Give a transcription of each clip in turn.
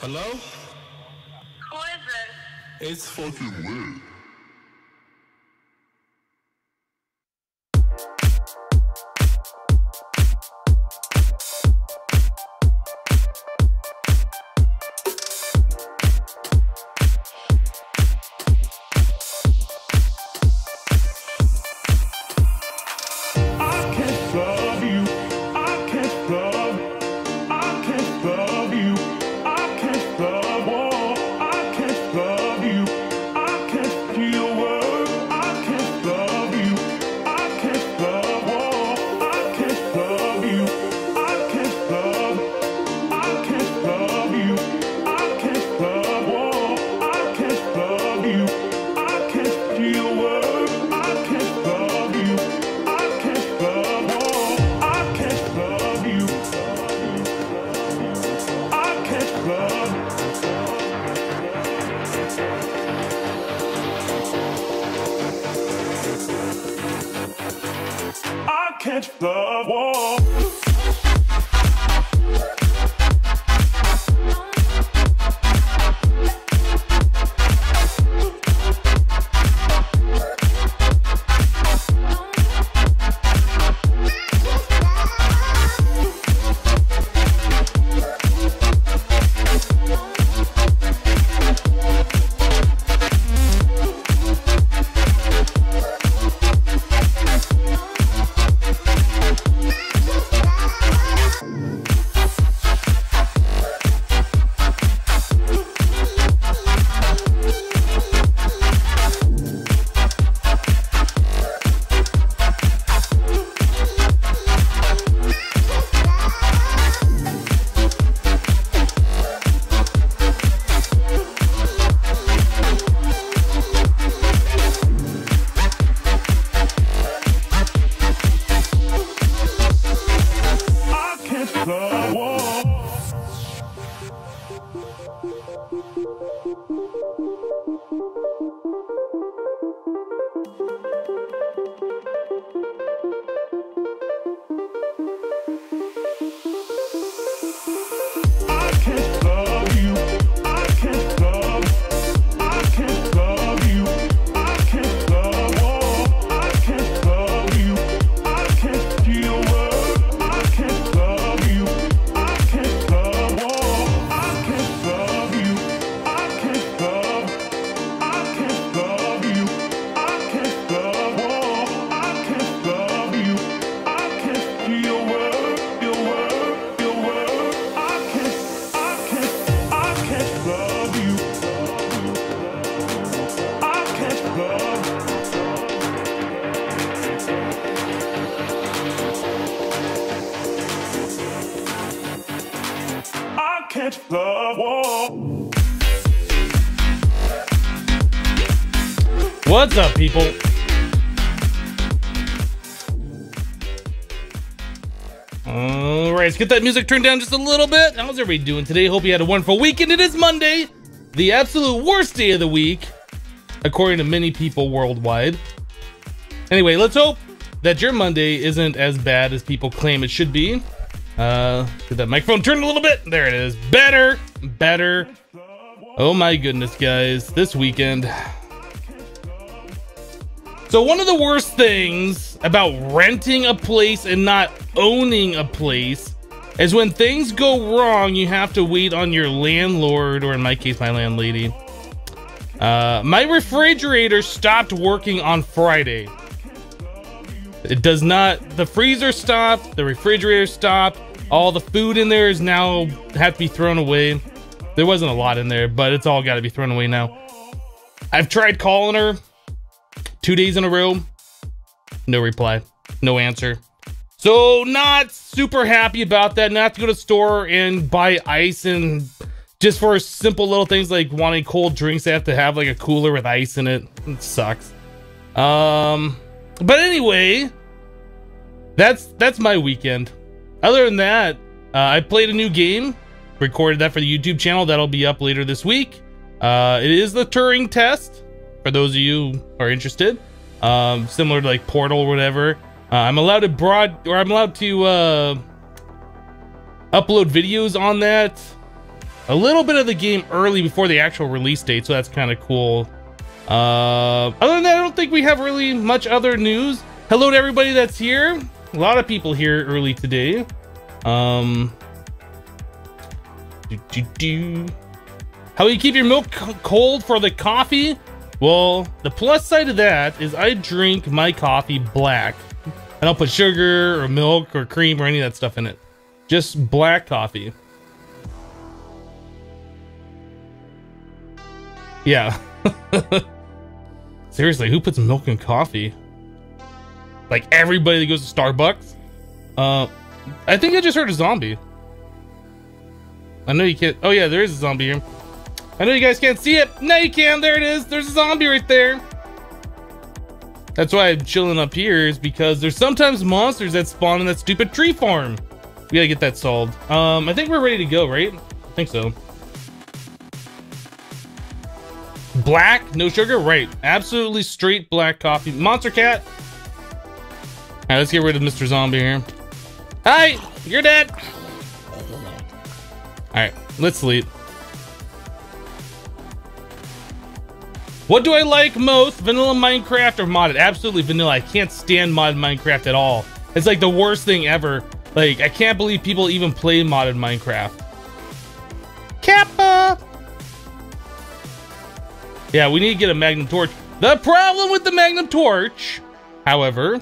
Hello? Who is this? It's fucking weird. Catch the wall. What's up, people? All right, let's get that music turned down just a little bit. How's everybody doing today? Hope you had a wonderful weekend. It is Monday, the absolute worst day of the week, according to many people worldwide. Anyway, let's hope that your Monday isn't as bad as people claim it should be. Get that microphone turned a little bit. There it is. Better. Oh my goodness, guys. This weekend. So one of the worst things about renting a place and not owning a place is when things go wrong, you have to wait on your landlord, or in my case, my landlady. My refrigerator stopped working on Friday. It does not, the freezer stopped, the refrigerator stopped, all the food in there is now have to be thrown away. There wasn't a lot in there, but it's all got to be thrown away now. I've tried calling her 2 days in a row, no reply, no answer. So not super happy about that. Not to go to the store and buy ice, and just for simple little things like wanting cold drinks, I have to have like a cooler with ice in it. It sucks. But anyway, that's my weekend. Other than that, I played a new game, recorded that for the YouTube channel. That'll be up later this week. It is the Turing test, for those of you who are interested. Similar to like Portal or whatever. I'm allowed to upload videos on that. A little bit of the game early before the actual release date, so that's kind of cool. Other than that, I don't think we have really much other news. Hello to everybody that's here. A lot of people here early today. How do you keep your milk cold for the coffee? Well, the plus side of that is I drink my coffee black. I don't put sugar or milk or cream or any of that stuff in it. Just black coffee. Yeah. Seriously, who puts milk in coffee? Like everybody that goes to Starbucks? I think I just heard a zombie. I know you can't. Oh yeah, there is a zombie here. I know you guys can't see it. Now you can. There it is. There's a zombie right there. That's why I'm chilling up here, is because there's sometimes monsters that spawn in that stupid tree farm. We gotta get that solved. I think we're ready to go, right? I think so. Black, no sugar, right? Absolutely straight black coffee. Monster cat. All right, let's get rid of Mr. Zombie here. Hi, you're dead. All right, let's sleep. What do I like most? Vanilla Minecraft or modded? Absolutely vanilla. I can't stand modded Minecraft at all. It's like the worst thing ever. Like, I can't believe people even play modded Minecraft. Kappa! Yeah, we need to get a Magnum Torch. The problem with the Magnum Torch, however,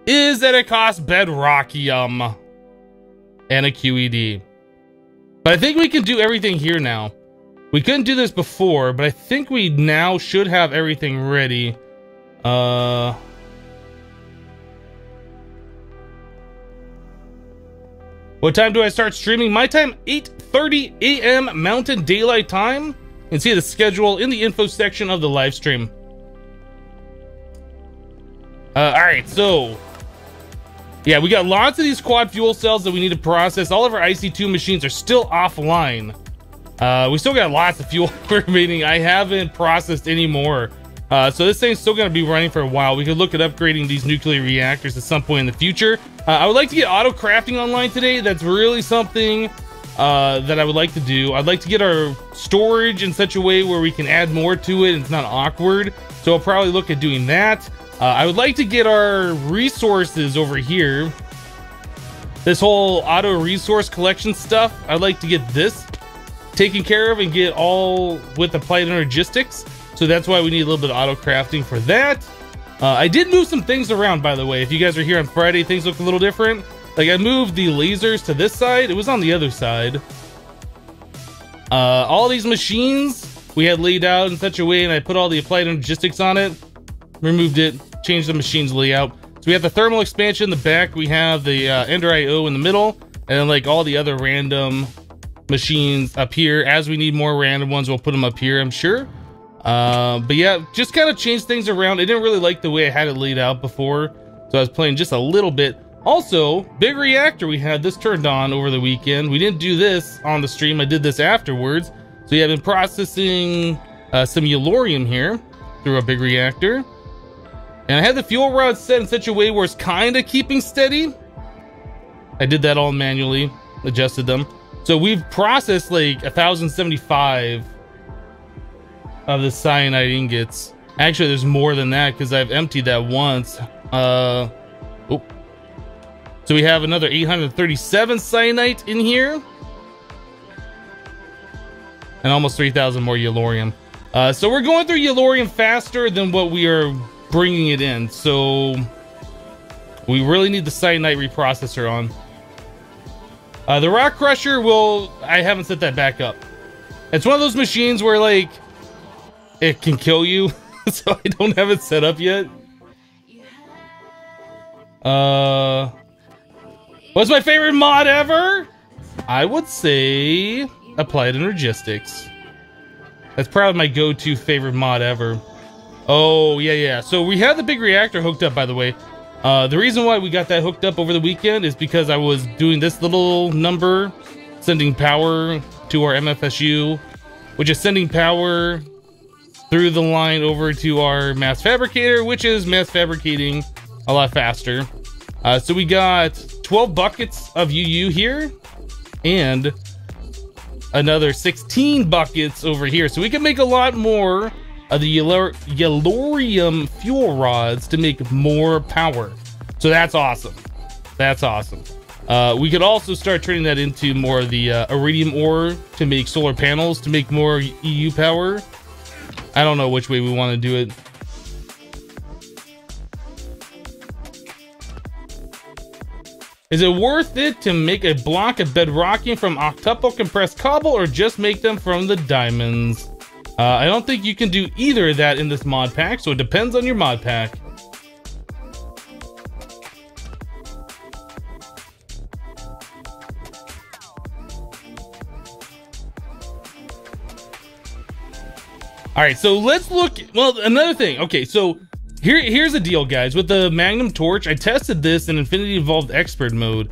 is that it costs Bedrockium and a QED. But I think we can do everything here now. We couldn't do this before, but I think we now should have everything ready. What time do I start streaming? My time, 8:30 a.m. Mountain Daylight Time. You can see the schedule in the info section of the live stream. Alright, so yeah, we got lots of these quad fuel cells that we need to process. All of our IC2 machines are still offline. We still got lots of fuel remaining. I haven't processed any more. So this thing's still going to be running for a while. We could look at upgrading these nuclear reactors at some point in the future. I would like to get auto crafting online today. That's really something that I would like to do. I'd like to get our storage in such a way where we can add more to it and it's not awkward. So I'll probably look at doing that. I would like to get our resources over here. This whole auto resource collection stuff. I'd like to get this taken care of and get all with applied energistics. So that's why we need a little bit of auto crafting for that. I did move some things around, by the way. If you guys are here on Friday, things look a little different. Like, I moved the lasers to this side. It was on the other side. All these machines we had laid out in such a way, and I put all the applied energistics on it, removed it, changed the machine's layout. So we have the thermal expansion in the back. We have the Ender IO in the middle, and then like all the other random machines up here. As we need more random ones, we'll put them up here, I'm sure. But yeah, just kind of changed things around. I didn't really like the way I had it laid out before, so So I was playing just a little bit. Also, big reactor, we had this turned on over the weekend. We didn't do this on the stream, I did this afterwards. So yeah, I've been processing some Yellorium here through a big reactor. And I had the fuel rod set in such a way where it's kind of keeping steady. I did that all manually, adjusted them. So we've processed like 1,075 of the cyanide ingots. Actually, there's more than that because I've emptied that once. Oh. So we have another 837 cyanite in here. And almost 3,000 more Yellorium. So we're going through Yellorium faster than what we are bringing it in. So we really need the cyanite reprocessor on. The rock crusher I haven't set that back up. It's one of those machines where like it can kill you. So I don't have it set up yet. What's my favorite mod ever? I would say Applied Energistics. That's probably my go-to favorite mod ever. Oh, yeah. So we had the big reactor hooked up, by the way. The reason why we got that hooked up over the weekend is because I was doing this little number, sending power to our MFSU, which is sending power through the line over to our mass fabricator, which is mass fabricating a lot faster. So we got 12 buckets of UU here and another 16 buckets over here. So we can make a lot more of the Yellorium fuel rods to make more power. So that's awesome. That's awesome. We could also start turning that into more of the iridium ore to make solar panels to make more EU power. I don't know which way we want to do it. Is it worth it to make a block of bedrocking from octuple compressed cobble or just make them from the diamonds? I don't think you can do either of that in this mod pack, so it depends on your mod pack. All right, so let's look. Well, another thing. Okay, so here's the deal, guys. With the Magnum Torch, I tested this in Infinity Evolved Expert mode.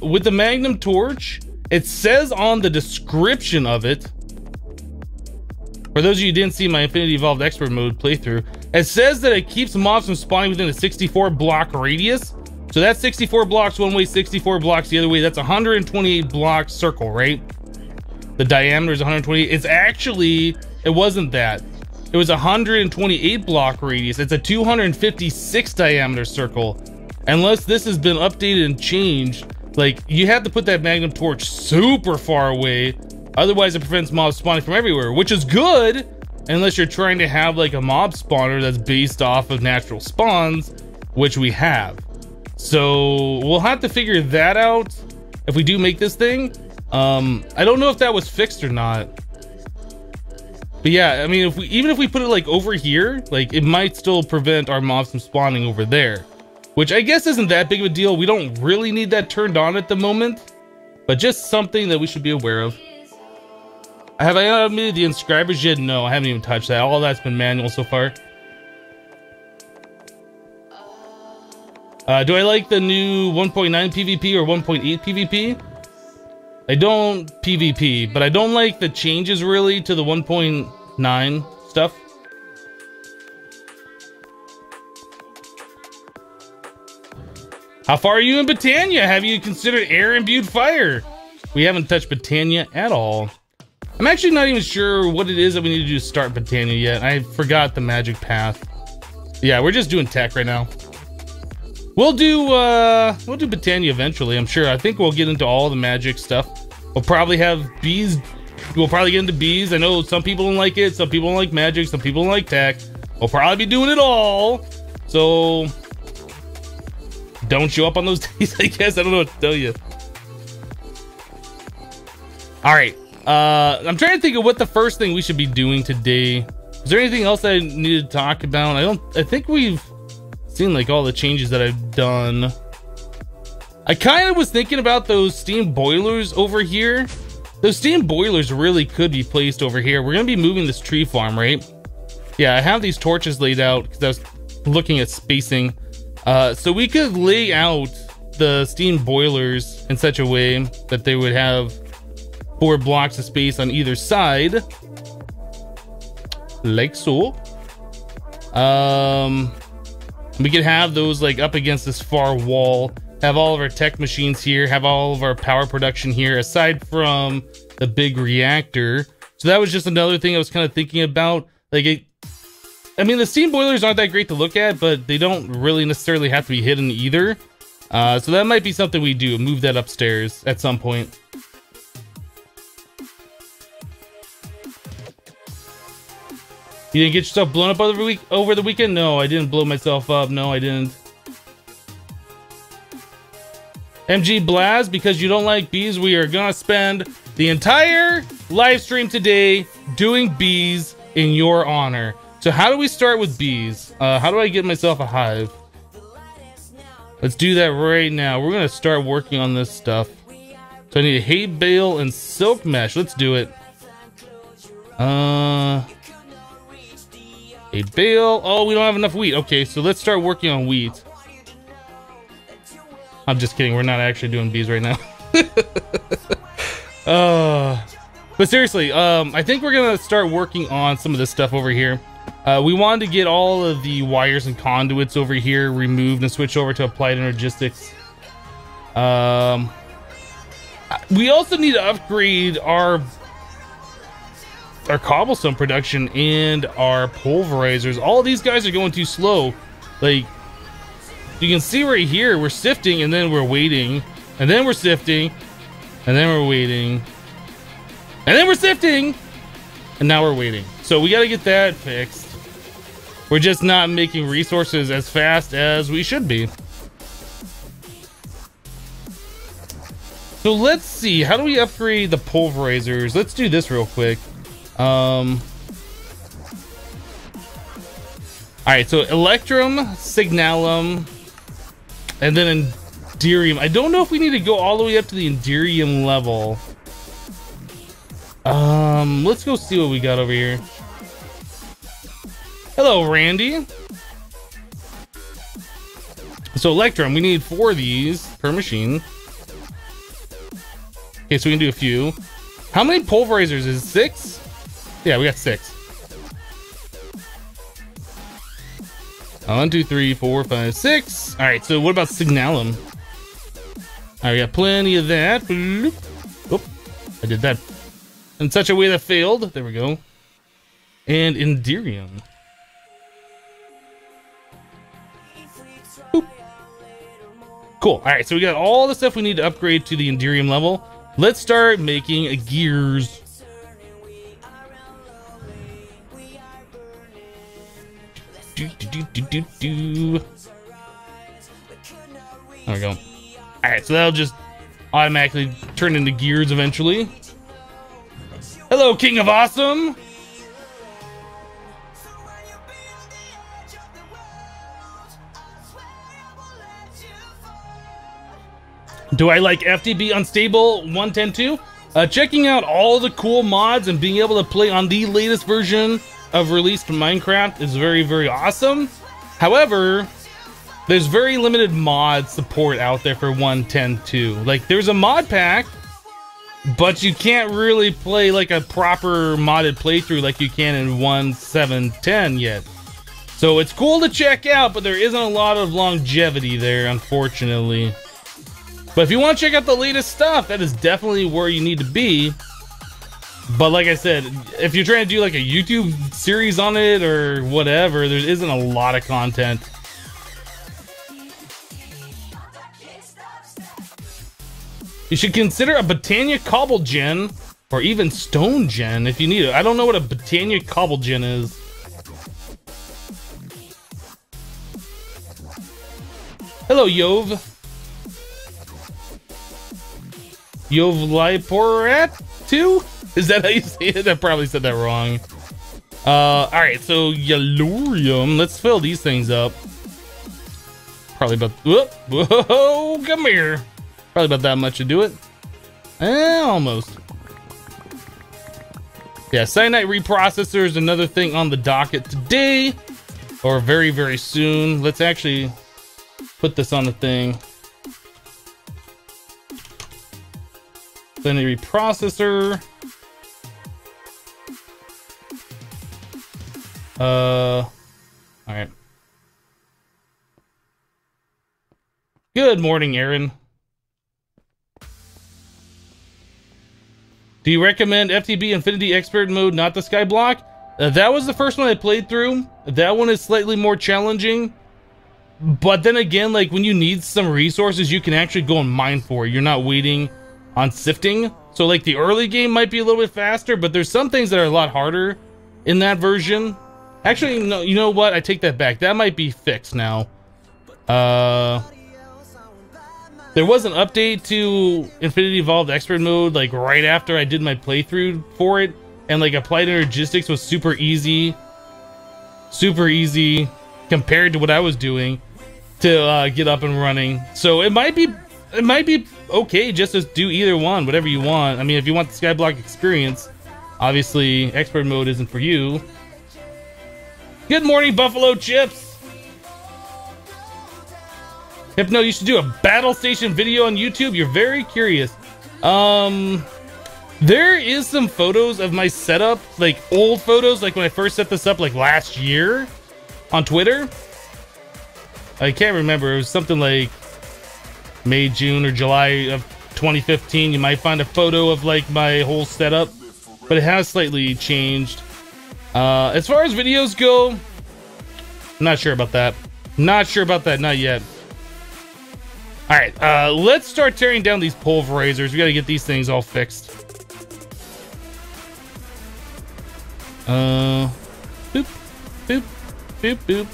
With the Magnum Torch, it says on the description of it, for those of you who didn't see my Infinity Evolved Expert mode playthrough, it says that it keeps mobs from spawning within a 64 block radius. So that's 64 blocks one way, 64 blocks the other way. That's 128 block circle, right? The diameter is 128. It's actually, it wasn't that. It was 128 block radius. It's a 256 diameter circle. Unless this has been updated and changed, like you have to put that Magnum Torch super far away. Otherwise it prevents mobs spawning from everywhere, which is good unless you're trying to have like a mob spawner that's based off of natural spawns, which we have. So we'll have to figure that out if we do make this thing. I don't know if that was fixed or not. But yeah, I mean, even if we put it like over here, like it might still prevent our mobs from spawning over there, which I guess isn't that big of a deal. We don't really need that turned on at the moment, but just something that we should be aware of. Have I automated the inscribers yet? No, I haven't even touched that. All that's been manual so far. Do I like the new 1.9 PvP or 1.8 PvP? I don't PvP, but I don't like the changes really to the 1.9 stuff. How far are you in Britannia? Have you considered air-imbued fire? We haven't touched Britannia at all. I'm actually not even sure what it is that we need to do to start Britannia yet. I forgot the magic path. Yeah, we're just doing tech right now. We'll do Britannia eventually, I'm sure. I think we'll get into all the magic stuff. We'll probably have bees. We'll probably get into bees. I know some people don't like it. Some people don't like magic. Some people don't like tech. We'll probably be doing it all. So don't show up on those days, I guess. I don't know what to tell you. All right. I'm trying to think of what the first thing we should be doing today. Is there anything else I need to talk about? I think we've seen like all the changes that I've done. I kind of was thinking about those steam boilers over here. Those steam boilers really could be placed over here. We're gonna be moving this tree farm, right? Yeah, I have these torches laid out because I was looking at spacing. So we could lay out the steam boilers in such a way that they would have 4 blocks of space on either side, like so. We could have those like up against this far wall, have all of our tech machines here, have all of our power production here, aside from the big reactor. So that was just another thing I was kind of thinking about. Like, I mean, the steam boilers aren't that great to look at, but they don't really necessarily have to be hidden either. So that might be something we do, move that upstairs at some point. You didn't get yourself blown up over the weekend? No, I didn't blow myself up. No, I didn't. MG Blaz, because you don't like bees, we are gonna spend the entire live stream today doing bees in your honor. So how do we start with bees? How do I get myself a hive? Let's do that right now. We're gonna start working on this stuff. So I need a hay bale and silk mesh. Let's do it. A bale. Oh, we don't have enough wheat. Okay, so let's start working on wheat. I'm just kidding. We're not actually doing bees right now. But seriously, I think we're gonna start working on some of this stuff over here. We wanted to get all of the wires and conduits over here removed and switch over to applied energistics. We also need to upgrade our cobblestone production and our pulverizers. All of these guys are going too slow. Like, you can see right here, we're sifting and then we're waiting, and then we're sifting and then we're waiting, and then we're sifting and now we're waiting. So we got to get that fixed. We're just not making resources as fast as we should be. So let's see, how do we upgrade the pulverizers? Let's do this real quick. Alright, so Electrum, Signalum, and then Enderium. I don't know if we need to go all the way up to the Enderium level. Let's go see what we got over here. Hello, Randy. So Electrum, we need 4 of these per machine. Okay, so we can do a few. How many pulverizers? Is it 6? Yeah, we got 6. 1, 2, 3, 4, 5, 6. All right, so what about Signalum? All right, we got plenty of that. Oh, I did that in such a way that failed. There we go. And Enderium. Boop. Cool. All right, so we got all the stuff we need to upgrade to the Enderium level. Let's start making gears. There we go. Alright, so that'll just automatically turn into gears eventually. Hello, King of Awesome! Do I like FTB Unstable 1.10.2? Checking out all the cool mods and being able to play on the latest version of released Minecraft is very, very awesome. However, there's very limited mod support out there for 1.10.2. Like, there's a mod pack, but you can't really play like a proper modded playthrough like you can in 1.7.10 yet. So it's cool to check out, but there isn't a lot of longevity there, unfortunately. But if you want to check out the latest stuff, that is definitely where you need to be. But like I said, if you're trying to do like a YouTube series on it or whatever, there isn't a lot of content. You should consider a Botania Cobble Gen or even Stone Gen if you need it. I don't know what a Botania Cobble Gen is. Hello, Yov. Yovliporat 2? Is that how you say it? I probably said that wrong. Alright, so Yellorium. Let's fill these things up. Probably about... Whoa, come here. Probably about that much to do it. Almost. Yeah, Cyanite Reprocessor is another thing on the docket today. Or very, very soon. Let's actually put this on the thing. Then a reprocessor. All right. Good morning, Aaron. Do you recommend FTB Infinity Expert Mode, not the Skyblock? That was the first one I played through. That one is slightly more challenging. But then again, like when you need some resources, you can actually go and mine for it. You're not waiting on sifting. So like the early game might be a little bit faster, but there's some things that are a lot harder in that version. Actually, no, you know what? I take that back. That might be fixed now. There was an update to Infinity Evolved Expert Mode like right after I did my playthrough for it, and like applied energistics was super easy compared to what I was doing to get up and running. So it might be okay just to do either one, whatever you want. I mean, if you want the Skyblock experience, obviously Expert Mode isn't for you. Good morning, Buffalo Chips. Hypno, you should do a battle station video on YouTube. You're very curious. There is some photos of my setup, like old photos, like when I first set this up like last year on Twitter. I can't remember. It was something like May, June, or July of 2015. You might find a photo of like my whole setup, but it has slightly changed. As far as videos go, I'm not sure about that. Not yet. All right, let's start tearing down these pulverizers. We got to get these things all fixed. Boop, boop, boop, boop, boop,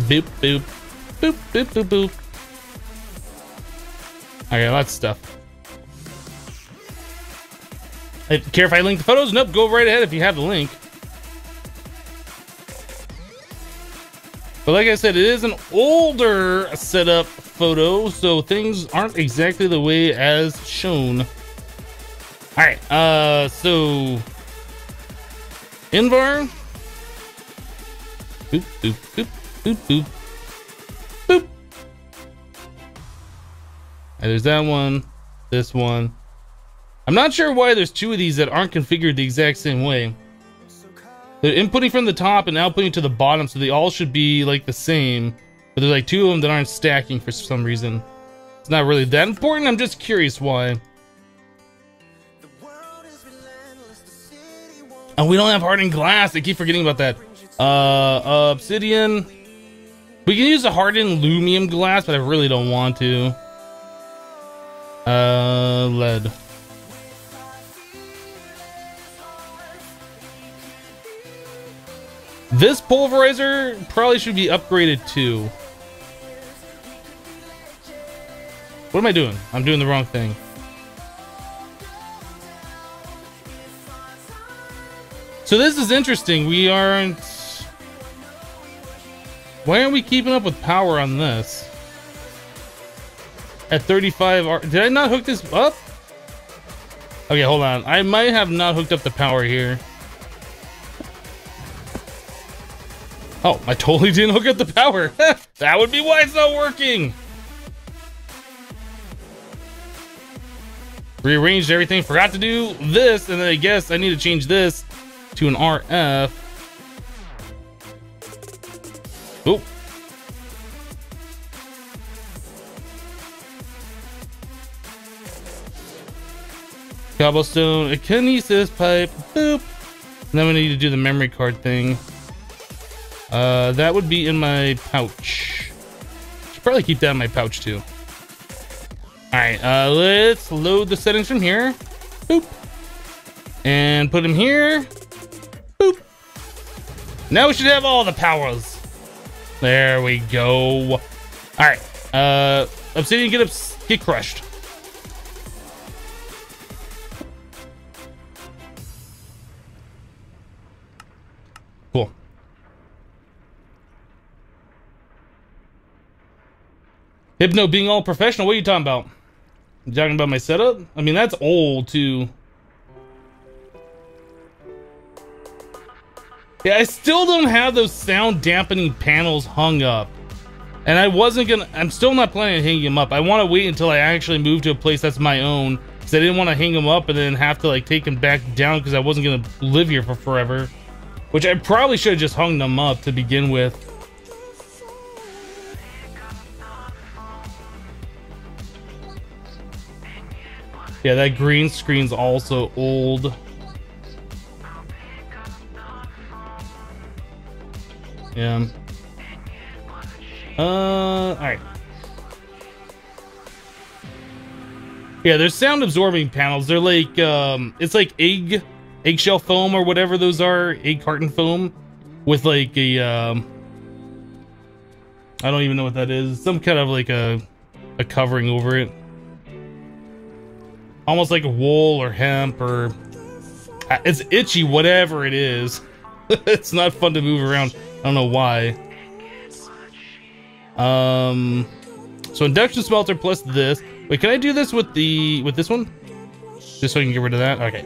boop, boop, boop, boop, boop. Okay, lots of stuff. Care if I link the photos? Nope, go right ahead if you have the link. But like I said, it is an older setup photo, so things aren't exactly the way as shown. Alright, so Invar. Boop, boop, boop, boop, boop. Boop. And there's that one, this one. I'm not sure why there's two of these that aren't configured the exact same way. They're inputting from the top and outputting to the bottom, so they all should be like the same. But there's like two of them that aren't stacking for some reason. It's not really that important, I'm just curious why. And we don't have hardened glass, I keep forgetting about that. Obsidian. We can use the hardened aluminum glass, but I really don't want to. Lead. This pulverizer probably should be upgraded too. What am I doing? I'm doing the wrong thing. So this is interesting. Why aren't we keeping up with power on this? At 35, did I not hook this up? Okay, hold on. I might have not hooked up the power here. Oh, I totally didn't hook up the power. That would be why it's not working. Rearranged everything, forgot to do this, and then I guess I need to change this to an RF. Oh. Cobblestone, a kinesis pipe, boop. And then we need to do the memory card thing. That would be in my pouch. Should probably keep that in my pouch too. Alright, let's load the settings from here. Boop. And put them here. Boop. Now we should have all the powers. There we go. Alright, Obsidian, get crushed. Cool. Hypno being all professional, what are you talking about? You talking about my setup? I mean, that's old too. Yeah, I still don't have those sound dampening panels hung up. And I'm still not planning on hanging him up. I want to wait until I actually move to a place that's my own, because I didn't want to hang him up and then have to like take him back down because I wasn't going to live here for forever. Which I probably should have just hung them up to begin with. Yeah, that green screen's also old. Yeah. Alright. Yeah, there's sound absorbing panels. They're like, it's like eggshell foam or whatever those are. Egg carton foam. With like a, I don't even know what that is. Some kind of like a covering over it. Almost like wool or hemp or... It's itchy, whatever it is. It's not fun to move around. I don't know why. So induction smelter plus this. Wait, can I do this with this one? Just so I can get rid of that? Okay.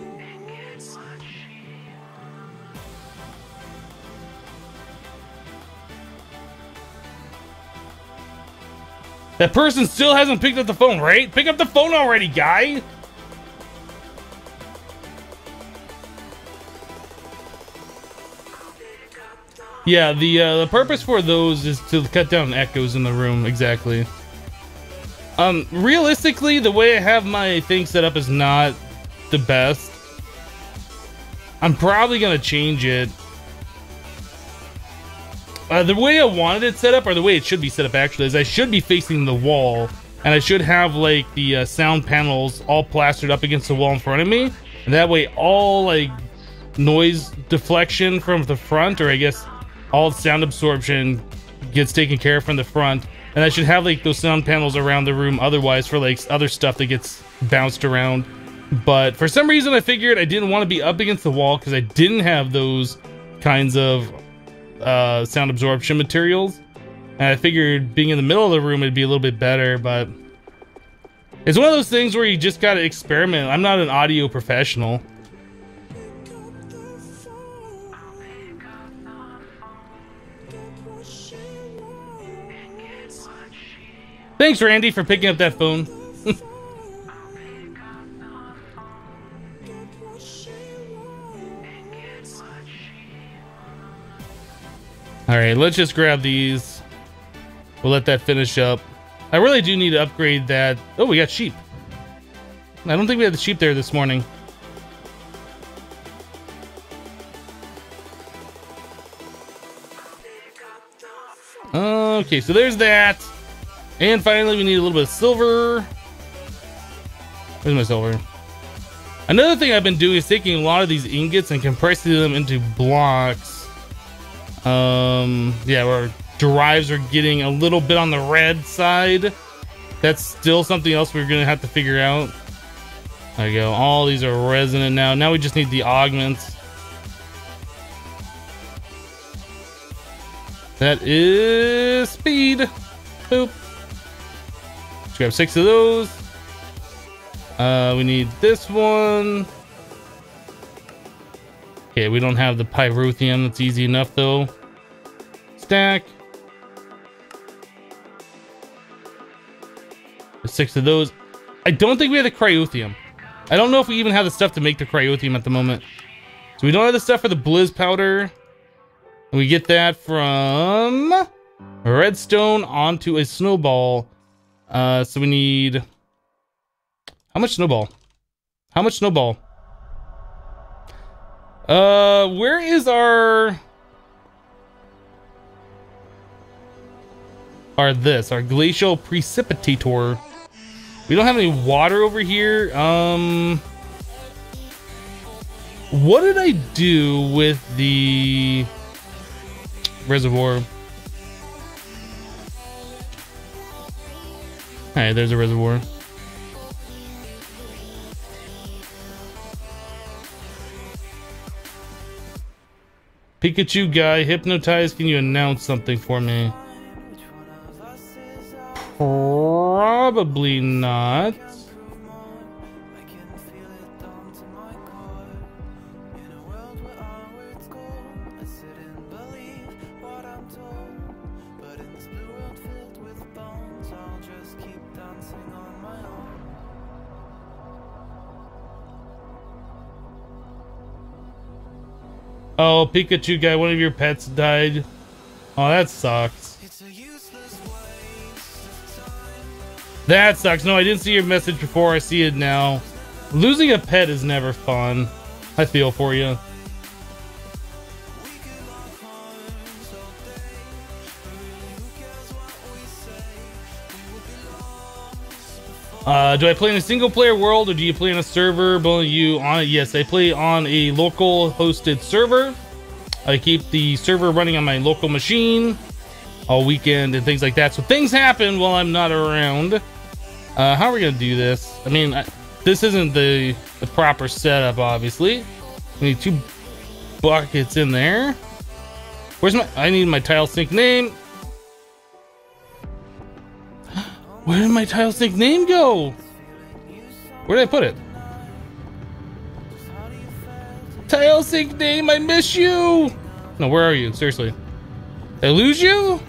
That person still hasn't picked up the phone, right? Pick up the phone already, guy! Yeah, the purpose for those is to cut down echoes in the room, exactly. Realistically, the way I have my thing set up is not the best. I'm probably gonna change it. The way I wanted it set up, or the way it should be set up actually, is I should be facing the wall, and I should have like the sound panels all plastered up against the wall in front of me, and that way all like noise deflection from the front, or I guess all sound absorption, gets taken care of from the front, and I should have like those sound panels around the room otherwise for like other stuff that gets bounced around. But for some reason I figured I didn't want to be up against the wall because I didn't have those kinds of sound absorption materials, and I figured being in the middle of the room would be a little bit better. But it's one of those things where you just gotta experiment. I'm not an audio professional. Thanks, Randy, for picking up that phone. Alright, let's just grab these. We'll let that finish up. I really do need to upgrade that. Oh, we got sheep. I don't think we had the sheep there this morning. Okay, so there's that. And finally, we need a little bit of silver. Where's my silver? Another thing I've been doing is taking a lot of these ingots and compressing them into blocks. Yeah, our drives are getting a little bit on the red side. That's still something else we're gonna have to figure out. There you go. All these are resonant now. Now we just need the augments. That is speed. Boop. Let's grab 6 of those. We need this one. Okay, we don't have the pyrotheum. That's easy enough though. Stack. There's 6 of those. I don't think we have the cryotheum. I don't know if we even have the stuff to make the cryotheum at the moment. So we don't have the stuff for the blizz powder. And we get that from redstone onto a snowball. So we need... How much snowball? How much snowball? Where is our glacial precipitator? We don't have any water over here. What did I do with the reservoir? Alright, there's a reservoir. Pikachu guy, hypnotized, can you announce something for me? Probably not. Oh, Pikachu guy, one of your pets died. Oh, that sucks. That sucks. No, I didn't see your message before. I see it now. Losing a pet is never fun. I feel for you. Do I play in a single player world or do you play in a server? Both of you on it? Yes, I play on a local hosted server. I keep the server running on my local machine all weekend and things like that. So things happen while I'm not around. How are we gonna do this? I mean, this isn't the proper setup, obviously. We need 2 buckets in there. Where's my? I need my tile sink name. Where did my tile sink name go? Where did I put it? Tile sink name, I miss you. No, where are you? Seriously. Did I lose you?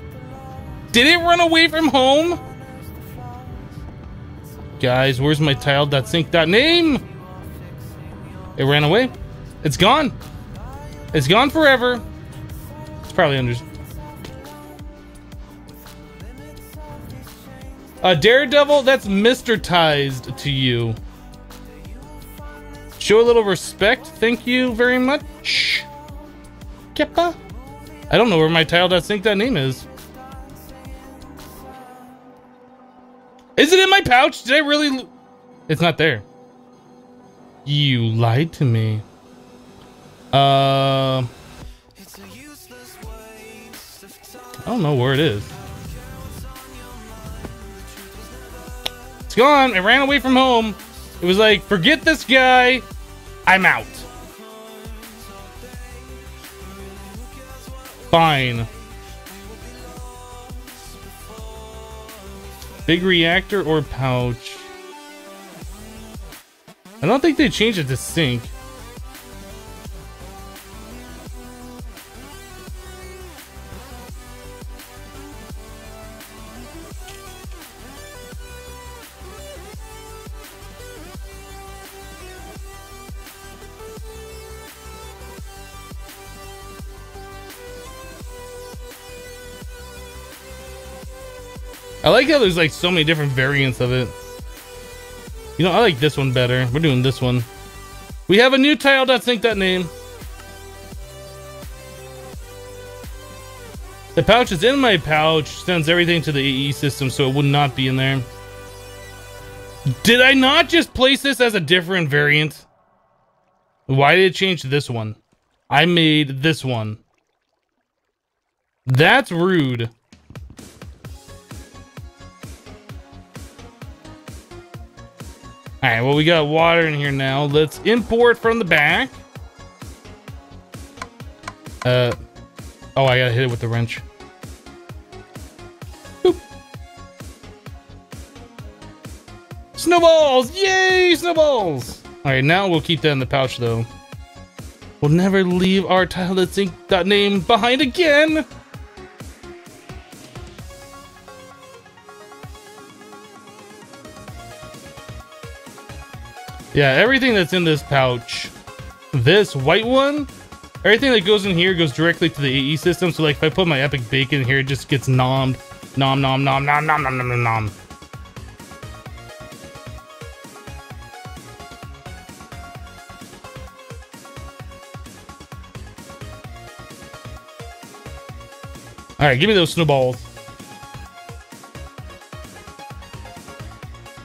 Did it run away from home? Guys, where's my tile.sync.name? It ran away. It's gone. It's gone forever. It's probably under... Daredevil, that's Mr.tized to you. Show a little respect. Thank you very much. Keppa. I don't know where my tile.sync.name is. Is it in my pouch? Did I really... It's not there. You lied to me. I don't know where it is. It's gone. It ran away from home. It was like, forget this guy. I'm out. Fine. Big reactor or pouch? I don't think they changed it to sink. I like how there's like so many different variants of it. You know, I like this one better. We're doing this one. We have a new tile.sync.name. The pouch is in my pouch. Sends everything to the AE system, so it would not be in there. Did I not just place this as a different variant? Why did it change to this one? I made this one. That's rude. Alright, well, we got water in here now. Let's import from the back. Oh, I gotta hit it with the wrench. Boop. Snowballs! Yay, snowballs! Alright, now we'll keep that in the pouch, though. We'll never leave our tile.sync.name behind again! Yeah, everything that's in this pouch, this white one, everything that goes in here goes directly to the AE system. So like if I put my epic bacon in here, it just gets nommed. Nom nom nom nom nom nom nom nom. Alright, give me those snowballs.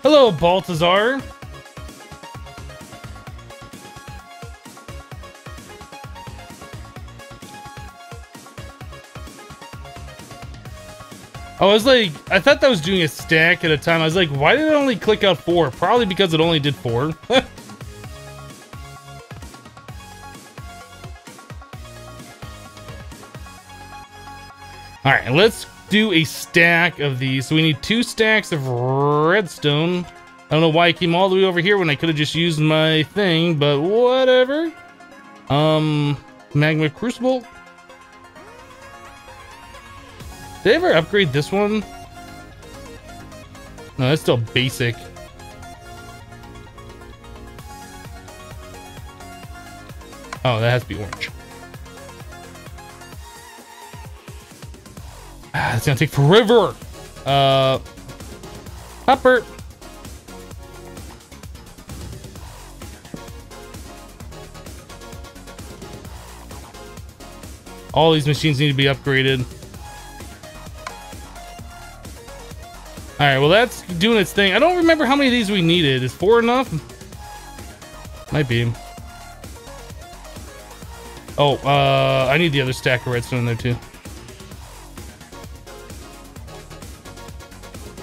Hello, Baltazar. I was like, I thought that was doing a stack at a time. I was like, why did it only click out 4? Probably because it only did 4. Alright, let's do a stack of these. So we need 2 stacks of redstone. I don't know why I came all the way over here when I could have just used my thing, but whatever. Magma Crucible. Did I ever upgrade this one? No, that's still basic. Oh, that has to be orange. Ah, it's gonna take forever. Hopper. All these machines need to be upgraded. All right, well, that's doing its thing. I don't remember how many of these we needed. Is 4 enough? Might be. Oh, I need the other stack of redstone in there too.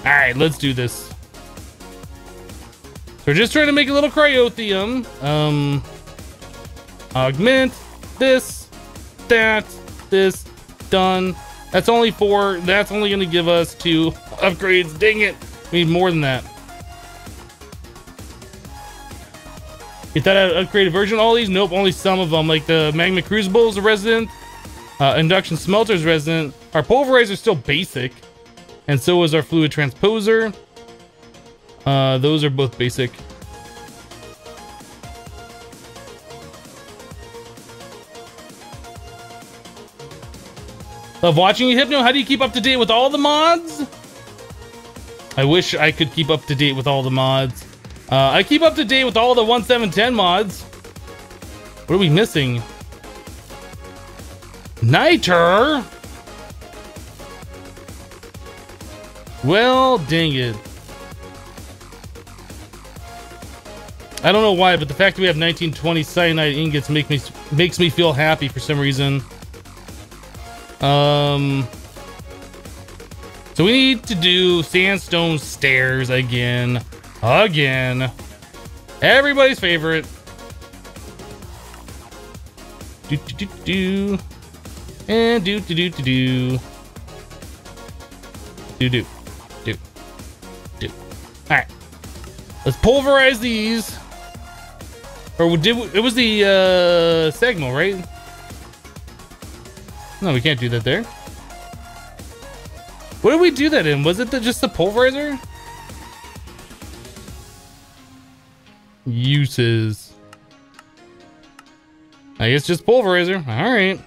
All right, let's do this. So we're just trying to make a little cryotheum. Augment this, that, this, done. That's only 4. That's only going to give us 2 upgrades. Dang it. We need more than that. You thought I'd upgrade a version of all these? Nope, only some of them. Like the Magma Crucible is a resident. Induction Smelter is resident. Our Pulverizer is still basic. And so is our Fluid Transposer. Those are both basic. Love watching you, Hypno. How do you keep up to date with all the mods? I wish I could keep up to date with all the mods. I keep up to date with all the 1710 mods. What are we missing? Niter? Well, dang it. I don't know why, but the fact that we have 1920 cyanide ingots makes me feel happy for some reason. So we need to do sandstone stairs again. Everybody's favorite. And do. Alright. Let's pulverize these. Or it was the Segmo, right? No, we can't do that there. What did we do that in? Was it just the pulverizer? Uses. I guess just pulverizer. Alright.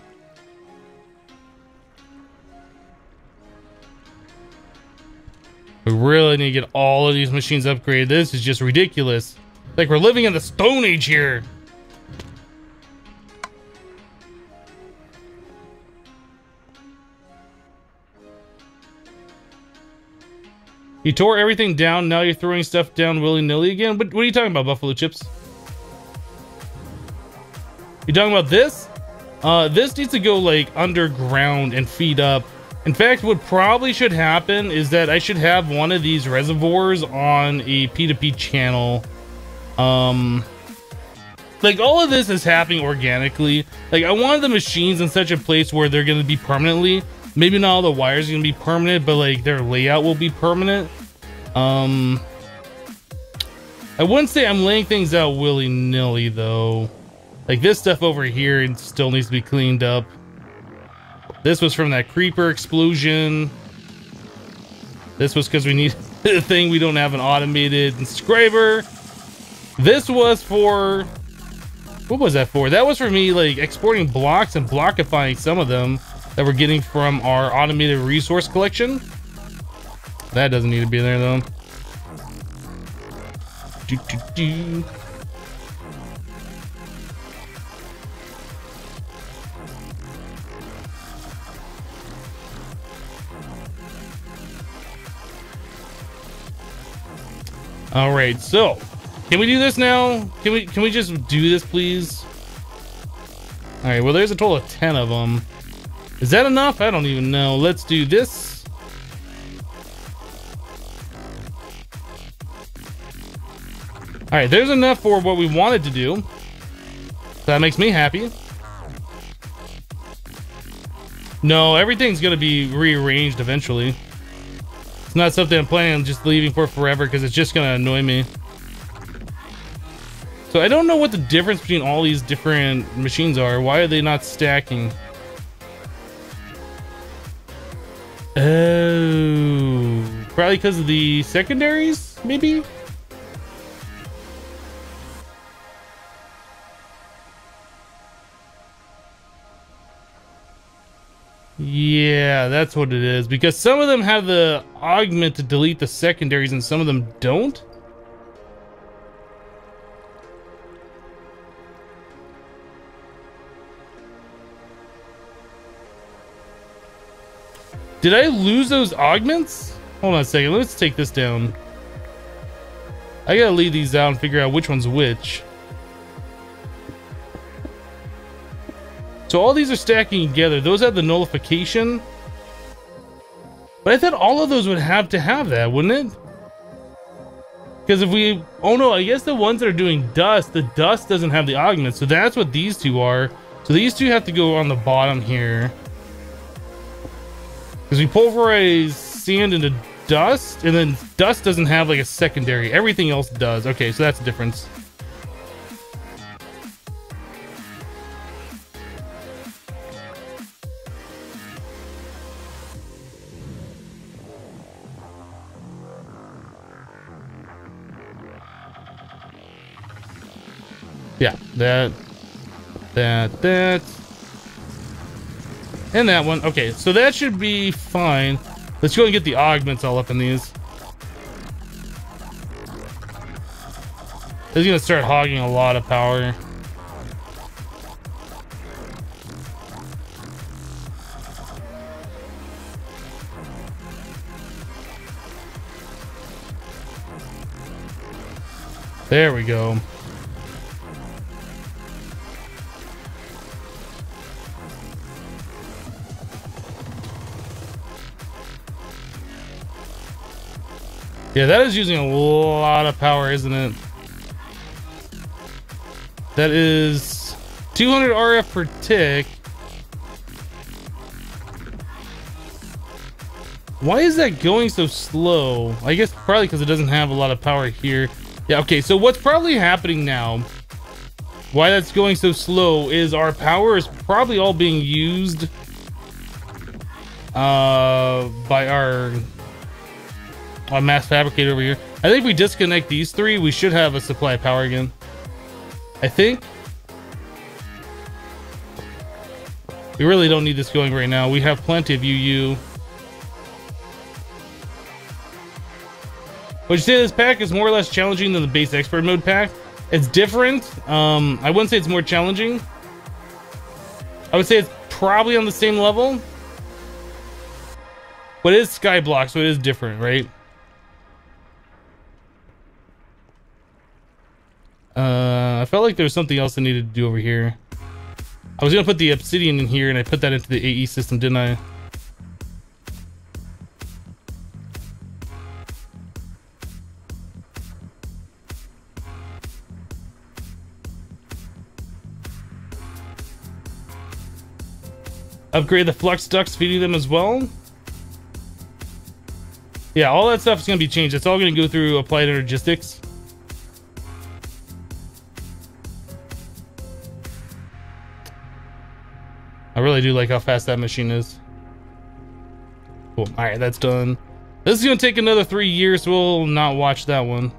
We really need to get all of these machines upgraded. This is just ridiculous. Like we're living in the Stone Age here. You tore everything down, now you're throwing stuff down willy-nilly again? What are you talking about, Buffalo Chips? You talking about this? This needs to go like underground and feed up. In fact, what probably should happen is that I should have one of these reservoirs on a P2P channel. Like all of this is happening organically. Like I wanted the machines in such a place where they're going to be permanently. Maybe not all the wires are going to be permanent, but like their layout will be permanent. I wouldn't say I'm laying things out willy-nilly though. Like this stuff over here still needs to be cleaned up. This was from that creeper explosion. This was because we need a thing. We don't have an automated inscriber. This was for... What was that for? That was for me like exporting blocks and blockifying some of them that we're getting from our automated resource collection. That doesn't need to be there though. All right, so can we do this now? Can we just do this, please? All right, well, there's a total of 10 of them. Is that enough? I don't even know. Let's do this. All right, there's enough for what we wanted to do. So that makes me happy. No, everything's gonna be rearranged eventually. It's not something I'm planning on just leaving for forever because it's just gonna annoy me. So I don't know what the difference between all these different machines are. Why are they not stacking? Oh. Probably because of the secondaries, maybe? Yeah, that's what it is. Because some of them have the augment to delete the secondaries and some of them don't. Did I lose those augments? Hold on a second. Let's take this down. I gotta leave these out and figure out which one's which. So all these are stacking together. Those have the nullification. But I thought all of those would have to have that, wouldn't it? Because if we... Oh no, I guess the ones that are doing dust, the dust doesn't have the augment. So that's what these two are. So these two have to go on the bottom here. Because we pulverize sand into dust, and then dust doesn't have like a secondary. Everything else does. Okay, so that's the difference. Yeah, that, and that one. Okay, so that should be fine. Let's go and get the augments all up in these. This is gonna start hogging a lot of power. There we go. Yeah, that is using a lot of power, isn't it? That is 200 RF per tick. Why is that going so slow? I guess probably because it doesn't have a lot of power here. Yeah, okay, so what's probably happening now, why that's going so slow, is our power is probably all being used by our mass fabricator over here. I think if we disconnect these three, we should have a supply of power again. I think. We really don't need this going right now. We have plenty of UU. Would you say this pack is more or less challenging than the base expert mode pack? It's different. I wouldn't say it's more challenging. I would say it's probably on the same level. But it is Skyblock, so it is different, right? I felt like there was something else I needed to do over here. I was gonna put the obsidian in here and I put that into the AE system, didn't I? Upgrade the flux ducts, feeding them as well. Yeah, all that stuff is gonna be changed. It's all gonna go through applied energistics. I really do like how fast that machine is. Cool. All right, that's done. This is gonna take another 3 years, so we'll not watch that one.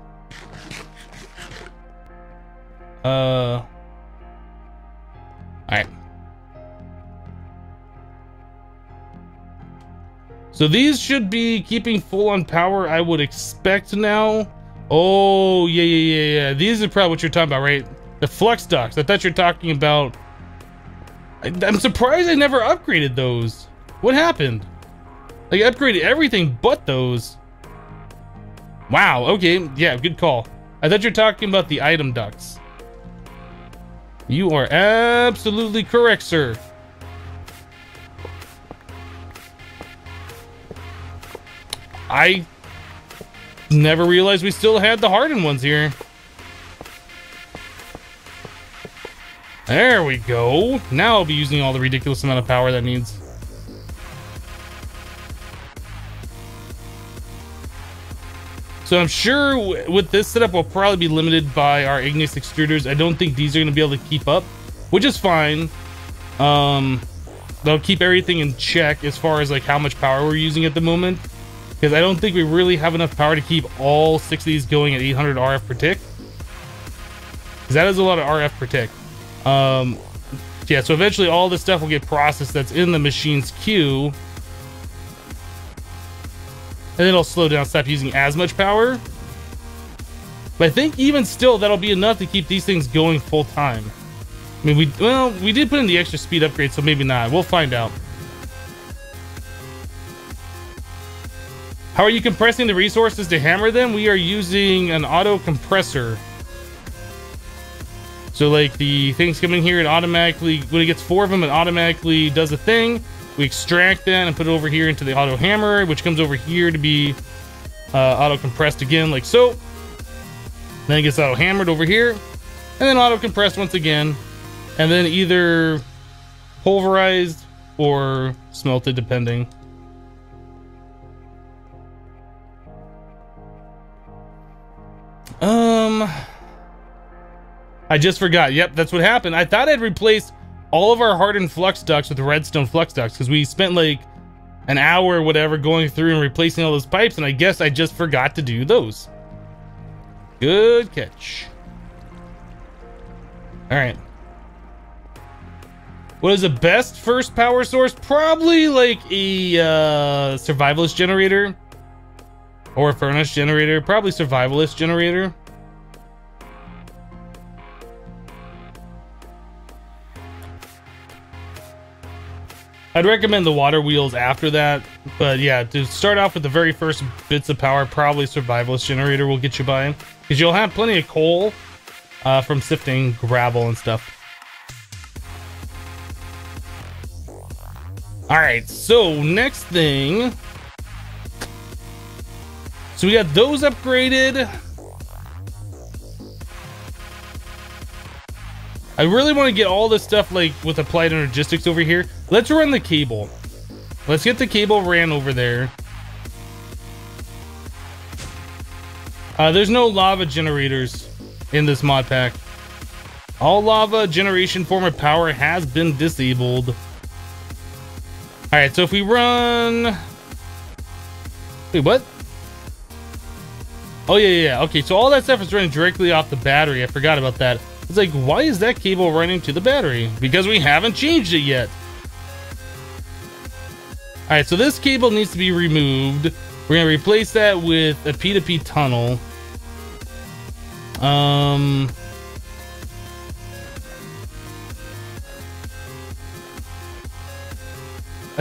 All right. So these should be keeping full on power, I would expect now. Oh, yeah. These are probably what you're talking about, right? The flux ducts. I thought you were talking about... I'm surprised I never upgraded those. What happened? Like, I upgraded everything but those. Wow, okay. Yeah, good call. I thought you were talking about the item ducts. You are absolutely correct, sir. I never realized we still had the hardened ones here. There we go. Now I'll be using all the ridiculous amount of power that needs. So I'm sure with this setup, we'll probably be limited by our igneous extruders. I don't think these are going to be able to keep up, which is fine. They'll keep everything in check as far as like how much power we're using at the moment. because I don't think we really have enough power to keep all 6 of these going at 800 RF per tick. Because that is a lot of RF per tick. Yeah, so eventually all this stuff will get processed that's in the machine's queue. And then it'll slow down, stop using as much power. But I think even still, that'll be enough to keep these things going full time. I mean, we did put in the extra speed upgrade, so maybe not. We'll find out. How are you compressing the resources to hammer them? We are using an auto compressor. So like the things come in here, and automatically, when it gets 4 of them, it automatically does a thing. We extract that and put it over here into the auto hammer, which comes over here to be auto compressed again, like so. Then it gets auto hammered over here, and then auto compressed once again, and then either pulverized or smelted, depending. I just forgot. Yep, that's what happened. I thought I'd replaced all of our hardened flux ducts with redstone flux ducts, because we spent like an hour or whatever going through and replacing all those pipes, and I guess I just forgot to do those. Good catch. All right. What is the best first power source? Probably like a survivalist generator or a furnace generator. Probably survivalist generator. I'd recommend the water wheels after that, but yeah, to start off with the very first bits of power, probably survivalist generator will get you by, because you'll have plenty of coal from sifting gravel and stuff. All right, so next thing, so we got those upgraded. I really want to get all this stuff like with applied energistics over here. Let's run the cable. Let's get the cable ran over there. There's no lava generators in this mod pack. All lava generation form of power has been disabled. All right, so if we run... Wait, what? Oh, yeah. Okay, so all that stuff is running directly off the battery. I forgot about that. It's like, why is that cable running to the battery? Because we haven't changed it yet. All right, so this cable needs to be removed. We're gonna replace that with a P2P tunnel. I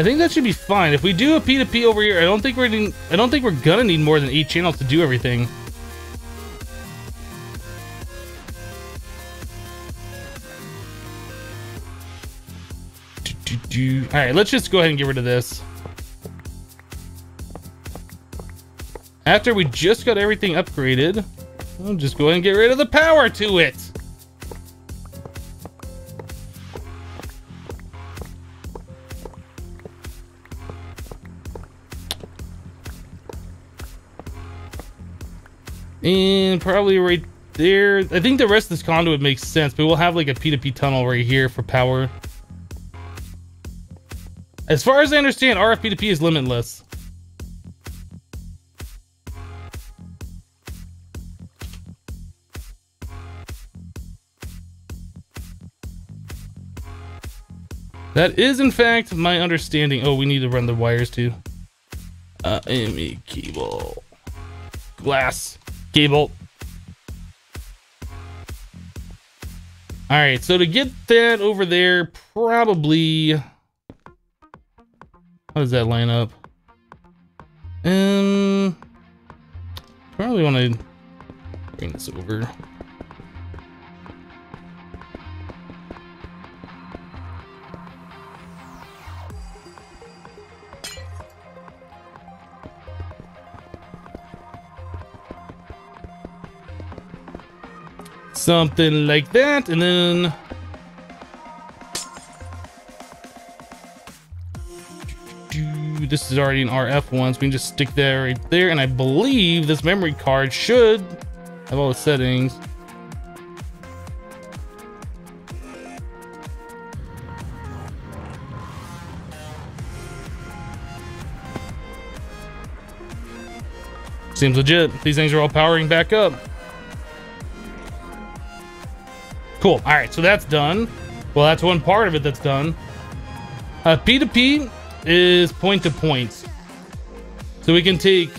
think that should be fine. If we do a P2P over here, I don't think we're gonna need more than 8 channels to do everything. All right, let's just go ahead and get rid of this. After we just got everything upgraded, we'll just go ahead and get rid of the power to it. And probably right there. I think the rest of this conduit makes sense, but we'll have like a P2P tunnel right here for power. As far as I understand, RF P2P is limitless. That is, in fact, my understanding. Oh, we need to run the wires too. ME cable. Glass cable. All right, so to get that over there, probably... How does that line up? Probably want to bring this over. Something like that, and then this is already an RF one, so we can just stick that right there. And I believe this memory card should have all the settings. Seems legit. These things are all powering back up. Cool. All right, so that's done. Well, that's one part of it that's done. P2P is point to point. So we can take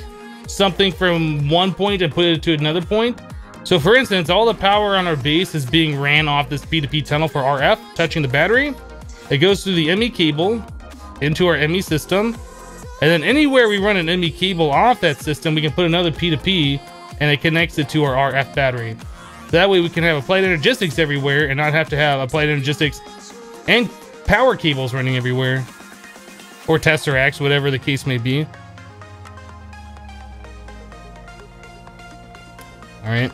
something from one point and put it to another point. So for instance, all the power on our base is being ran off this P2P tunnel for RF, touching the battery. It goes through the ME cable into our ME system. And then anywhere we run an ME cable off that system, we can put another P2P and it connects it to our RF battery. So that way we can have applied energistics everywhere and not have to have applied energistics and power cables running everywhere. Or tesseracts, whatever the case may be. All right.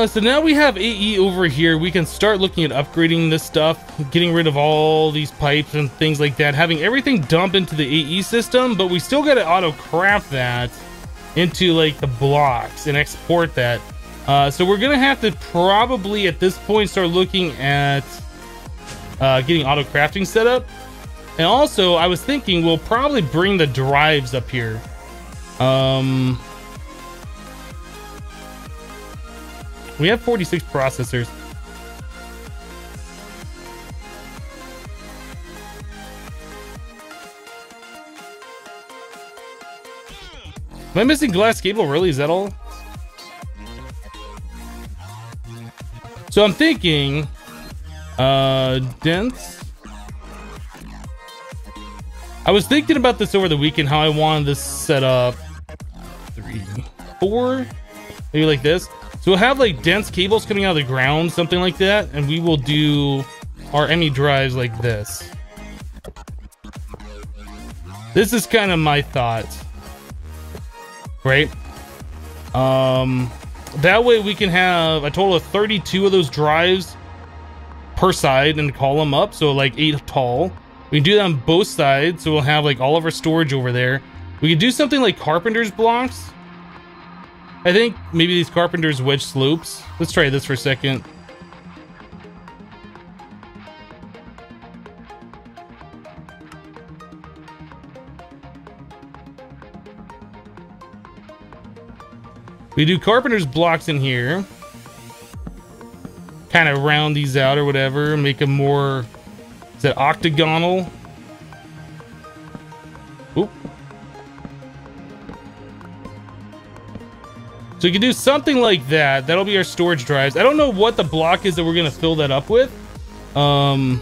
So now we have AE over here. We can start looking at upgrading this stuff, getting rid of all these pipes and things like that, having everything dump into the AE system, but we still got to auto craft that into like the blocks and export that. So we're gonna have to probably at this point start looking at getting auto crafting set up. And also I was thinking we'll probably bring the drives up here. We have 46 processors. Am I missing glass cable? Really? Is that all? So I'm thinking, dense. I was thinking about this over the weekend, how I wanted this set up. 3, 4, maybe like this. So we'll have like dense cables coming out of the ground, something like that, and we will do our ME drives like this. This is kind of my thought, right? That way we can have a total of 32 of those drives per side and call them up, so like 8 tall. We can do that on both sides, so we'll have like all of our storage over there. We can do something like carpenter's blocks. I think maybe these carpenter's wedge slopes. Let's try this for a second. We do carpenter's blocks in here. Kind of round these out or whatever, make them more, is that octagonal? Oop. So we can do something like that. That'll be our storage drives. I don't know what the block is that we're gonna fill that up with. We'll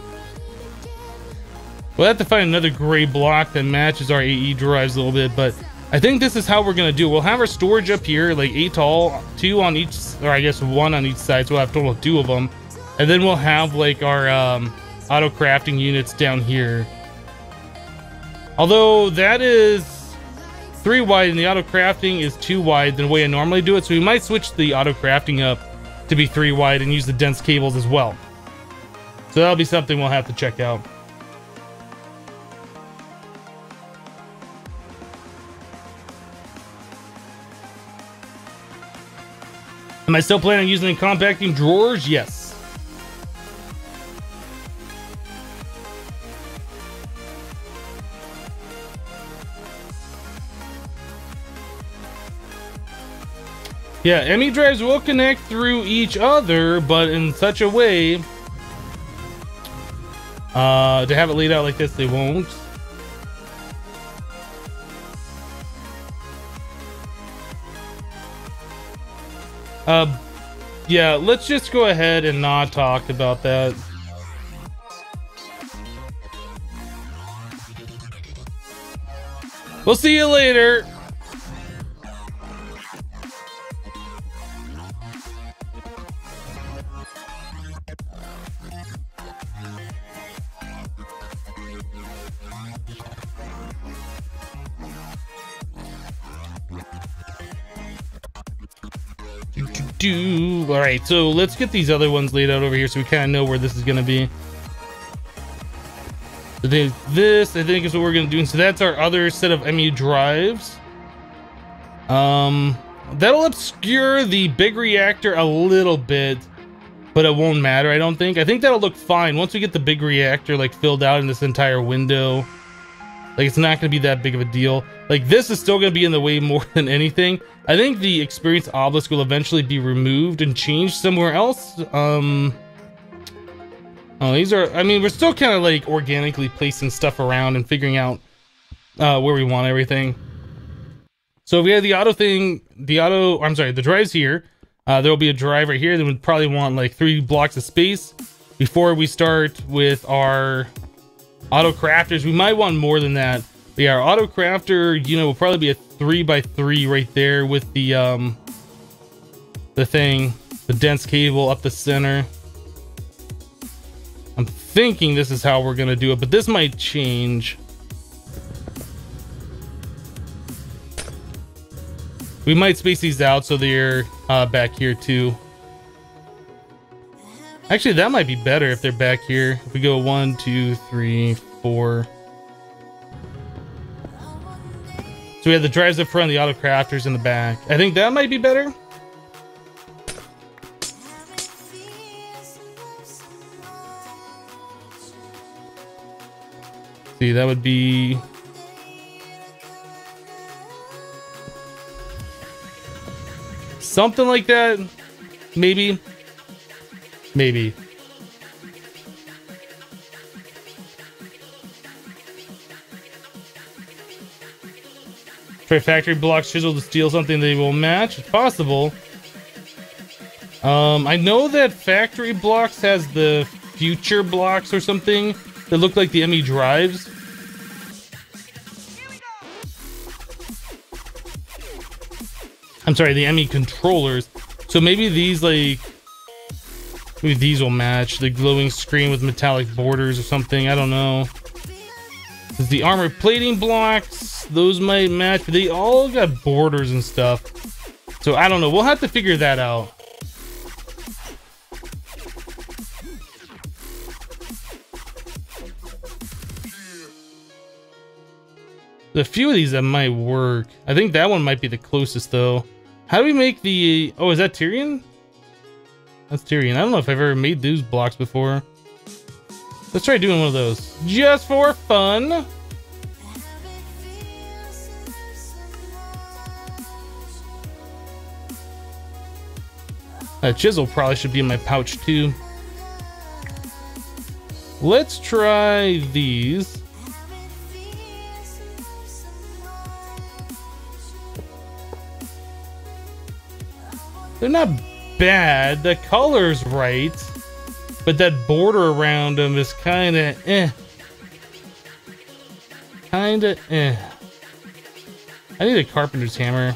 have to find another gray block that matches our AE drives a little bit, but I think this is how we're gonna do it. We'll have our storage up here, like 8 tall, 2 on each, or I guess 1 on each side, so we'll have a total of 2 of them. And then we'll have like our auto crafting units down here. Although that is 3 wide and the auto crafting is 2 wide than the way I normally do it, so we might switch the auto crafting up to be 3 wide and use the dense cables as well. So that'll be something we'll have to check out. Am I still planning on using the compacting drawers? Yes. Yeah, ME drives will connect through each other, but in such a way to have it laid out like this, they won't. Yeah, let's just go ahead and not talk about that. We'll see you later. All right, so let's get these other ones laid out over here so we kind of know where this is going to be. So this, I think, is what we're going to do. So that's our other set of MU drives. that'll obscure the big reactor a little bit, but it won't matter, I don't think. I think that'll look fine once we get the big reactor like filled out in this entire window. Like, it's not gonna be that big of a deal. Like, this is still gonna be in the way more than anything. I think the experience obelisk will eventually be removed and changed somewhere else. Oh, these are, I mean, we're still kind of like organically placing stuff around and figuring out where we want everything. So if we have the auto thing, the drives here, there'll be a drive right here. Then we'd probably want like 3 blocks of space before we start with our auto crafters. We might want more than that. But yeah, our auto crafter, you know, will probably be a 3x3 right there with the dense cable up the center. I'm thinking this is how we're gonna do it, but this might change. We might space these out so they're back here too. Actually, that might be better if they're back here. If we go 1, 2, 3, 4. So we have the drives up front, the auto crafters in the back. I think that might be better. See, that would be something like that. Maybe. Try factory blocks, chisel to steel something they will match. It's possible. I know that factory blocks has the future blocks or something that look like the ME drives. I'm sorry, the ME controllers. So maybe these like, maybe these will match the glowing screen with metallic borders or something. I don't know. The armor plating blocks, those might match, but they all got borders and stuff. So I don't know. We'll have to figure that out. A few of these that might work. I think that one might be the closest though. How do we make the... Oh, is that Tyrion? That's Tyrion. I don't know if I've ever made those blocks before. Let's try doing one of those. Just for fun. That chisel probably should be in my pouch too. Let's try these. They're not bad. The color's right, but that border around them is kind of eh. Kinda eh. I need a carpenter's hammer.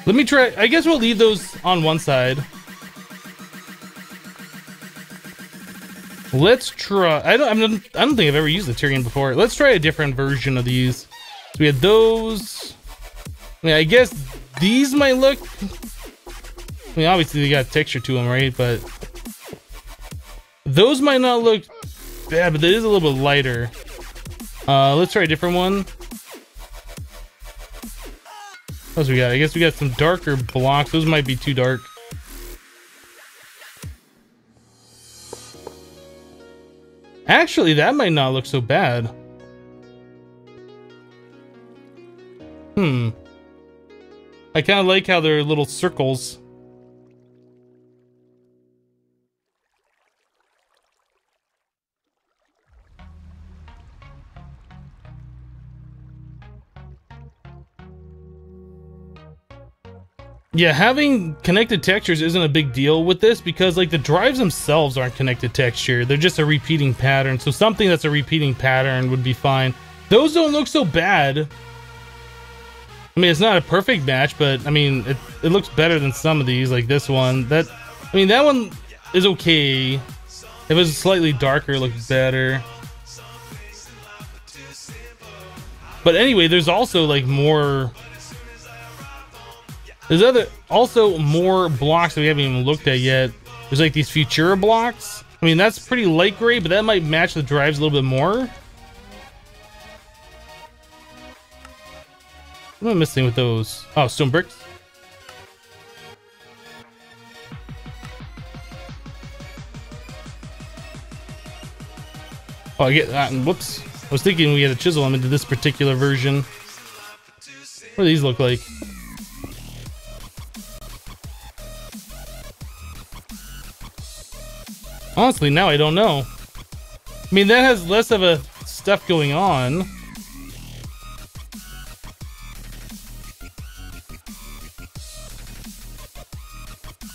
Let me try. I guess we'll leave those on one side. Let's try. I don't think I've ever used the Tyrion before. Let's try a different version of these. So we had those. I mean, I guess these might look. I mean, obviously they got texture to them, right? But those might not look bad, but it is a little bit lighter. Let's try a different one. What else we got? I guess we got some darker blocks. Those might be too dark. Actually, that might not look so bad. I kind of like how they're little circles. Yeah, having connected textures isn't a big deal with this because like the drives themselves aren't connected texture. They're just a repeating pattern. So something that's a repeating pattern would be fine. Those don't look so bad. I mean, it's not a perfect match, but I mean, it looks better than some of these, like this one. That one is okay. If it was slightly darker, it looks better. But anyway, there's also like more... There's also more blocks that we haven't even looked at yet. There's like these Futura blocks. I mean, that's pretty light gray, but that might match the drives a little bit more. What am I missing with those? Oh, stone bricks. Oh, I get that. Whoops. I was thinking we had to chisel them into this particular version. What do these look like? Honestly, now I don't know. I mean, that has less of a stuff going on.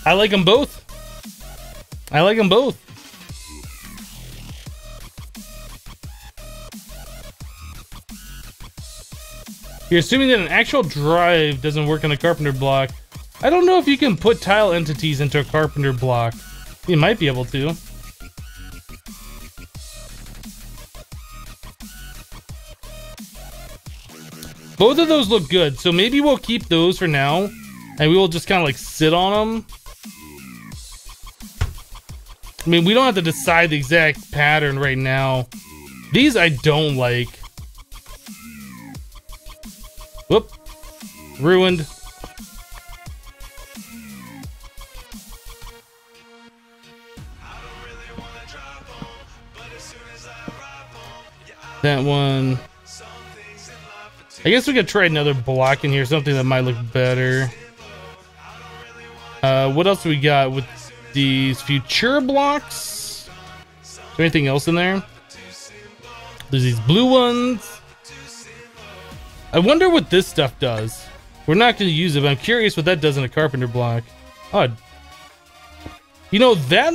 I like them both. I like them both. You're assuming that an actual drive doesn't work on a carpenter block. I don't know if you can put tile entities into a carpenter block. You might be able to. Both of those look good, so maybe we'll keep those for now, and we will just kind of like sit on them. I mean, we don't have to decide the exact pattern right now. These I don't like. Whoop. Ruined. That one. I guess we could try another block in here, something that might look better. What else do we got with these Futura blocks? Is there anything else in there? There's these blue ones. I wonder what this stuff does. We're not going to use it, but I'm curious what that does in a carpenter block. Oh, you know that.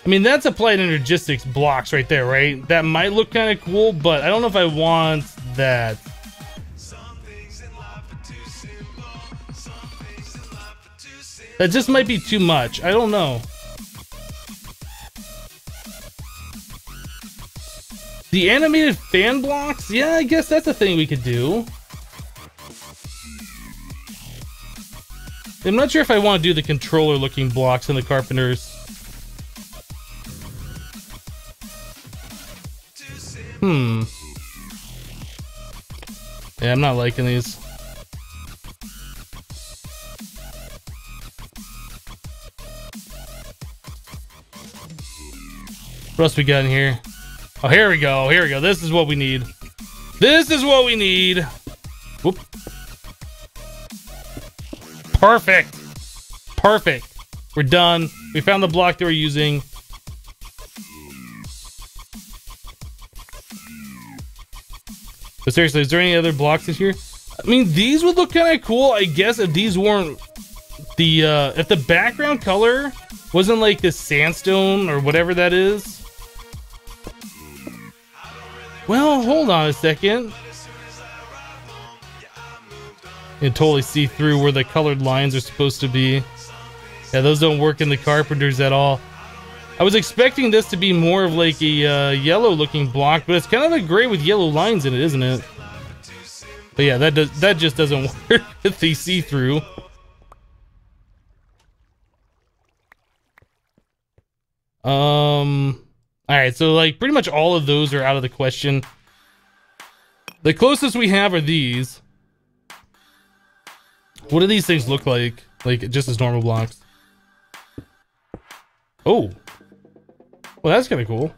I mean, that's applied energistics blocks right there, right? That might look kind of cool, but I don't know if I want that. That just might be too much. I don't know. The animated fan blocks? Yeah, I guess that's a thing we could do. I'm not sure if I want to do the controller looking blocks in the carpenters. Yeah, I'm not liking these. What else we got in here? Oh, here we go. Here we go. This is what we need. This is what we need. Whoop. Perfect. Perfect. We're done. We found the block they were using. But seriously, is there any other blocks this here? I mean, these would look kind of cool, I guess, if these weren't the, if the background color wasn't like this sandstone or whatever that is. Well, hold on a second. You can totally see through where the colored lines are supposed to be. Yeah, those don't work in the carpenters at all. I was expecting this to be more of like a yellow looking block, but it's kind of like gray with yellow lines in it, isn't it? But yeah, that just doesn't work with the see-through. Alright, so like pretty much all of those are out of the question. The closest we have are these. What do these things look like? Like just as normal blocks. Oh. Well, that's kind of cool.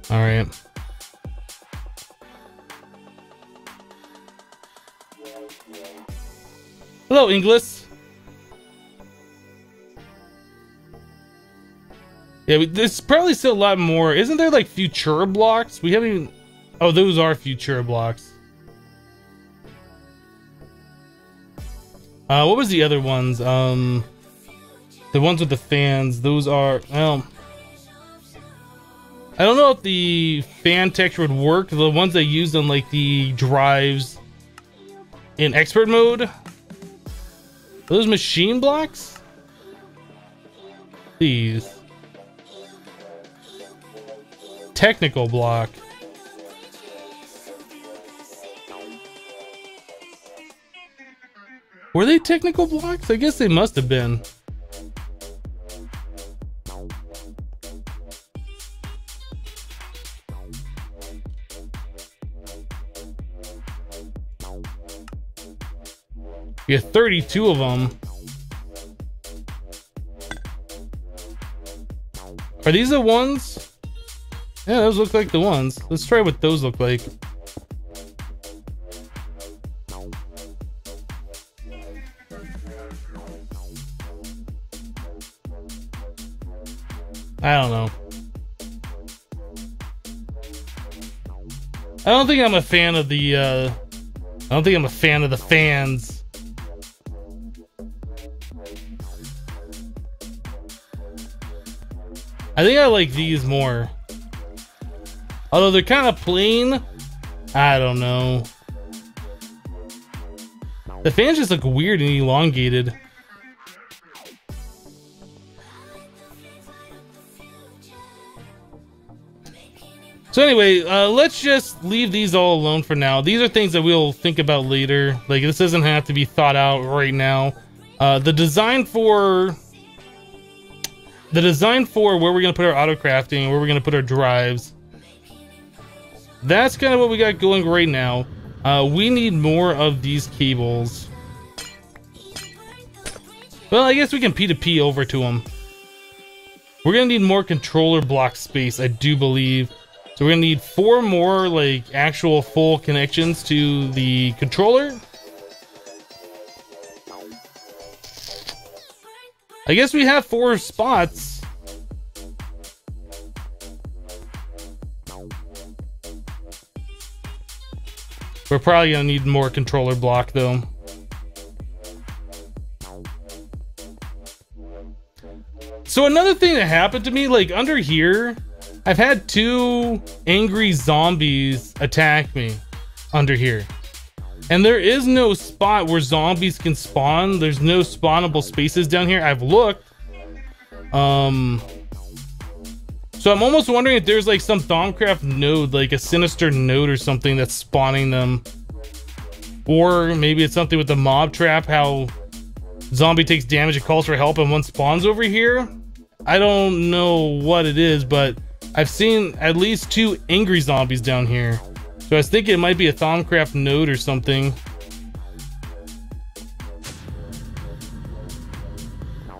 All right. Hello, Inglis. Yeah, there's probably still a lot more. Isn't there like Futura blocks? We haven't even... Oh, those are Futura blocks. What was the other ones? The ones with the fans. Those are... Well, I don't know if the fan texture would work. The ones they used on like the drives in expert mode. Are those machine blocks? technical block. Were they technical blocks? I guess they must have been. We have 32 of them. Are these the ones? Yeah, those look like the ones. Let's try what those look like. I don't know. I don't think I'm a fan of the, I don't think I'm a fan of the fans. I think I like these more. Although they're kind of plain. I don't know. The fans just look weird and elongated. So anyway, let's just leave these all alone for now. These are things that we'll think about later. Like, this doesn't have to be thought out right now. The design for where we're gonna put our auto crafting, where we're gonna put our drives, that's kind of what we got going right now. We need more of these cables. Well, I guess we can P2P over to them. We're gonna need more controller block space, I do believe. So we're gonna need 4 more, like, actual full connections to the controller. I guess we have 4 spots. We're probably gonna need more controller block though. So another thing that happened to me, like under here, I've had 2 angry zombies attack me under here. And there is no spot where zombies can spawn. There's no spawnable spaces down here. I've looked. So I'm almost wondering if there's like some Thaumcraft node, like a sinister node or something that's spawning them. Or maybe it's something with the mob trap, how zombie takes damage, it calls for help, and one spawns over here. I don't know what it is, but I've seen at least 2 angry zombies down here. So I was thinking it might be a Thaumcraft node or something.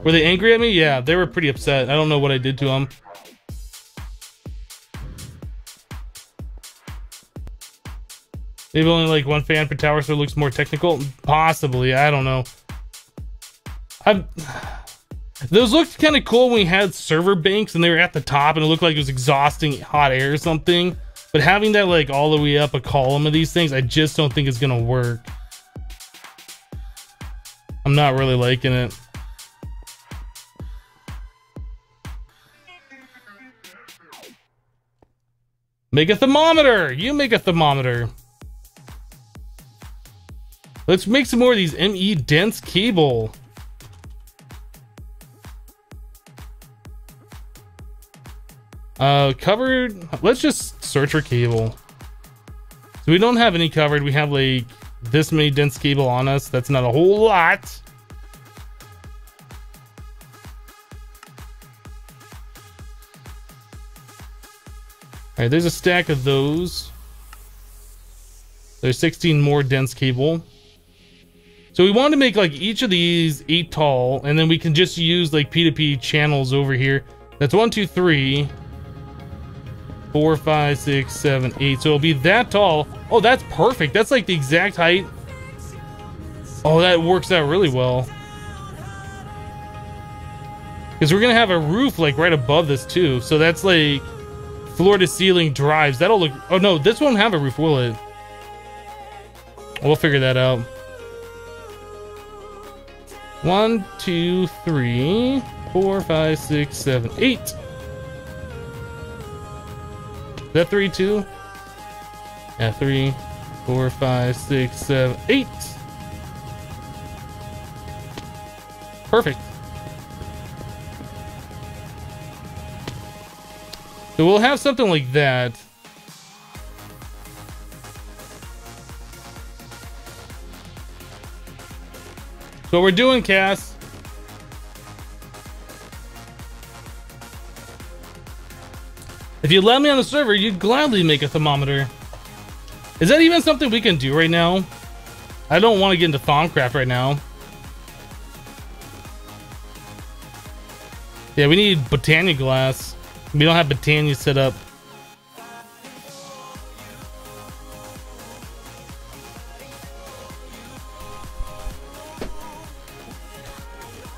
Were they angry at me? Yeah, they were pretty upset. I don't know what I did to them. Maybe only like 1 fan per tower, so it looks more technical. Possibly, I don't know. Those looked kind of cool when we had server banks and they were at the top and it looked like it was exhausting hot air or something. But having that like all the way up a column of these things, I just don't think it's gonna work. I'm not really liking it. Make a thermometer! You make a thermometer. Let's make some more of these ME dense cable. Covered. Let's just search for cable. So we don't have any covered. We have like this many dense cable on us. That's not a whole lot. All right, there's a stack of those. There's 16 more dense cable. So we want to make like each of these 8 tall, and then we can just use like P2P channels over here. That's 1, 2, 3, 4, 5, 6, 7, 8. So it'll be that tall. Oh, that's perfect. That's like the exact height. Oh, that works out really well. Because we're gonna have a roof like right above this too. So that's like floor to ceiling drives. That'll look. Oh no, this won't have a roof, will it? We'll figure that out. 1, 2, 3, 4, 5, 6, 7, 8. Is that 3 too? Yeah, 3, 4, 5, 6, 7, 8. Perfect. So we'll have something like that. So what we're doing, Cass. If you let me on the server, you'd gladly make a thermometer. Is that even something we can do right now? I don't want to get into Thaumcraft right now. Yeah, we need Botania glass. We don't have Botania set up.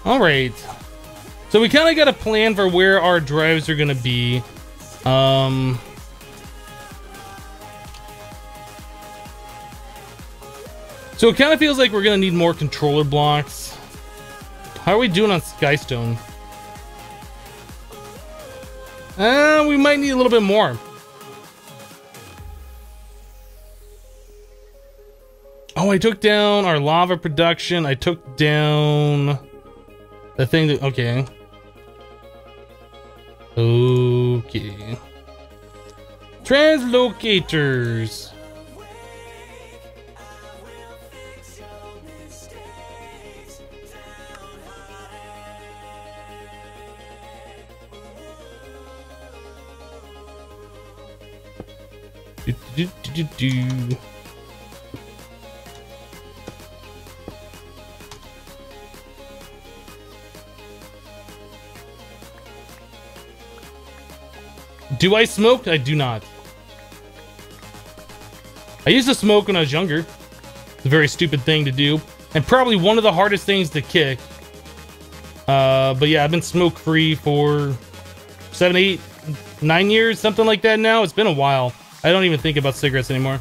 All right. So we kind of got a plan for where our drives are going to be. So it kind of feels like we're going to need more controller blocks. How are we doing on Skystone? We might need a little bit more. Oh, I took down our lava production. I took down the thing that... Okay. Okay. Translocators. Do. Do I smoke? I do not. I used to smoke when I was younger. It's a very stupid thing to do, and probably one of the hardest things to kick. But yeah, I've been smoke free for 7, 8, 9 years, something like that now. It's been a while. I don't even think about cigarettes anymore.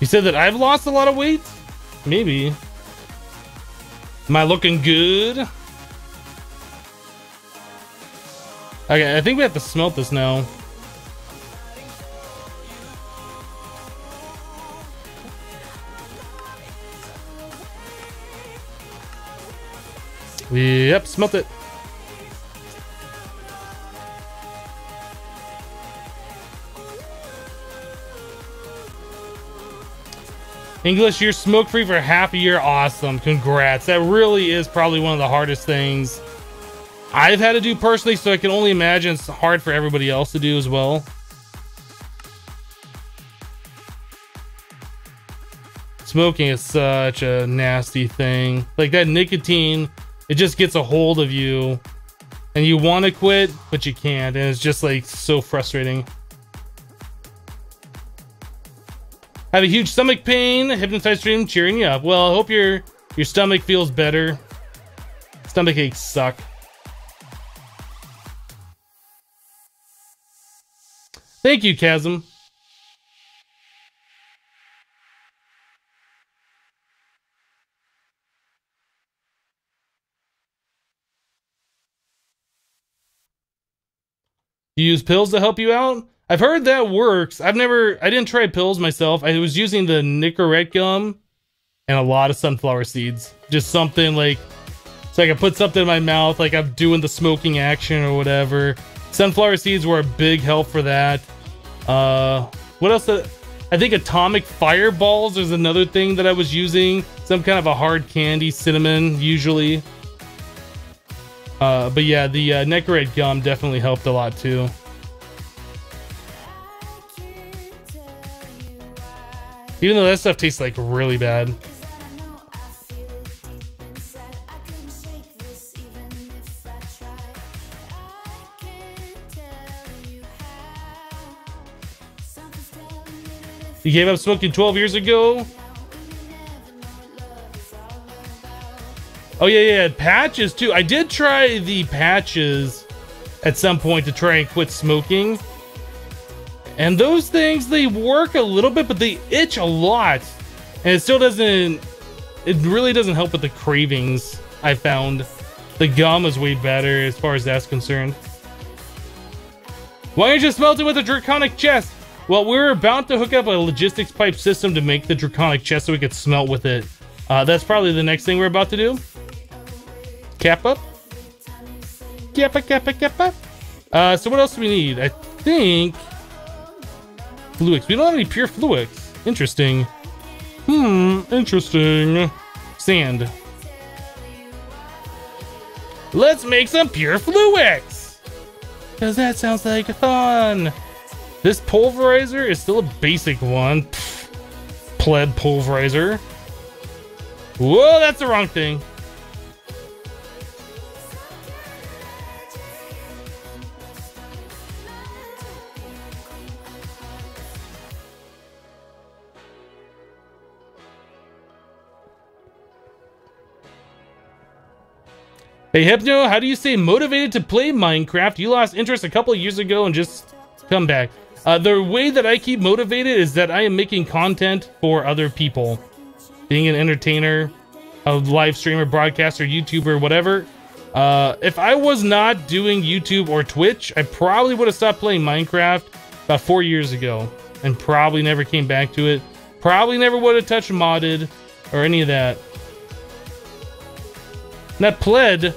You said that I've lost a lot of weight? Maybe. Am I looking good? Okay, I think we have to smelt this now. Yep, smelt it. English, you're smoke free for half a year. Awesome. Congrats. That really is probably one of the hardest things I've had to do personally, so I can only imagine it's hard for everybody else to do as well. Smoking is such a nasty thing. Like that nicotine, it just gets a hold of you and you want to quit, but you can't. And it's just like so frustrating. Have a huge stomach pain. Hypnotized stream cheering you up. Well, I hope your stomach feels better. Stomach aches suck. Thank you, Chasm. You use pills to help you out? I've heard that works. I didn't try pills myself. I was using the Nicorette gum and a lot of sunflower seeds. Just something like, so I could put something in my mouth, like I'm doing the smoking action or whatever. Sunflower seeds were a big help for that. What else? I think atomic fireballs is another thing that I was using. Some kind of a hard candy, cinnamon, usually. But yeah, the Nicorette gum definitely helped a lot too. Even though that stuff tastes like really bad. You gave up smoking 12 years ago? Oh yeah, patches too. I did try the patches at some point to try and quit smoking. And those things, they work a little bit, but they itch a lot. And it still doesn't, it really doesn't help with the cravings, I found. The gum is way better as far as that's concerned. Why aren't you smelting with a draconic chest? Well, we're about to hook up a logistics pipe system to make the draconic chest so we could smelt with it. That's probably the next thing we're about to do. Cap up. Kappa, kappa, kappa. So what else do we need? I think... Fluix. We don't have any pure fluix. Interesting. Interesting. Sand. Let's make some pure fluix! Because that sounds like fun. This pulverizer is still a basic one. Pfft. Pleb pulverizer. Whoa, that's the wrong thing. Hey Hypno, how do you stay motivated to play Minecraft? You lost interest a couple of years ago and just come back. The way that I keep motivated is that I am making content for other people. Being an entertainer, a live streamer, broadcaster, YouTuber, whatever. If I was not doing YouTube or Twitch, I probably would have stopped playing Minecraft about 4 years ago. And probably never came back to it. Probably never would have touched modded or any of that. Not pleb.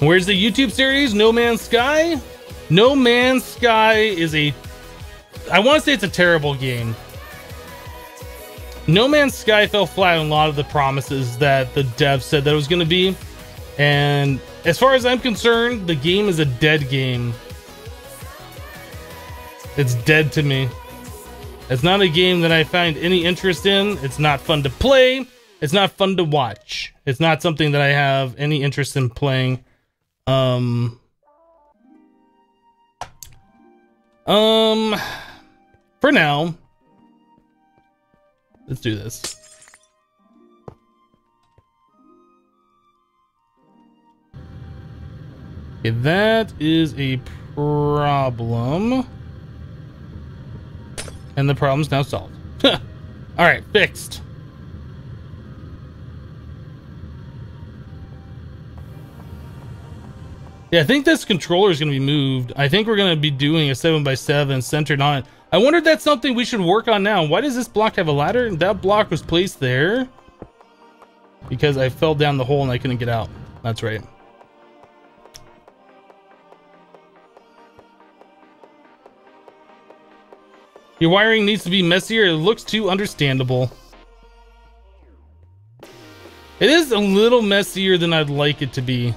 Where's the YouTube series? No Man's Sky? No Man's Sky is a... I want to say it's a terrible game. No Man's Sky fell flat on a lot of the promises that the devs said that it was going to be. And as far as I'm concerned, the game is a dead game. It's dead to me. It's not a game that I find any interest in. It's not fun to play. It's not fun to watch. It's not something that I have any interest in playing. For now, let's do this. Okay, that is a problem. And the problem's now solved. Alright, fixed. Yeah, I think this controller is going to be moved. I think we're going to be doing a 7x7 centered on it. I wonder if that's something we should work on now. Why does this block have a ladder? That block was placed there because I fell down the hole and I couldn't get out. That's right. Your wiring needs to be messier. It looks too understandable. It is a little messier than I'd like it to be.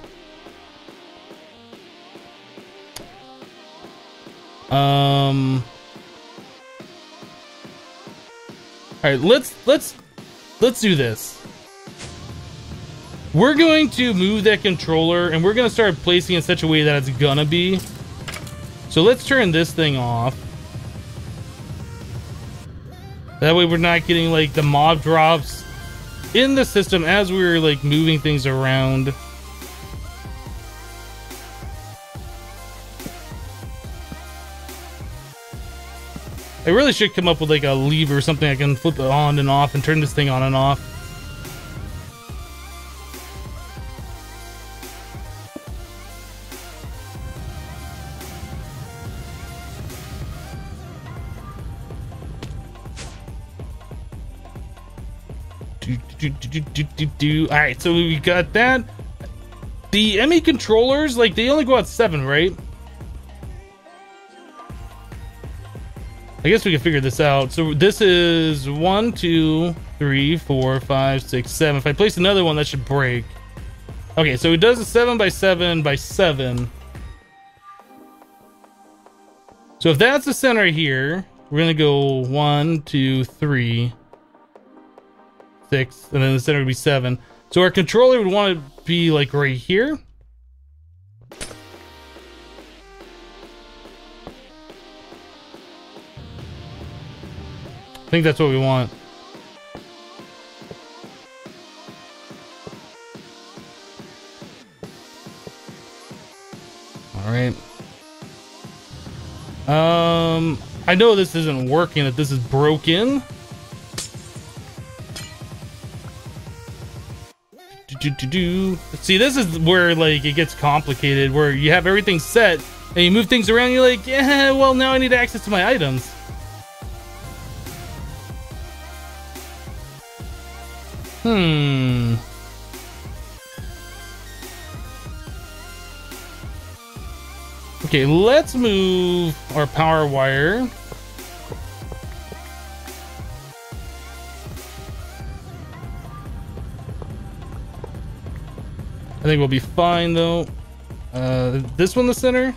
All right, let's do this. We're going to move that controller and we're going to start placing it in such a way that it's gonna be. So let's turn this thing off. That way we're not getting like the mob drops in the system as we're like moving things around. I really should come up with like a lever or something I can flip it on and off and turn this thing on and off. All right, so we got that. The ME controllers, like they only go out 7, right? I guess we can figure this out. So this is 1, 2, 3, 4, 5, 6, 7. If I place another one, that should break. Okay, so it does a 7x7x7. So if that's the center here, we're gonna go 1, 2, 3, 6, and then the center would be 7. So our controller would want to be like right here. I think that's what we want. All right. I know this isn't working, that this is broken. See, this is where like it gets complicated, where you have everything set and you move things around. You're like, yeah, well, now I need access to my items. Okay, let's move our power wire. I think we'll be fine though. This one, the center,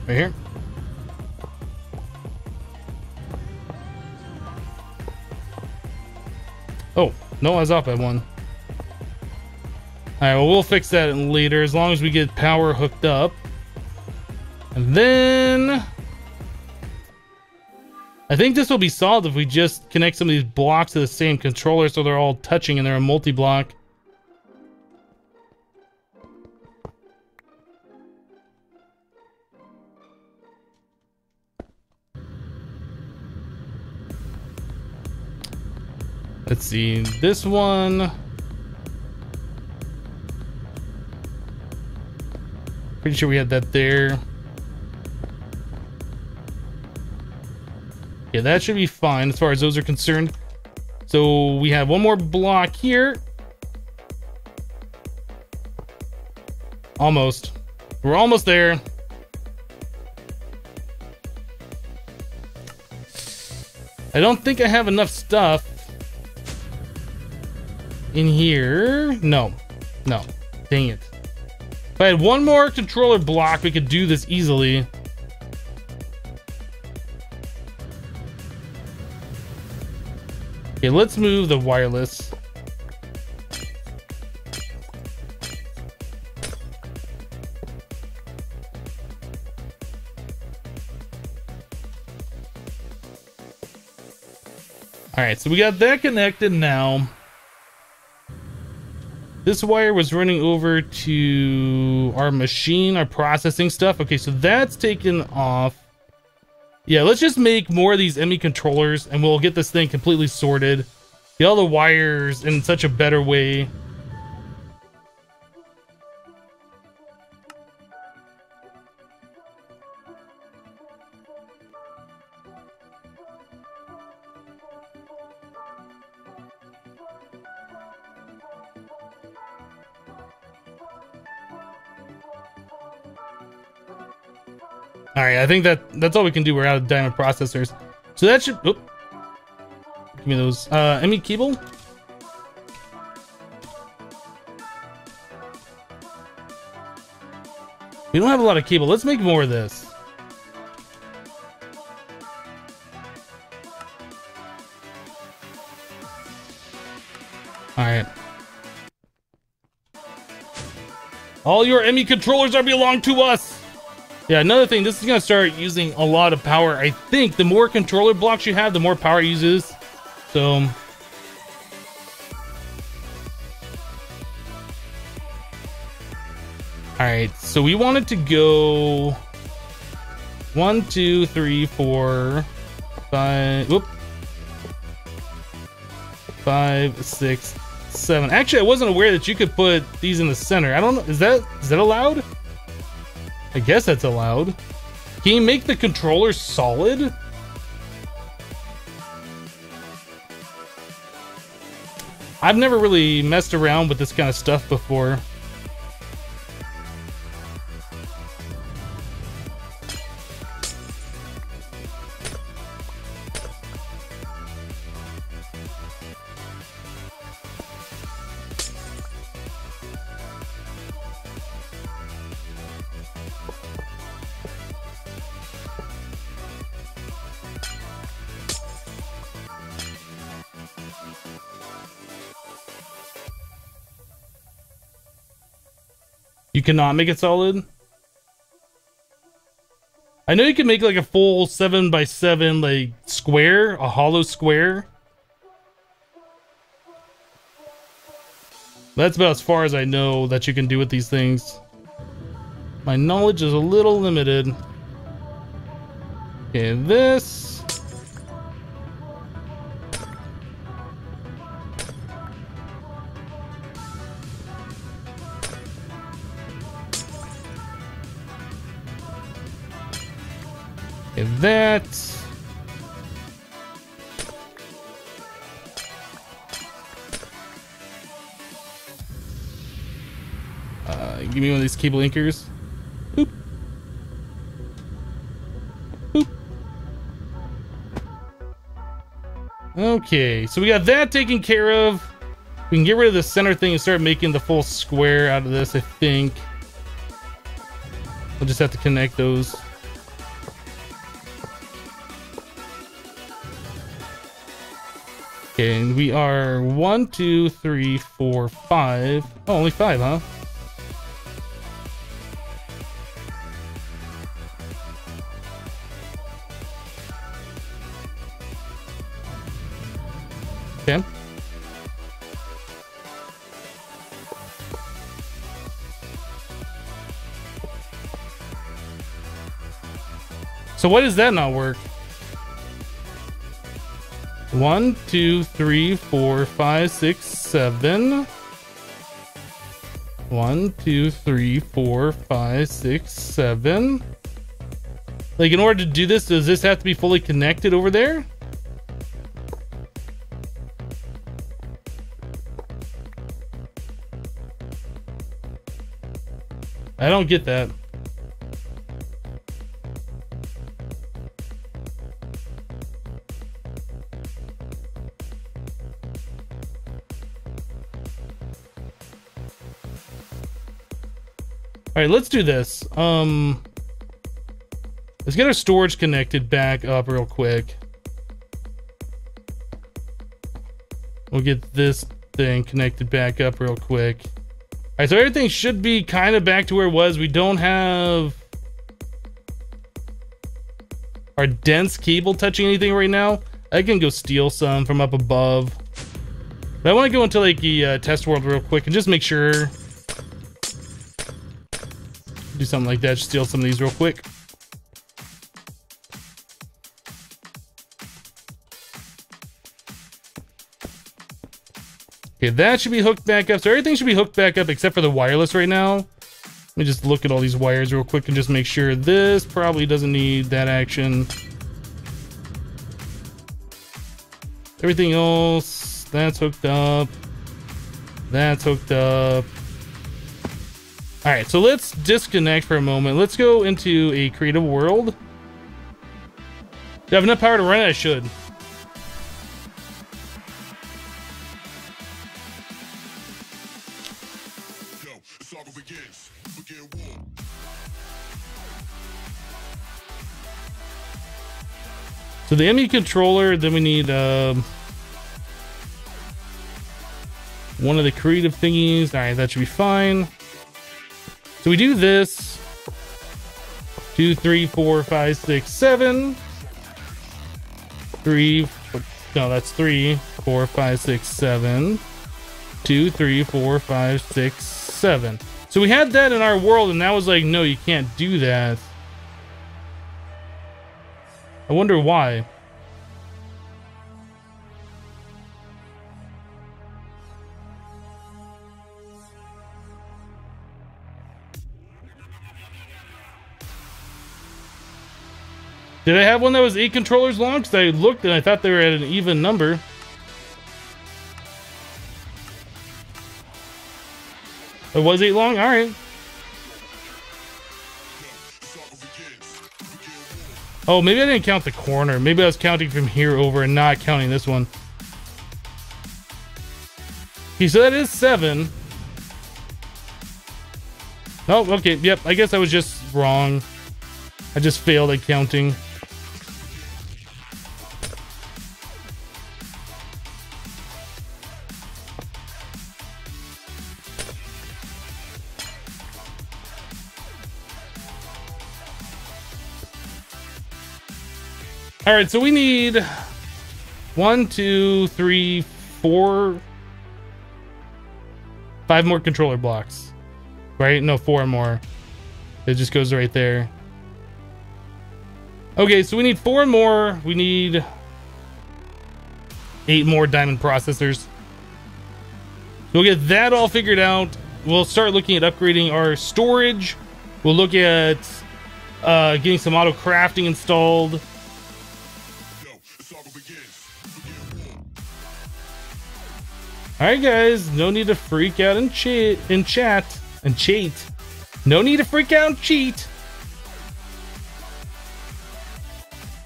right here. Oh, no, I was off by one. All right, well, we'll fix that later as long as we get power hooked up. And then I think this will be solved if we just connect some of these blocks to the same controller so they're all touching and they're a multi-block. Let's see, this one. Pretty sure we had that there. Yeah, that should be fine as far as those are concerned. So we have one more block here. Almost. We're almost there. I don't think I have enough stuff in here. No. Dang it. If I had one more controller block, we could do this easily. Okay, let's move the wireless. All right, so we got that connected now. This wire was running over to our machine, our processing stuff. Okay, so that's taken off. Yeah, let's just make more of these ME controllers and we'll get this thing completely sorted. Get all the wires in such a better way. All right, I think that's all we can do. We're out of diamond processors, so that should. Oop, give me those. ME cable. We don't have a lot of cable. Let's make more of this. All right. All your ME controllers are belong to us. Yeah, another thing, this is going to start using a lot of power. I think the more controller blocks you have, the more power it uses. So alright, so we wanted to go 1, 2, 3, 4, 5. Whoop. 5, 6, 7. Actually, I wasn't aware that you could put these in the center. I don't know. Is that allowed? I guess that's allowed. Can you make the controller solid? I've never really messed around with this kind of stuff before. You cannot make it solid? I know you can make like a full 7x7 like square, a hollow square. That's about as far as I know that you can do with these things. My knowledge is a little limited. Okay, this. And that. Give me one of these cable anchors. Boop. Boop. Okay, so we got that taken care of. We can get rid of the center thing and start making the full square out of this, I think. We'll just have to connect those. Okay, and we are 1, 2, 3, 4, 5. Oh, only 5, huh? Okay. So why does that not work? 1, 2, 3, 4, 5, 6, 7. 1, 2, 3, 4, 5, 6, 7. Like, in order to do this, does this have to be fully connected over there? I don't get that. All right, let's do this. Let's get our storage connected back up real quick. We'll get this thing connected back up real quick. All right, so everything should be kind of back to where it was. We don't have our dense cable touching anything right now. I can go steal some from up above. But I want to go into like the test world real quick and just make sure. Do something like that, just steal some of these real quick. Okay, that should be hooked back up. So everything should be hooked back up except for the wireless right now. Let me just look at all these wires real quick and just make sure this probably doesn't need that action. Everything else, that's hooked up. That's hooked up. All right, so let's disconnect for a moment. Let's go into a creative world. Do I have enough power to run it? I should. So the ME controller, then we need one of the creative thingies. All right, that should be fine. So we do this. 2, 3, 4, 5, 6, 7. 3. No, that's 3, 4, 5, 6, 7. 2, 3, 4, 5, 6, 7. So we had that in our world, and that was like, no, you can't do that. I wonder why. Did I have one that was 8 controllers long? Because I looked and I thought they were at an even number. It was 8 long? Alright. Oh, maybe I didn't count the corner. Maybe I was counting from here over and not counting this one. Okay, so that is 7. Oh, okay. Yep, I guess I was just wrong. I just failed at counting. All right, so we need 1, 2, 3, 4, 5 more controller blocks, right? No, 4 more. It just goes right there. Okay, so we need 4 more. We need 8 more diamond processors. So we'll get that all figured out. We'll start looking at upgrading our storage. We'll look at getting some auto crafting installed. Alright guys, no need to freak out and cheat. No need to freak out and cheat.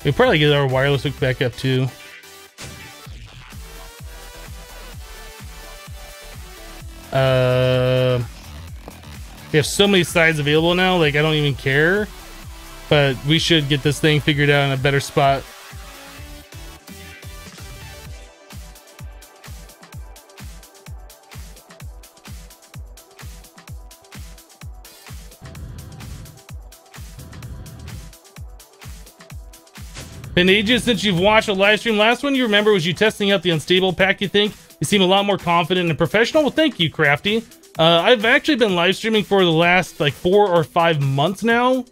We'll probably get our wireless hooked back up too. We have so many sides available now, like I don't even care. But we should get this thing figured out in a better spot. Been ages since you've watched a live stream. Last one you remember was you testing out the unstable pack, you think? You seem a lot more confident and professional. Well, thank you, Crafty. I've actually been live streaming for the last like 4 or 5 months now.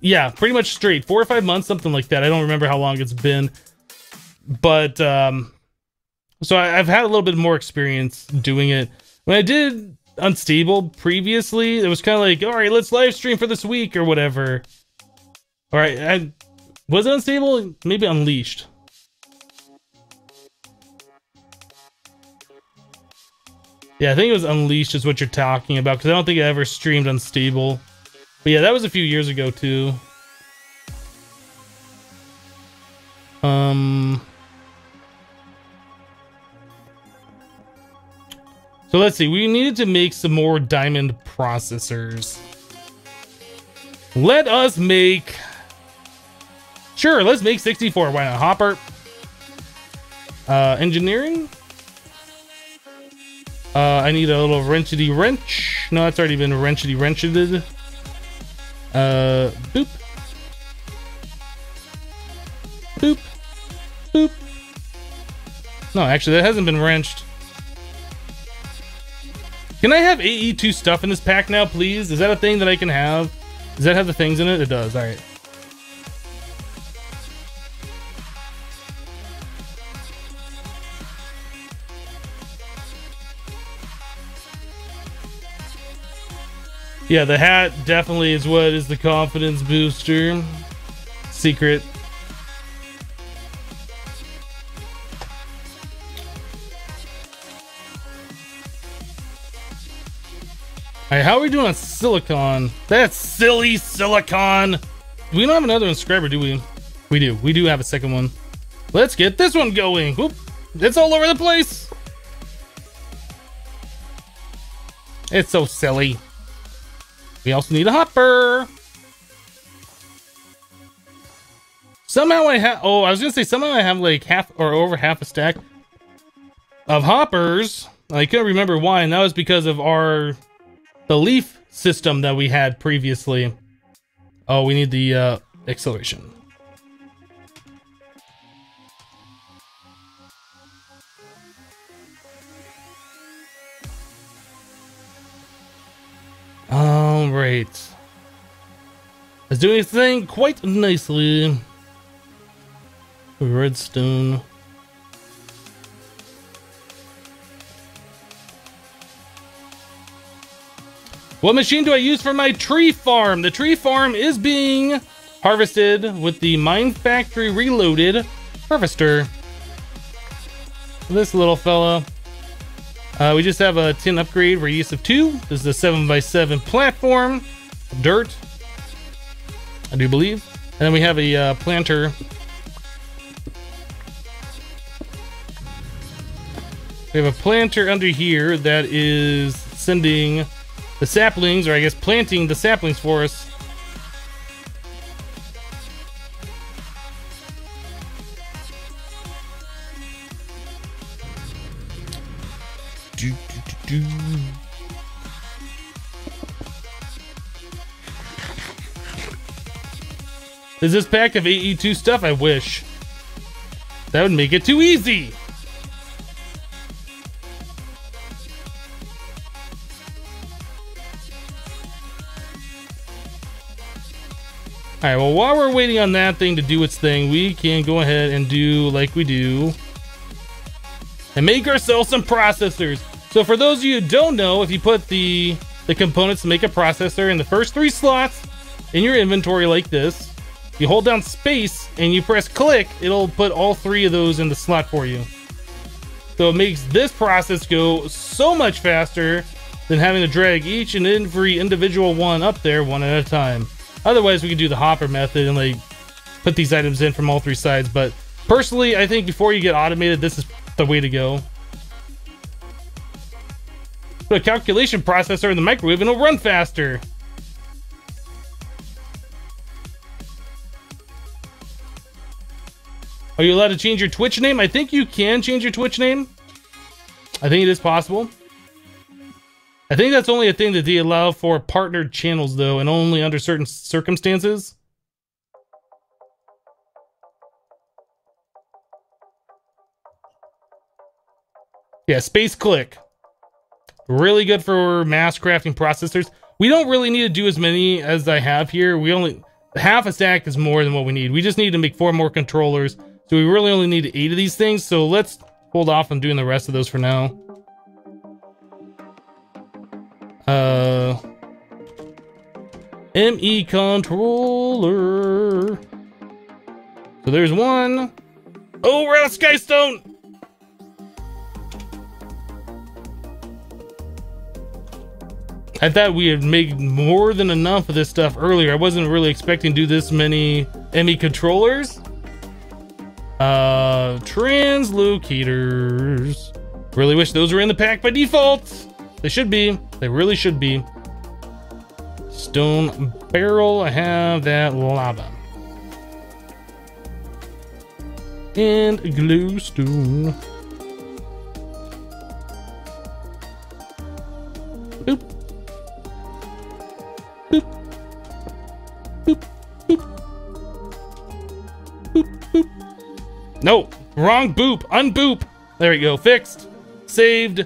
Yeah, pretty much straight. 4 or 5 months, something like that. I don't remember how long it's been. But, so I've had a little bit more experience doing it. When I did Unstable previously, it was kind of like, all right, let's live stream for this week or whatever. All right, was it Unstable? Maybe Unleashed. Yeah, I think it was Unleashed is what you're talking about, because I don't think I ever streamed Unstable. But yeah, that was a few years ago too. So let's see, we needed to make some more diamond processors. Let us make... Sure, let's make 64. Why not? Hopper. Engineering. I need a little wrenchity wrench. No, that's already been wrenchity wrenched. Boop. Boop. Boop. No, actually, that hasn't been wrenched. Can I have AE2 stuff in this pack now, please? Is that a thing that I can have? Does that have the things in it? It does. All right. Yeah, the hat definitely is what is the confidence booster. Secret. Alright, how are we doing on silicon? That's silly silicon. We don't have another inscriber, do we? We do. We do have a second one. Let's get this one going. Whoop. It's all over the place. It's so silly. We also need a hopper. Somehow I have... Oh, I was going to say somehow I have like half or over half a stack of hoppers. I couldn't remember why, and that was because of the leaf system that we had previously. Oh, we need the acceleration. All right. It's doing its thing quite nicely. Redstone. What machine do I use for my tree farm? The tree farm is being harvested with the Mine Factory Reloaded harvester. This little fella. We just have a tin upgrade radius of 2. This is a 7x7 platform. Dirt, I do believe. And then we have a planter. We have a planter under here that is sending the saplings, or I guess planting the saplings for us. Is this pack of AE2 stuff? I wish. That would make it too easy. Alright, well, while we're waiting on that thing to do its thing, we can go ahead and do like we do and make ourselves some processors. So for those of you who don't know, if you put the components to make a processor in the first 3 slots, in your inventory like this. You hold down space and you press click, it'll put all 3 of those in the slot for you. So it makes this process go so much faster than having to drag each and every individual one up there one at a time. Otherwise, we could do the hopper method and like put these items in from all 3 sides. But personally, I think before you get automated, this is the way to go. Put a calculation processor in the microwave and it'll run faster. Are you allowed to change your Twitch name? I think you can change your Twitch name. I think it is possible. I think that's only a thing that they allow for partnered channels though, and only under certain circumstances. Yeah, space click. Really good for mass crafting processors. We don't really need to do as many as I have here. We only, half a stack is more than what we need. We just need to make 4 more controllers. So we really only need 8 of these things. So let's hold off on doing the rest of those for now. ME controller. So there's one. Oh, we're out of Skystone. I thought we had made more than enough of this stuff earlier. I wasn't really expecting to do this many ME controllers. Translocators. Really wish those were in the pack by default. They should be. They really should be. Stone barrel. I have that lava. And glowstone. Boop. Boop. Boop. Boop. Boop. Boop. No, wrong boop. Unboop. There we go. Fixed. Saved.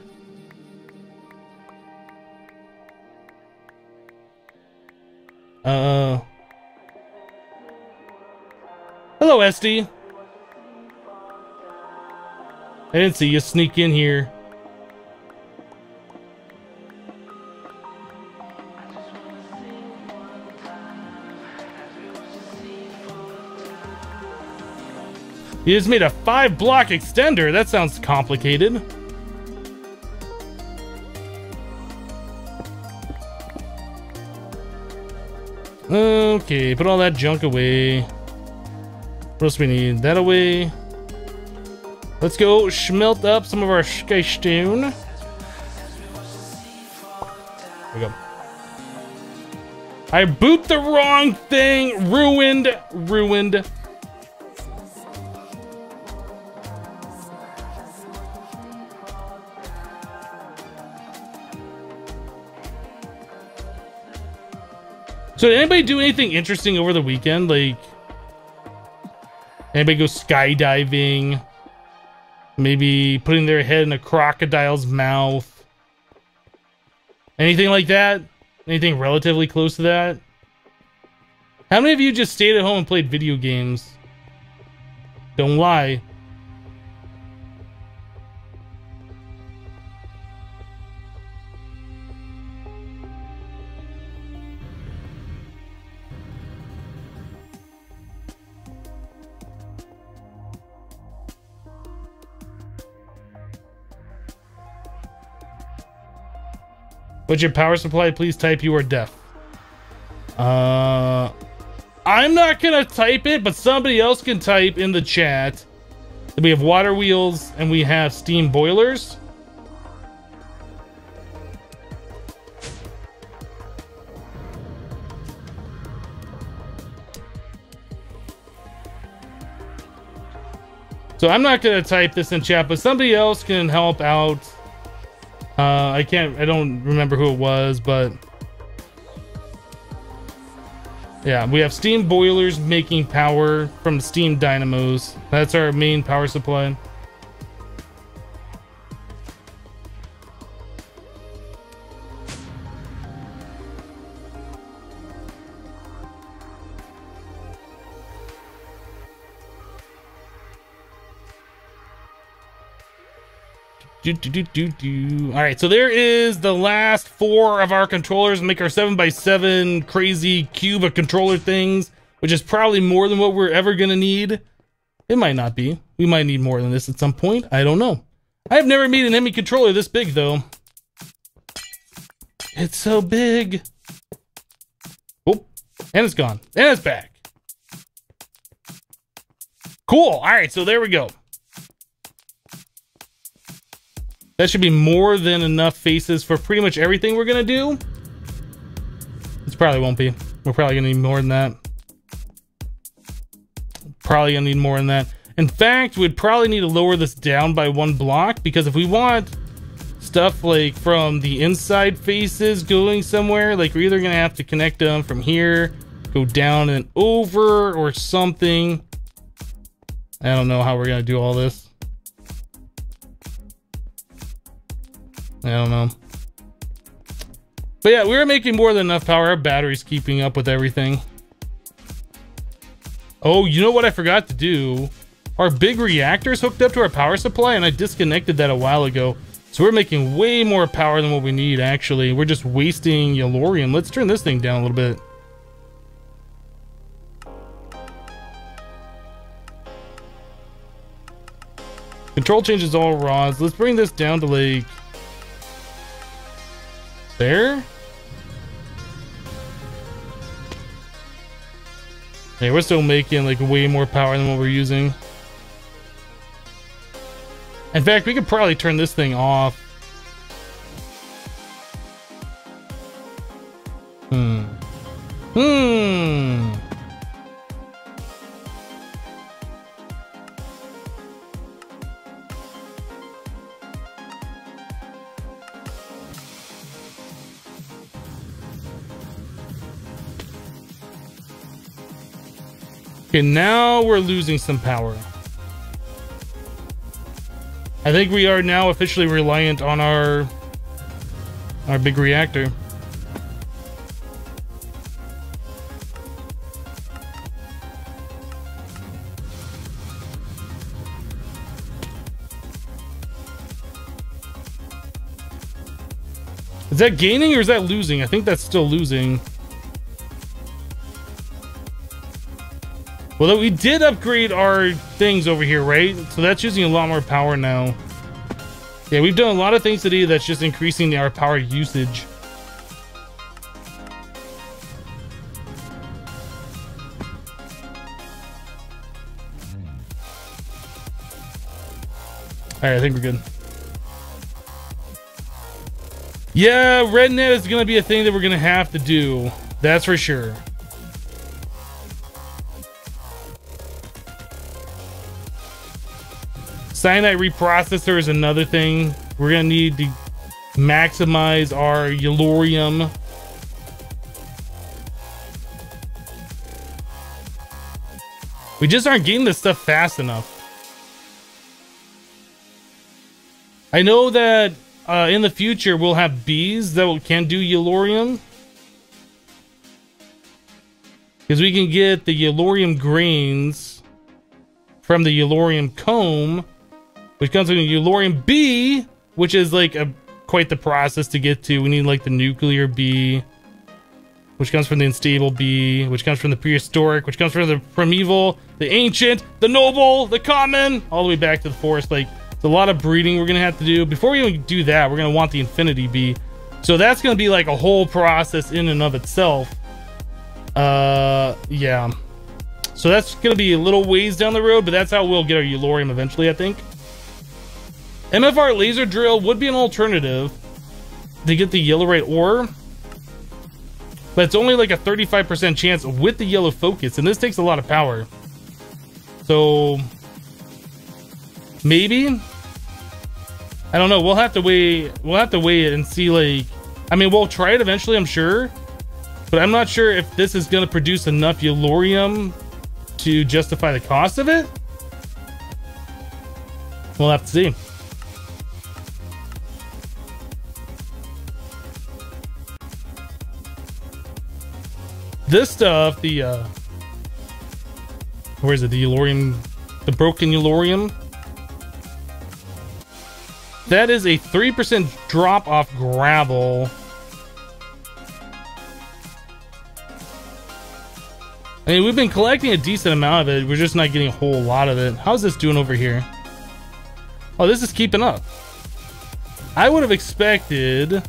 Hello, SD. I didn't see you sneak in here. You just made a 5-block extender. That sounds complicated. Okay, put all that junk away. What else we need? That away. Let's go schmelt up some of our skystone. There we go. I booped the wrong thing. Ruined. So did anybody do anything interesting over the weekend? Like, anybody go skydiving? Maybe putting their head in a crocodile's mouth? Anything like that? Anything relatively close to that? How many of you just stayed at home and played video games? Don't lie. What's your power supply? Please type you are deaf. I'm not gonna type it, but somebody else can type in the chat. We have water wheels and we have steam boilers. So I'm not gonna type this in chat, but somebody else can help out. I don't remember who it was, but yeah, we have steam boilers making power from steam dynamos. That's our main power supply. All right, so there is the last 4 of our controllers. Make our 7x7 crazy cube of controller things, which is probably more than what we're ever gonna need. It might not be. We might need more than this at some point. I don't know. I've never made an Hemi controller this big, though. It's so big. Oh, and it's gone. And it's back. Cool. All right, so there we go. That should be more than enough faces for pretty much everything we're going to do. This probably won't be. We're probably going to need more than that. Probably going to need more than that. In fact, we'd probably need to lower this down by 1 block, because if we want stuff like from the inside faces going somewhere, like we're either going to have to connect them from here, go down and over or something. I don't know how we're going to do all this. I don't know. But yeah, we were making more than enough power. Our battery's keeping up with everything. Oh, you know what I forgot to do? Our big reactor's hooked up to our power supply, and I disconnected that a while ago. So we're making way more power than what we need, actually. We're just wasting Yellorium. Let's turn this thing down a little bit. Control changes all rods. Let's bring this down to like... there? Yeah, we're still making like way more power than what we're using. In fact, we could probably turn this thing off. Okay, now we're losing some power. I think we are now officially reliant on our big reactor. Is that gaining or is that losing? I think that's still losing. Well, we did upgrade our things over here, right? So that's using a lot more power now. Yeah, we've done a lot of things today that's just increasing our power usage. Alright, I think we're good. Yeah, RedNet is going to be a thing that we're going to have to do. That's for sure. Cyanide reprocessor is another thing. We're gonna need to maximize our Yellorium. We just aren't getting this stuff fast enough. I know that in the future we'll have bees that can do Yellorium, because we can get the Yellorium grains from the Yellorium comb, which comes from the Yellorium bee, which is like quite the process to get to. We need like the nuclear bee, which comes from the unstable bee, which comes from the prehistoric, which comes from the primeval, the ancient, the noble, the common, all the way back to the forest. Like, it's a lot of breeding we're gonna have to do. Before we even do that, we're gonna want the infinity bee. So that's gonna be like a whole process in and of itself. Yeah. So that's gonna be a little ways down the road, but that's how we'll get our Yellorium eventually, I think. MFR laser drill would be an alternative to get the Yellorite ore, but it's only like a 35% chance with the yellow focus, and this takes a lot of power. So maybe, I don't know. We'll have to wait. We'll have to wait and see. Like, I mean, we'll try it eventually, I'm sure, but I'm not sure if this is going to produce enough Yellorium to justify the cost of it. We'll have to see. This stuff, the where is it? The Yellorium, the broken Yellorium. That is a 3% drop off gravel. I mean, we've been collecting a decent amount of it. We're just not getting a whole lot of it. How's this doing over here? Oh, this is keeping up. I would have expected...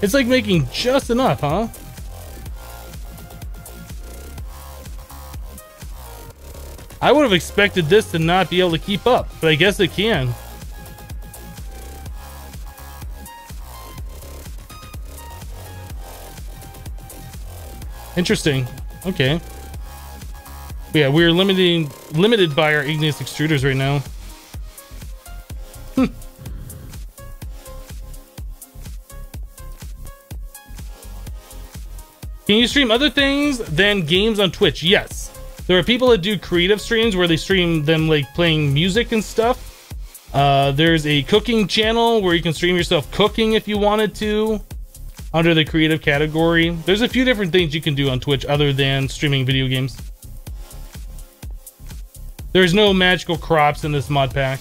It's like making just enough, huh? I would have expected this to not be able to keep up, but I guess it can. Interesting. Okay. Yeah, we're limited by our igneous extruders right now. Can you stream other things than games on Twitch? Yes. There are people that do creative streams where they stream them like playing music and stuff. There's a cooking channel where you can stream yourself cooking if you wanted to, under the creative category. There's a few different things you can do on Twitch other than streaming video games. There's no magical crops in this mod pack.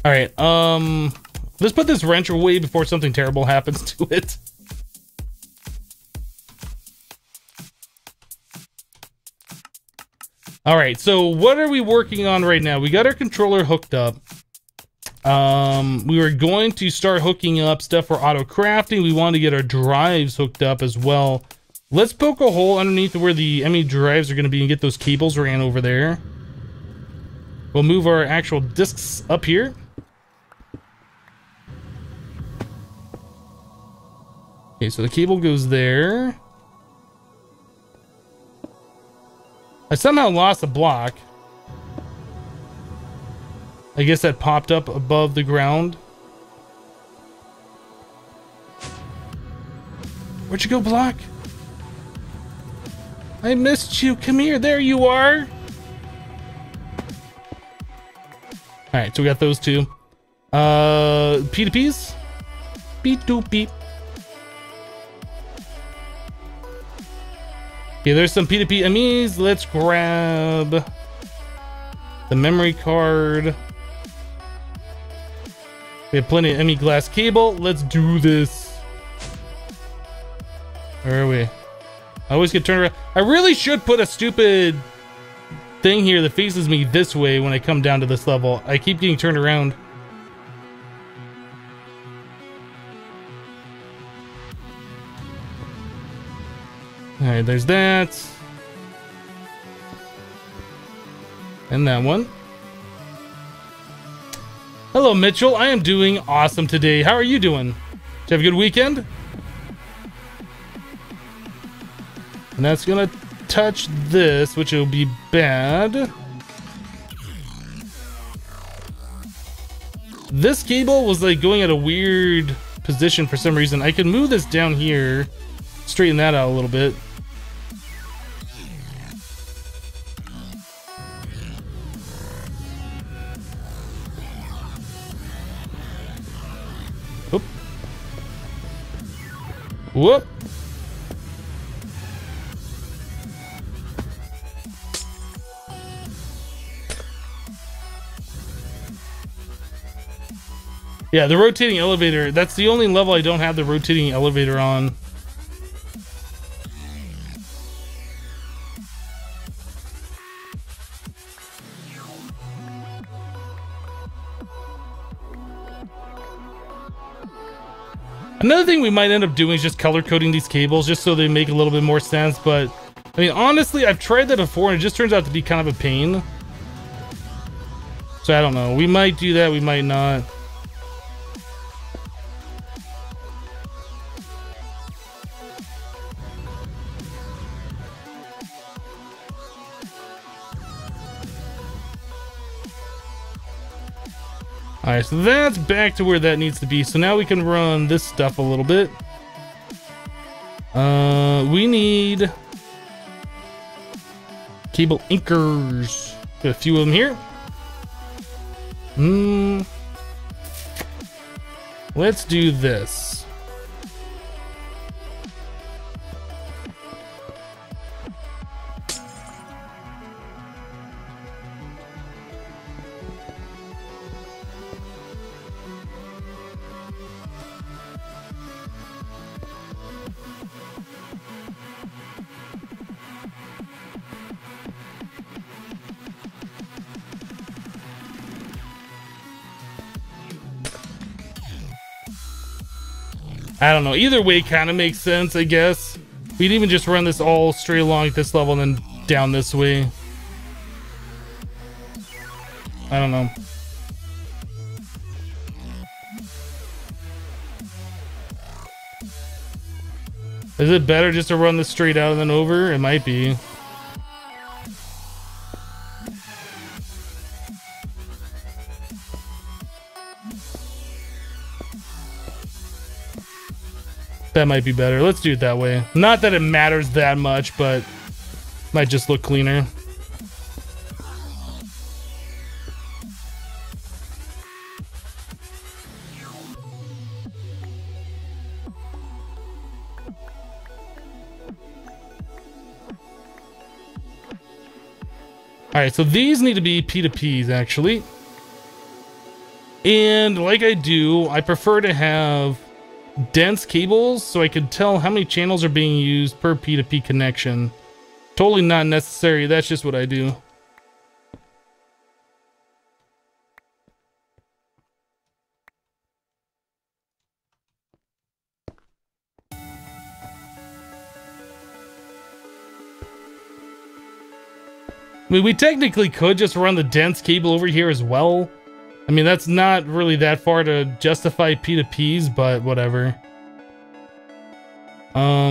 All right, let's put this wrench away before something terrible happens to it. All right, so what are we working on right now? We got our controller hooked up. We were going to start hooking up stuff for auto crafting. We wanted to get our drives hooked up as well. Let's poke a hole underneath where the ME drives are going to be and get those cables ran over there. We'll move our actual discs up here. Okay, so the cable goes there. I somehow lost a block. I guess that popped up above the ground. Where'd you go, block? I missed you. Come here. There you are. Alright, so we got those two. P2Ps? Beep doop beep. Okay, there's some P2P MEs. Let's grab the memory card. We have plenty of ME glass cable. Let's do this. Where are we? I always get turned around. I really should put a stupid thing here that faces me this way when I come down to this level. I keep getting turned around. Alright, there's that. And that one. Hello, Mitchell. I am doing awesome today. How are you doing? Did you have a good weekend? And that's gonna touch this, which will be bad. This cable was like going at a weird position for some reason. I can move this down here, straighten that out a little bit. Whoop. Whoop. Yeah, the rotating elevator, that's the only level I don't have the rotating elevator on. Another thing we might end up doing is just color coding these cables just so they make a little bit more sense, but I mean, honestly, I've tried that before and it just turns out to be kind of a pain. So I don't know, we might do that, we might not. Alright, so that's back to where that needs to be. So now we can run this stuff a little bit. We need cable anchors. Got a few of them here. Let's do this. I don't know. Either way kind of makes sense, I guess. We'd even just run this all straight along at this level and then down this way. I don't know. Is it better just to run this straight out and then over? It might be. That might be better. Let's do it that way. Not that it matters that much, but might just look cleaner. Alright, so these need to be P2Ps actually. And like I do, I prefer to have dense cables so I could tell how many channels are being used per P2P connection. Totally not necessary, that's just what I do. I mean, we technically could just run the dense cable over here as well. I mean, that's not really that far to justify P2Ps, but whatever. So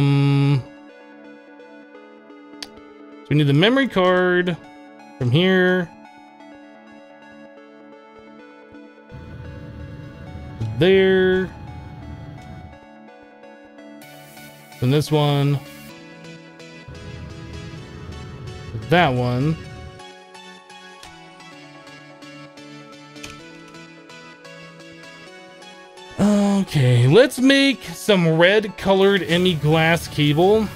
we need the memory card from here. There. And this one. That one. Okay, let's make some red colored ME glass cable.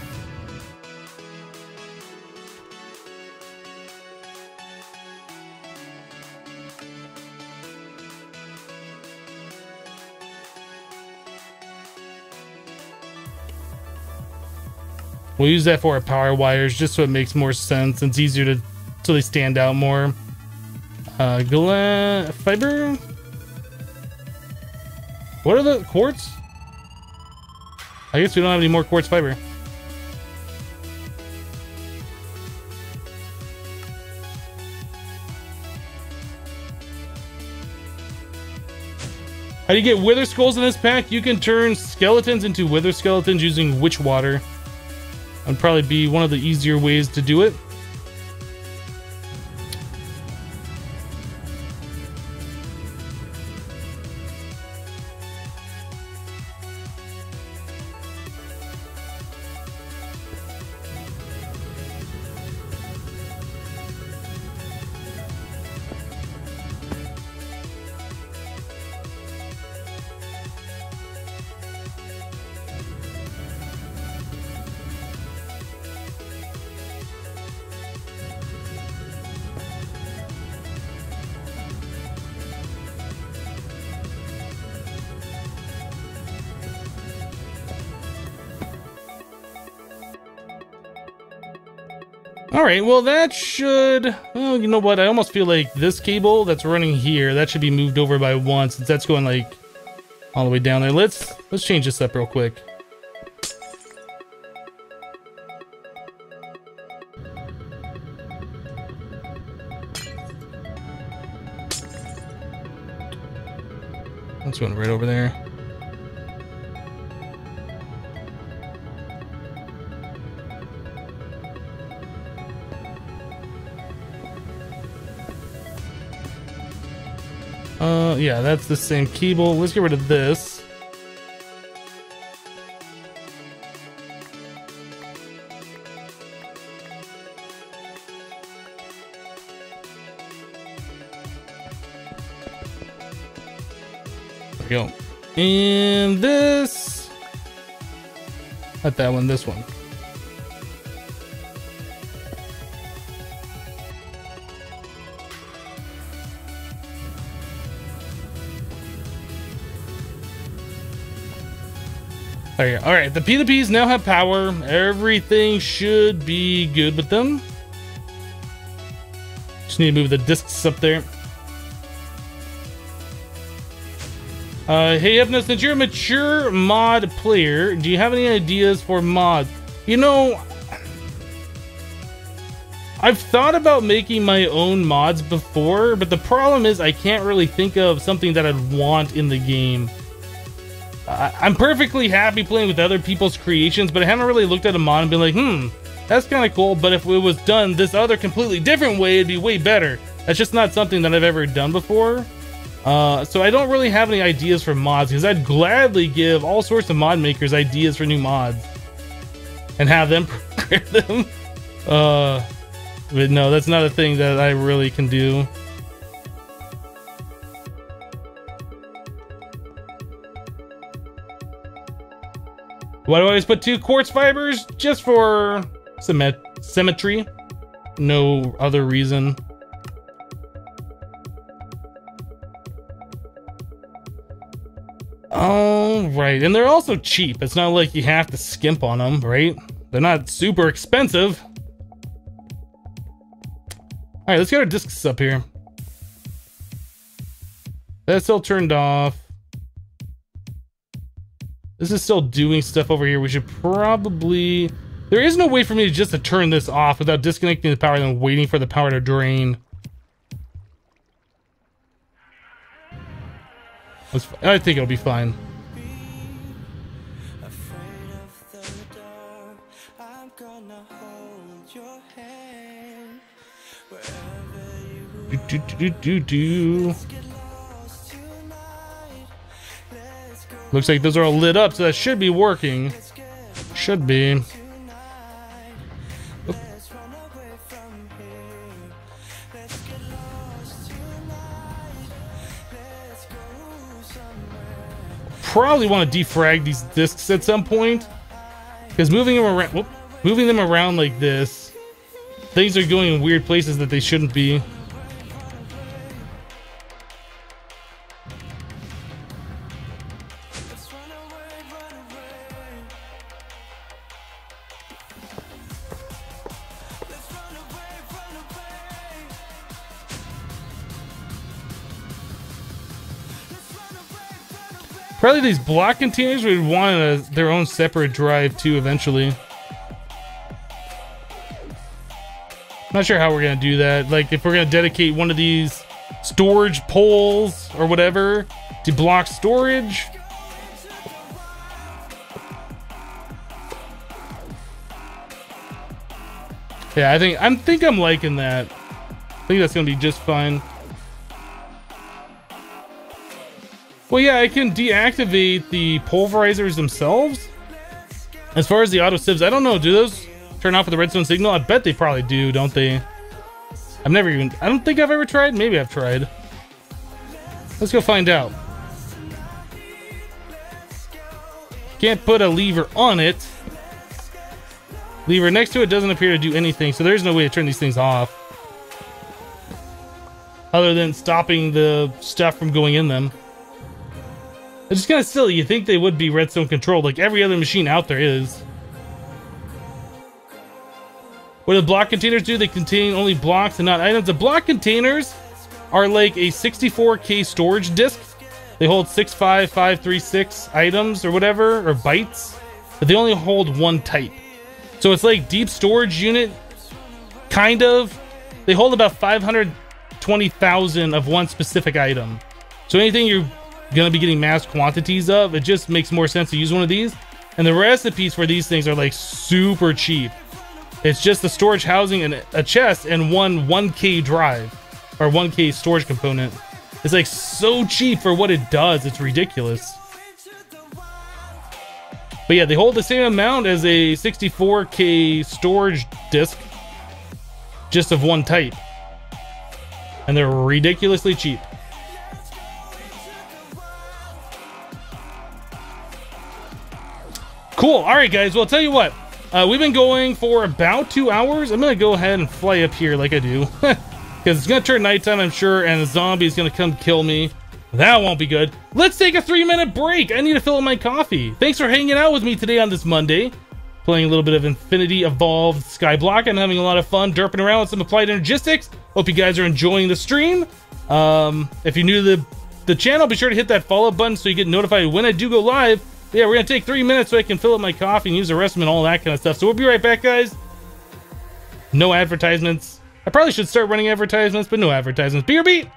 We'll use that for our power wires just so it makes more sense. It's easier to, so they stand out more. Glass fiber. What are the quartz? I guess we don't have any more quartz fiber. How do you get wither skulls in this pack? You can turn skeletons into wither skeletons using witch water. That'd probably be one of the easier ways to do it. Alright, well that should... Oh, you know what? I almost feel like this cable that's running here, that should be moved over by one since that's going like all the way down there. Let's change this up real quick. That's going right over there. Yeah, that's the same cable. Let's get rid of this. There we go. And this... Not that one, this one. There you go. Alright, the P2Ps now have power. Everything should be good with them. Just need to move the discs up there. Hey Hypno, since you're a mature mod player, do you have any ideas for mods? You know, I've thought about making my own mods before, but the problem is I can't really think of something that I'd want in the game. I'm perfectly happy playing with other people's creations, but I haven't really looked at a mod and been like, that's kind of cool, but if it was done this other completely different way, it'd be way better. That's just not something that I've ever done before. So I don't really have any ideas for mods, because I'd gladly give all sorts of mod makers ideas for new mods and have them prepare them. But no, that's not a thing that I really can do. Why do I always put 2 quartz fibers? Just for symmetry. No other reason. Oh, right. And they're also cheap. It's not like you have to skimp on them, right? They're not super expensive. Alright, let's get our discs up here. That's still turned off. This is still doing stuff over here. We should probably... There is no way for me to turn this off without disconnecting the power and then waiting for the power to drain. I think it'll be fine. Looks like those are all lit up, so that should be working. Should be. Oop. Probably want to defrag these discs at some point, because moving them around like this, things are going in weird places that they shouldn't be. Probably these block containers would want their own separate drive too eventually. Not sure how we're gonna do that. Like if we're gonna dedicate one of these storage poles or whatever to block storage. Yeah, I think I'm liking that. I think that's gonna be just fine. Well, yeah, I can deactivate the pulverizers themselves. As far as the auto sieves, I don't know. Do those turn off with the redstone signal? I bet they probably do, don't they? I don't think I've ever tried. Maybe I've tried. Let's go find out. Can't put a lever on it. Lever next to it doesn't appear to do anything, so there's no way to turn these things off. Other than stopping the stuff from going in them. It's just kind of silly. You think they would be redstone controlled, like every other machine out there is. What do the block containers do? They contain only blocks and not items. The block containers are like a 64K storage disk. They hold 65536 items or whatever, or bytes, but they only hold one type. So it's like deep storage unit, kind of. They hold about 520,000 of one specific item. So anything you're gonna be getting mass quantities of, it just makes more sense to use one of these. And the recipes for these things are like super cheap. It's just the storage housing and a chest and one 1K drive or 1K storage component. It's like so cheap for what it does. It's ridiculous. But yeah, they hold the same amount as a 64K storage disk, just of one type. And they're ridiculously cheap. Cool. All right, guys. Well, I'll tell you what. We've been going for about 2 hours. I'm going to go ahead and fly up here like I do. Because it's going to turn nighttime, I'm sure, and a zombie is going to come kill me. That won't be good. Let's take a 3-minute break. I need to fill up my coffee. Thanks for hanging out with me today on this Monday. Playing a little bit of Infinity Evolved Skyblock. I'm having a lot of fun derping around with some applied energistics. Hope you guys are enjoying the stream. If you're new to the the channel, be sure to hit that follow button so you get notified when I do go live. But yeah, we're gonna take 3 minutes so I can fill up my coffee and use the restroom and all that kind of stuff. So we'll be right back, guys. No advertisements. I probably should start running advertisements, but no advertisements. BRB!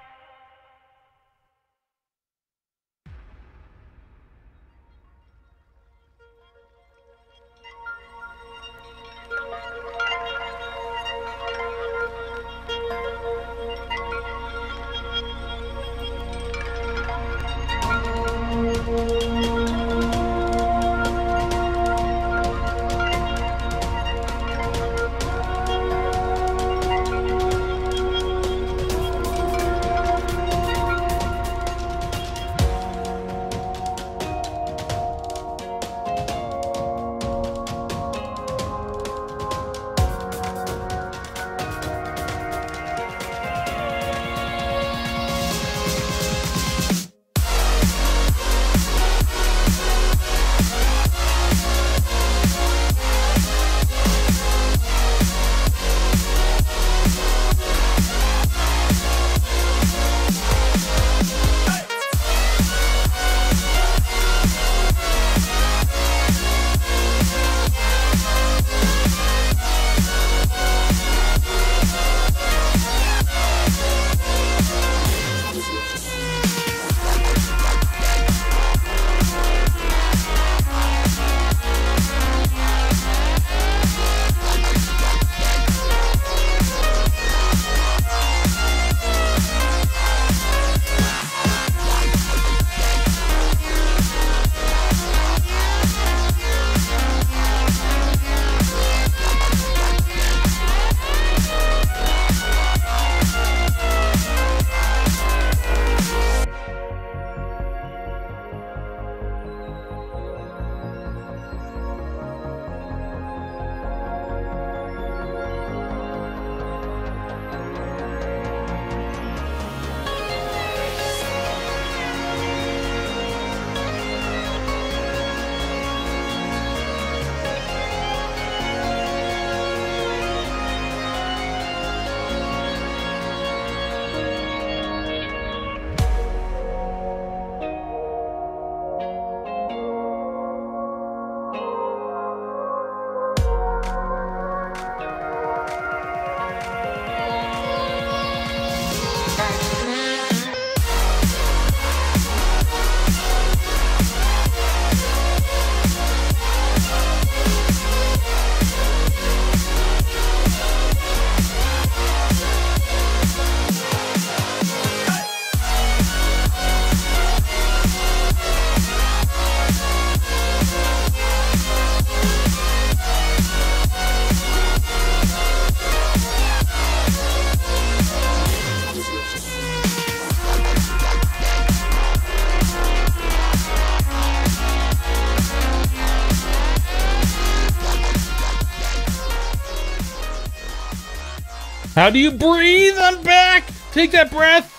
How do you breathe? I'm back! Take that breath!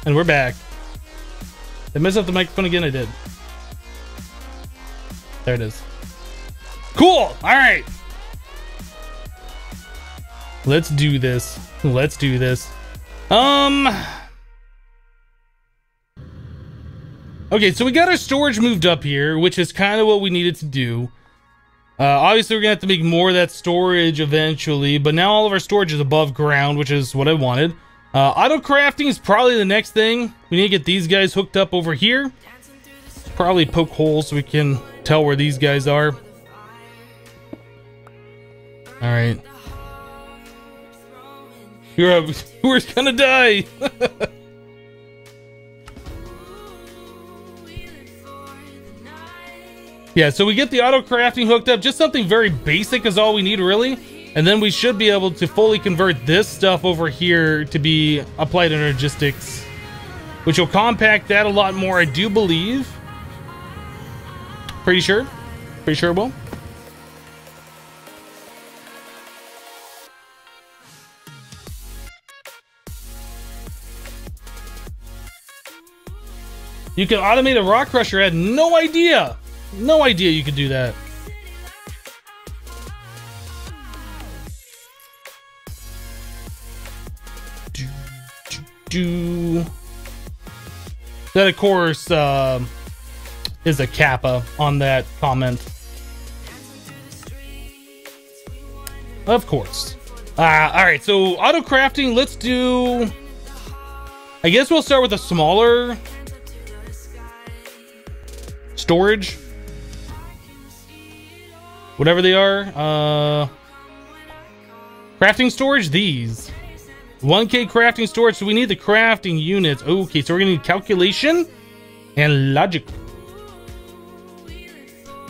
And we're back. Did I mess up the microphone again? I did. There it is. Cool! Alright! Let's do this. Let's do this. Okay, so we got our storage moved up here, which is kind of what we needed to do. Obviously, we're going to have to make more of that storage eventually, but now all of our storage is above ground, which is what I wanted. Auto crafting is probably the next thing. We need to get these guys hooked up over here. Probably poke holes so we can tell where these guys are. Alright. We're gonna die! Yeah, so we get the auto crafting hooked up. Just something very basic is all we need, really. And then we should be able to fully convert this stuff over here to be applied energistics, which will compact that a lot more, I do believe. Pretty sure. Pretty sure it will. You can automate a rock crusher. I had no idea. No idea you could do that. That, of course, is a kappa on that comment. Of course. Alright, so auto crafting, let's do... I guess we'll start with a smaller storage. Whatever they are. Crafting storage, these. 1K crafting storage, so we need the crafting units. Okay, so we're gonna need calculation and logic.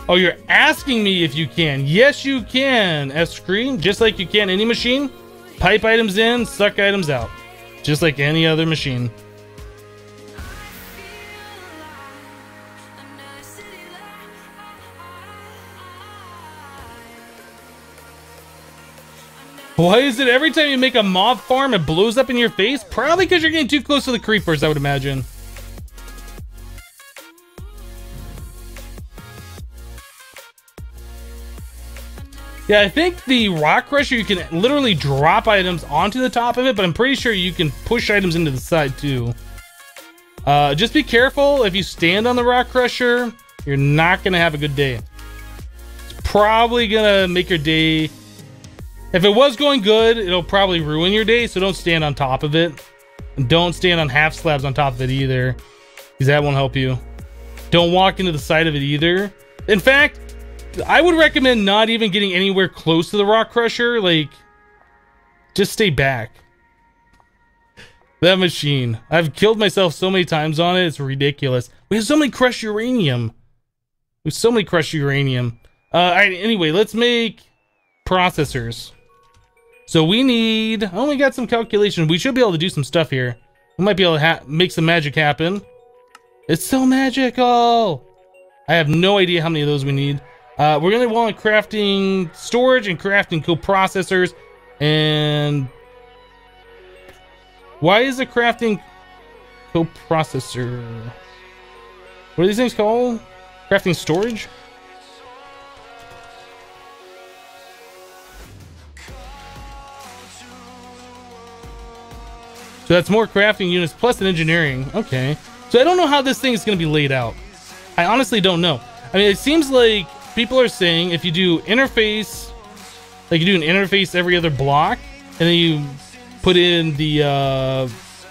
Oh, you're asking me if you can. Yes, you can, S-Screen. Just like you can any machine. Pipe items in, suck items out. Just like any other machine. Why is it every time you make a mob farm, it blows up in your face? Probably because you're getting too close to the creepers, I would imagine. Yeah, I think the rock crusher, you can literally drop items onto the top of it, but I'm pretty sure you can push items into the side too. Just be careful. If you stand on the rock crusher, you're not going to have a good day. It's probably going to make your day... If it was going good, it'll probably ruin your day, so don't stand on top of it. And don't stand on half slabs on top of it either, because that won't help you. Don't walk into the side of it either. In fact, I would recommend not even getting anywhere close to the rock crusher. Like, just stay back. That machine. I've killed myself so many times on it, it's ridiculous. We have so many crushed uranium. We have so many crushed uranium. Alright, anyway, let's make processors. So we need... Oh, we got some calculation. We should be able to do some stuff here. We might be able to make some magic happen. It's so magical! I have no idea how many of those we need. We're going to want crafting storage and crafting coprocessors. And... Why is a crafting coprocessor? What are these things called? Crafting storage? So that's more crafting units plus an engineering. Okay. So I don't know how this thing is going to be laid out. I honestly don't know. I mean, it seems like people are saying if you do interface, like you do an interface every other block, and then you put in the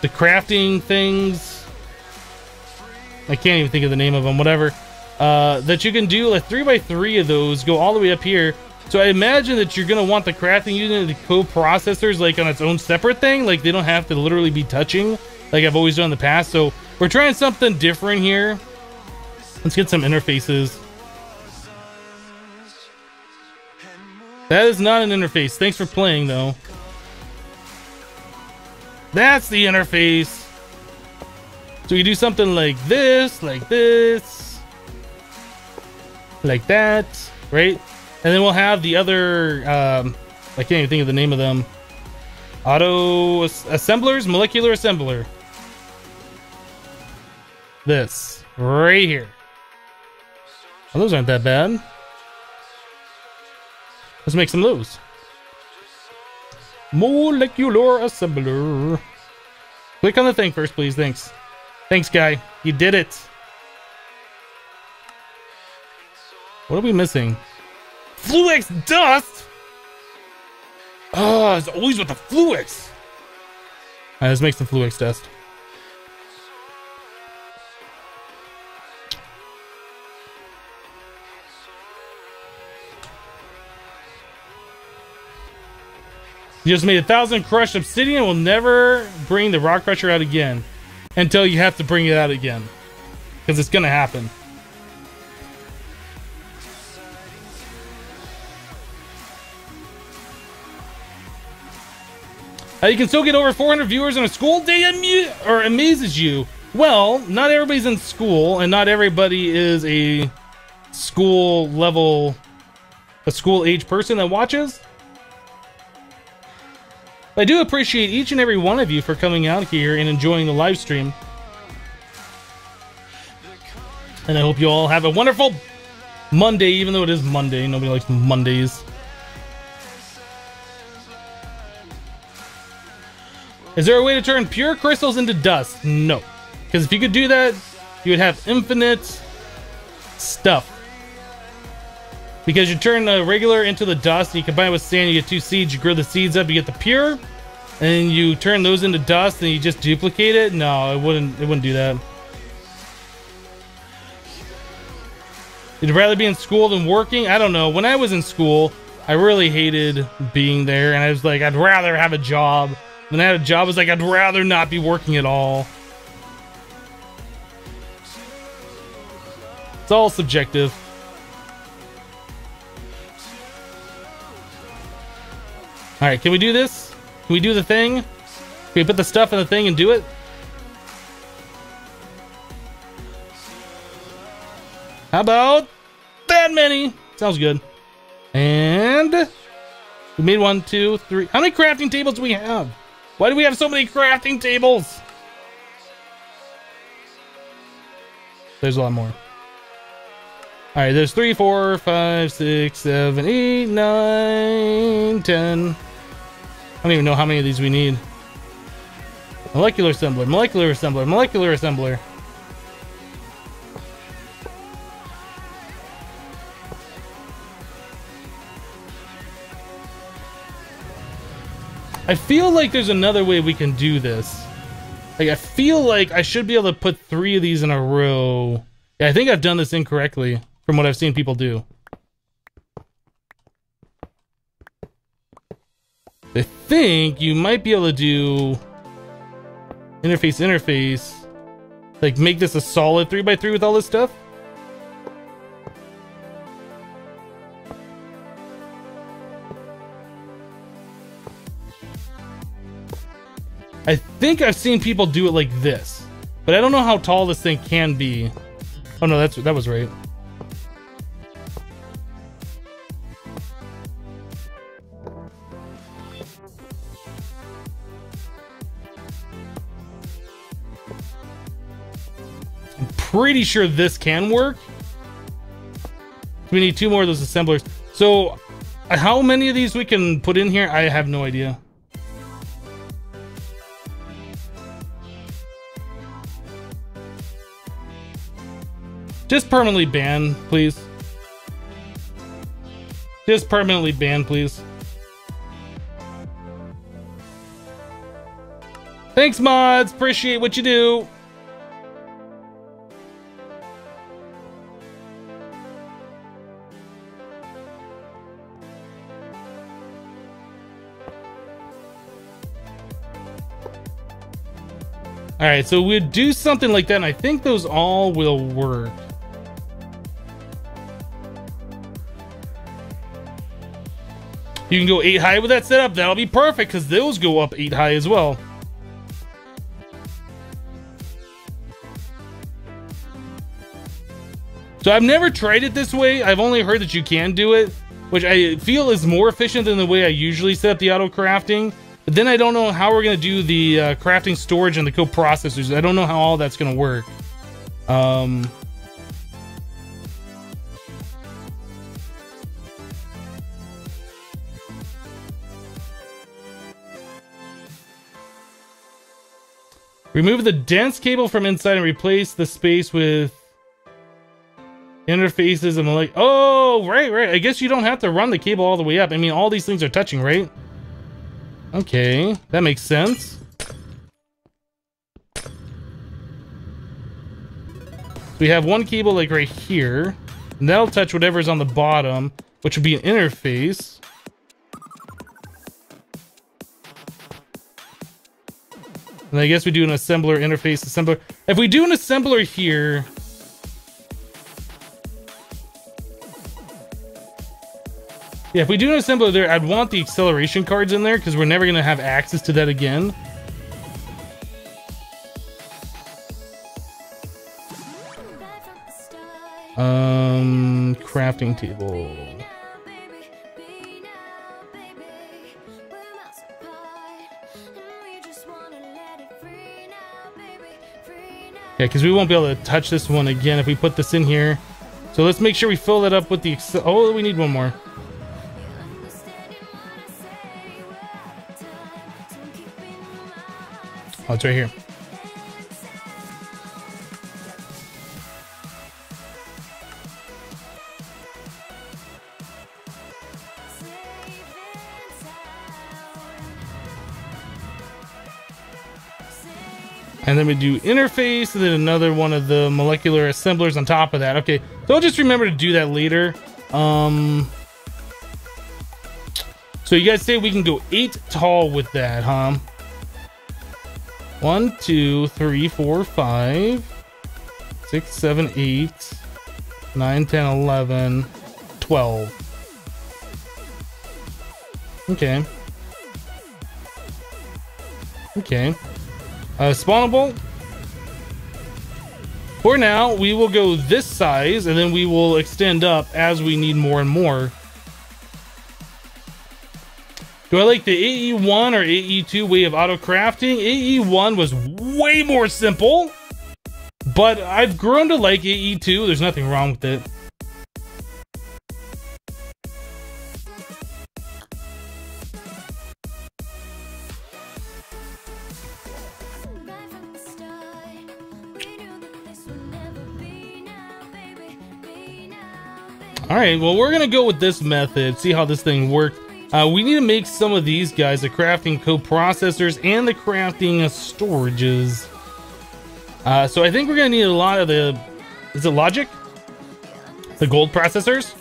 crafting things. I can't even think of the name of them, whatever. That you can do like 3x3 of those, go all the way up here. So I imagine that you're going to want the crafting unit and the co-processors like on its own separate thing. Like they don't have to literally be touching like I've always done in the past. So we're trying something different here. Let's get some interfaces. That is not an interface. Thanks for playing though. That's the interface. So you do something like this, like that, right? And then we'll have the other, I can't even think of the name of them. Auto assemblers, molecular assembler. This, right here. Oh, those aren't that bad. Let's make some of those. Molecular assembler. Click on the thing first, please. Thanks. Thanks, guy. You did it. What are we missing? Fluix dust? Oh, it's always with the Fluix. Alright, let's make some Fluix dust. You just made 1,000 crushed obsidian. Will never bring the rock crusher out again until you have to bring it out again, because it's gonna happen. You can still get over 400 viewers in a school day amazes you. Well, not everybody's in school, and not everybody is a school age person that watches. I do appreciate each and every one of you for coming out here and enjoying the live stream. And I hope you all have a wonderful Monday, even though it is Monday. Nobody likes Mondays. Is there a way to turn pure crystals into dust? No. Because if you could do that, you would have infinite stuff. Because you turn the regular into the dust, and you combine it with sand, you get 2 seeds, you grow the seeds up, you get the pure, and you turn those into dust, and you just duplicate it. No, it wouldn't do that. You'd rather be in school than working? I don't know. When I was in school, I really hated being there, and I was like, I'd rather have a job. When I had a job, I was like, I'd rather not be working at all. It's all subjective. Alright, can we do this? Can we do the thing? Can we put the stuff in the thing and do it? How about that many? Sounds good. And we made 1, 2, 3. How many crafting tables do we have? Why do we have so many crafting tables? There's a lot more. Alright, there's 3, 4, 5, 6, 7, 8, 9, 10. I don't even know how many of these we need. Molecular assembler, molecular assembler, molecular assembler. I feel like there's another way we can do this. Like, I feel like I should be able to put 3 of these in a row. Yeah, I think I've done this incorrectly from what I've seen people do. I think you might be able to do interface, like make this a solid 3x3 with all this stuff. I think I've seen people do it like this, but I don't know how tall this thing can be. Oh no, that was right. I'm pretty sure this can work. We need 2 more of those assemblers. So, how many of these we can put in here? I have no idea. Just permanently ban, please. Just permanently ban, please. Thanks, mods. Appreciate what you do. All right, so we'd do something like that, and I think those all will work. You can go 8 high with that setup. That'll be perfect because those go up 8 high as well. So I've never tried it this way. I've only heard that you can do it, which I feel is more efficient than the way I usually set up the auto crafting. But then I don't know how we're going to do the crafting storage and the co-processors. I don't know how all that's going to work. Remove the dense cable from inside and replace the space with interfaces and like, oh, right. I guess you don't have to run the cable all the way up. I mean, all these things are touching, right? Okay, that makes sense. We have one cable like right here, and that'll touch whatever's on the bottom, which would be an interface. And I guess we do an assembler, interface, assembler. If we do an assembler here... Yeah, if we do an assembler there, I'd want the acceleration cards in there because we're never going to have access to that again. Crafting table. Yeah, because we won't be able to touch this one again if we put this in here. So let's make sure we fill that up with the... Oh, we need one more. Oh, it's right here. And then we do interface, and then another one of the molecular assemblers on top of that. Okay, so I'll just remember to do that later. So you guys say we can go 8 tall with that, huh? 1, 2, 3, 4, 5, 6, 7, 8, 9, 10, 11, 12. Okay. Okay. Spawnable. For now, we will go this size, and then we will extend up as we need more and more. Do I like the AE1 or AE2 way of auto crafting? AE1 was way more simple, but I've grown to like AE2. There's nothing wrong with it. All right, well, we're gonna go with this method, see how this thing works. We need to make some of these guys, the crafting coprocessors and the crafting storages. So I think we're gonna need a lot of the, is it logic? The gold processors?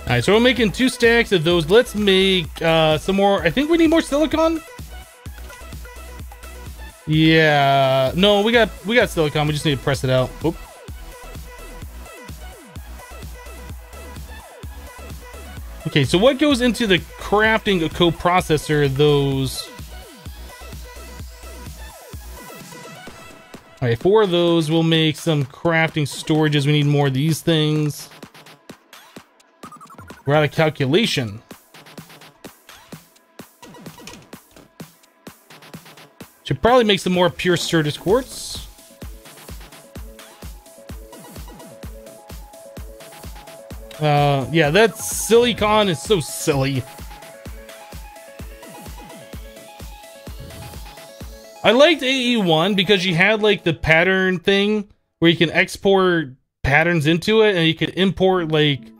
All right, so we're making 2 stacks of those. Let's make some more. I think we need more silicon. Yeah, no, we got silicon. We just need to press it out. Oop. Okay, so what goes into the crafting a coprocessor? Those. All right, 4 of those. We'll make some crafting storages. We need more of these things. We're out of calculation. Should probably make some more pure Certus quartz. Yeah, that silicon is so silly. I liked AE1 because you had like the pattern thing where you can export patterns into it, and you could import like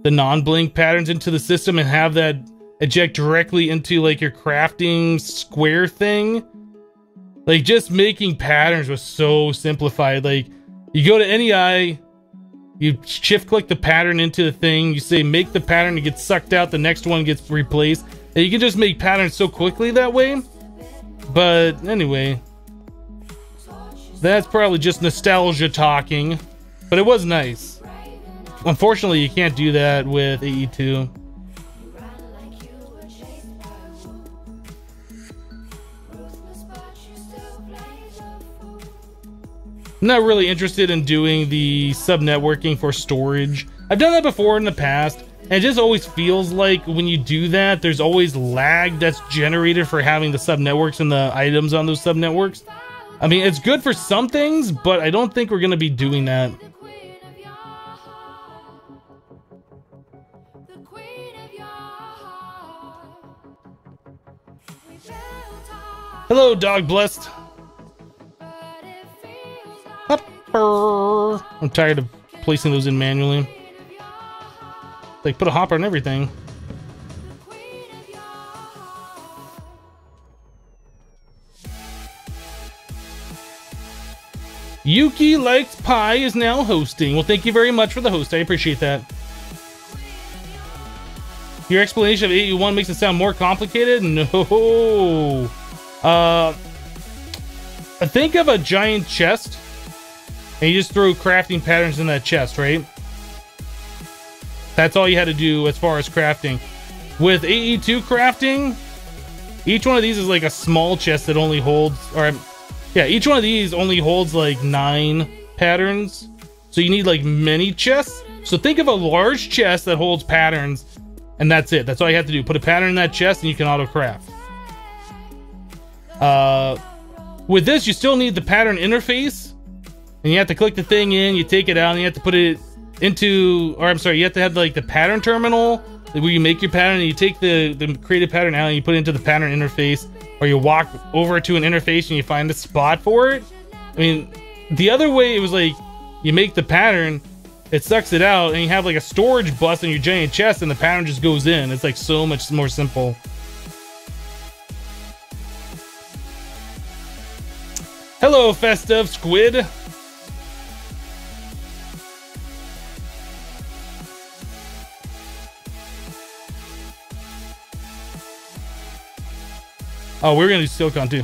the non-blink patterns into the system and have that eject directly into like your crafting square thing. Like, just making patterns was so simplified. Like, you go to NEI, you shift click the pattern into the thing, you say make the pattern, it gets sucked out, the next one gets replaced, and you can just make patterns so quickly that way. But anyway, that's probably just nostalgia talking, but it was nice. Unfortunately, you can't do that with AE2. I'm not really interested in doing the sub-networking for storage. I've done that before in the past, and it just always feels like when you do that, there's always lag that's generated for having the sub-networks and the items on those sub-networks. I mean, it's good for some things, but I don't think we're going to be doing that. Hello, Dog Blessed. Hopper. I'm tired of placing those in manually. Like, put a hopper on everything. Yuki Likes Pie is now hosting. Well, thank you very much for the host. I appreciate that. Your explanation of AE1 makes it sound more complicated? No. Think of a giant chest, and you just throw crafting patterns in that chest, right? That's all you had to do as far as crafting. With AE2 crafting, each one of these is like a small chest that only holds, or yeah, each one of these only holds like 9 patterns. So you need like many chests. So think of a large chest that holds patterns, and that's it. That's all you have to do. Put a pattern in that chest and you can auto craft. With this, you still need the pattern interface, and you have to click the thing in, you take it out, and you have to put it into, or I'm sorry, you have to have like the pattern terminal where you make your pattern, and you take the created pattern out and you put it into the pattern interface, or you walk over to an interface and you find a spot for it. I mean, the other way, it was like you make the pattern, it sucks it out, and you have like a storage bus in your giant chest, and the pattern just goes in. It's like so much more simple. Hello, Festive Squid. Oh, we're gonna do Silicon too.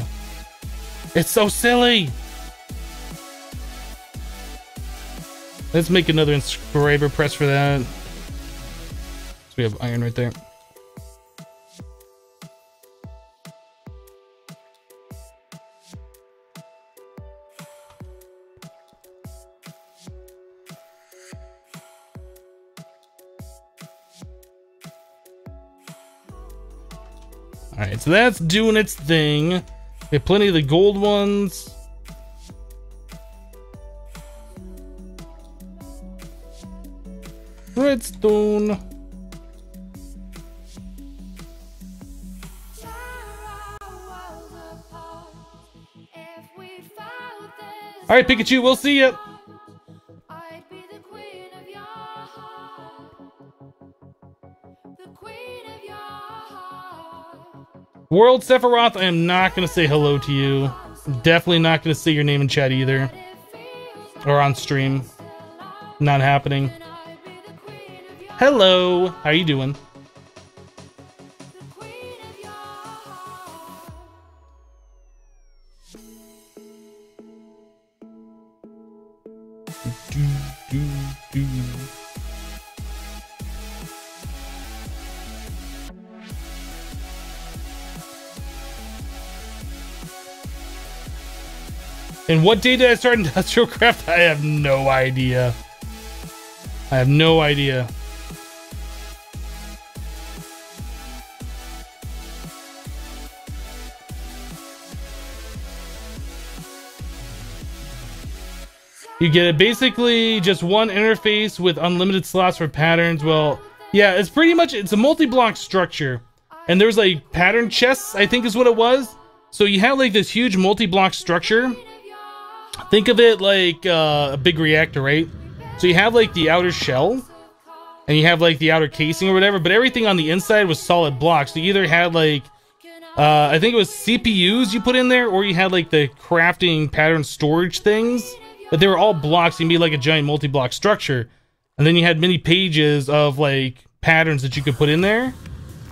It's so silly. Let's make another inscriber press for that. So we have iron right there. Alright, so that's doing its thing. We have plenty of the gold ones. Redstone. Alright, Pikachu, we'll see ya. World Sephiroth, I am not going to say hello to you. Definitely not going to say your name in chat either. Or on stream. Not happening. Hello, how you doing? And what day did I start Industrial Craft? I have no idea. I have no idea. You get it basically just one interface with unlimited slots for patterns. Well, yeah, it's pretty much, it's a multi-block structure. And there's like pattern chests, I think is what it was. So you have like this huge multi-block structure. Think of it like a big reactor, right? So you have like the outer shell, and you have like the outer casing or whatever, but everything on the inside was solid blocks. So you either had like, I think it was CPUs you put in there, or you had like the crafting pattern storage things, but they were all blocks. You made like a giant multi-block structure. And then you had many pages of like patterns that you could put in there.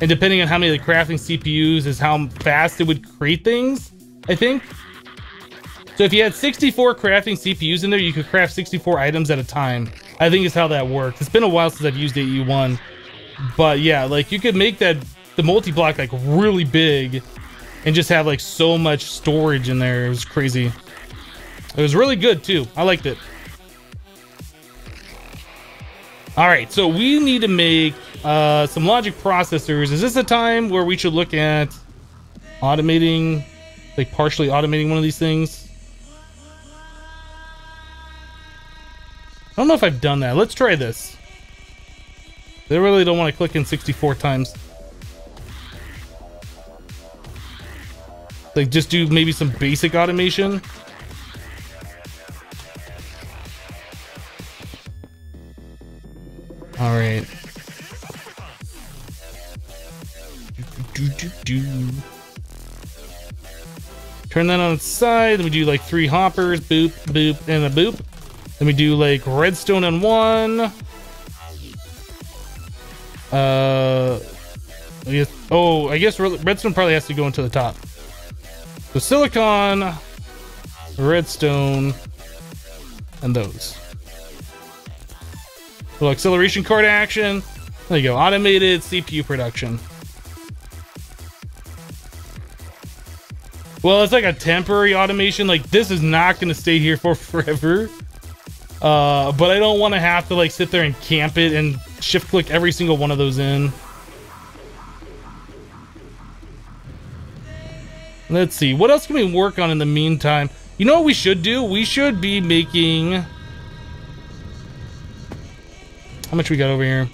And depending on how many of the crafting CPUs is how fast it would create things, I think. So if you had 64 crafting CPUs in there, you could craft 64 items at a time. I think is how that works. It's been a while since I've used AE1. But yeah, like you could make that, the multi-block like really big and just have like so much storage in there. It was crazy. It was really good too. I liked it. All right, so we need to make some logic processors. Is this a time where we should look at automating, like partially automating one of these things? I don't know if I've done that. Let's try this. I really don't want to click in 64 times. Like just do maybe some basic automation. All right. Turn that on its side. Then we do like 3 hoppers, boop, boop, and a boop. Then we do like redstone on one. I guess redstone probably has to go into the top. So silicon, redstone, and those. Little acceleration card action. There you go. Automated CPU production. Well, it's like a temporary automation. Like this is not going to stay here for forever. But I don't want to have to like sit there and camp it and shift click every single one of those in. Let's see. What else can we work on in the meantime? You know what we should do? We should be making... How much we got over here?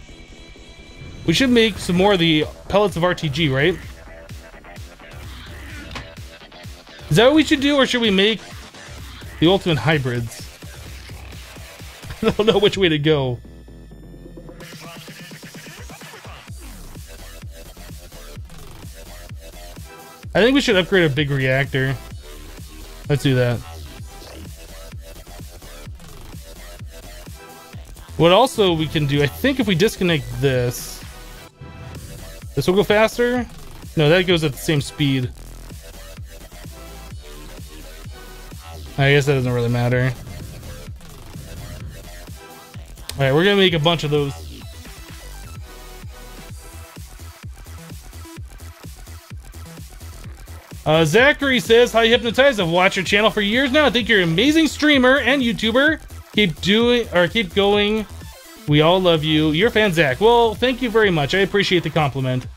We should make some more of the pellets of RTG, right? Is that what we should do, or should we make the ultimate hybrids? I don't know which way to go. I think we should upgrade a big reactor. Let's do that. What also we can do, I think if we disconnect this, this will go faster? No, that goes at the same speed. I guess that doesn't really matter. Alright, we're gonna make a bunch of those. Zachary says, hi Hypnotized, I've watched your channel for years now. I think you're an amazing streamer and YouTuber. Keep going. We all love you. You're a fan, Zach. Well, thank you very much. I appreciate the compliment.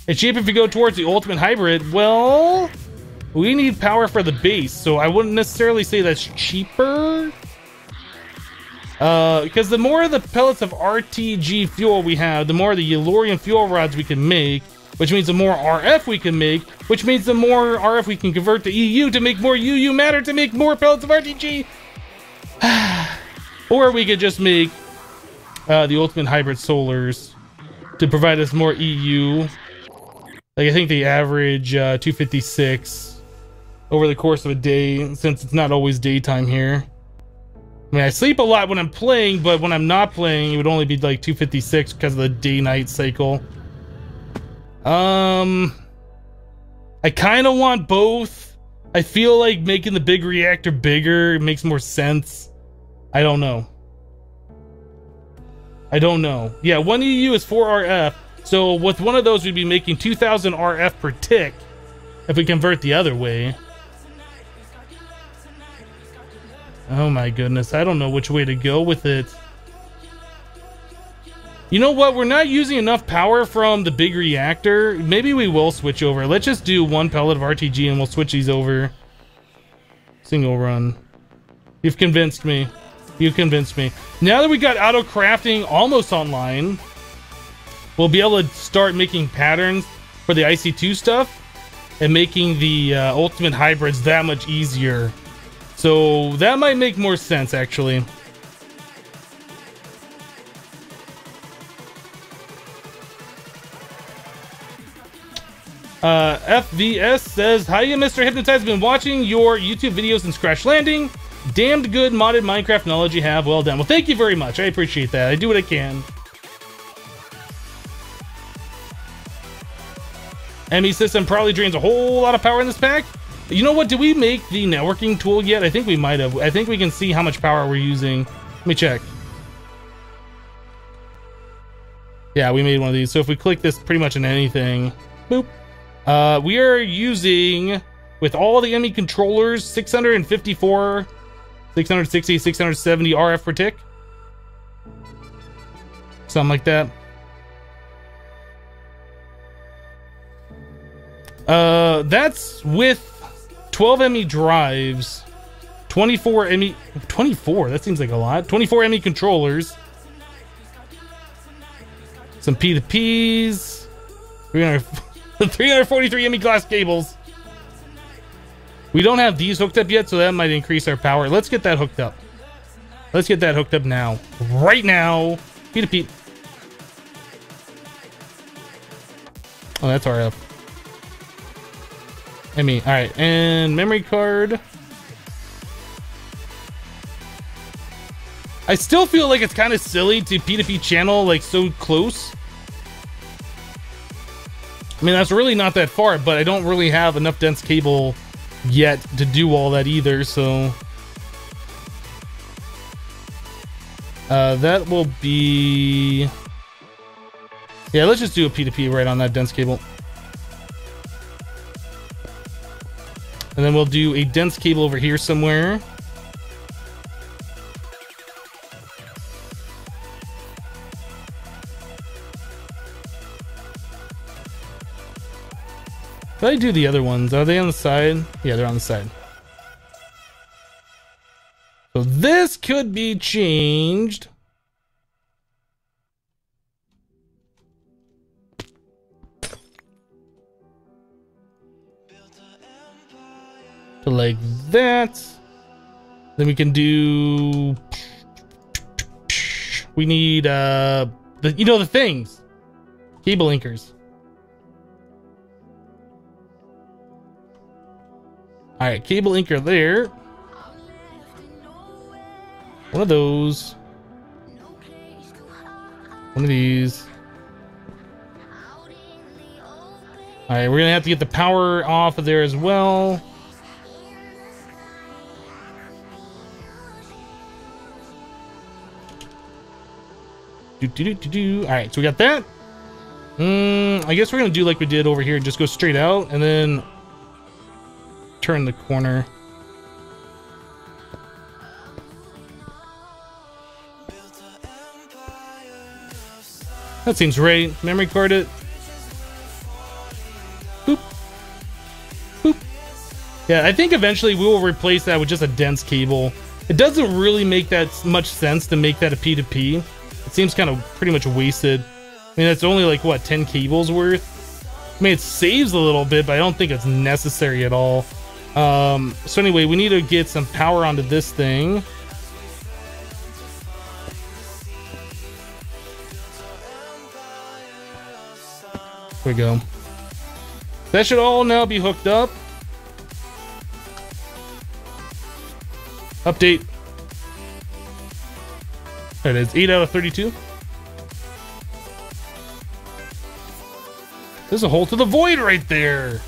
It's cheap if you go towards the ultimate hybrid. Well, we need power for the base, so I wouldn't necessarily say that's cheaper. Because the more of the pellets of RTG fuel we have, the more of the Yellorian fuel rods we can make, which means the more RF we can make, which means the more RF we can convert to EU to make more UU matter to make more pellets of RTG. Or we could just make the ultimate hybrid solars to provide us more EU. Like I think they average 256 over the course of a day, since it's not always daytime here. I mean, I sleep a lot when I'm playing, but when I'm not playing, it would only be like 256 because of the day-night cycle. I kind of want both. I feel like making the big reactor bigger makes more sense. I don't know. Yeah, 1 EU is 4 RF. So with one of those, we'd be making 2,000 RF per tick if we convert the other way. Oh my goodness, I don't know which way to go with it. You know what? We're not using enough power from the big reactor. Maybe we will switch over. Let's just do 1 pellet of RTG and we'll switch these over. Single run. You've convinced me. You've convinced me. Now that we got auto crafting almost online, we'll be able to start making patterns for the IC2 stuff and making the ultimate hybrids that much easier. So that might make more sense, actually. FVS says, hi, Mr. Hypnotized. Been watching your YouTube videos since Crash Landing. Damned good modded Minecraft knowledge you have. Well done. Well, thank you very much. I appreciate that. I do what I can. ME system probably drains a whole lot of power in this pack. You know what? Did we make the networking tool yet? I think we might have. I think we can see how much power we're using. Let me check. Yeah, we made one of these. So if we click this pretty much in anything, boop. We are using, with all the ME controllers, 654, 660, 670 RF per tick. Something like that. That's with 12 ME drives, 24 ME, 24, that seems like a lot. 24 ME controllers, some P2Ps, 343 ME glass cables. We don't have these hooked up yet, so that might increase our power. Let's get that hooked up. Let's get that hooked up now. Right now. P2P. Oh, that's RF. ME. Alright, and memory card. I still feel like it's kind of silly to P2P channel like so close. I mean, that's really not that far, but I don't really have enough dense cable yet to do all that either, so that will be, yeah, let's just do a P2P right on that dense cable. And then we'll do a dense cable over here somewhere. I do the other ones? Are they on the side? Yeah, they're on the side. So this could be changed. To like that. Then we can do. We need the the things. Cable linkers. All right, cable linker there. One of those. One of these. All right, we're gonna have to get the power off of there as well. All right, so we got that. I guess we're gonna do like we did over here, just go straight out and then turn the corner. That seems right. Memory card it. Boop. Boop. Yeah, I think eventually we will replace that with just a dense cable. It doesn't really make that much sense to make that a P2P. It seems kind of pretty much wasted. I mean, that's only like, what, 10 cables worth? I mean, it saves a little bit, but I don't think it's necessary at all. So anyway, we need to get some power onto this thing. There we go. That should all now be hooked up. Update. There it is, 8 out of 32. There's a hole to the void right there.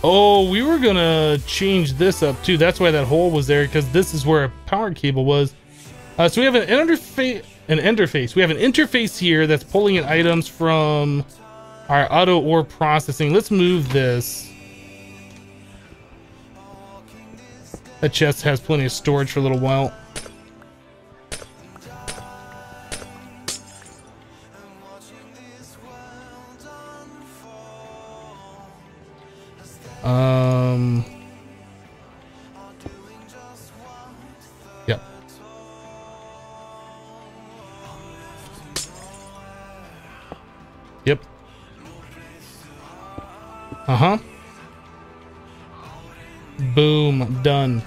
Oh, we were gonna change this up too. That's why that hole was there, because this is where a power cable was. So we have an interface. We have an interface here that's pulling in items from our auto ore processing. Let's move this. That chest has plenty of storage for a little while. Yep. Yep. Uh-huh. Boom, done.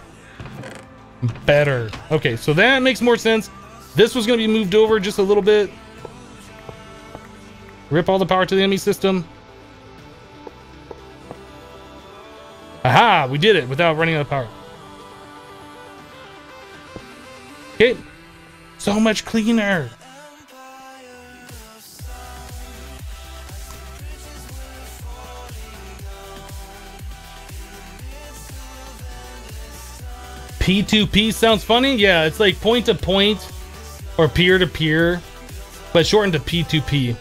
Better. Okay, so that makes more sense. This was going to be moved over just a little bit. Rip all the power to the enemy system. Aha, we did it without running out of power. Okay, so much cleaner. P2P sounds funny. Yeah, it's like point to point or peer to peer, but shortened to P2P.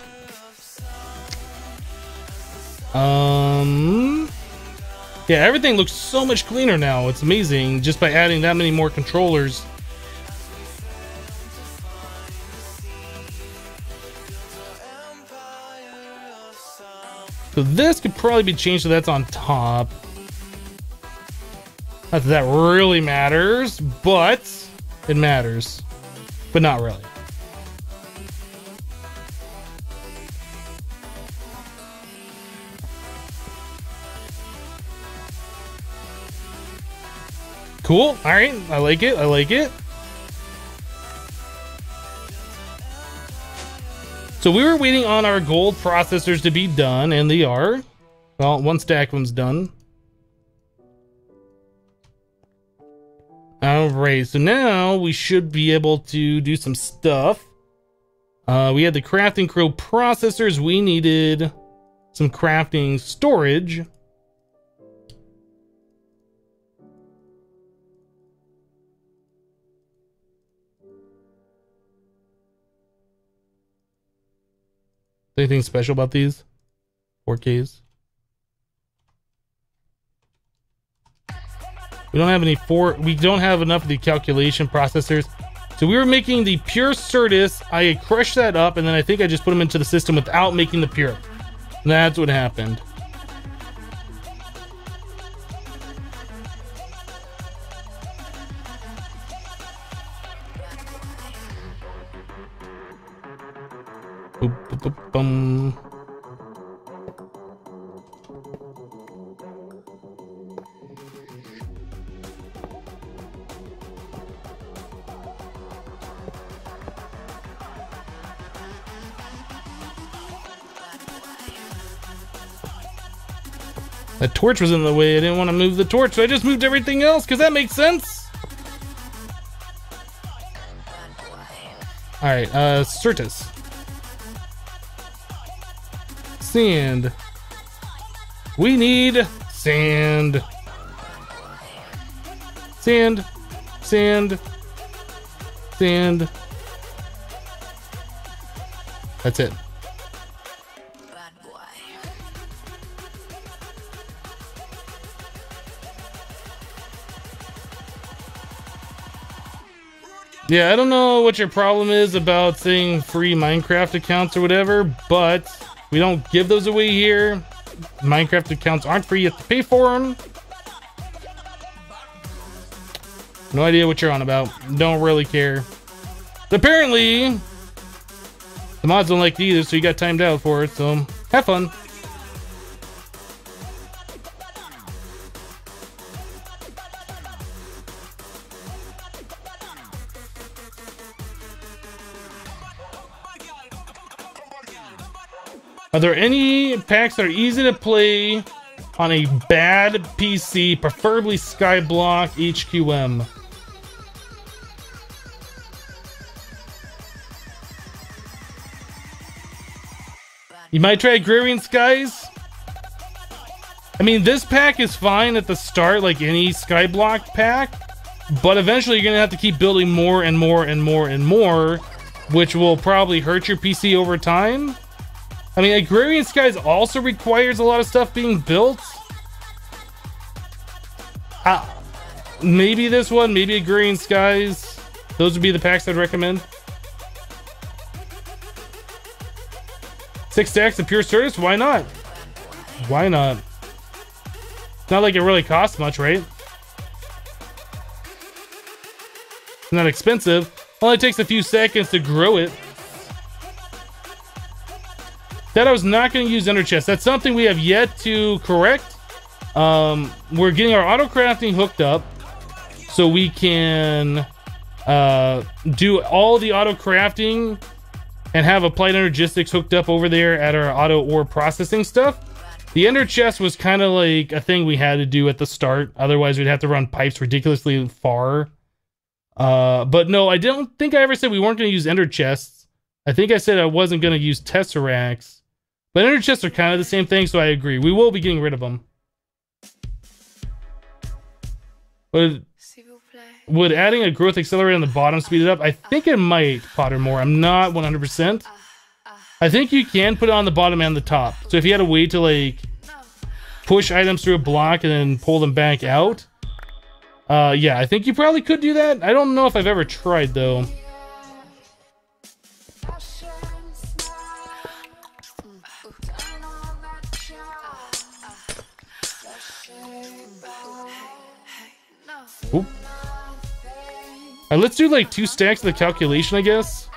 Yeah, everything looks so much cleaner now. It's amazing just by adding that many more controllers. So this could probably be changed so that's on top. Not that that really matters, but it matters. But not really. Cool. All right. I like it. I like it. So we were waiting on our gold processors to be done, and they are. Well, one stack of them's done. All right. So now we should be able to do some stuff. We had the crafting crow processors. We needed some crafting storage. Anything special about these 4Ks? We don't have any we don't have enough of the calculation processors, So we were making the pure Certus. I crushed that up, and then I think I just put them into the system without making the pure. That's what happened. Boop, boop, boop, bum. The torch was in the way. I didn't want to move the torch, so I just moved everything else, because that makes sense. Alright, Certus. Sand. We need sand. Sand. Sand. Sand. That's it. Yeah, I don't know what your problem is about saying free Minecraft accounts or whatever, but we don't give those away here. Minecraft accounts aren't free, you have to pay for them. No idea what you're on about. Don't really care. But apparently, the mods don't like it either, so you got timed out for it, so have fun. Are there any packs that are easy to play on a bad PC, preferably Skyblock HQM? You might try Agrarian Skies. I mean, this pack is fine at the start, like any Skyblock pack, but eventually you're gonna have to keep building more and more and more and more, which will probably hurt your PC over time. I mean, Agrarian Skies also requires a lot of stuff being built. Maybe this one, maybe Agrarian Skies. Those would be the packs I'd recommend. 6 stacks of pure Certus? Why not? Why not? It's not like it really costs much, right? It's not expensive. Only takes a few seconds to grow it. That I was not going to use Ender Chest. That's something we have yet to correct. We're getting our auto crafting hooked up so we can do all the auto crafting and have applied energistics hooked up over there at our auto ore processing stuff. The Ender Chest was kind of like a thing we had to do at the start. Otherwise, we'd have to run pipes ridiculously far. But no, I don't think I ever said we weren't going to use Ender Chests. I think I said I wasn't going to use Tesseracts. But Ender Chests are kind of the same thing, so I agree. We will be getting rid of them. Would adding a growth accelerator on the bottom speed it up? I think it might, Pottermore. I'm not 100%. I think you can put it on the bottom and the top. So if you had a way to like push items through a block and then pull them back out, yeah, I think you probably could do that. I don't know if I've ever tried though. Oop. Alright, let's do like 2 stacks of the calculation, I guess.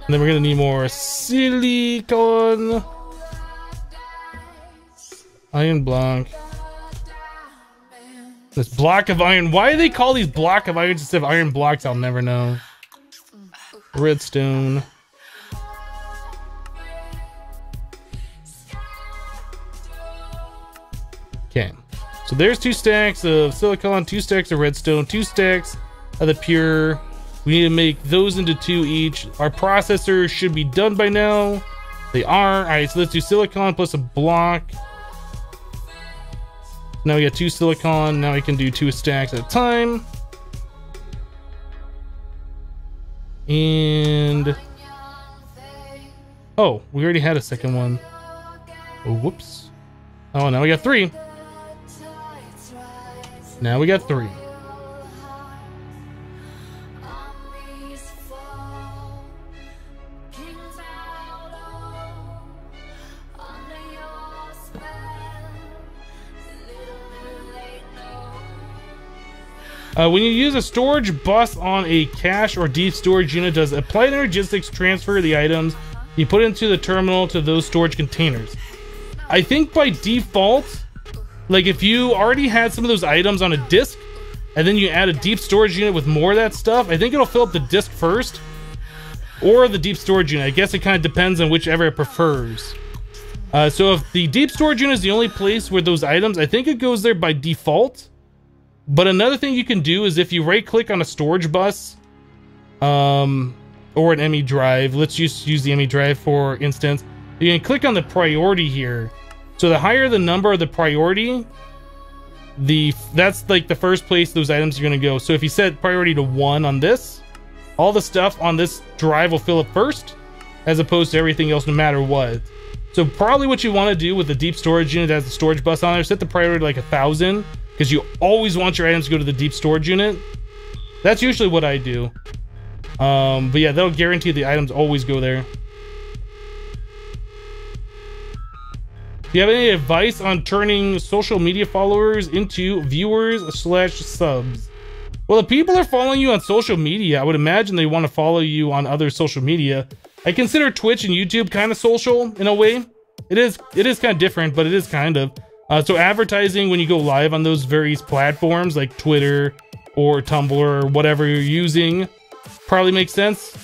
And then we're gonna need more silicon. Iron block. This block of iron. Why do they call these block of irons instead of iron blocks? I'll never know. Redstone. Okay, so there's 2 stacks of silicon, 2 stacks of redstone, 2 stacks of the pure. We need to make those into 2 each. Our processors should be done by now. They are. All right, so let's do silicon plus a block. Now we got 2 silicon. Now we can do 2 stacks at a time. And oh, we already had a second one. Oh, whoops. Oh, now we got 3. Now we got 3. When you use a storage bus on a cache or deep storage unit, does Applied Energistics transfer the items you put into the terminal to those storage containers? I think by default, like if you already had some of those items on a disk and then you add a deep storage unit with more of that stuff, I think it'll fill up the disk first or the deep storage unit. I guess it kind of depends on whichever it prefers. So if the deep storage unit is the only place where those items, I think it goes there by default. But another thing you can do is if you right click on a storage bus or an ME drive, let's just use the ME drive for instance, you can click on the priority here. So the higher the number of the priority, that's like the first place those items are going to go. So if you set priority to 1 on this, all the stuff on this drive will fill up first as opposed to everything else no matter what. So probably what you want to do with the deep storage unit that has the storage bus on there, set the priority to like 1,000. Because you always want your items to go to the deep storage unit. That's usually what I do. But yeah, that'll guarantee the items always go there. Do you have any advice on turning social media followers into viewers/subs? Well, if people are following you on social media, I would imagine they want to follow you on other social media. I consider Twitch and YouTube kind of social in a way. It is kind of different, but it is kind of. So advertising when you go live on those various platforms like Twitter or Tumblr or whatever you're using probably makes sense.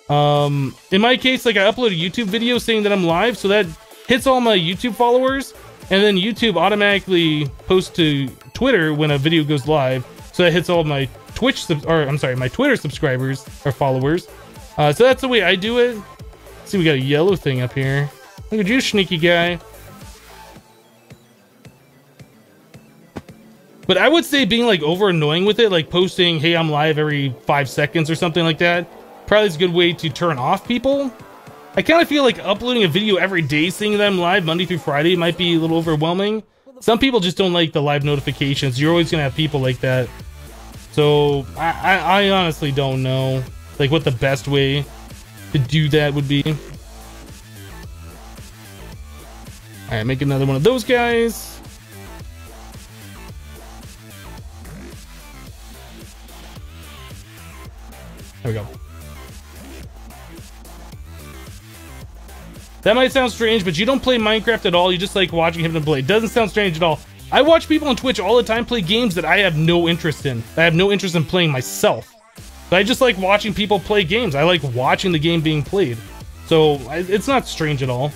In my case, like I upload a YouTube video saying that I'm live, so that hits all my YouTube followers, and then YouTube automatically posts to Twitter when a video goes live, so that hits all my my Twitter subscribers or followers. So that's the way I do it. Let's see, we got a yellow thing up here. Look at you, sneaky guy. But I would say being like over annoying with it, like posting, hey, I'm live every 5 seconds or something like that, probably is a good way to turn off people. I kind of feel like uploading a video every day saying that I'm live Monday through Friday might be a little overwhelming. Some people just don't like the live notifications. You're always gonna have people like that. So I honestly don't know like what the best way to do that would be. All right, make another one of those guys. There we go. That might sound strange, but you don't play Minecraft at all. You just like watching him play. It doesn't sound strange at all. I watch people on Twitch all the time play games that I have no interest in. I have no interest in playing myself. But I just like watching people play games. I like watching the game being played. So it's not strange at all.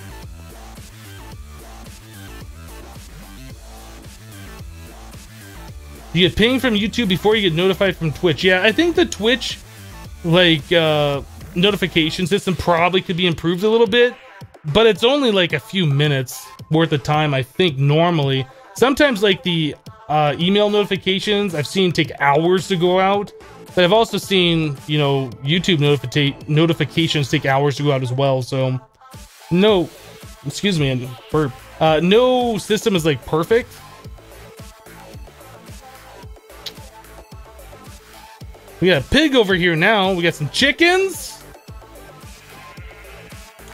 You get pinged from YouTube before you get notified from Twitch. Yeah, I think the Twitch like notification system probably could be improved a little bit, but it's only like a few minutes worth of time, I think, normally. Sometimes like the email notifications I've seen take hours to go out, but I've also seen, you know, YouTube notifications take hours to go out as well. So no, excuse me, burp. No system is like perfect. We got a pig over here now. We got some chickens.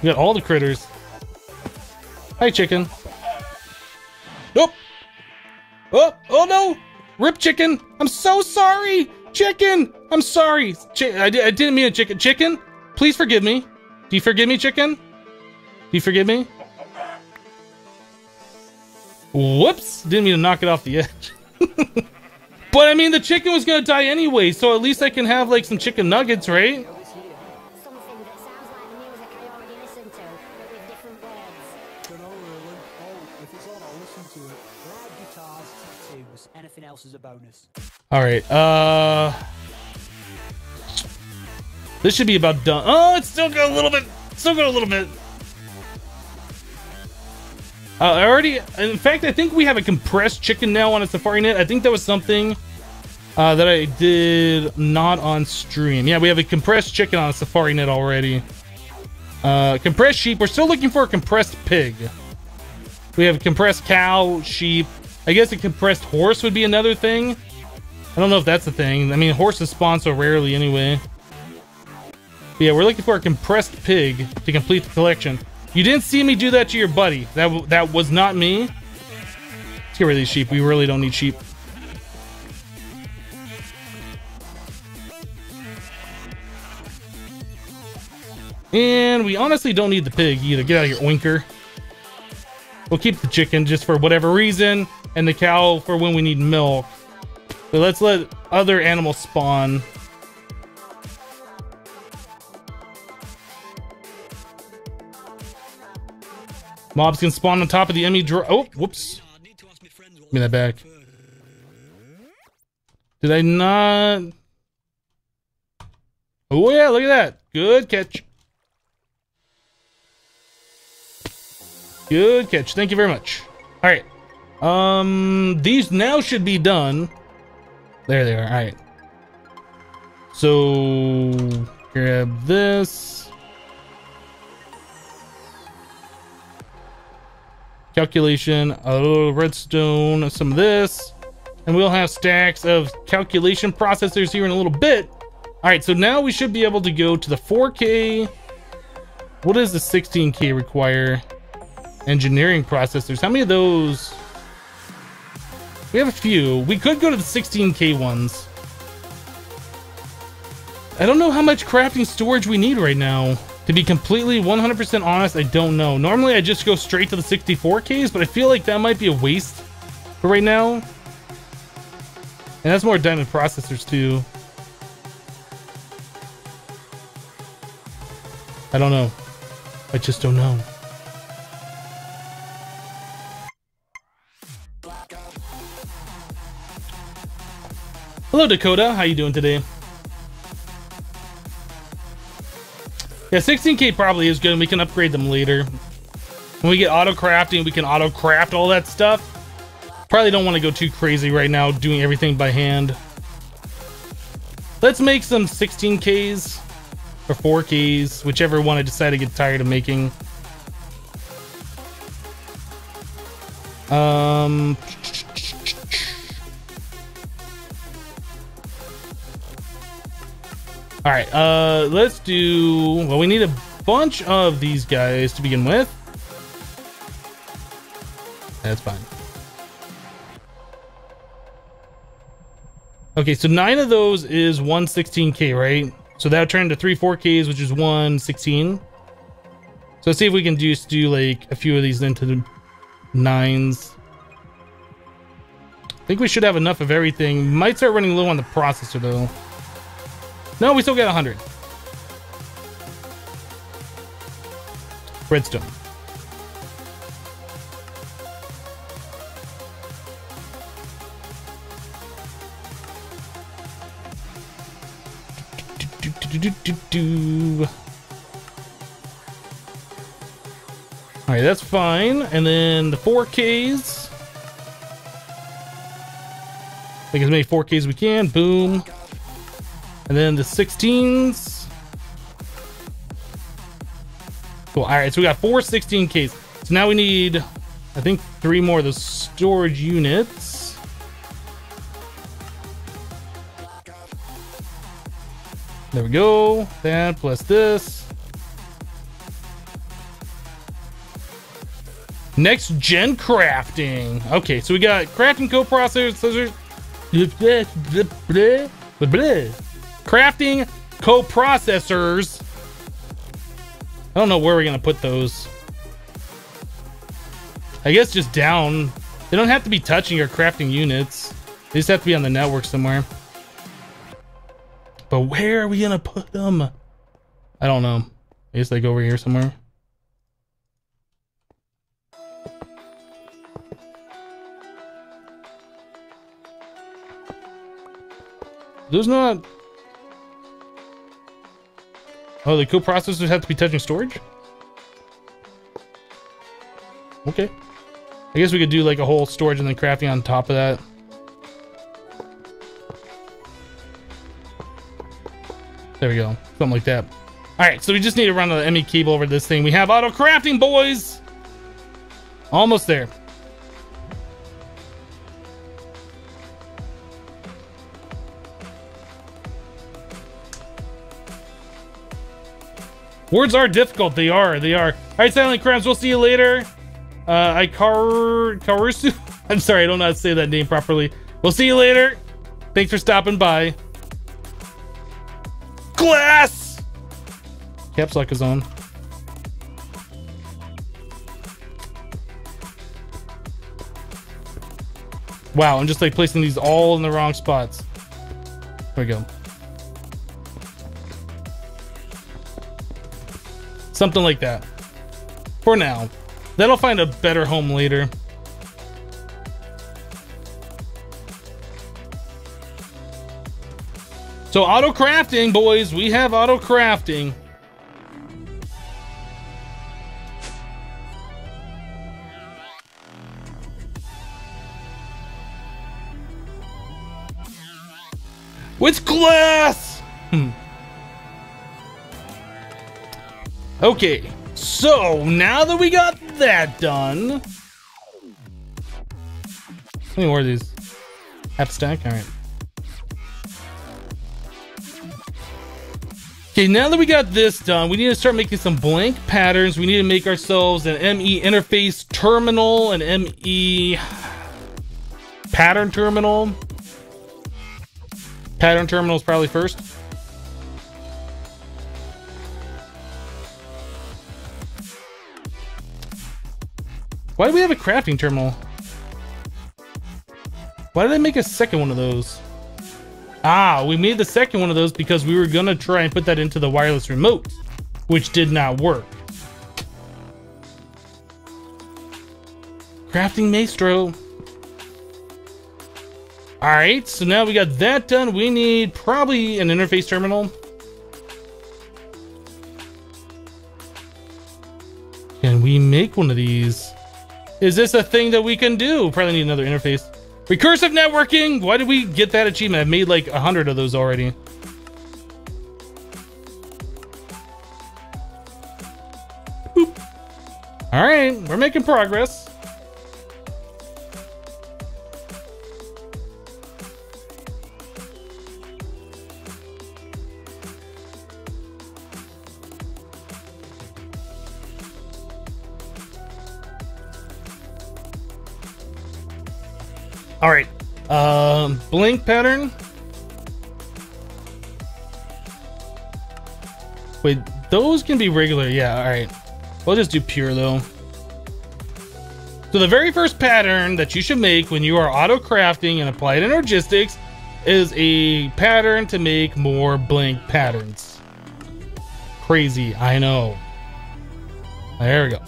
We got all the critters. Hi, chicken. Nope. Oh no! Rip, chicken. I'm so sorry, chicken. I'm sorry. I didn't mean a chicken. Chicken, please forgive me. Do you forgive me, chicken? Do you forgive me? Whoops! Didn't mean to knock it off the edge. But I mean, the chicken was gonna die anyway, so at least I can have like some chicken nuggets, right? All right. This should be about done. Oh, it's still got a little bit. Still got a little bit. In fact, I think we have a compressed chicken now on a Safari Net. I think that was something that I did not on stream. Yeah, we have a compressed chicken on a Safari Net already. Compressed sheep. We're still looking for a compressed pig. We have compressed cow, sheep. I guess a compressed horse would be another thing. I don't know if that's a thing. I mean, horses spawn so rarely anyway. But yeah, we're looking for a compressed pig to complete the collection. You didn't see me do that to your buddy. That was not me. Let's get rid of these sheep. We really don't need sheep. And we honestly don't need the pig either. Get out of here, oinker. We'll keep the chicken just for whatever reason, and the cow for when we need milk. But let's let other animals spawn. Mobs can spawn on top of the enemy draw. Oh, whoops. Give me that back. Did I not? Oh yeah, look at that. Good catch. Good catch. Thank you very much. All right. These now should be done. There they are. All right. So grab this. Calculation, a little redstone, some of this, and we'll have stacks of calculation processors here in a little bit. All right, so now we should be able to go to the 4K. What does the 16K require? Engineering processors. How many of those? We have a few. We could go to the 16K ones. I don't know how much crafting storage we need right now. To be completely 100% honest, I don't know. Normally I just go straight to the 64Ks, but I feel like that might be a waste for right now. And that's more diamond processors too. I don't know. I just don't know. Hello Dakota, how you doing today? Yeah, 16K probably is good and we can upgrade them later. When we get auto crafting, we can auto craft all that stuff. Probably don't want to go too crazy right now doing everything by hand. Let's make some 16Ks or 4Ks, whichever one I decide to get tired of making. All right, let's do, well, we need a bunch of these guys to begin with. That's fine. Okay, so 9 of those is 116K, right? So that would turn into 3 4Ks, which is 116. So let's see if we can just do like a few of these into the 9s. I think we should have enough of everything. Might start running low on the processor though. No, we still got 100. Redstone. All right, that's fine. And then the 4Ks. Make as many 4Ks as we can. Boom. And then the 16s. Cool. All right, so we got 4 16Ks. So now we need, I think, 3 more of the storage units. There we go. That plus this. Next gen crafting. Okay, so we got crafting coprocessors. Crafting coprocessors. I don't know where we're gonna put those. I guess just down. They don't have to be touching our crafting units. They just have to be on the network somewhere. But where are we gonna put them? I don't know. I guess like over here somewhere. There's not. Oh, the coprocessors have to be touching storage? Okay. I guess we could do like a whole storage and then crafting on top of that. There we go. Something like that. Alright, so we just need to run the ME cable over this thing. We have auto crafting, boys! Almost there. Words are difficult. They are. All right, Silent Crimes. We'll see you later. Karusu. I'm sorry, I don't know how to say that name properly. We'll see you later. Thanks for stopping by. Glass. Caps lock is on. Wow, I'm just like placing these all in the wrong spots. There we go. Something like that. For now. That'll find a better home later. So auto crafting, boys. We have auto crafting. With glass! Okay, so now that we got that done, how many more of these? Half stack? All right. Okay, now that we got this done, we need to start making some blank patterns. We need to make ourselves an ME interface terminal, an ME pattern terminal. Pattern terminal is probably first. Why do we have a crafting terminal? Why did I make a second one of those? Ah, we made the second one of those because we were gonna try and put that into the wireless remote, which did not work. Crafting Maestro. All right, so now we got that done. We need probably an interface terminal. Can we make one of these? Is this a thing that we can do? Probably need another interface. Recursive networking. Why did we get that achievement? I've made like 100 of those already. Boop. All right, we're making progress. All right, blink pattern. Wait, those can be regular. Yeah, all right. We'll just do pure though. So the very first pattern that you should make when you are auto crafting and applied energistics is a pattern to make more blank patterns. Crazy, I know. There we go.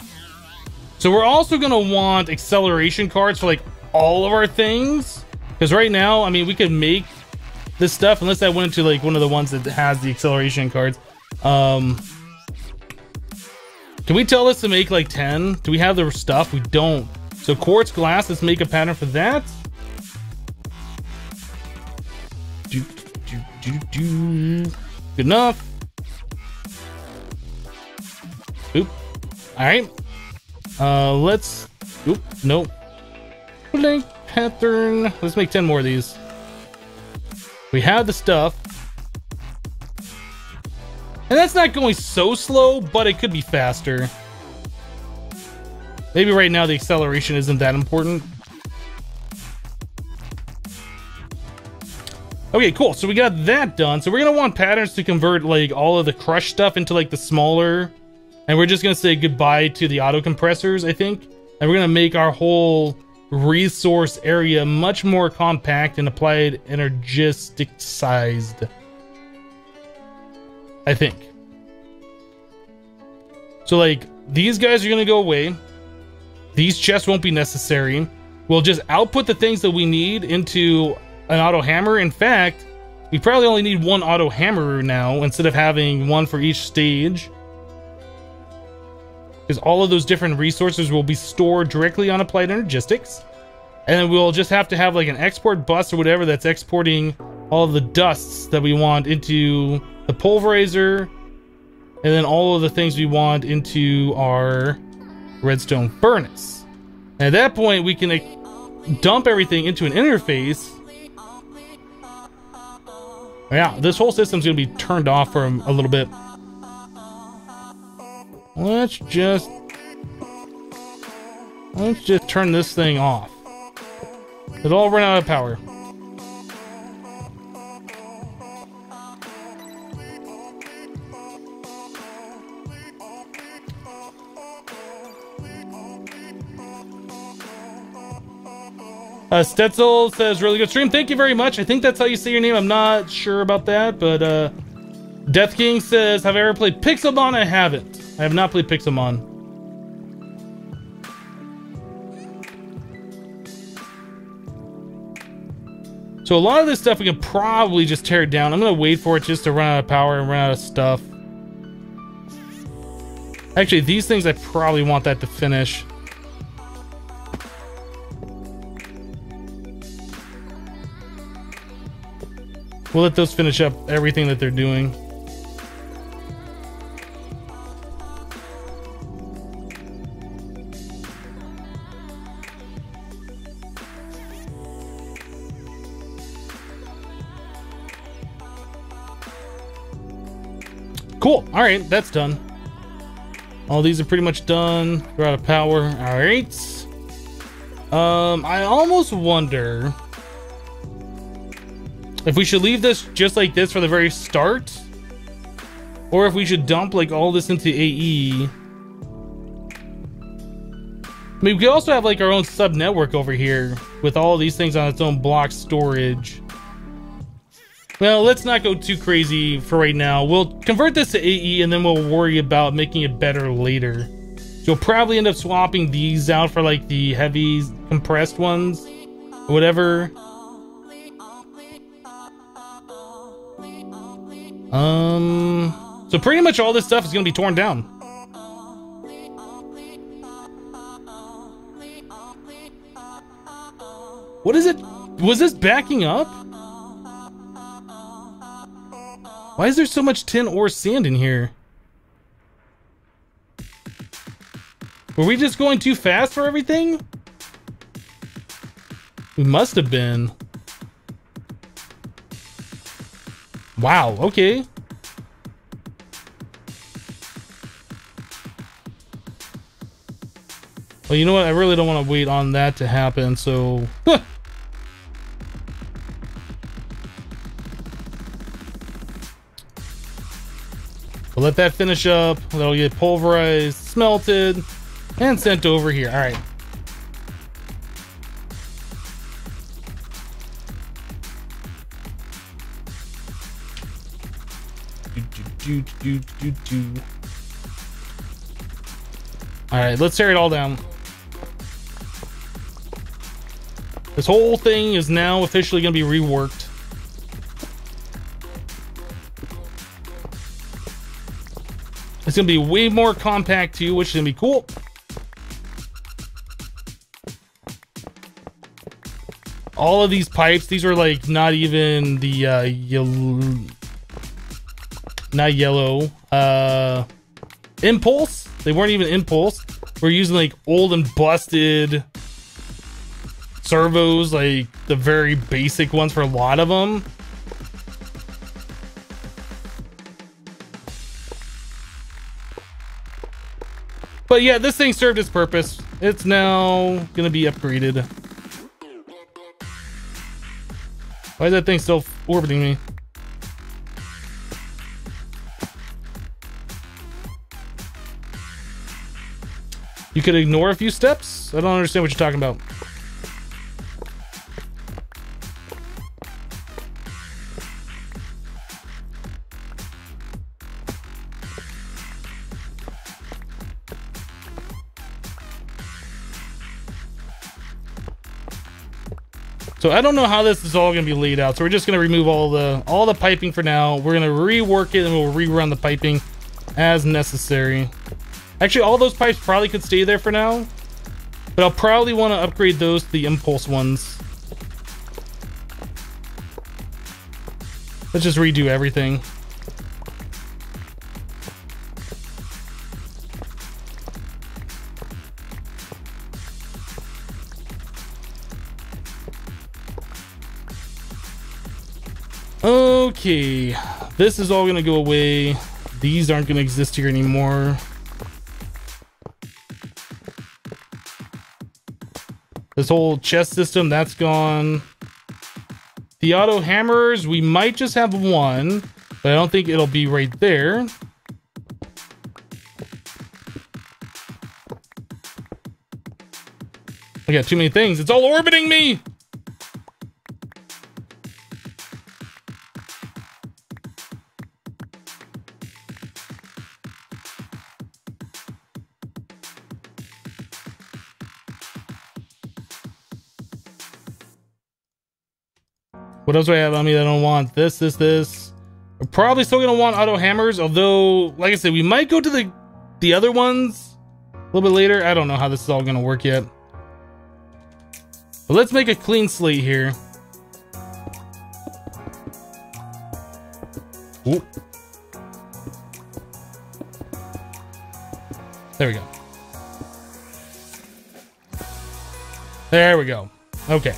So we're also gonna want acceleration cards for like all of our things, because right now, I mean, we could make this stuff unless I went into like one of the ones that has the acceleration cards. Can we tell this to make like 10? Do we have the stuff? We don't. So quartz glass, let's make a pattern for that. Good enough. Oop. All right. Let's. Oop. Nope. Blank pattern. Let's make 10 more of these. We have the stuff. And that's not going so slow, but it could be faster. Maybe right now the acceleration isn't that important. Okay, cool. So we got that done. So we're going to want patterns to convert like all of the crush stuff into like the smaller. And we're just going to say goodbye to the auto compressors, I think. And we're going to make our whole resource area much more compact and applied energistic sized, I think. So like these guys are gonna go away. These chests won't be necessary. We'll just output the things that we need into an auto hammer. In fact, we probably only need one auto hammerer now instead of having one for each stage, because all of those different resources will be stored directly on applied energistics. And then we'll just have to have like an export bus or whatever that's exporting all of the dusts that we want into the pulverizer, and then all of the things we want into our redstone furnace. At that point, we can dump everything into an interface. Yeah, this whole system's gonna be turned off for a little bit. Let's just turn this thing off. It'll all run out of power. Stetzel says, really good stream. Thank you very much. I think that's how you say your name. I'm not sure about that, but Death King says, have I ever played Pixelmon? I haven't. I have not played Pixelmon. So a lot of this stuff we can probably just tear it down. I'm gonna wait for it just to run out of power and run out of stuff. Actually, these things I probably want that to finish. We'll let those finish up everything that they're doing. Cool. All right, that's done. All these are pretty much done. We're out of power. All right. I almost wonder if we should leave this just like this for the very start, or if we should dump like all this into AE. I mean, we could also have like our own sub network over here with all these things on its own block storage. Well, let's not go too crazy for right now. We'll convert this to AE and then we'll worry about making it better later. So you'll probably end up swapping these out for like the heavy compressed ones or whatever. So pretty much all this stuff is gonna be torn down. What is it? Was this backing up? Why is there so much tin or sand in here? Were we just going too fast for everything? We must have been. Wow, okay. Well, you know what? I really don't want to wait on that to happen, so... We'll let that finish up. That'll get pulverized, smelted, and sent over here. All right. All right, let's tear it all down. This whole thing is now officially going to be reworked. It's going to be way more compact too, which is going to be cool. All of these pipes, these are like not even the yellow impulse. They weren't even impulse. We're using like old and busted servos, like the very basic ones for a lot of them. But yeah, this thing served its purpose. It's now gonna be upgraded. Why is that thing still orbiting me? You could ignore a few steps? I don't understand what you're talking about. So I don't know how this is all going to be laid out. So we're just going to remove all the piping for now. We're going to rework it and we'll rerun the piping as necessary. Actually, all those pipes probably could stay there for now, but I'll probably want to upgrade those to the impulse ones. Let's just redo everything. Okay, this is all gonna go away. These aren't gonna exist here anymore. This whole chest system, that's gone. The auto hammers, we might just have one, but I don't think it'll be right there. I got too many things. It's all orbiting me. What else do I have on me that I don't want? This. We're probably still gonna want auto hammers, although, like I said, we might go to the other ones a little bit later. I don't know how this is all gonna work yet. But let's make a clean slate here. Ooh. There we go. There we go. Okay.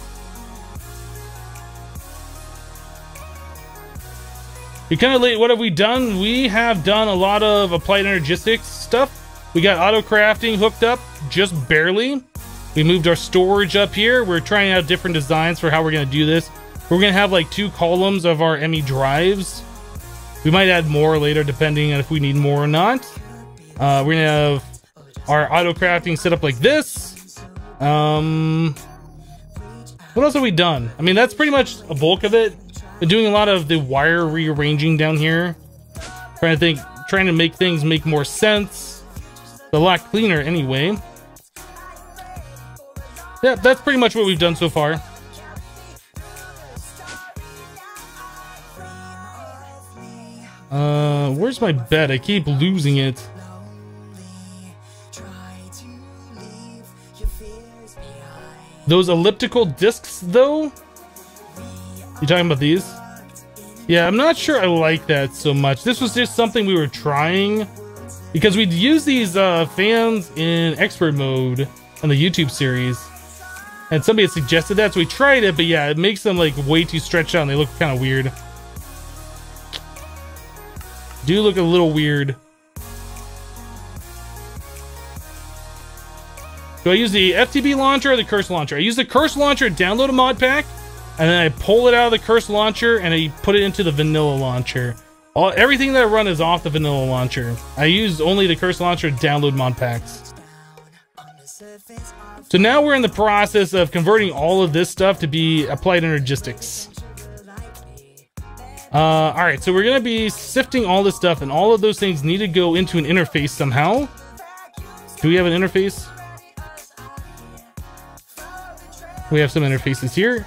We kind of late. What have we done? We have done a lot of applied energistics stuff. We got auto crafting hooked up, just barely. We moved our storage up here. We're trying out different designs for how we're going to do this. We're going to have like 2 columns of our ME drives. We might add more later depending on if we need more or not. We're going to have our auto crafting set up like this. What else have we done? I mean, that's pretty much a bulk of it. Been doing a lot of the wire rearranging down here. Trying to make things make more sense. It's a lot cleaner anyway. Yeah, that's pretty much what we've done so far. Where's my bed? I keep losing it. Those elliptical discs, though? You talking about these? Yeah, I'm not sure I like that so much. This was just something we were trying because we'd use these fans in expert mode on the YouTube series, and somebody had suggested that, so we tried it. But yeah, it makes them like way too stretched out and they look kind of weird. Do look a little weird. Do I use the FTB launcher or the curse launcher? I use the curse launcher, download a mod pack, and then I pull it out of the curse launcher and I put it into the vanilla launcher. Everything that I run is off the vanilla launcher. I use only the curse launcher to download mod packs. So now we're in the process of converting all of this stuff to be applied energistics. Alright, so we're going to be sifting all this stuff, and all of those things need to go into an interface somehow. Do we have an interface? We have some interfaces here.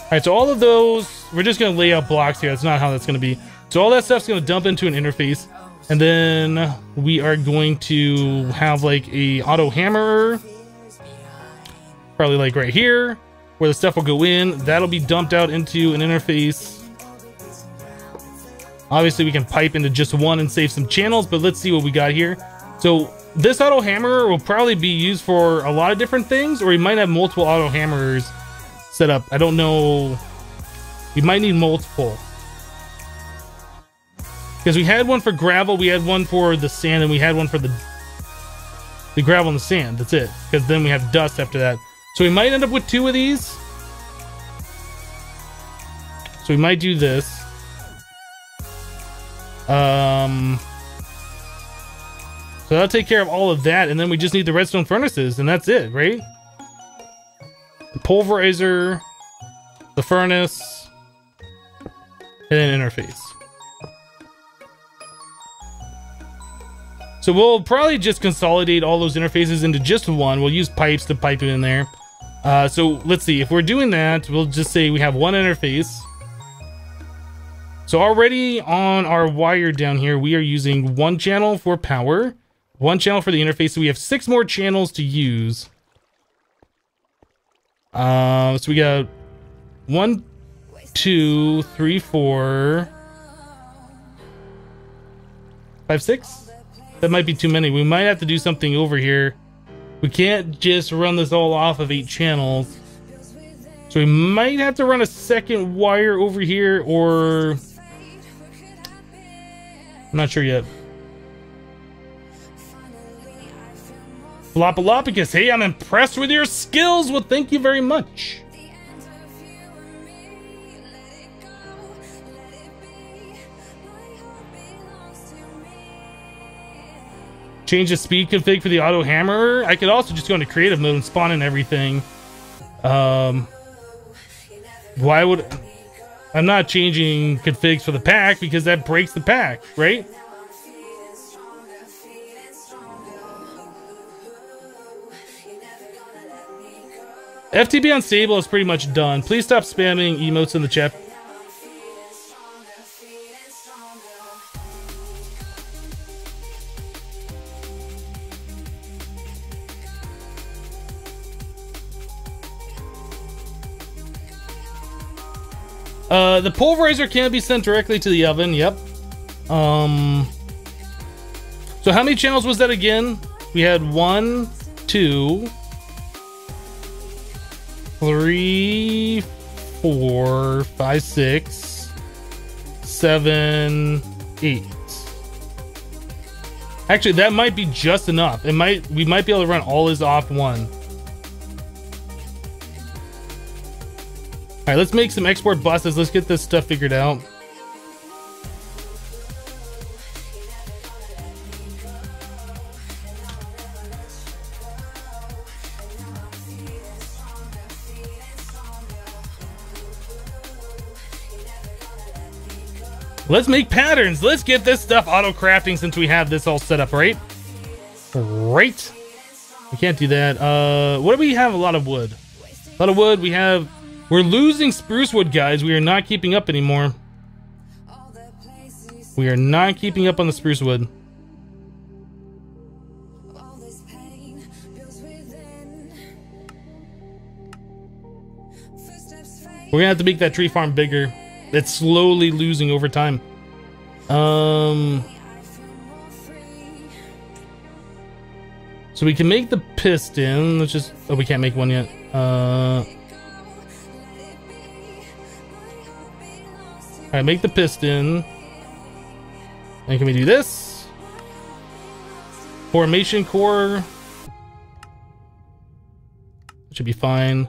Alright, so all of those, we're just going to lay out blocks here. That's not how that's going to be. So all that stuff's going to dump into an interface. And then we are going to have like a auto hammer. Probably like right here, where the stuff will go in. That'll be dumped out into an interface. Obviously, we can pipe into just one and save some channels, but let's see what we got here. So this auto hammer will probably be used for a lot of different things, or we might have multiple auto hammers set up. I don't know. We might need multiple. Because we had one for gravel, we had one for the sand, and we had one for the gravel and the sand. That's it. Because then we have dust after that. So we might end up with 2 of these. So we might do this. So that'll take care of all of that, and then we just need the redstone furnaces, and that's it, right? The pulverizer, the furnace, and then interface. So we'll probably just consolidate all those interfaces into just one. We'll use pipes to pipe it in there. So let's see, if we're doing that, we'll just say we have one interface. So already on our wire down here, we are using 1 channel for power, 1 channel for the interface. So we have 6 more channels to use. So we got 1, 2, 3, 4, 5, 6. That might be too many. We might have to do something over here. We can't just run this all off of 8 channels. So we might have to run a second wire over here, or I'm not sure yet. Flopalopicus, hey, I'm impressed with your skills. Well, thank you very much. Change the speed config for the auto hammerer. I could also just go into creative mode and spawn in everything. Why would... I'm not changing configs for the pack because that breaks the pack, right? FTB Unstable is pretty much done. Please stop spamming emotes in the chat. The pulverizer can be sent directly to the oven. Yep. So how many channels was that again? We had 1, 2, 3, 4, 5, 6, 7, 8. Actually, that might be just enough. We might be able to run all his off one. All right, let's make some export buses. Let's get this stuff figured out. Let's make patterns. Let's get this stuff auto crafting since we have this all set up, right? Right. We can't do that. What do we have? A lot of wood. A lot of wood. We're losing spruce wood, guys. We are not keeping up anymore. We are not keeping up on the spruce wood. We're gonna have to make that tree farm bigger. It's slowly losing over time. So we can make the piston. Let's just... Oh, we can't make one yet. Alright, make the piston. And can we do this? Formation core. Should be fine.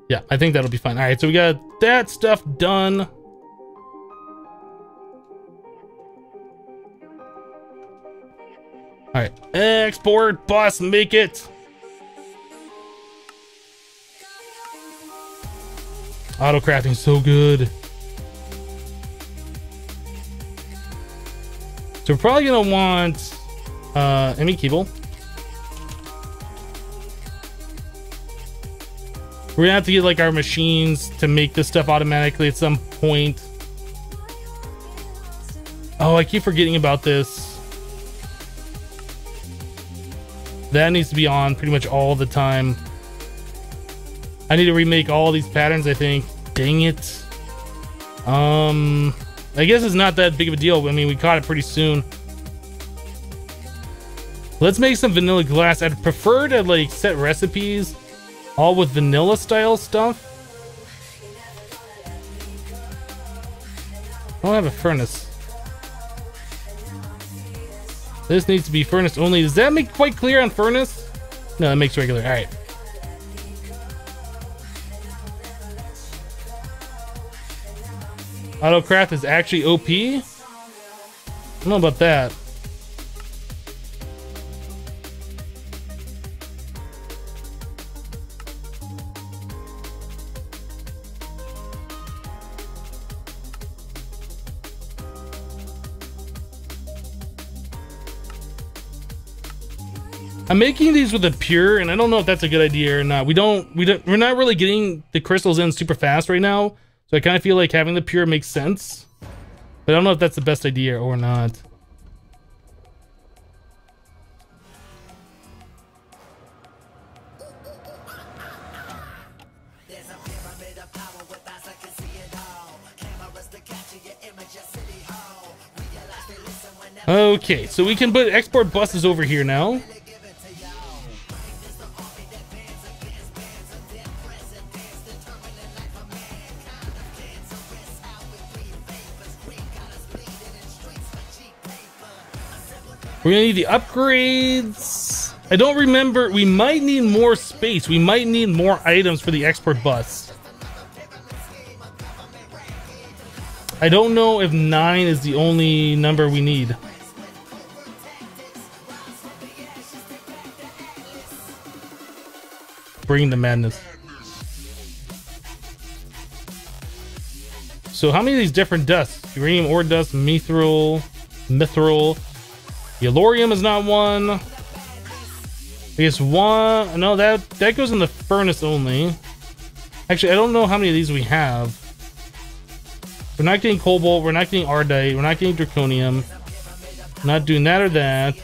Yeah, I think that'll be fine. Alright, so we got that stuff done. Alright, export bus, make it. Auto crafting so good. So we're probably gonna want Emmy Keeble. We're gonna have to get like our machines to make this stuff automatically at some point. Oh, I keep forgetting about this. That needs to be on pretty much all the time. I need to remake all these patterns, I think. Dang it. I guess it's not that big of a deal. I mean, we caught it pretty soon. Let's make some vanilla glass. I'd prefer to like set recipes all with vanilla style stuff. I don't have a furnace. This needs to be furnace only. Does that make quite clear on furnace? No, that makes regular. All right. Autocraft is actually OP? I don't know about that. I'm making these with a pure, and I don't know if that's a good idea or not. We're not really getting the crystals in super fast right now, so I kind of feel like having the pure makes sense. But I don't know if that's the best idea or not. Okay, so we can put export buses over here now. We're gonna need the upgrades. I don't remember. We might need more space. We might need more items for the export bus. I don't know if 9 is the only number we need. Bring the madness. So how many of these different dusts? Uranium ore dust, mithril. Yellorium is not one. I guess one. No, that goes in the furnace only. Actually, I don't know how many of these we have. We're not getting cobalt. We're not getting ardite. We're not getting draconium. Not doing that or that.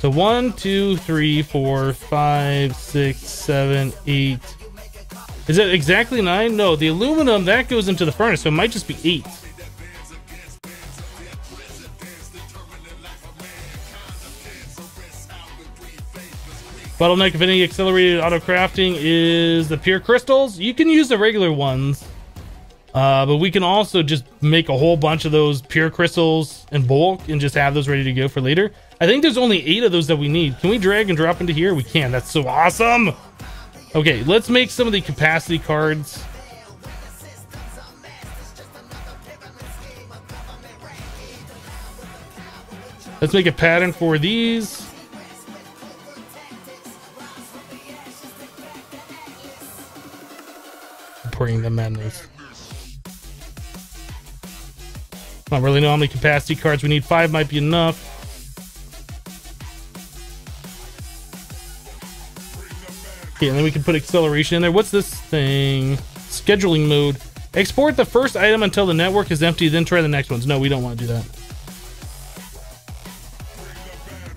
So 1, 2, 3, 4, 5, 6, 7, 8. Is it exactly 9? No, the aluminum that goes into the furnace, so it might just be 8. Bottleneck of any accelerated auto crafting is the pure crystals. You can use the regular ones, but we can also just make a whole bunch of those pure crystals in bulk and just have those ready to go for later. I think there's only 8 of those that we need. Can we drag and drop into here? We can. That's so awesome. Okay, let's make some of the capacity cards. Let's make a pattern for these. Bring the madness. I don't really know how many capacity cards we need. 5 might be enough. Okay, and then we can put acceleration in there. What's this thing? Scheduling mode. Export the first item until the network is empty, then try the next ones. No, we don't want to do that.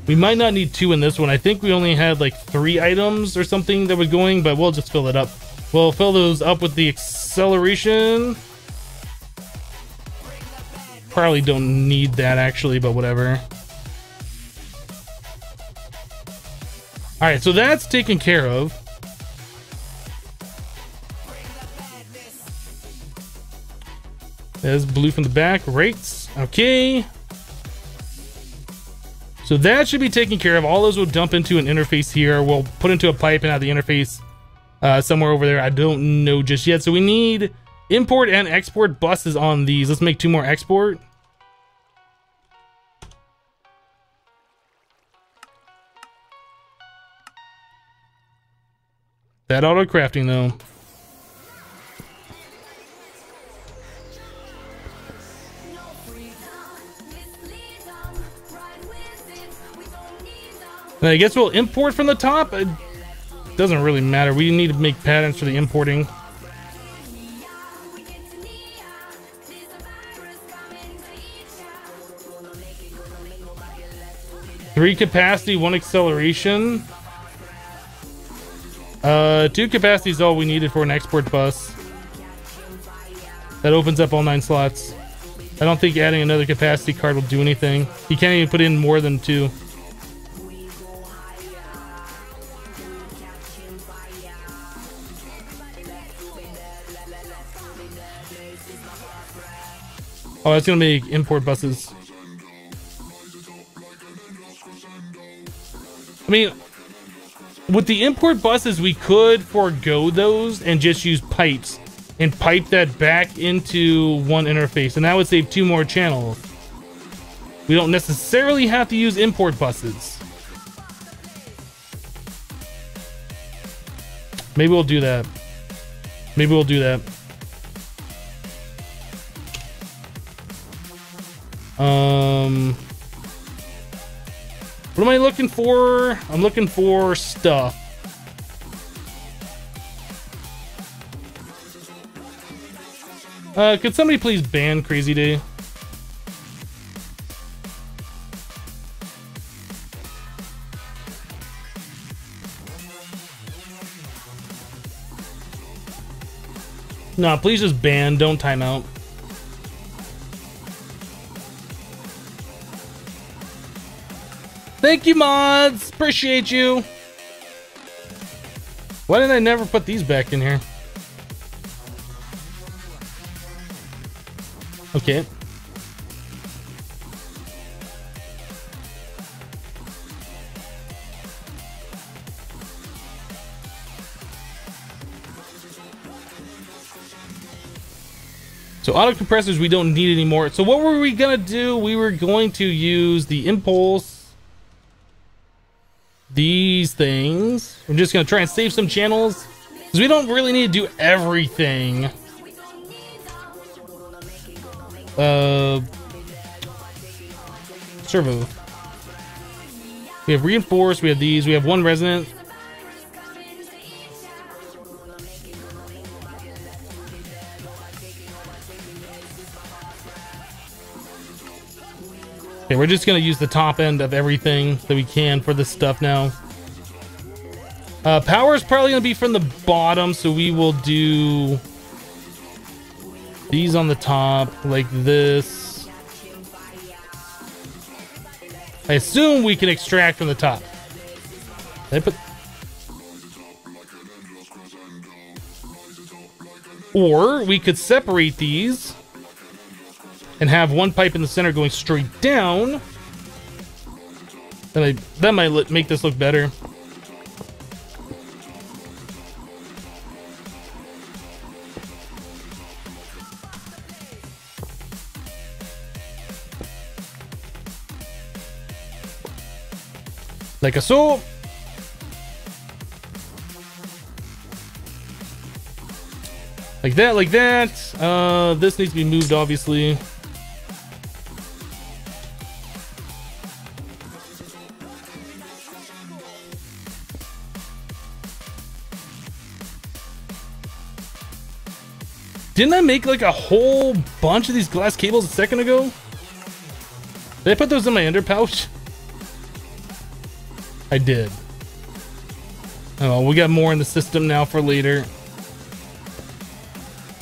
We might not need 2 in this one. I think we only had like 3 items or something that was going, but we'll just fill it up. We'll fill those up with the acceleration. Probably don't need that actually, but whatever. All right, so that's taken care of. There's blue from the back, right? Okay. So that should be taken care of. All those will dump into an interface here. We'll put into a pipe and have the interface somewhere over there. I don't know just yet. So we need import and export buses on these. Let's make 2 more export. That auto crafting though. And I guess we'll import from the top. It doesn't really matter. We need to make patterns for the importing. Three capacity, 1 acceleration. 2 capacity is all we needed for an export bus. That opens up all 9 slots. I don't think adding another capacity card will do anything. You can't even put in more than 2. Oh, that's gonna make import buses. I mean, with the import buses, we could forego those and just use pipes and pipe that back into one interface, and that would save 2 more channels. We don't necessarily have to use import buses. Maybe we'll do that. Maybe we'll do that. What am I looking for? I'm looking for stuff. Could somebody please ban Crazy Day? No, please just ban, don't timeout. Thank you, mods. Appreciate you. Why did I never put these back in here? Okay. So auto compressors we don't need anymore. So what were we gonna do? We were going to use the impulse. These things. I'm just gonna try and save some channels because we don't really need to do everything. Servo. We have reinforced, we have these, we have one resonant. Okay, we're just gonna use the top end of everything that we can for this stuff now. Power is probably gonna be from the bottom, so we will do these on the top, like this. I assume we can extract from the top. Did I put... Or we could separate these and have one pipe in the center going straight down. That might make this look better. Like a so. Like that, like that. This needs to be moved, obviously. Didn't I make like a whole bunch of these glass cables a second ago? Did I put those in my under pouch? I did. Oh, we got more in the system now for later.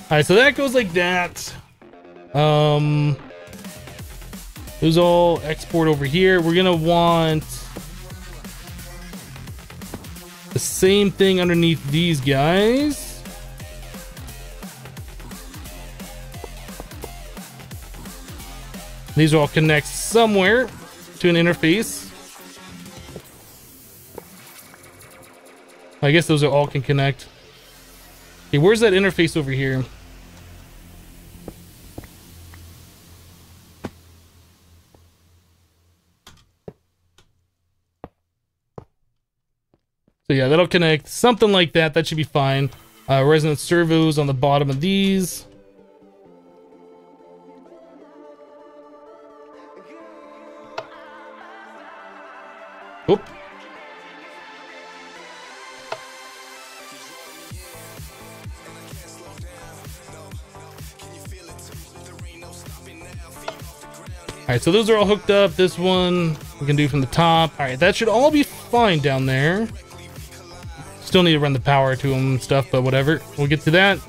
Alright, so that goes like that. Those all export over here. We're gonna want the same thing underneath these guys. These will all connect somewhere to an interface. I guess those are all can connect. Okay, where's that interface over here? So yeah, that'll connect something like that. That should be fine. Resonant servos on the bottom of these. Oop. Alright, so those are all hooked up. This one we can do from the top. Alright, that should all be fine down there. Still need to run the power to them and stuff, but whatever. We'll get to that.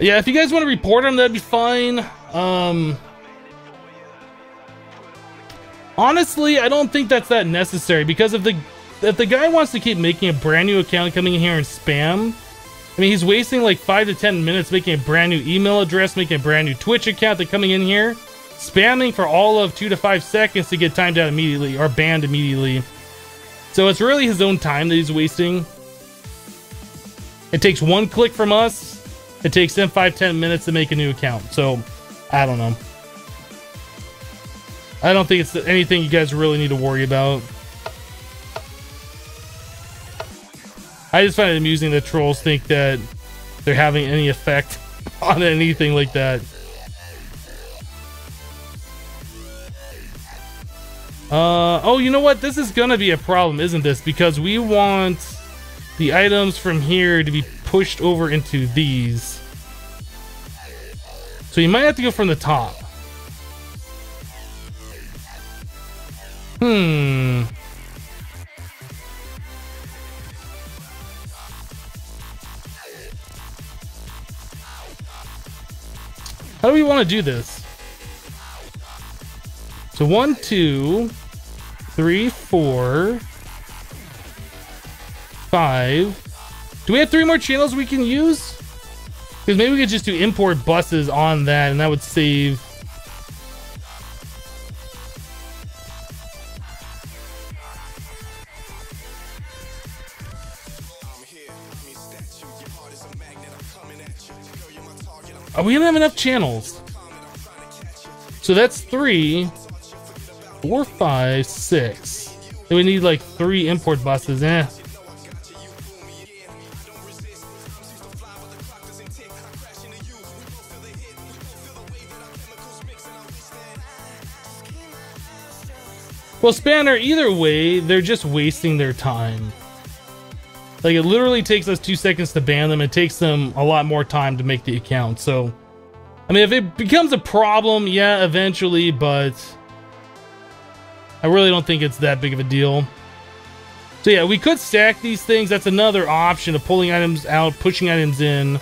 Yeah, if you guys want to report them, that'd be fine. Honestly, I don't think that's that necessary, because if the guy wants to keep making a brand new account, coming in here and spam, I mean, he's wasting like 5 to 10 minutes making a brand new email address, making a brand new Twitch account, then coming in here, spamming for all of 2 to 5 seconds to get timed out immediately or banned immediately. So it's really his own time that he's wasting. It takes one click from us. It takes them 5-10 minutes to make a new account. So, I don't know. I don't think it's anything you guys really need to worry about. I just find it amusing that trolls think that they're having any effect on anything like that. Oh, you know what? This is gonna be a problem, isn't this? Because we want the items from here to be pushed over into these. So you might have to go from the top. How do we want to do this? So 1, 2, 3, 4, 5. Do we have 3 more channels we can use? Because maybe we could just do import buses on that, and that would save. Oh, we don't have enough channels. So that's 3, 4, 5, 6. Then we need like 3 import buses. Well, Spanner, either way, they're just wasting their time. Like, it literally takes us 2 seconds to ban them. It takes them a lot more time to make the account. So, I mean, if it becomes a problem, yeah, eventually, but I really don't think it's that big of a deal. So, yeah, we could stack these things. That's another option of pulling items out, pushing items in.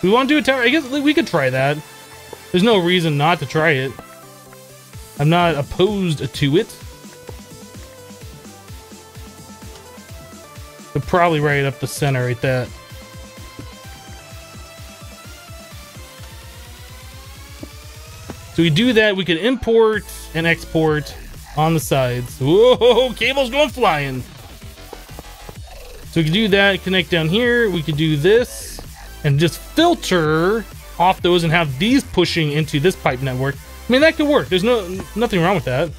We want to do a tower? I guess we could try that. There's no reason not to try it. I'm not opposed to it. But probably right up the center, right there. So we do that, we can import and export on the sides. Whoa, cable's going flying. So we can do that, connect down here. We could do this and just filter off those and have these pushing into this pipe network. I mean, that could work. There's nothing wrong with that.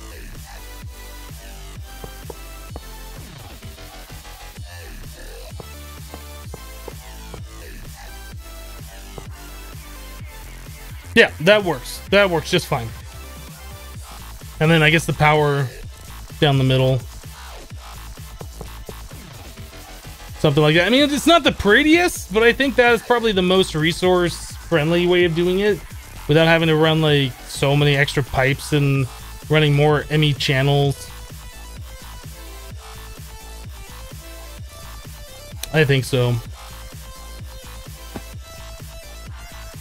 Yeah, that works. That works just fine. And then I guess the power down the middle. Something like that. I mean, it's not the prettiest, but I think that is probably the most resource-friendly way of doing it without having to run like so many extra pipes and running more ME channels. I think so.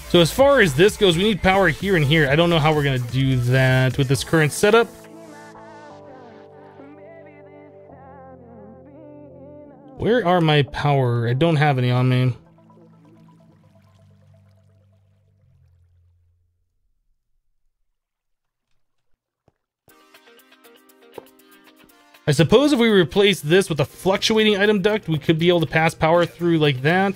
So as far as this goes, we need power here and here. I don't know how we're going to do that with this current setup. Where are my power? I don't have any on me. I suppose if we replace this with a fluctuating item duct, we could be able to pass power through like that.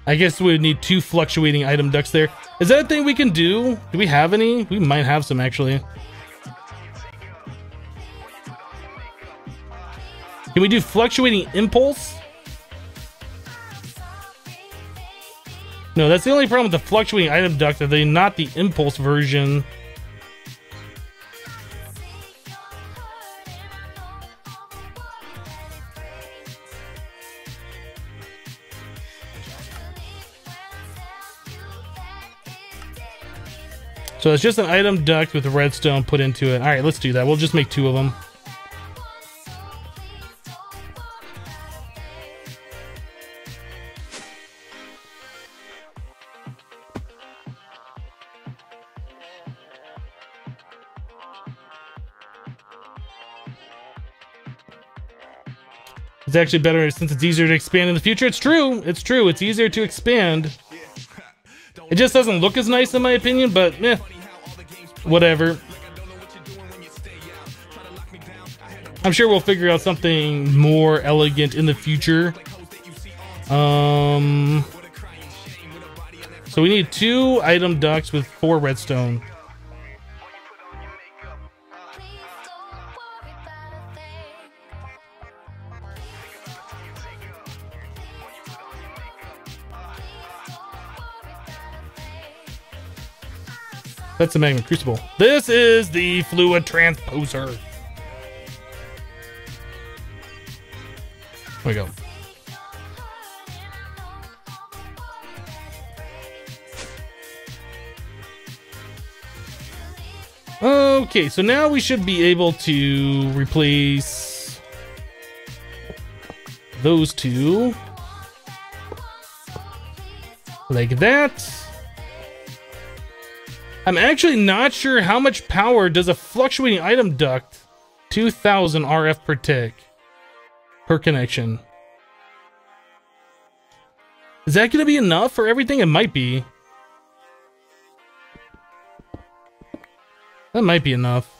I guess we would need 2 fluctuating item ducts there. Is that a thing we can do? Do we have any? We might have some actually. Can we do fluctuating impulse? No, that's the only problem with the fluctuating item duct. Are they not the impulse version? So it's just an item duct with redstone put into it. All right, let's do that. We'll just make 2 of them. It's actually better since it's easier to expand in the future. It's true. It's true. It's easier to expand. It just doesn't look as nice in my opinion, but whatever. I'm sure we'll figure out something more elegant in the future. So we need 2 item ducts with 4 redstone. That's the magma crucible. This is the fluid transposer. There we go. Okay, so now we should be able to replace those two. Like that. I'm actually not sure how much power does a fluctuating item duct. 2000 RF per tick per connection. Is that going to be enough for everything? It might be. That might be enough.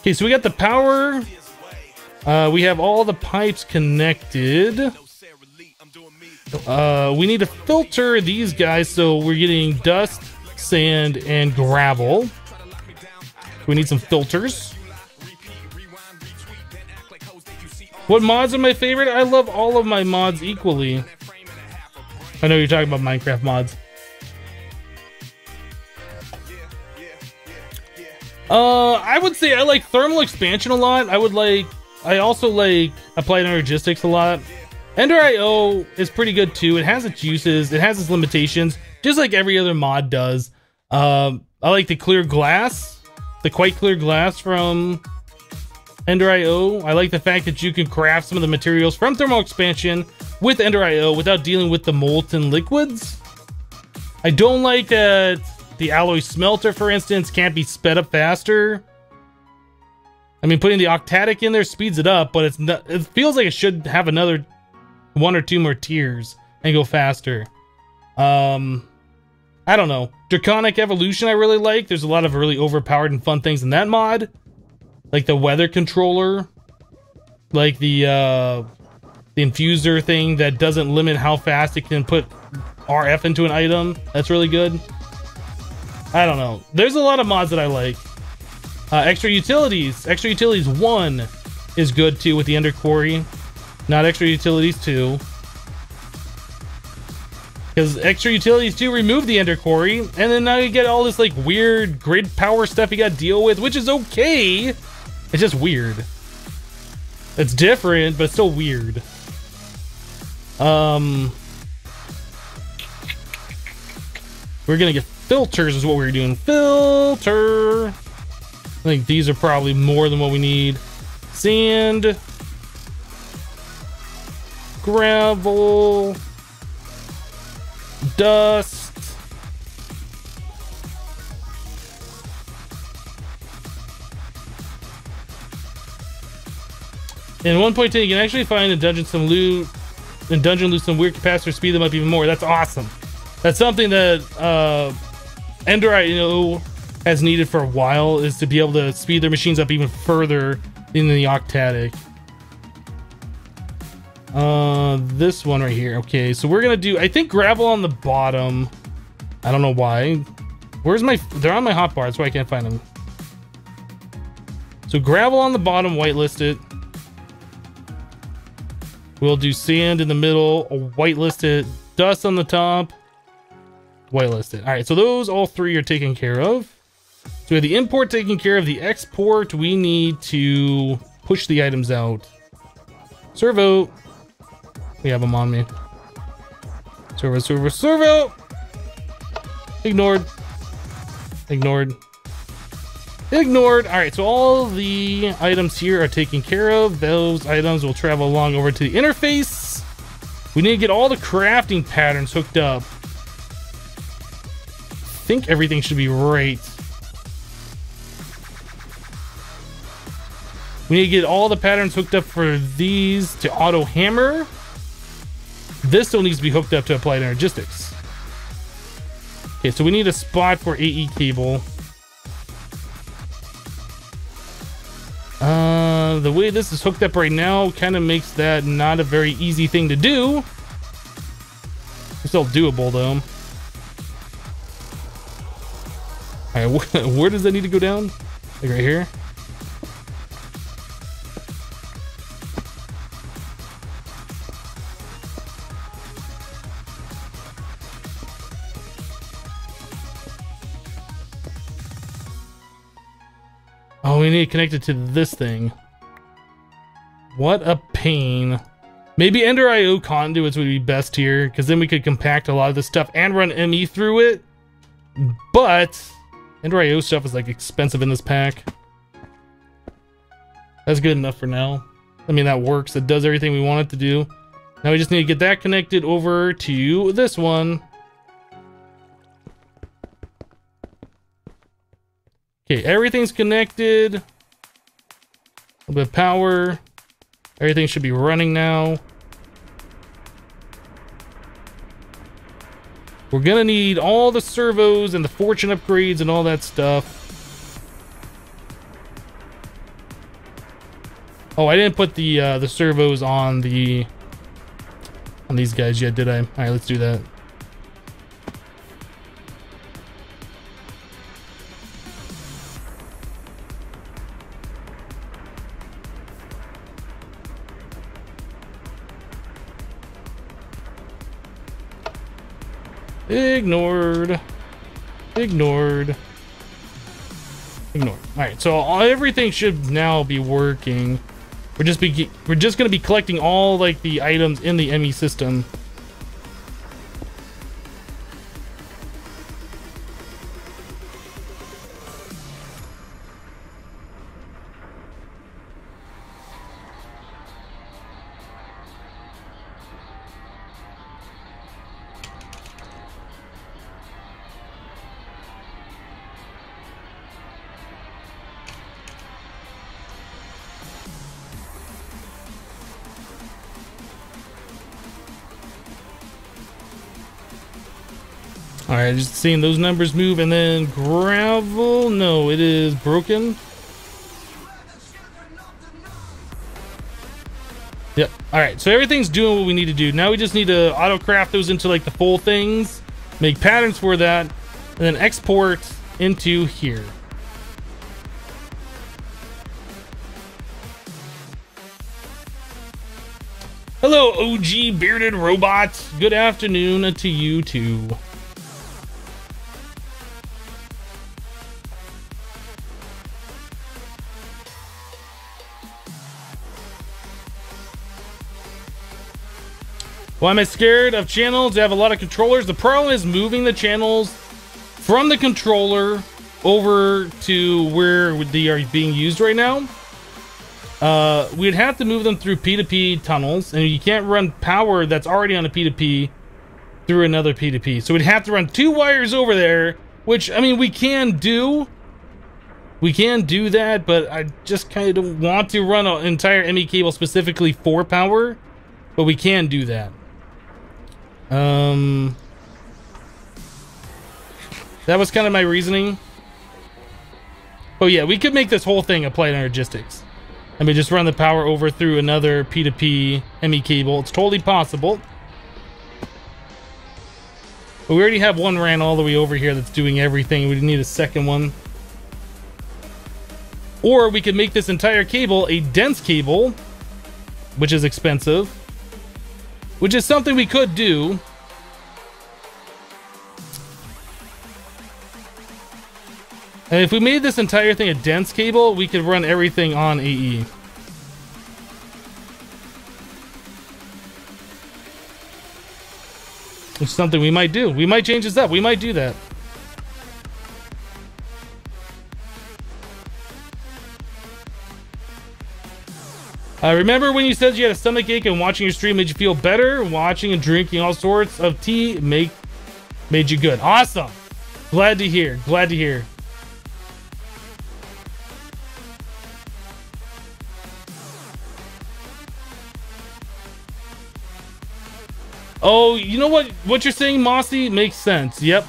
Okay, so we got the power. We have all the pipes connected. We need to filter these guys, so we're getting dust, sand, and gravel. We need some filters. What mods are my favorite? I love all of my mods equally. I know you're talking about Minecraft mods. I would say I like thermal expansion a lot. I also like applied energistics a lot. Ender IO is pretty good too. It has its uses, it has its limitations, just like every other mod does. I like the clear glass, the quite clear glass from Ender IO. I like the fact that you can craft some of the materials from thermal expansion with Ender IO without dealing with the molten liquids. I don't like that the alloy smelter, for instance, can't be sped up faster. I mean, putting the octadic in there speeds it up, but it feels like it should have another 1 or 2 more tiers and go faster. I don't know. Draconic Evolution I really like. There's a lot of really overpowered and fun things in that mod. Like the weather controller. Like the infuser thing that doesn't limit how fast it can put RF into an item. That's really good. I don't know. There's a lot of mods that I like. Extra Utilities. Extra Utilities 1 is good too with the Ender Quarry. Not Extra Utilities 2. Because Extra Utilities 2 removed the Ender Quarry, and then now you get all this like weird grid power stuff you gotta deal with, which is okay. It's just weird. It's different, but it's still weird. We're gonna get filters is what we're doing. Filter. I think these are probably more than what we need. Sand. Gravel. Dust. In 1.10, you can actually find in dungeon some loot. In dungeon loot some weird capacitor, speed them up even more. That's awesome. That's something that Ender IO has needed for a while, is to be able to speed their machines up even further in the octadic. This one right here. Okay, so we're gonna do, I think, gravel on the bottom. I don't know why. Where's my, they're on my hotbar, that's why I can't find them. So gravel on the bottom, whitelist it. We'll do sand in the middle, whitelist it. Dust on the top, whitelist it. All right, so those all three are taken care of. So we have the import taken care of. The export, we need to push the items out. Servo. We have them on me. Servo, servo, servo. Ignored. Ignored. Ignored. All right, so all the items here are taken care of. Those items will travel along over to the interface. We need to get all the crafting patterns hooked up. I think everything should be right. We need to get all the patterns hooked up for these to auto hammer. This still needs to be hooked up to applied energistics. Okay, so we need a spot for AE cable. The way this is hooked up right now kind of makes that not a very easy thing to do. It's still doable though. All right, where does that need to go down? Like right here? Oh, we need to connect it to this thing. What a pain. Maybe Ender IO conduits would be best here, because then we could compact a lot of this stuff and run ME through it. But Ender IO stuff is like expensive in this pack. That's good enough for now. I mean, that works. It does everything we want it to do. Now we just need to get that connected over to this one. Okay, everything's connected. A little bit of power. Everything should be running now. We're gonna need all the servos and the fortune upgrades and all that stuff. Oh, I didn't put the servos on these guys yet, did I? All right, let's do that. Ignored. Ignored. Ignored. All right, so everything should now be working. We're just going to be collecting all like the items in the ME system. All right, just seeing those numbers move, and then gravel. No, it is broken. Yep. All right, so everything's doing what we need to do. Now we just need to auto craft those into like the full things, make patterns for that, and then export into here. Hello, OG bearded robot. Good afternoon to you too. Why am I scared of channels that have a lot of controllers? The problem is moving the channels from the controller over to where they are being used right now. We'd have to move them through P2P tunnels, and you can't run power that's already on a P2P through another P2P. So we'd have to run 2 wires over there, which, I mean, we can do. We can do that, but I just kind of don't want to run an entire ME cable specifically for power, but we can do that. That was kind of my reasoning. Oh yeah, we could make this whole thing apply to logistics. I mean, just run the power over through another P2P ME cable. It's totally possible. But we already have one ran all the way over here that's doing everything. We need a second one. Or we could make this entire cable a dense cable, which is expensive. Which is something we could do. And if we made this entire thing a dense cable, we could run everything on AE. It's something we might do. We might change this up. We might do that. Remember when you said you had a stomach ache and watching your stream made you feel better? Watching and drinking all sorts of tea made you good. Awesome. Glad to hear. Glad to hear. Oh, you know what? What you're saying, Mossy, makes sense. Yep.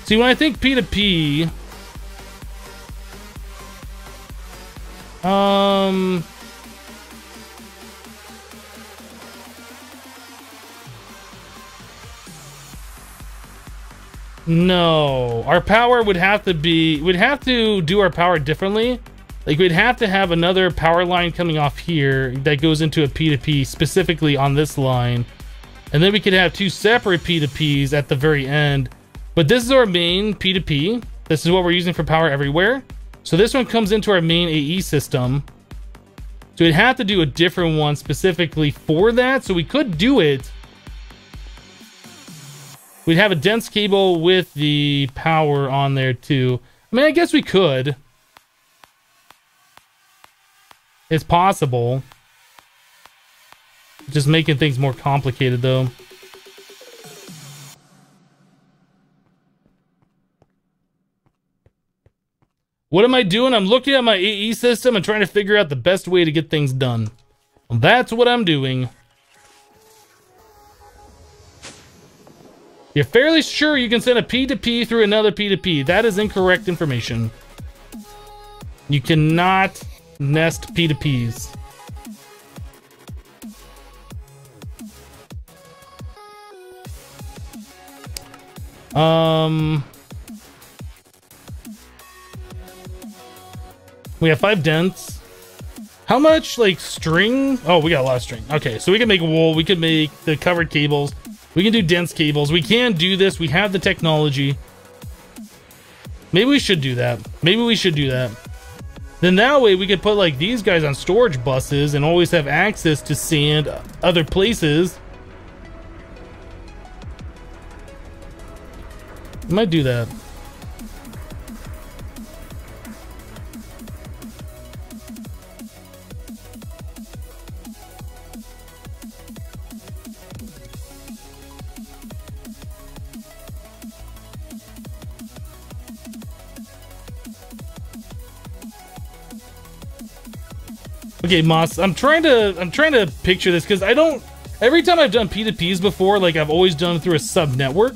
See, when I think P2P... No, our power would have to be, we'd have to do our power differently. Like, we'd have to have another power line coming off here that goes into a P2P specifically on this line. And then we could have 2 separate P2Ps at the very end. But this is our main P2P. This is what we're using for power everywhere. So this one comes into our main AE system. So we'd have to do a different one specifically for that. So we could do it. We'd have a dense cable with the power on there too. I mean, I guess we could. It's possible. Just making things more complicated though. What am I doing? I'm looking at my AE system and trying to figure out the best way to get things done. Well, that's what I'm doing. You're fairly sure you can send a P2P through another P2P. That is incorrect information. You cannot nest P2Ps. We have 5 dents. How much, like, string? Oh, we got a lot of string. Okay, so we can make wool. We can make the covered cables. We can do dense cables. We can do this. We have the technology. Maybe we should do that. Maybe we should do that. Then that way we could put, like, these guys on storage buses and always have access to sand other places. I might do that. Okay, Moss, I'm trying to picture this because I don't. Every time I've done P2Ps before, like I've always done through a sub network.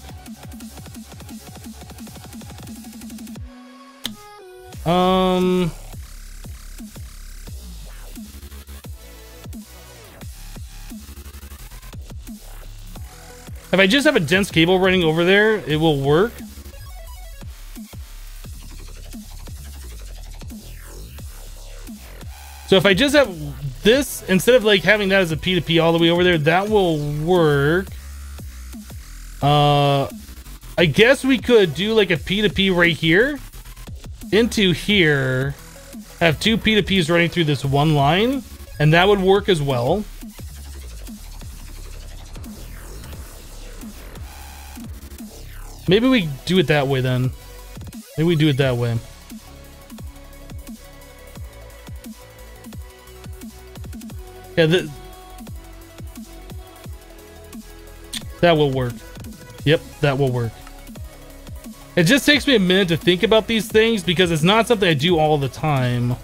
If I just have a dense cable running over there, it will work. So if I just have this, instead of like having that as a P2P all the way over there, that will work. I guess we could do like a P2P right here into here, have 2 P2Ps running through this one line, and that would work as well. Maybe we do it that way then. Maybe we do it that way. Yeah, that will work. Yep, that will work. It just takes me a minute to think about these things because it's not something I do all the time.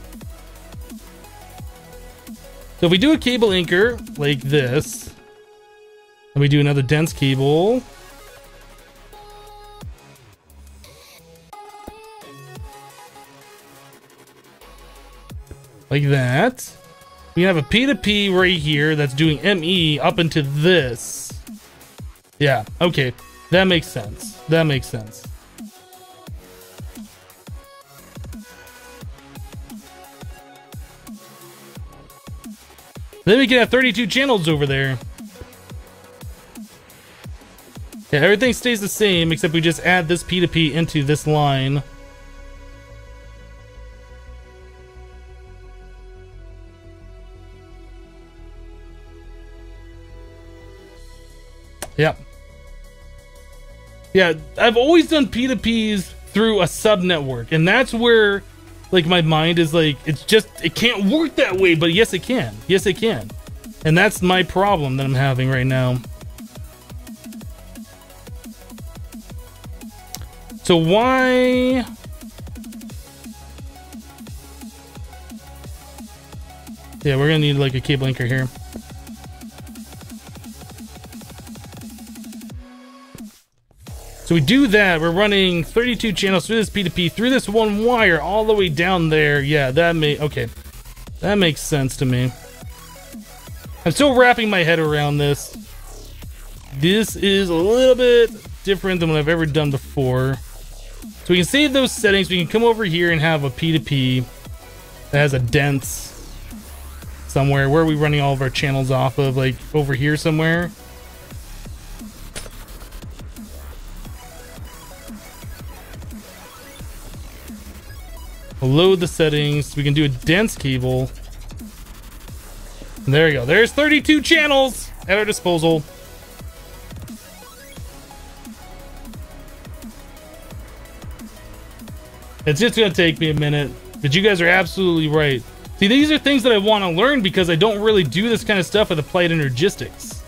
So if we do a cable anchor like this, and we do another dense cable. Like that. We have a P2P right here that's doing ME up into this. Yeah, okay. That makes sense. That makes sense. Then we can have 32 channels over there. Yeah, everything stays the same except we just add this P2P into this line. Yep. Yeah, I've always done P2Ps through a sub network, and that's where like my mind is like, it's just, it can't work that way, but yes it can. Yes it can. And that's my problem that I'm having right now. So why? Yeah, we're gonna need like a cable anchor here. So we do that, we're running 32 channels through this P2P, through this one wire, all the way down there. Yeah, okay. That makes sense to me. I'm still wrapping my head around this. This is a little bit different than what I've ever done before. So we can save those settings, we can come over here and have a P2P that has a dense somewhere. Where are we running all of our channels off of? Like over here somewhere? Load the settings. We can do a dense cable. There you go. There's 32 channels at our disposal. It's just going to take me a minute, but you guys are absolutely right. See, these are things that I want to learn because I don't really do this kind of stuff with Applied Energistics.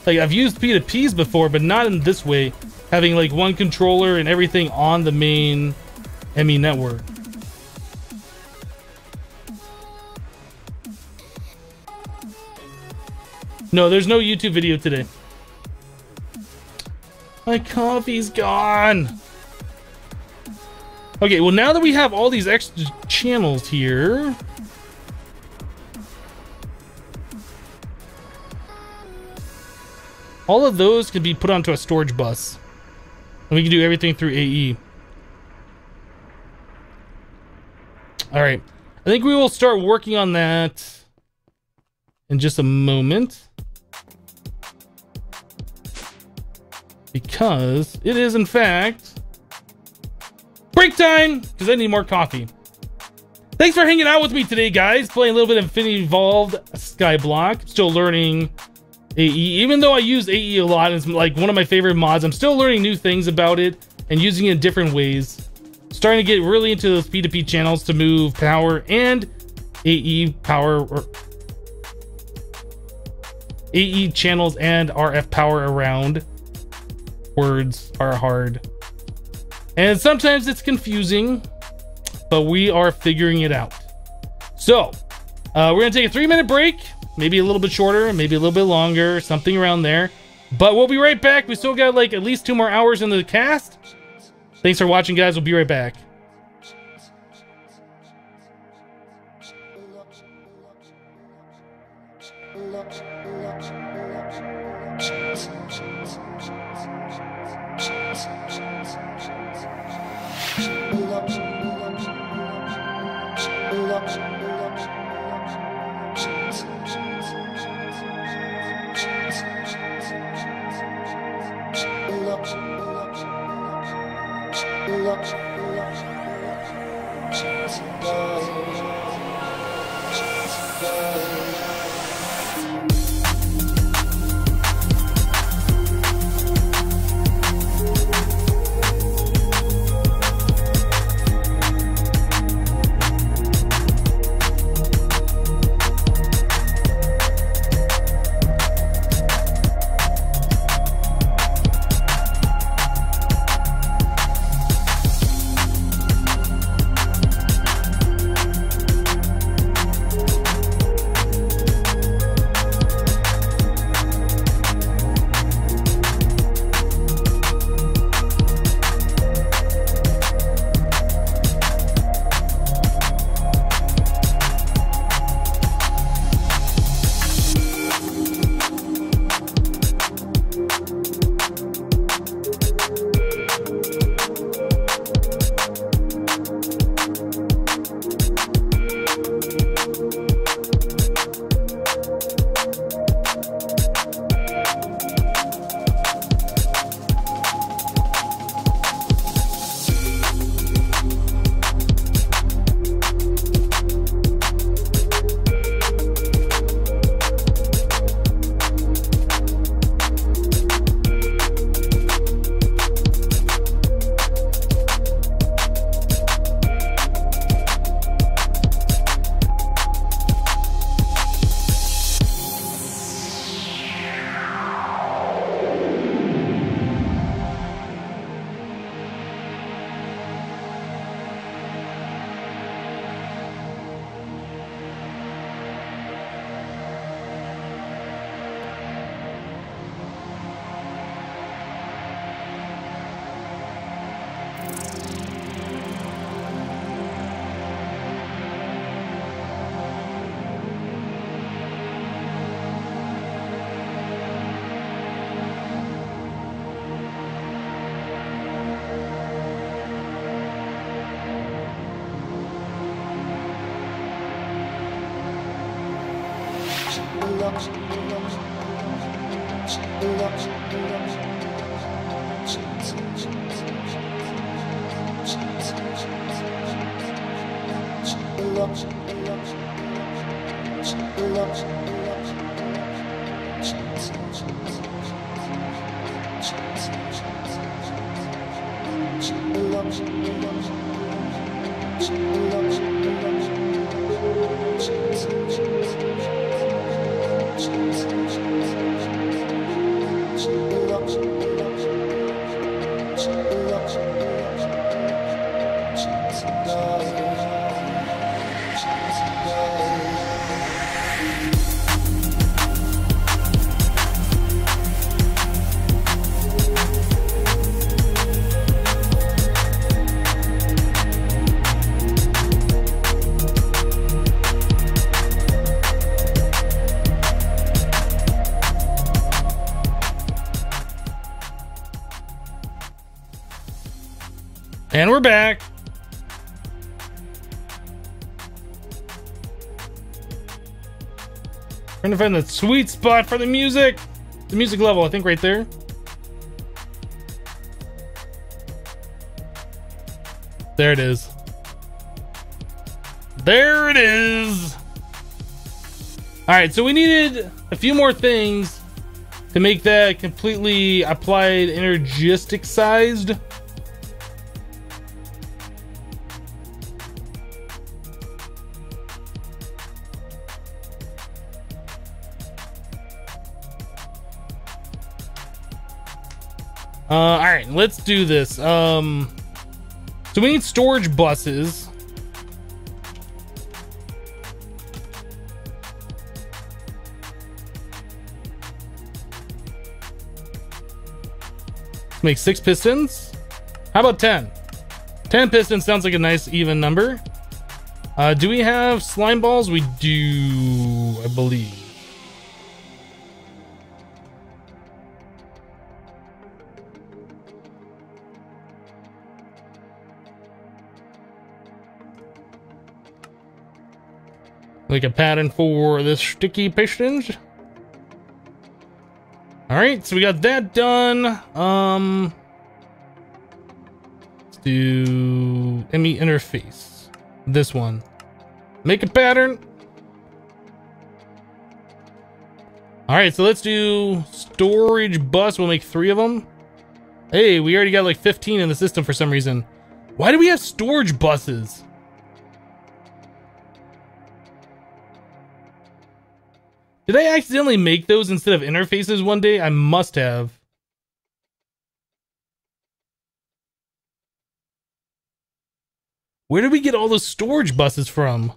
Like, I've used P2Ps before, but not in this way, having like one controller and everything on the main ME network. No, there's no YouTube video today. My coffee's gone. Okay, well, now that we have all these extra channels here, all of those can be put onto a storage bus, and we can do everything through AE. All right, I think we will start working on that in just a moment, because it is, in fact, break time, because I need more coffee. Thanks for hanging out with me today, guys. Playing a little bit of Infinity Evolved Skyblock. Still learning AE. Even though I use AE a lot, it's like one of my favorite mods, I'm still learning new things about it and using it in different ways. Starting to get really into those P2P channels to move power and AE power, or AE channels and RF power around. Words are hard. And sometimes it's confusing, but we are figuring it out. So, we're gonna take a 3-minute break, maybe a little bit shorter, maybe a little bit longer, something around there. But we'll be right back. We still got like at least 2 more hours into the cast. Thanks for watching, guys. We'll be right back. And we're back. Trying to find the sweet spot for the music. The music level, I think right there. There it is. There it is. All right, so we needed a few more things to make that completely applied energistic sized. All right, let's do this. So we need storage buses. Let's make 6 pistons. How about 10? 10 pistons sounds like a nice even number. Do we have slime balls? We do, I believe. Like a pattern for the sticky pistons. All right, so we got that done. Let's do ME interface. This one. Make a pattern. All right, so let's do storage bus. We'll make 3 of them. Hey, we already got like 15 in the system for some reason. Why do we have storage buses? Did I accidentally make those instead of interfaces one day? I must have. Where did we get all those storage buses from?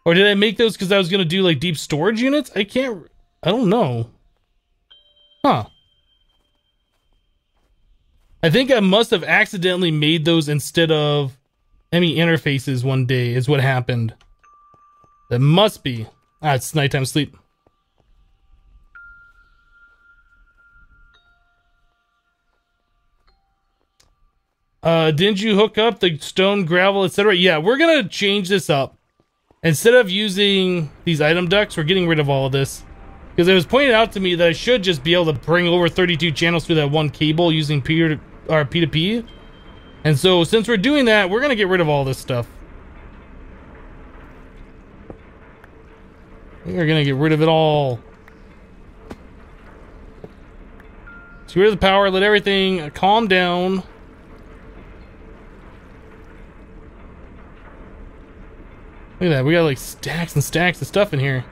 Or did I make those because I was going to do like deep storage units? I don't know. Huh. I think I must have accidentally made those instead of ME interfaces one day is what happened. That must be. Ah, it's nighttime sleep. Didn't you hook up the stone, gravel, etc.? Yeah, we're gonna change this up. Instead of using these item ducts, we're getting rid of all of this. Because it was pointed out to me that I should just be able to bring over 32 channels through that one cable using P2P. And so, since we're doing that, we're going to get rid of all this stuff. We're going to get rid of it all. So get rid of the power, let everything calm down. Look at that, we got like stacks and stacks of stuff in here.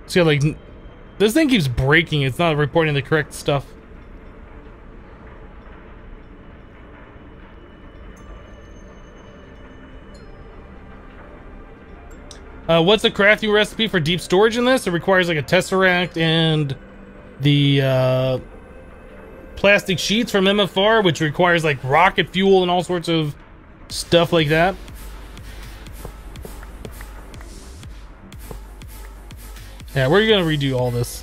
So yeah, like, this thing keeps breaking. It's not reporting the correct stuff. What's the crafting recipe for deep storage in this? It requires like a tesseract and the plastic sheets from MFR, which requires like rocket fuel and all sorts of stuff like that. Yeah, we're gonna redo all this.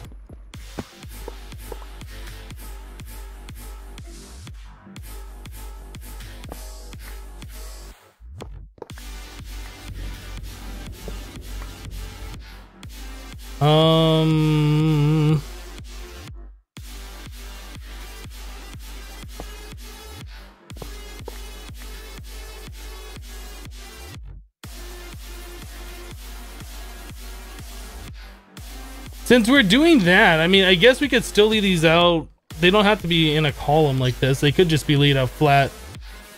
Since we're doing that, I mean, I guess we could still leave these out. They don't have to be in a column like this. They could just be laid out flat.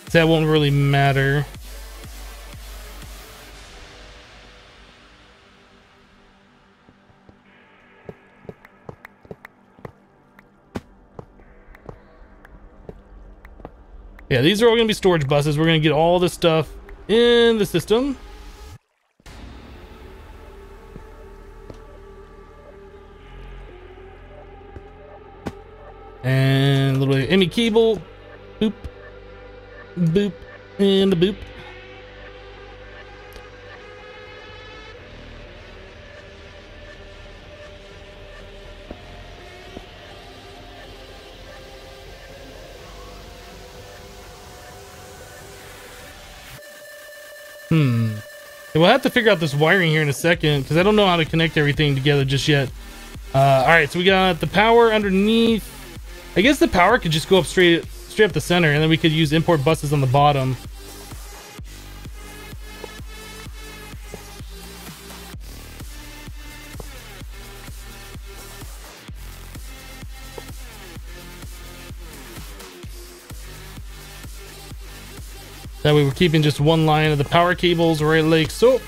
So that won't really matter. Yeah, these are all going to be storage buses. We're going to get all this stuff in the system. And a little bit of ME cable. Boop. Boop. And a boop. We'll have to figure out this wiring here in a second because I don't know how to connect everything together just yet. All right, so we got the power underneath. I guess the power could just go up straight up the center, and then we could use import buses on the bottom. That way we're keeping just one line of the power cables right like so.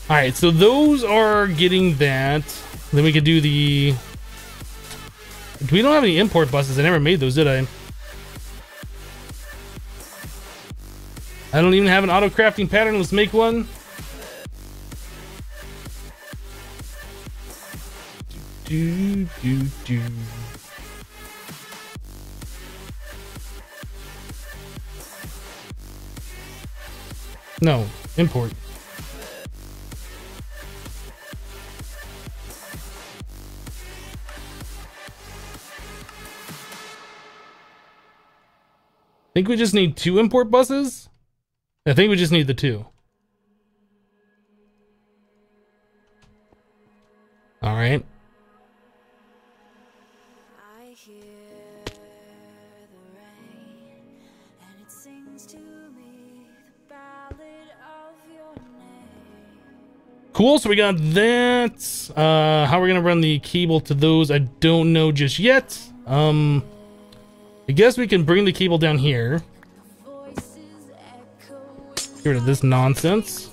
All right, so those are getting that. Then we could do the... We don't have any import buses. I never made those, did I? I don't even have an auto crafting pattern. Let's make one. Do. No, import. I think we just need 2 import buses. I think we just need the 2. All right. Cool, so we got that. How we're gonna run the cable to those, I don't know just yet. I guess we can bring the cable down here. Get rid of this nonsense.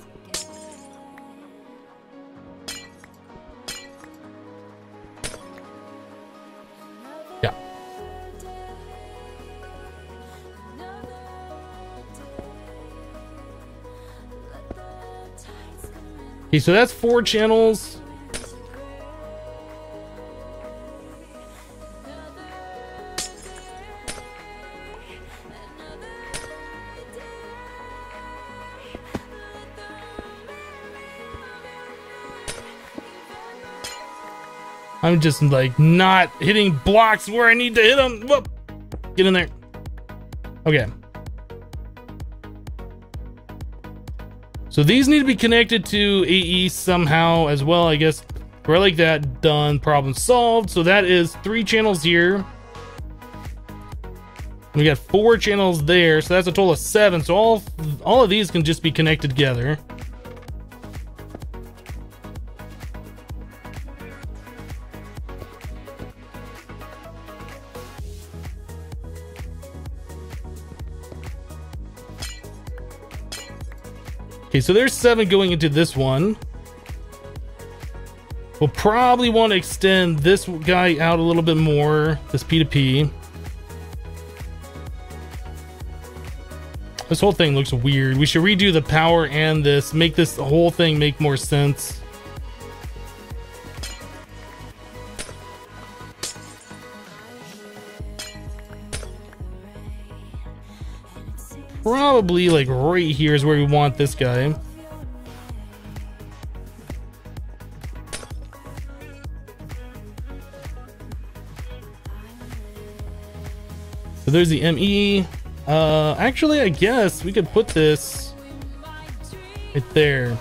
Yeah. Okay, so that's 4 channels. I'm just like not hitting blocks where I need to hit them. Whoop. Get in there. Okay. So these need to be connected to AE somehow as well, I guess. We're like that, done, problem solved. So that is 3 channels here. We got 4 channels there, so that's a total of 7. So all of these can just be connected together. Okay, so there's 7 going into this one. We'll probably want to extend this guy out a little bit more, this P2P. This whole thing looks weird. We should redo the power and this, make this whole thing make more sense. Probably like right here is where we want this guy. So there's the ME. Actually, I guess we could put this right there.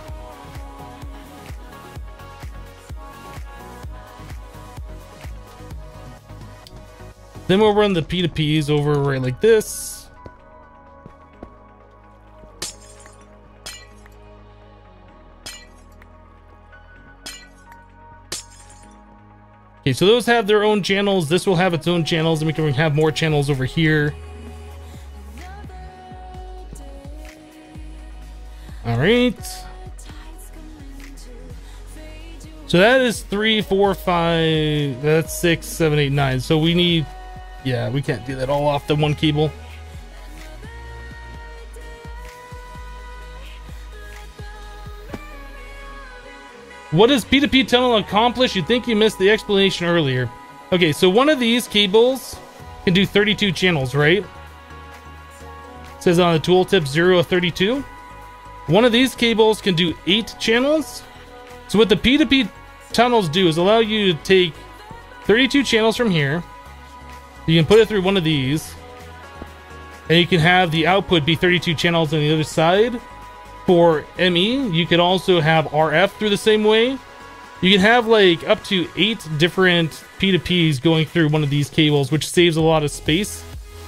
Then we'll run the P2Ps over right like this. Okay, so those have their own channels. This will have its own channels, and we can have more channels over here. All right. So that is 3, 4, 5. That's 6, 7, 8, 9. So we need, yeah, we can't do that all off the one cable. What does P2P tunnel accomplish? You think you missed the explanation earlier. Okay, so one of these cables can do 32 channels, right? It says on the tooltip 0 of 32. One of these cables can do 8 channels. So what the P2P tunnels do is allow you to take 32 channels from here. You can put it through one of these, and you can have the output be 32 channels on the other side. For ME, you can also have RF through the same way. You can have like up to 8 different P2Ps going through one of these cables, which saves a lot of space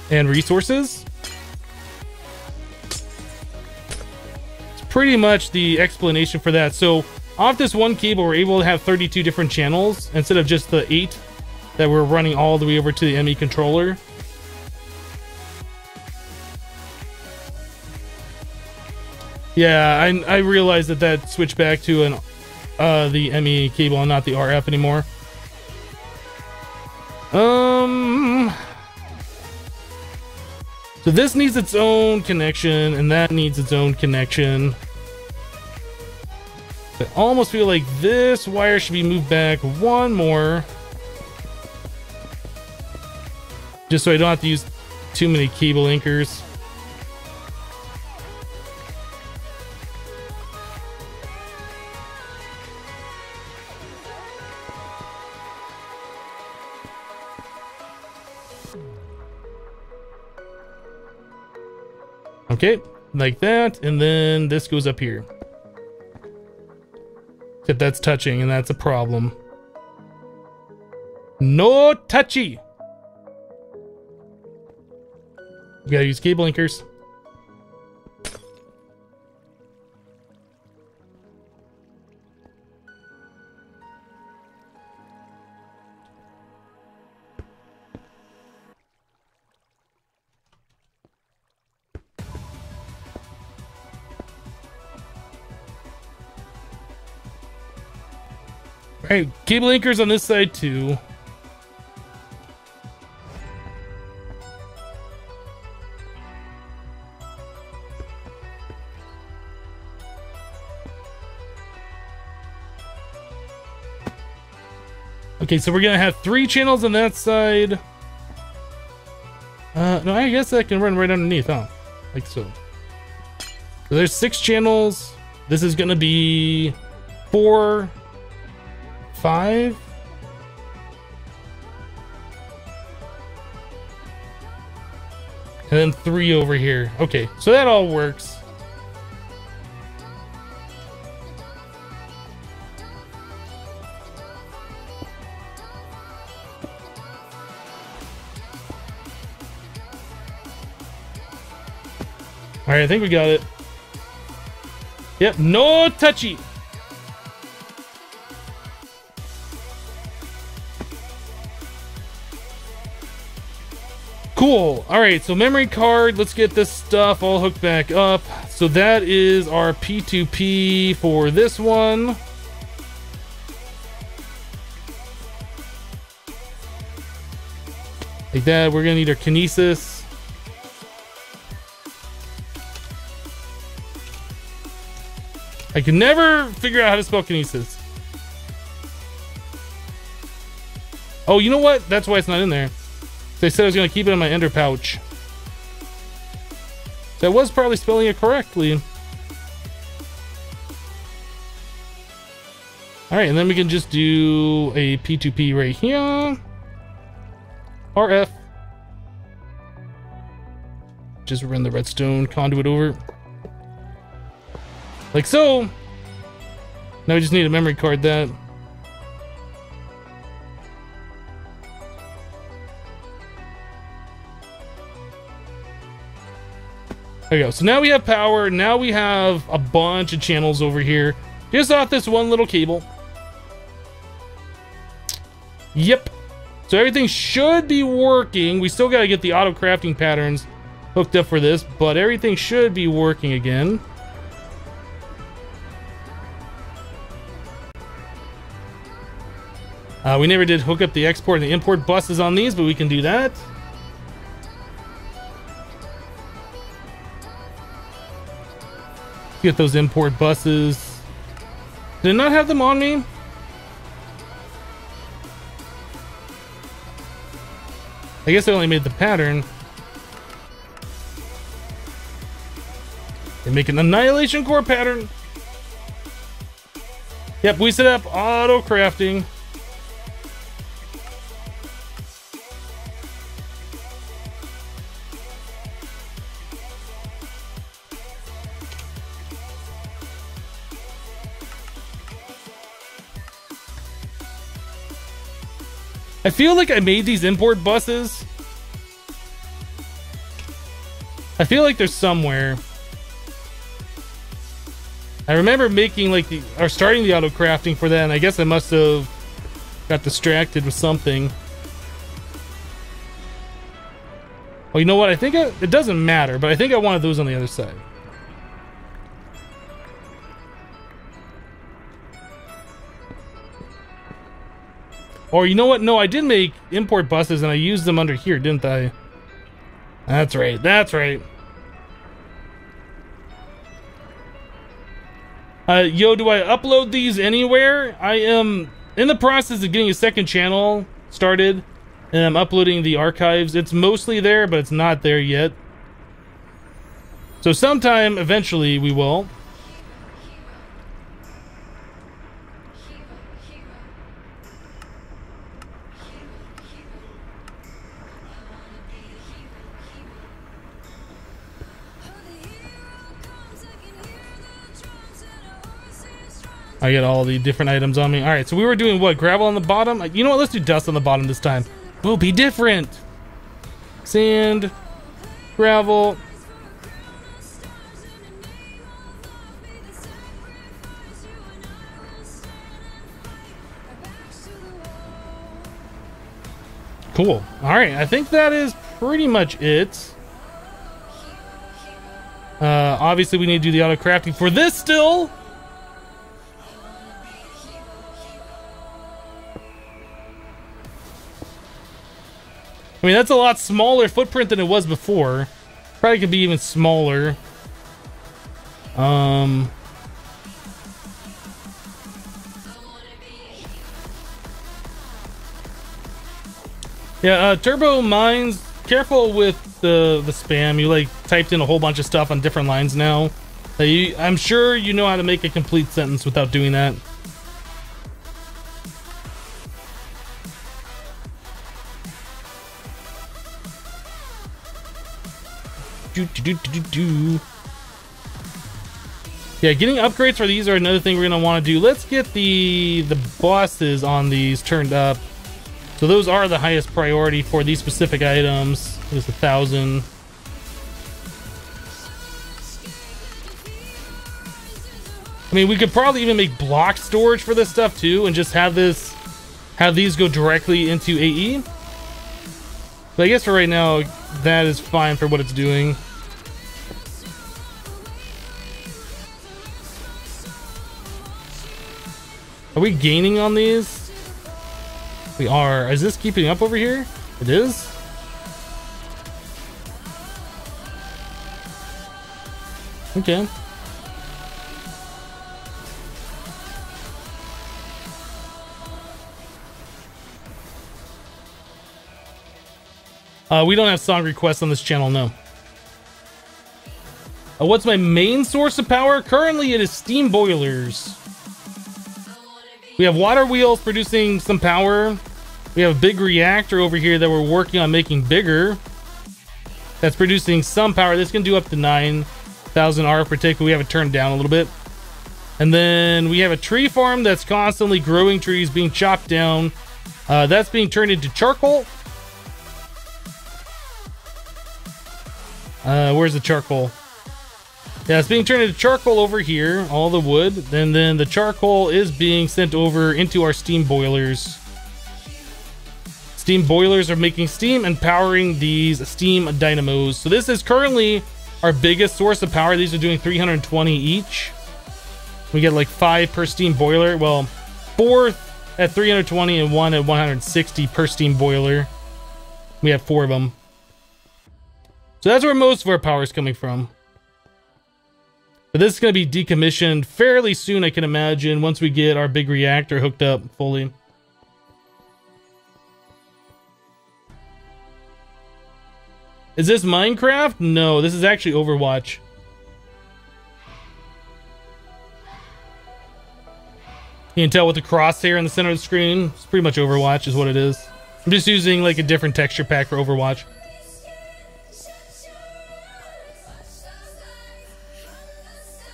and resources. It's pretty much the explanation for that. So off this one cable, we're able to have 32 different channels instead of just the 8 that we're running all the way over to the ME controller. Yeah, I realized that switched back to an the ME cable and not the RF anymore. So this needs its own connection, and that needs its own connection. I almost feel like this wire should be moved back one more, just so I don't have to use too many cable anchors. Okay, like that, and then this goes up here. Except that's touching, and that's a problem. No touchy! We gotta use cable anchors. Alright, cable anchors on this side too. Okay, so we're gonna have 3 channels on that side. No, I guess that can run right underneath, huh? Like so. So there's 6 channels. This is gonna be 4, 5. And then 3 over here. Okay, so that all works. All right, I think we got it. Yep, no touchy. Cool. All right, so memory card. Let's get this stuff all hooked back up. So that is our P2P for this one. Like that. We're gonna need our kinesis. I can never figure out how to spell kinesis. Oh, you know what? That's why it's not in there. They said I was going to keep it in my ender pouch. So I was probably spelling it correctly. Alright, and then we can just do a P2P right here. RF. Just run the redstone conduit over. Like so. Now we just need a memory card that. There we go. So now we have power. Now we have a bunch of channels over here. Just off this one little cable. Yep. So everything should be working. We still got to get the auto crafting patterns hooked up for this, but everything should be working again. We never did hook up the export and the import buses on these, but we can do that. Get those import buses. Did I not have them on me? I guess I only made the pattern. They make an annihilation core pattern. Yep, we set up auto crafting. I feel like I made these import buses. I feel like they're somewhere. I remember making like or starting the auto crafting for that, and I guess I must have got distracted with something. Well, you know what? I think it doesn't matter, but I think I wanted those on the other side. Or you know what? No, I did make import buses and I used them under here, didn't I? That's right. That's right. Yo, do I upload these anywhere? I am in the process of getting a second channel started, and I'm uploading the archives. It's mostly there, but it's not there yet. So sometime eventually we will. I get all the different items on me. All right, so we were doing what? Gravel on the bottom? You know what? Let's do dust on the bottom this time. We'll be different. Sand, gravel. Cool. All right, I think that is pretty much it. Obviously, we need to do the auto crafting for this still. I mean, that's a lot smaller footprint than it was before. Probably could be even smaller. Yeah, Turbo Mines, careful with the spam. You like typed in a whole bunch of stuff on different lines now. I'm sure you know how to make a complete sentence without doing that. Yeah, getting upgrades for these are another thing we're gonna want to do. Let's get the bosses on these turned up. So those are the highest priority for these specific items. It's 1,000. I mean, we could probably even make block storage for this stuff too, and just have these go directly into AE. But I guess for right now, that is fine for what it's doing. Are we gaining on these? We are. Is this keeping up over here? It is. Okay. We don't have song requests on this channel, no. What's my main source of power? Currently, it is steam boilers. We have water wheels producing some power. We have a big reactor over here that we're working on making bigger. That's producing some power. This can do up to 9,000 RF per tick, but we have it turned down a little bit. And then we have a tree farm that's constantly growing trees, being chopped down. That's being turned into charcoal. Where's the charcoal? Yeah, it's being turned into charcoal over here, all the wood. And then the charcoal is being sent over into our steam boilers. steam boilers are making steam and powering these steam dynamos. So this is currently our biggest source of power. These are doing 320 each. We get like 5 per steam boiler. Well, 4 at 320 and 1 at 160 per steam boiler. We have 4 of them. So that's where most of our power is coming from. But this is going to be decommissioned fairly soon, I can imagine, once we get our big reactor hooked up fully. Is this Minecraft? No, this is actually Overwatch. You can tell with the crosshair in the center of the screen. It's pretty much Overwatch is what it is. I'm just using like a different texture pack for Overwatch.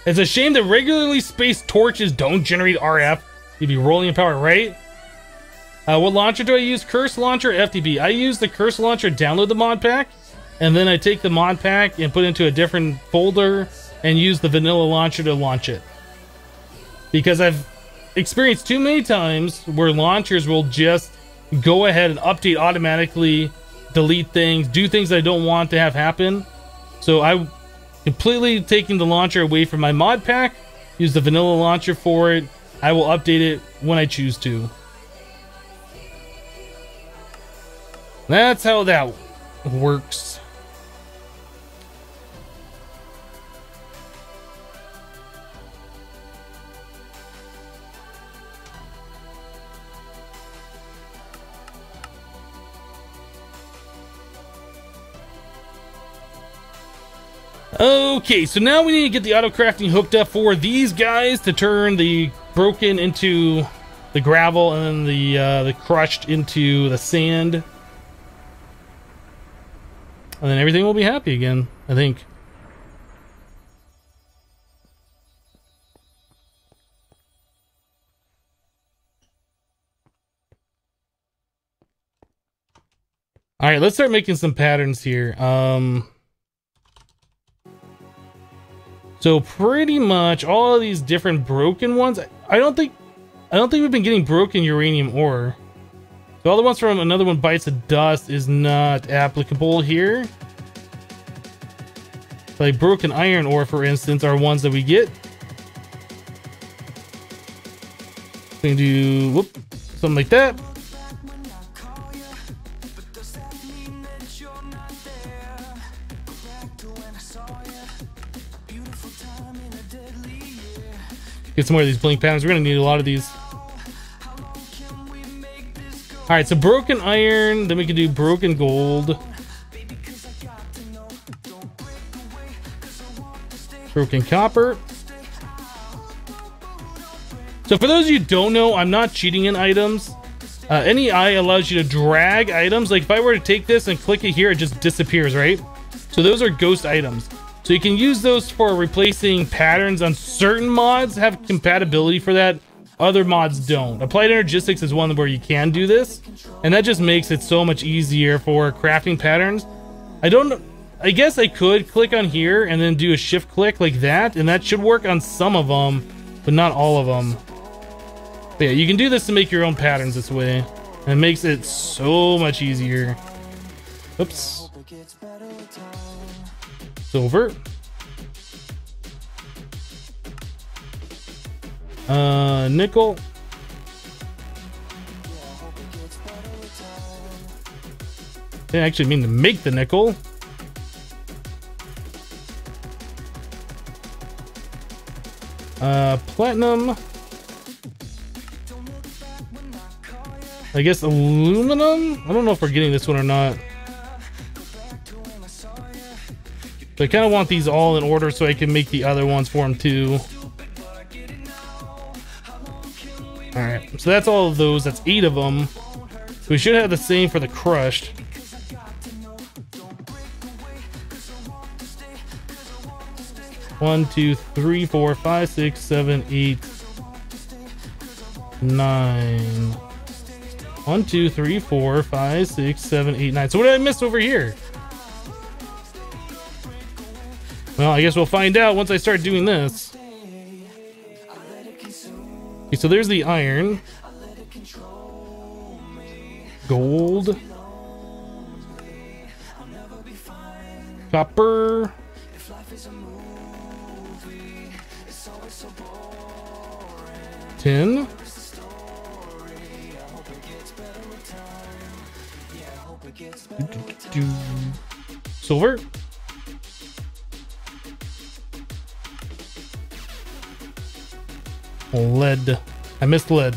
It's a shame that regularly spaced torches don't generate RF. You'd be rolling in power, right? What launcher do I use? Curse launcher, FTB. I use the Curse launcher, download the mod pack, and then I take the mod pack and put it into a different folder and use the vanilla launcher to launch it. Because I've experienced too many times where launchers will just go ahead and update automatically, delete things, do things I don't want to have happen. So I completely taking the launcher away from my mod pack, use the vanilla launcher for it. I will update it when I choose to. That's how that works. Okay, so now we need to get the auto crafting hooked up for these guys to turn the broken into the gravel and then the crushed into the sand. And then everything will be happy again, I think. Alright, let's start making some patterns here. So pretty much all of these different broken ones, I don't think we've been getting broken uranium ore. So all the ones from Another One Bites the Dust is not applicable here. Like broken iron ore, for instance, are ones that we get. We can do something like that. Get some more of these blink patterns. We're gonna need a lot of these. All right, so broken iron, then we can do broken gold, broken copper. So for those of you who don't know, I'm not cheating in items. Any eye allows you to drag items. Like if I were to take this and click it here, it just disappears, right? So those are ghost items. So you can use those for replacing patterns on certain mods, have compatibility for that. Other mods don't. Applied Energistics is one where you can do this, and that just makes it so much easier for crafting patterns. I guess I could click on here and then do a shift click like that, and that should work on some of them, but not all of them. But yeah, you can do this to make your own patterns this way, and it makes it so much easier. Oops. Silver. Nickel. Didn't actually mean to make the nickel. Platinum. I guess aluminum? I don't know if we're getting this one or not. But I kind of want these all in order so I can make the other ones for them too. Alright, so that's all of those. That's 8 of them. So we should have the same for the crushed. One, two, three, 4, 5, 6, 7, 8, 9. 1, 2, 3, 4, 5, 6, 7, 8, 9. So what did I miss over here? Well, I guess we'll find out once I start doing this. Okay, so there's the iron. Gold. Copper. Tin. Silver. Lead. I missed lead.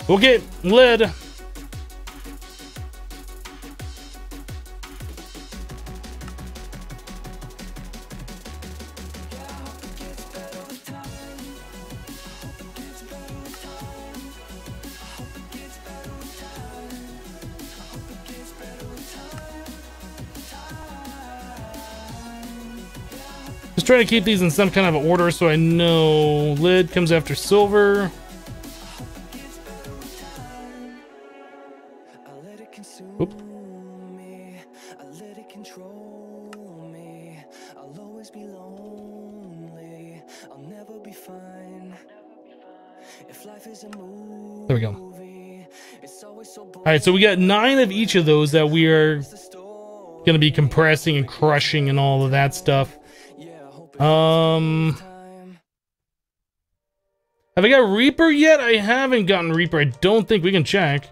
Okay, lead. Just trying to keep these in some kind of order so I know. Lead comes after silver. Oop. There we go. All right, so we got 9 of each of those that we are going to be compressing and crushing and all of that stuff. Have I got Reaper yet? I haven't gotten Reaper. I don't think. We can check.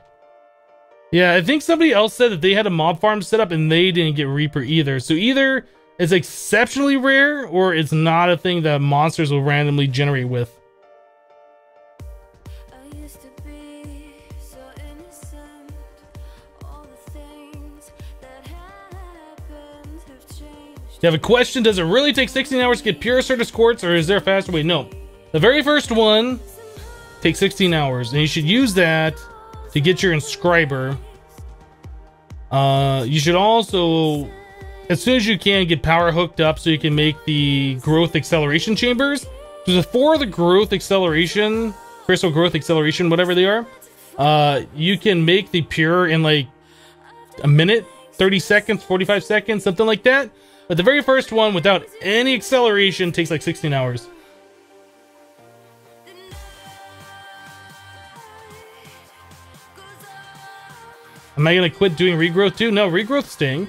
Yeah, I think somebody else said that they had a mob farm set up and they didn't get Reaper either. So either it's exceptionally rare or it's not a thing that monsters will randomly generate with. You have a question, does it really take 16 hours to get pure Certus quartz, or is there a faster way? No. The very first one takes 16 hours, and you should use that to get your inscriber. You should also, as soon as you can, get power hooked up so you can make the growth acceleration chambers. So for the growth acceleration, crystal growth acceleration, whatever they are, you can make the pure in like a minute, 30 seconds, 45 seconds, something like that. But the very first one, without any acceleration, takes like 16 hours. Am I going to quit doing regrowth too? No, regrowth's staying.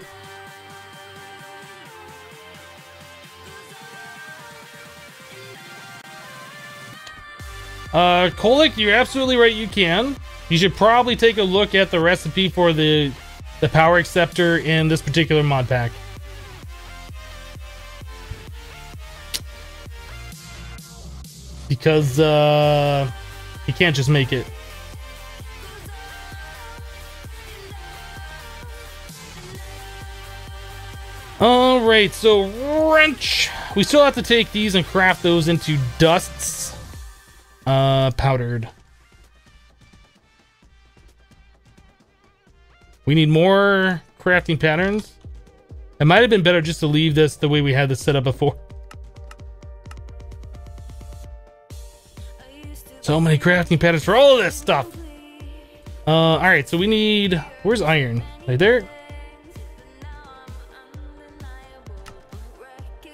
Kolik, you're absolutely right, you can. You should probably take a look at the recipe for the power acceptor in this particular mod pack. Because you can't just make it. Alright, so wrench. We still have to take these and craft those into dusts. Powdered. We need more crafting patterns. It might have been better just to leave this the way we had this set up before. So many crafting patterns for all of this stuff. Alright, so we need... Where's iron? Right there.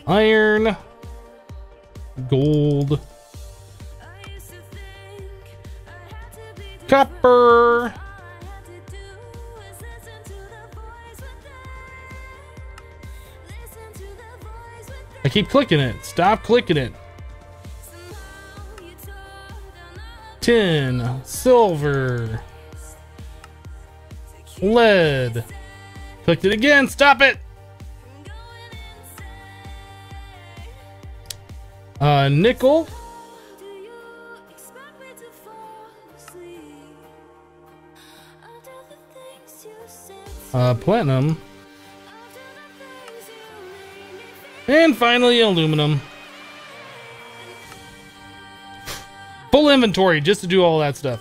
Iron. Gold. Copper. I keep clicking it. Stop clicking it. Tin, silver, lead. Clicked it again. Stop it. Nickel. Platinum. And finally, aluminum. Full inventory just to do all that stuff.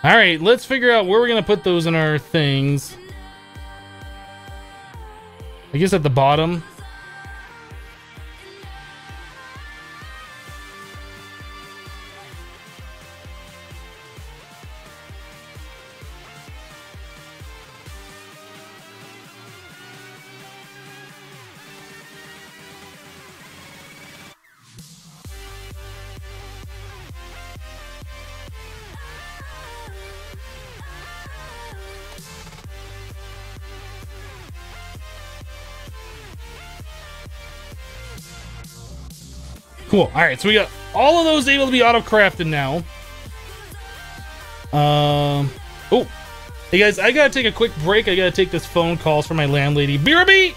All right, let's figure out where we're going to put those in our things. I guess at the bottom. Cool. All right, so we got all of those able to be auto-crafted now. Oh, hey guys, I gotta take a quick break. I gotta take this phone calls from my landlady. BRB!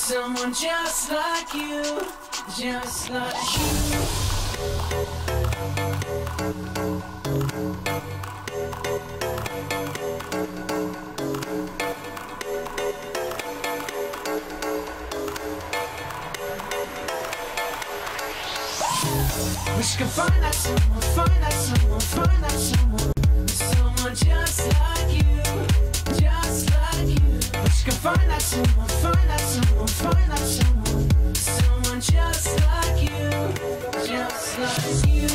Someone just like you, just like you. Wish you could find that someone, find that someone, find that someone. Someone just like you, just like you. Wish you could find that someone, find that someone, find that someone. Someone just like you, just like you.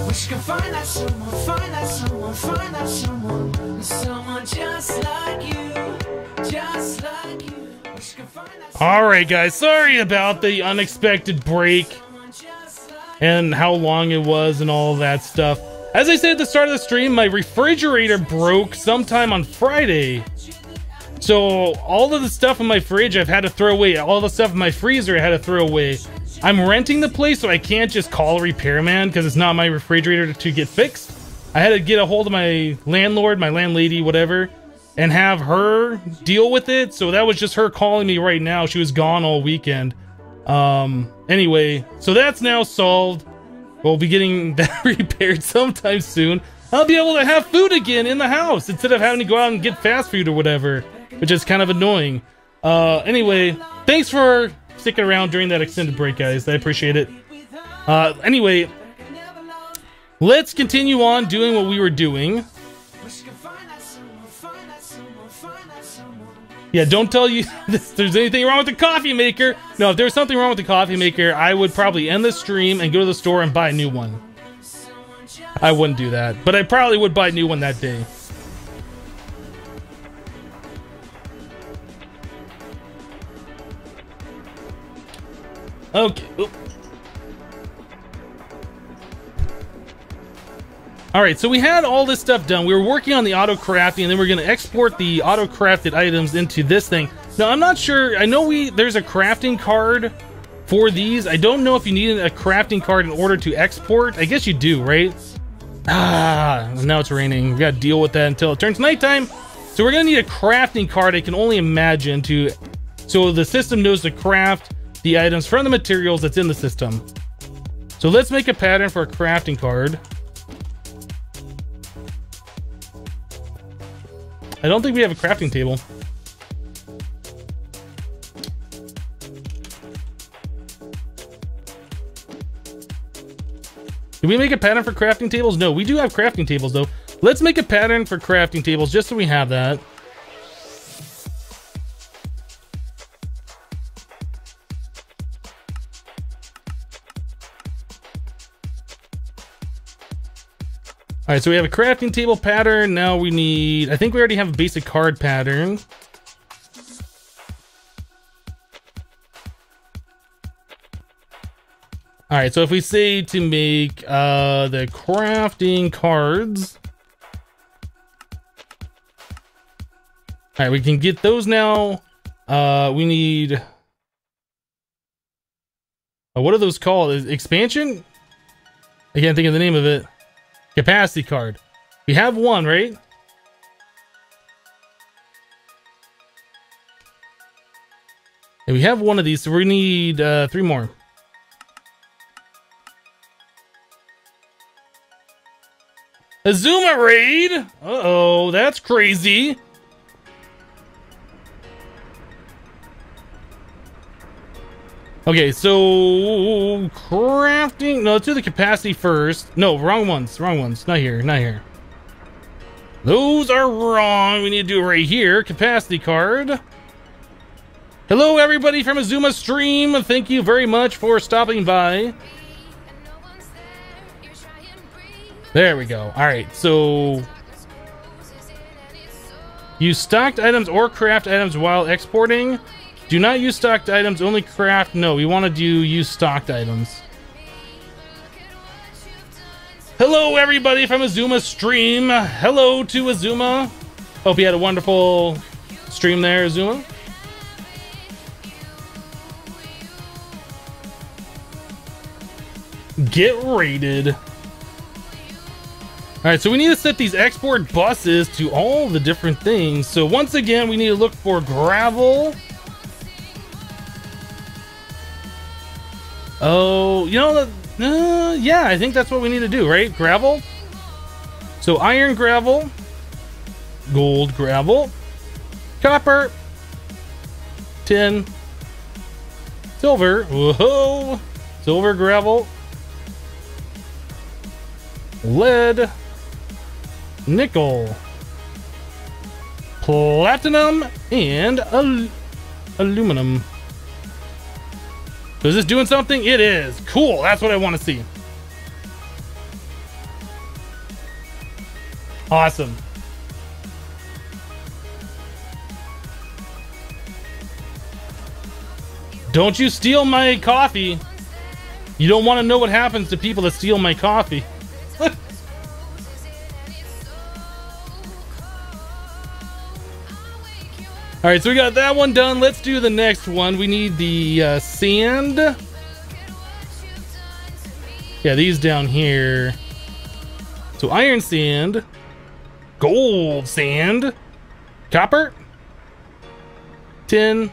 Wish you could find that someone, find that someone, find that someone. Someone just like you, just like you. Wish you could find that. All right, guys. Sorry about the unexpected break and how long it was and all that stuff. As I said at the start of the stream, my refrigerator broke sometime on Friday. So all of the stuff in my fridge I've had to throw away. All the stuff in my freezer I had to throw away. I'm renting the place, so I can't just call a repairman because it's not my refrigerator to get fixed. I had to get a hold of my landlord, my landlady, whatever, and have her deal with it. So that was just her calling me right now. She was gone all weekend. Anyway, so that's now solved. We'll be getting that repaired sometime soon. I'll be able to have food again in the house instead of having to go out and get fast food or whatever, which is kind of annoying. Anyway, thanks for sticking around during that extended break, guys. I appreciate it. Anyway, let's continue on doing what we were doing. Yeah, don't tell you if there's anything wrong with the coffee maker. No, if there's something wrong with the coffee maker, I would probably end the stream and go to the store and buy a new one. I wouldn't do that, but I probably would buy a new one that day. Okay. Oop. All right, so we had all this stuff done. We were working on the auto crafting, and then we're going to export the auto crafted items into this thing. Now, I'm not sure. I know there's a crafting card for these. I don't know if you need a crafting card in order to export. I guess you do, right? Ah, now it's raining. We got to deal with that until it turns nighttime. So we're going to need a crafting card, I can only imagine, so the system knows to craft the items from the materials that's in the system. So let's make a pattern for a crafting card. I don't think we have a crafting table. Did we make a pattern for crafting tables? No, we do have crafting tables though. Let's make a pattern for crafting tables just so we have that. All right, so we have a crafting table pattern. Now we need, I think we already have a basic card pattern. All right, so if we say to make the crafting cards. All right, we can get those now. We need, what are those called? Expansion? I can't think of the name of it. Capacity card. We have one, right? And we have one of these, so we need 3 more. Azuma raid? Uh-oh, that's crazy. Okay, so crafting. No, let's do the capacity first. No, wrong ones. Wrong ones. Not here. Not here. Those are wrong. We need to do it right here. Capacity card. Hello, everybody from Azuma stream. Thank you very much for stopping by. There we go. All right, so use stocked items or craft items while exporting. Do not use stocked items, only craft. No, we want to use stocked items. Hello, everybody from Azuma stream. Hello to Azuma. Hope you had a wonderful stream there, Azuma. Get raided. All right, so we need to set these export buses to all the different things. So once again, we need to look for gravel. Oh, you know, yeah, I think that's what we need to do, right? Gravel. So iron gravel, gold gravel, copper, tin, silver, whoa, silver gravel, lead, nickel, platinum, and aluminum. So is this doing something? It is. Cool. That's what I want to see. Awesome. Don't you steal my coffee. You don't want to know what happens to people that steal my coffee. All right, so we got that one done. Let's do the next one. We need the sand. Yeah, these down here. So iron sand, gold sand, copper, tin,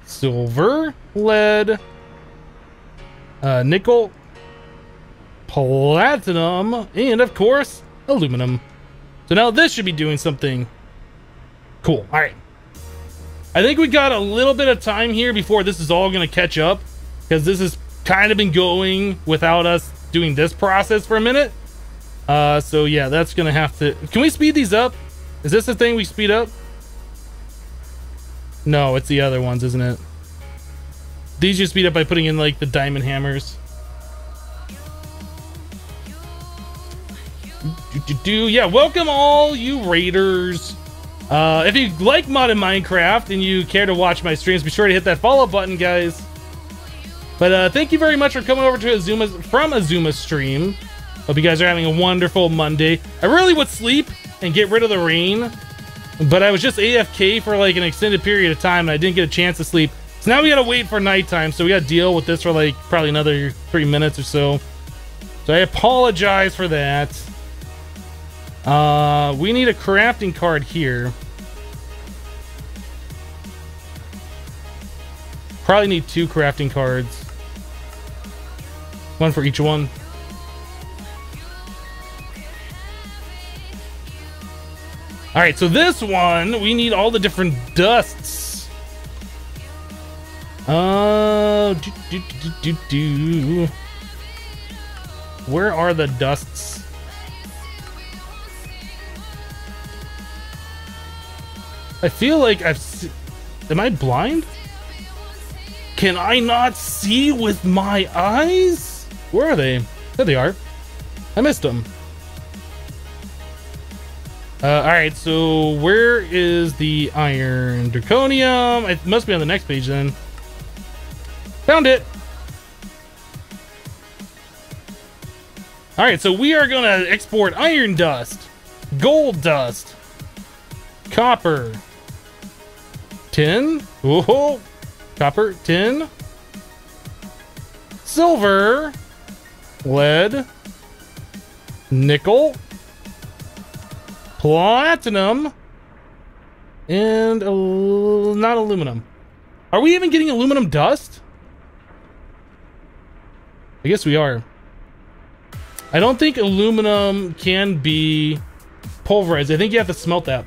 silver, lead, nickel, platinum, and of course, aluminum. So now this should be doing something cool. All right. I think we got a little bit of time here before this is all going to catch up, because this has kind of been going without us doing this process for a minute. So yeah, that's going to have to... Can we speed these up? Is this the thing we speed up? No, it's the other ones, isn't it? These you speed up by putting in like the diamond hammers. Yeah, welcome all you raiders. If you like modded Minecraft and you care to watch my streams, be sure to hit that follow button, guys. But thank you very much for coming over to Azuma's stream. Hope you guys are having a wonderful Monday. I really would sleep and get rid of the rain, but I was just AFK for like an extended period of time and I didn't get a chance to sleep. So now we gotta wait for nighttime, so we gotta deal with this for like probably another 3 minutes or so. So I apologize for that. We need a crafting card here. Probably need 2 crafting cards. One for each one. All right, so this one, we need all the different dusts. Where are the dusts? I feel like am I blind? Can I not see with my eyes? Where are they? There they are. I missed them. All right, so where is the iron draconium? It must be on the next page then. Found it. All right, so we are gonna export iron dust, gold dust, copper, tin, whoa, copper, tin, silver, lead, nickel, platinum, and not aluminum. Are we even getting aluminum dust? I guess we are. I don't think aluminum can be pulverized. I think you have to smelt that.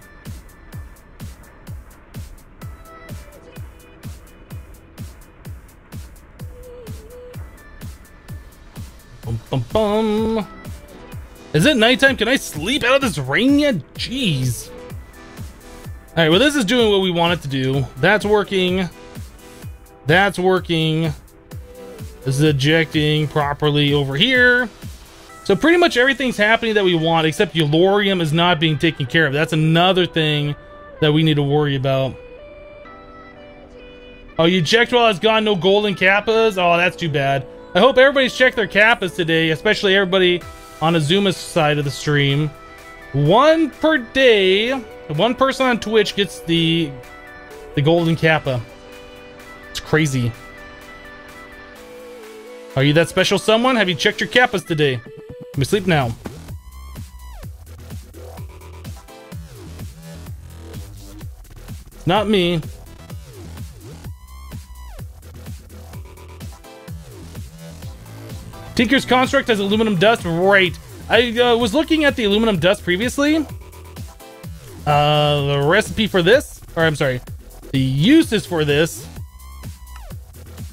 Bum, bum, bum. Is it nighttime? Can I sleep out of this rain yet? Jeez. All right, well, this is doing what we want it to do. That's working. That's working. This is ejecting properly over here. So pretty much everything's happening that we want, except Eulorium is not being taken care of. That's another thing that we need to worry about. Oh, you checked while it's gone, no golden kappas? Oh, that's too bad. I hope everybody's checked their kappas today, especially everybody on Azuma's side of the stream. 1 per day, 1 person on Twitch gets the golden kappa. It's crazy. Are you that special someone? Have you checked your kappas today? Let me sleep now. It's not me. Tinker's Construct has aluminum dust, right? I was looking at the aluminum dust previously. The recipe for this, or I'm sorry, the uses for this.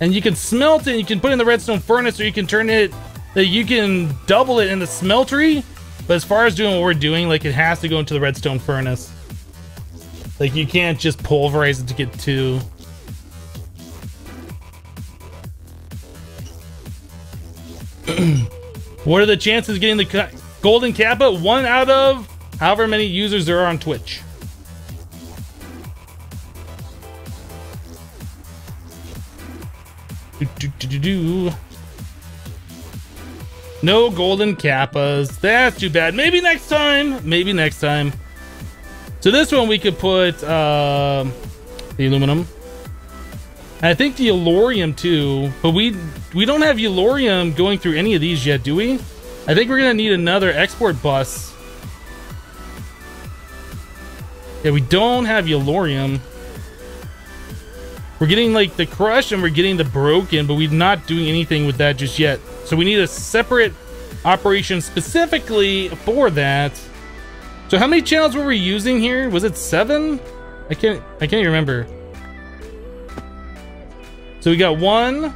And you can smelt it, you can put it in the redstone furnace, or you can turn it, you can double it in the smeltery. But as far as doing what we're doing, like, it has to go into the redstone furnace. Like, you can't just pulverize it to get 2. What are the chances of getting the golden kappa? 1 out of however many users there are on Twitch. No golden kappas. That's too bad. Maybe next time. Maybe next time. So this one we could put the aluminum. And I think the Yellorium too, but we don't have Yellorium going through any of these yet, do we? I think we're gonna need another export bus. Yeah, we don't have Yellorium. We're getting like the crush and we're getting the broken, but we're not doing anything with that just yet. So we need a separate operation specifically for that. So how many channels were we using here? Was it 7? I can't even remember. So we got 1,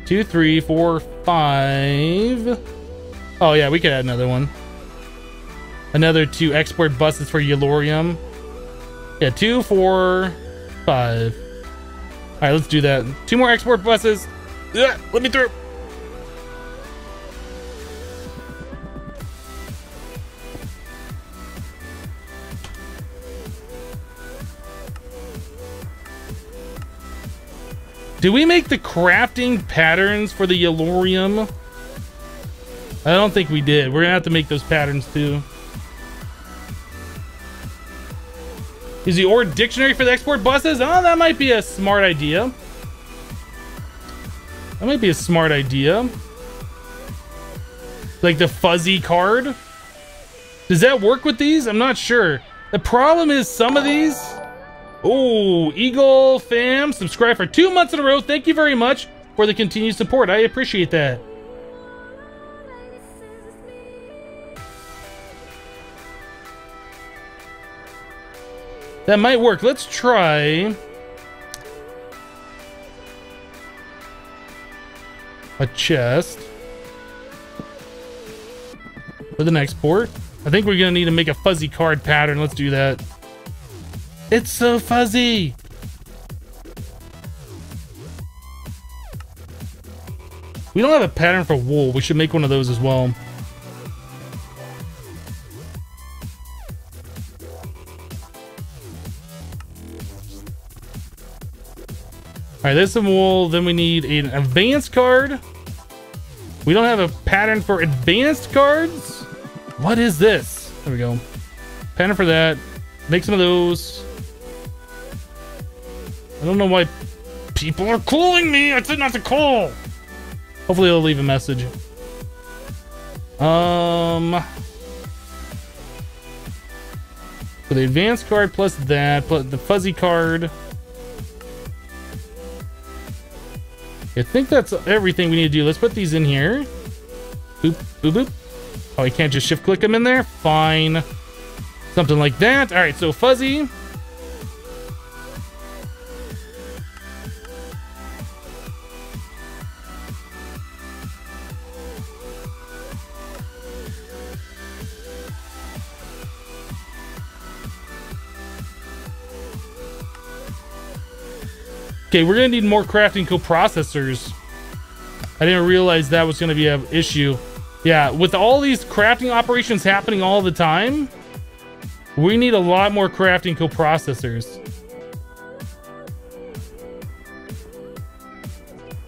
2, 3, 4, 5. Oh yeah, we could add another one. Another 2 export buses for Yellorium. Yeah, 2, 4, 5. All right, let's do that. 2 more export buses. Yeah, let me through. Did we make the crafting patterns for the Yellorium? I don't think we did. We're gonna have to make those patterns too. Is the ore dictionary for the export buses? Oh, that might be a smart idea. That might be a smart idea. Like the fuzzy card. Does that work with these? I'm not sure. The problem is some of these. Oh, Eagle fam, subscribe for 2 months in a row. Thank you very much for the continued support. I appreciate that. That might work. Let's try a chest with an export. I think we're gonna need to make a fuzzy card pattern. Let's do that. It's so fuzzy. We don't have a pattern for wool. We should make one of those as well. All right, there's some wool. Then we need an advanced card. We don't have a pattern for advanced cards. What is this? There we go. Pattern for that. Make some of those. I don't know why people are calling me. I said not to call. Hopefully they'll leave a message. For the advanced card plus that, plus the fuzzy card. I think that's everything we need to do. Let's put these in here. Boop, boop, boop. Oh, I can't just shift click them in there? Fine. Something like that. All right, so fuzzy. Okay, we're gonna need more crafting coprocessors. I didn't realize that was gonna be an issue. Yeah, with all these crafting operations happening all the time, we need a lot more crafting coprocessors.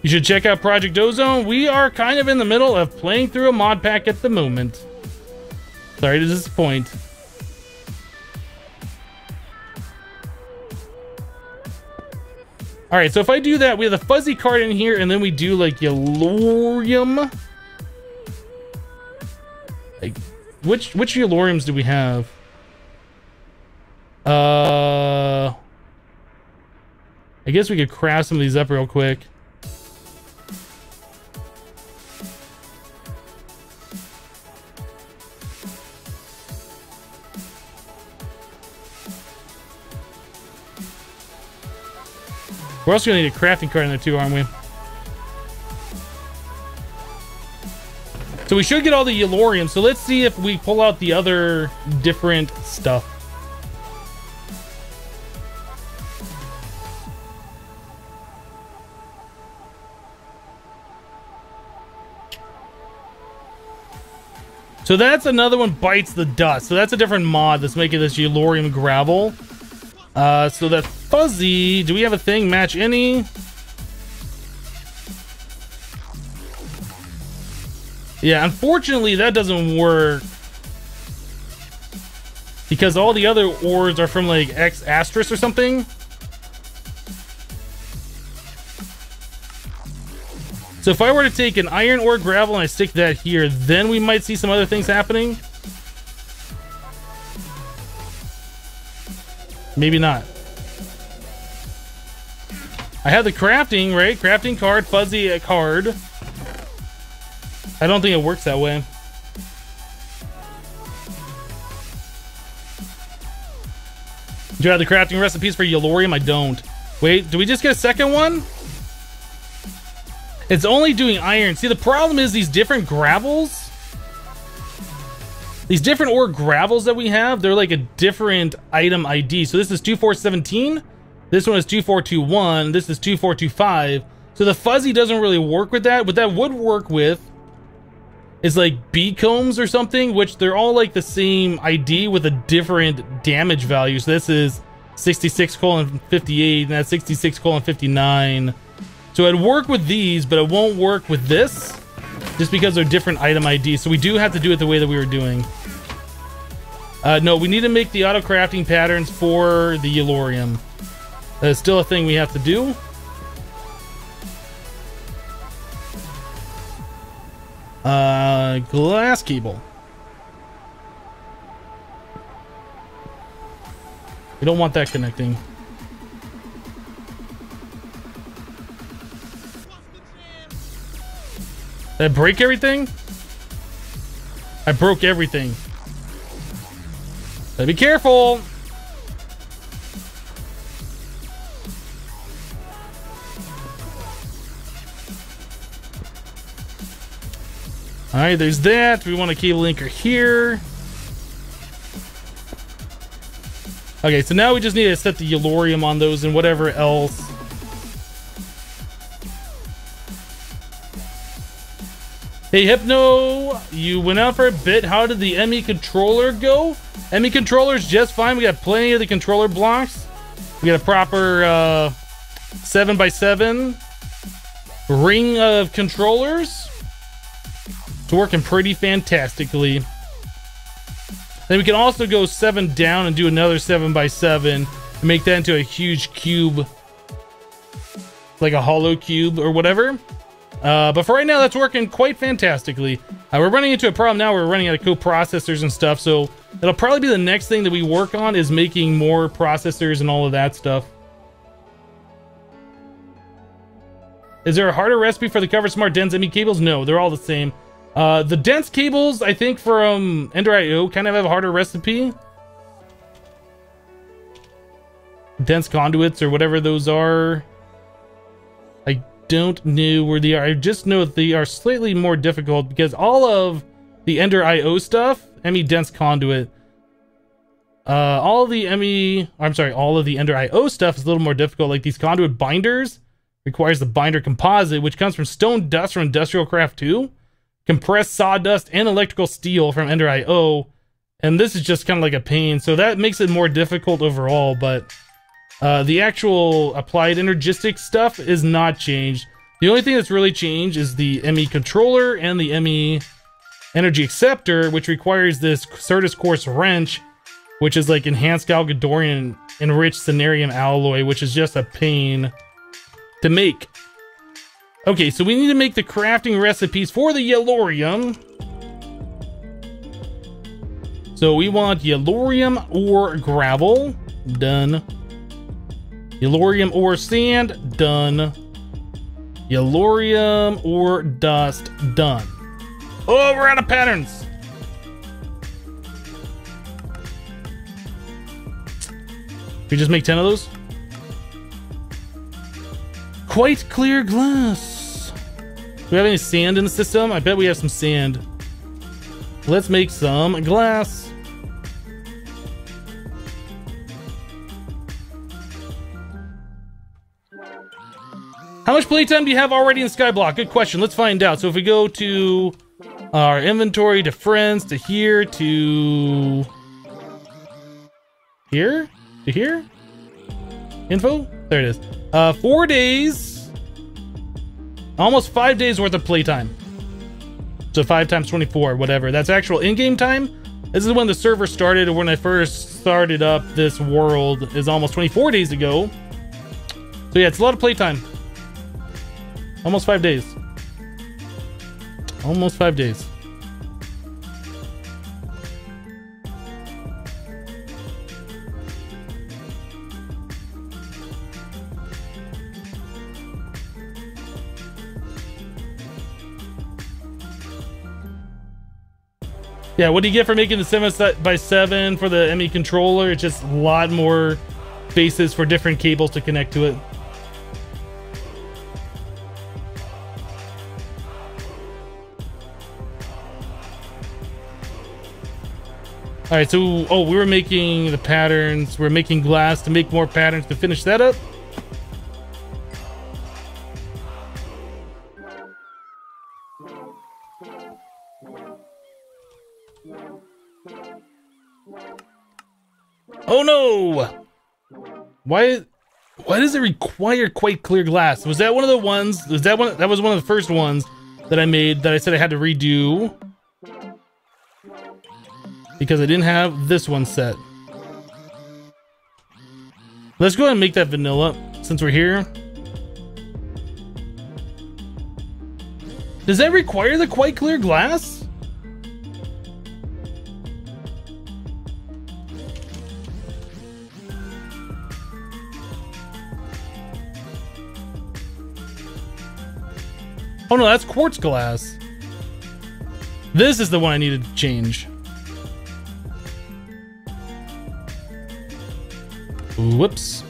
You should check out Project Ozone. We are kind of in the middle of playing through a mod pack at the moment. Sorry to disappoint. All right, so if I do that, we have the fuzzy card in here, and then we do like Yellorium. Like, which Yelloriums do we have? I guess we could craft some of these up real quick. We're also gonna need a crafting card in there too, aren't we? So we should get all the Yellorium. So let's see if we pull out the other different stuff. So that's another one, bites the dust. So that's a different mod that's making this Yellorium gravel. So that fuzzy, do we have a thing? Match any? Yeah, unfortunately that doesn't work. because all the other ores are from like X asterisk or something. So if I were to take an iron ore gravel and I stick that here, then we might see some other things happening. Maybe not. I have the crafting, right? Crafting card, fuzzy card. I don't think it works that way. Do you have the crafting recipes for Yellorium? I don't. Wait, do we just get a second one? It's only doing iron. See, the problem is these different gravels. These different ore gravels that we have, they're like a different item ID. So this is 2417. This one is 2421. This is 2425. So the fuzzy doesn't really work with that. What that would work with is like bee combs or something, which they're all like the same ID with a different damage value. So this is 66:58, and that's 66:59. So it'd work with these, but it won't work with this, just because they're different item IDs. So we do have to do it the way that we were doing. No, we need to make the auto crafting patterns for the Yellorium. That is still a thing we have to do. Glass cable. We don't want that connecting. Did I break everything? I broke everything. Gotta be careful. All right, there's that. We want a cable linker here. Okay, so now we just need to set the Yellorium on those and whatever else. Hey Hypno, you went out for a bit. How did the ME controller go? ME controller's just fine. We got plenty of the controller blocks. We got a proper 7x7 ring of controllers. It's working pretty fantastically. Then we can also go 7 down and do another 7x7 and make that into a huge cube, like a hollow cube or whatever. But for right now, that's working quite fantastically. We're running into a problem now. We're running out of co-processors and stuff, so that'll probably be the next thing that we work on, is making more processors and all of that stuff. Is there a harder recipe for the cover smart dense ME cables? No, they're all the same. The dense cables, I think, from Ender.io kind of have a harder recipe. Dense conduits or whatever those are. I don't know where they are. I just know that they are slightly more difficult because all of the Ender.io stuff, ME dense conduit, all of the Ender.io stuff is a little more difficult. Like these conduit binders requires the binder composite, which comes from stone dust from Industrial Craft 2. Compressed sawdust and electrical steel from Ender.io, and this is just kind of like a pain, so that makes it more difficult overall. But the actual applied energistic stuff is not changed. The only thing that's really changed is the ME controller and the ME energy acceptor, which requires this Certus Quartz wrench, which is like enhanced Galgadorian enriched Cenarium alloy, which is just a pain to make. Okay, so we need to make the crafting recipes for the Yellorium. So we want Yellorium ore gravel, done. Yellorium ore sand, done. Yellorium ore dust, done. Oh, we're out of patterns. Can we just make 10 of those? Quite clear glass. Do we have any sand in the system? I bet we have some sand. Let's make some glass. How much playtime do you have already in Skyblock? Good question. Let's find out. So if we go to our inventory, to friends, to here, to here, to here, info. There it is. 4 days. Almost 5 days worth of playtime. So 5 times 24, whatever. That's actual in-game time. This is when the server started, or when I first started up this world, is almost 24 days ago. So yeah, it's a lot of playtime. Almost 5 days. Almost 5 days. Yeah, what do you get for making the 7x7 for the ME controller? It's just a lot more faces for different cables to connect to it. All right, so, oh, we were making the patterns. We're making glass to make more patterns to finish that up. Oh no! Why does it require quite clear glass? Was that one of the ones? Was that one? That was one of the first ones that I made that I said I had to redo because I didn't have this one set. Let's go ahead and make that vanilla since we're here. Does that require the quite clear glass? Oh no, that's quartz glass. This is the one I needed to change. Whoops.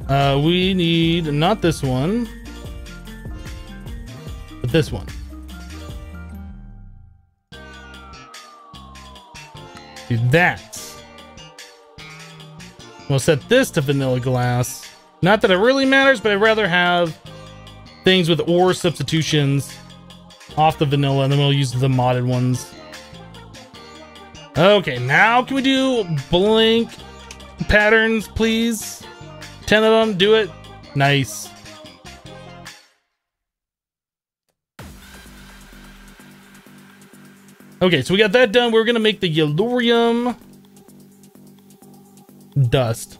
We need not this one, but this one. Do that. We'll set this to vanilla glass. Not that it really matters, but I'd rather have things with ore substitutions off the vanilla, and then we'll use the modded ones. Okay, now can we do blank patterns, please? 10 of them, do it. Nice. Okay, so we got that done. We're gonna make the yellorium dust.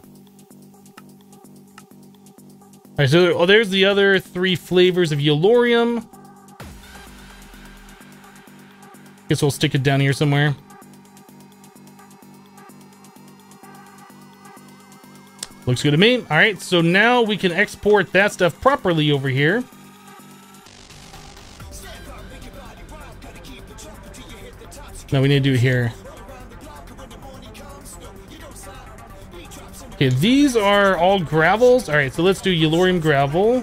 Alright, so there's the other 3 flavors of yellorium. Guess we'll stick it down here somewhere. Looks good to me. Alright, so now we can export that stuff properly over here. No, we need to do it here. Okay, these are all gravels. All right, so let's do yellorium gravel.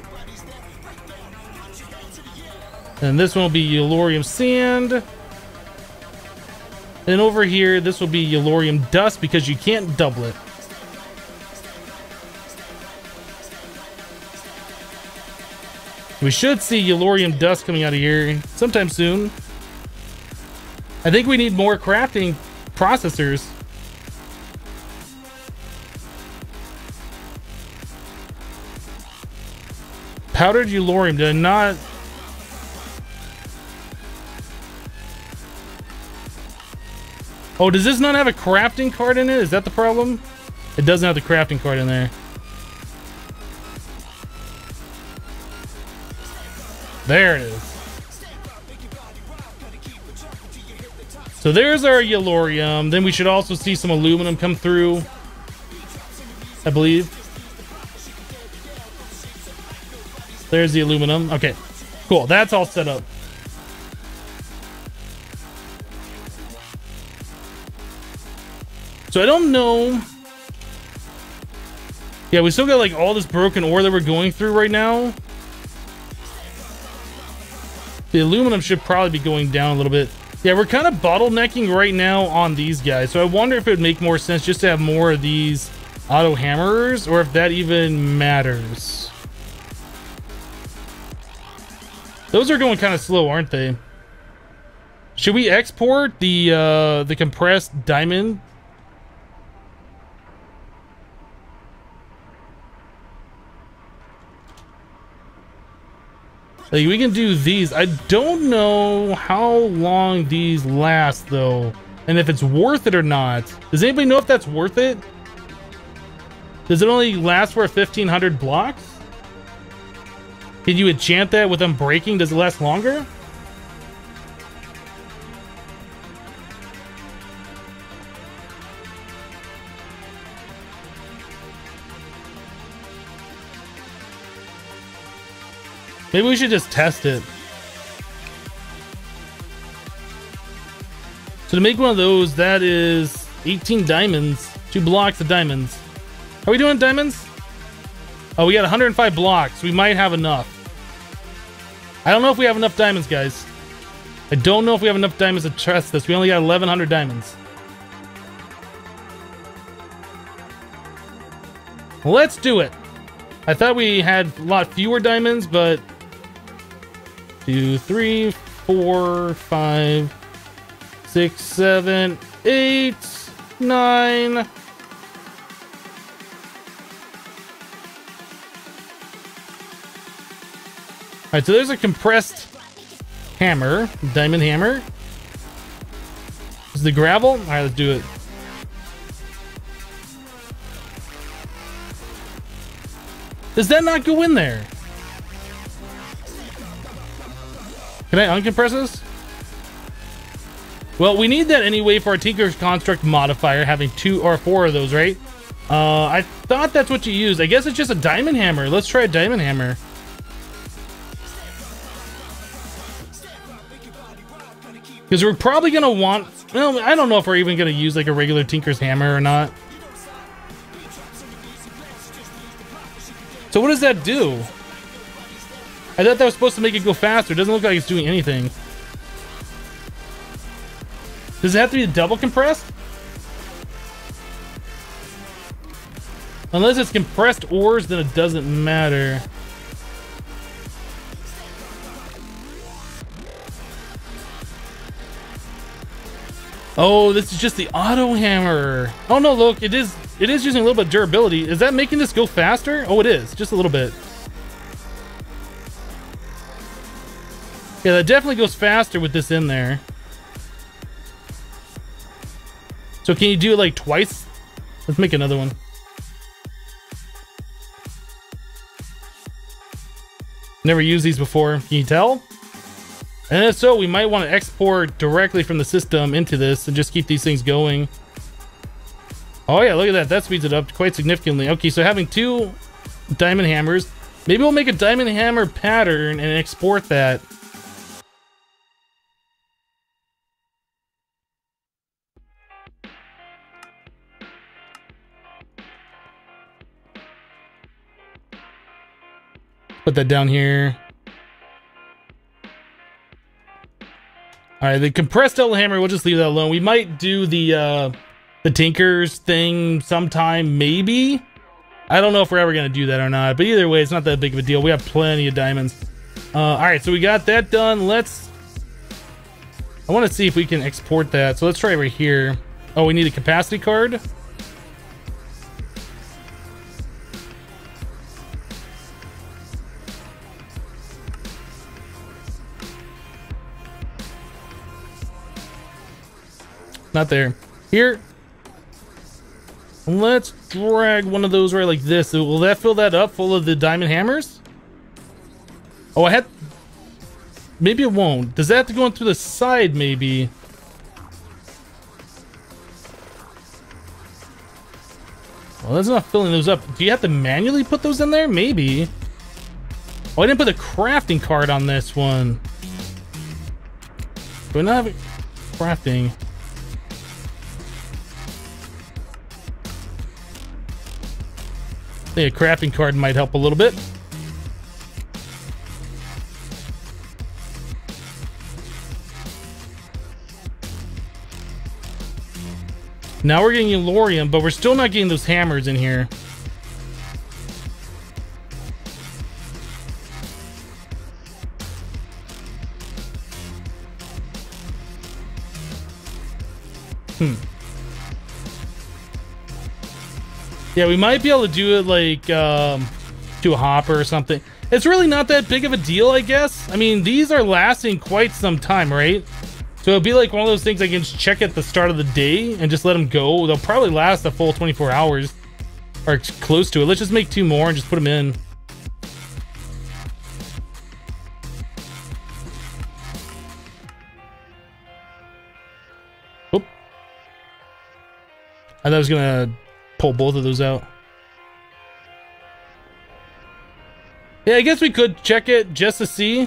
And this one will be yellorium sand. And over here, this will be yellorium dust because you can't double it. We should see yellorium dust coming out of here sometime soon. I think we need more crafting processors. Powdered yellorium, did I not? Oh, does this not have a crafting card in it? Is that the problem? It doesn't have the crafting card in there. There it is. So there's our yellorium. Then we should also see some aluminum come through, I believe. There's the aluminum. Okay, cool. That's all set up. So I don't know. Yeah, we still got like all this broken ore that we're going through right now. The aluminum should probably be going down a little bit. Yeah, we're kind of bottlenecking right now on these guys. So I wonder if it would make more sense just to have more of these auto hammerers, or if that even matters. Those are going kind of slow, aren't they? Should we export the compressed diamond? Like, we can do these. I don't know how long these last, though. And if it's worth it or not. Does anybody know if that's worth it? Does it only last for 1,500 blocks? Can you enchant that with them breaking? Does it last longer? Maybe we should just test it. So to make one of those, that is 18 diamonds. 2 blocks of diamonds. Are we doing diamonds? Oh, we got 105 blocks. We might have enough. I don't know if we have enough diamonds, guys. I don't know if we have enough diamonds to test this. We only got 1,100 diamonds. Let's do it. I thought we had a lot fewer diamonds, but 2, 3, 4, 5, 6, 7, 8, 9. All right, so there's a compressed hammer, diamond hammer. Is the gravel? All right, let's do it. Does that not go in there? Can I uncompress this? Well, we need that anyway for our Tinker's Construct modifier, having 2 or 4 of those, right? I thought that's what you used. I guess it's just a diamond hammer. Let's try a diamond hammer. Because we're probably going to want... Well, I don't know if we're even going to use like a regular Tinker's hammer or not. So what does that do? I thought that was supposed to make it go faster. It doesn't look like it's doing anything. Does it have to be double compressed? Unless it's compressed ores, then it doesn't matter. Oh, this is just the auto hammer. Oh no, look, it is using a little bit of durability. Is that making this go faster? Oh, it is, just a little bit. Yeah, that definitely goes faster with this in there. So can you do it like twice? Let's make another one. Never used these before, can you tell? And if so, we might want to export directly from the system into this and just keep these things going. Oh yeah, look at that. That speeds it up quite significantly. Okay, so having 2 diamond hammers. Maybe we'll make a diamond hammer pattern and export that. Put that down here. All right, the compressed double hammer, we'll just leave that alone. We might do the Tinker's thing sometime, maybe. I don't know if we're ever gonna do that or not, but either way, it's not that big of a deal. We have plenty of diamonds. All right, so we got that done. I want to see if we can export that. So let's try right here. Oh, we need a capacity card. Not there. Here. Let's drag one of those right like this. Will that fill that up full of the diamond hammers? Oh, I had... Maybe it won't. Does that have to go in through the side, maybe? Well, that's not filling those up. Do you have to manually put those in there? Maybe. Oh, I didn't put the crafting card on this one. Do I not have crafting? I think a crafting card might help a little bit. Now we're getting Elorium, but we're still not getting those hammers in here. Yeah, we might be able to do it like to a hopper or something. it's really not that big of a deal, I guess. I mean, these are lasting quite some time, right? So it'd be like one of those things I can just check at the start of the day and just let them go. They'll probably last a full 24 hours or close to it. Let's just make 2 more and just put them in. Oop. I thought I was gonna pull both of those out. Yeah, I guess we could check it just to see.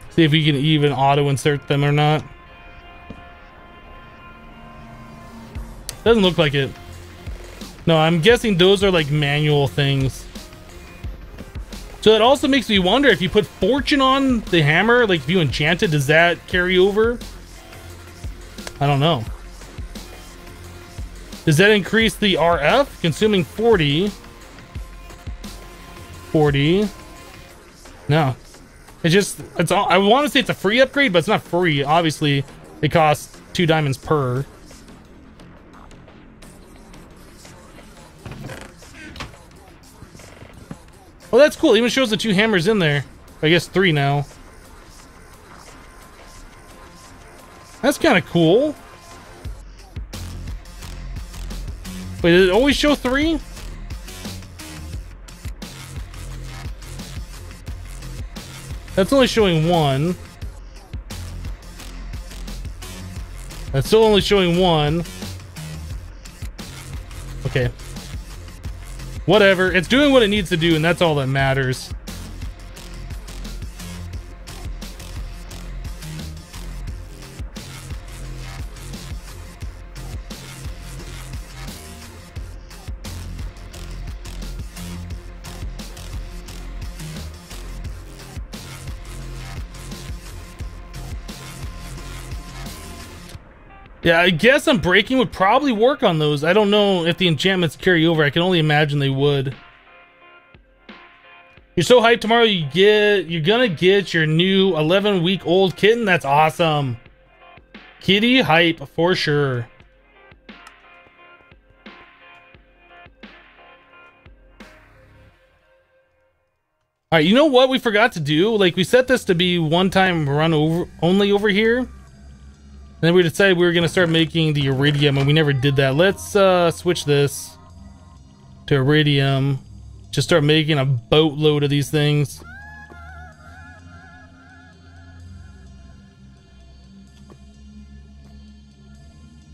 See if we can even auto insert them or not. Doesn't look like it. No, I'm guessing those are like manual things. So that also makes me wonder if you put fortune on the hammer, like if you enchant it, does that carry over? I don't know. Does that increase the RF? Consuming 40. 40. No. It's just, it's all, I want to say it's a free upgrade, but it's not free. Obviously, it costs 2 diamonds per. Well, that's cool. It even shows the 2 hammers in there. I guess 3 now. That's kind of cool. Wait, did it always show 3? That's only showing 1. That's still only showing 1. Okay. Whatever. It's doing what it needs to do, and that's all that matters. Yeah, I guess Unbreaking would probably work on those. I don't know if the enchantments carry over. I can only imagine they would. You're so hyped tomorrow you're gonna get your new 11-week-old kitten? That's awesome. Kitty hype for sure. Alright, you know what we forgot to do? Like, we set this to be one-time run over only over here. And then we decided we were going to start making the iridium, and we never did that. Let's switch this to iridium. Just start making a boatload of these things.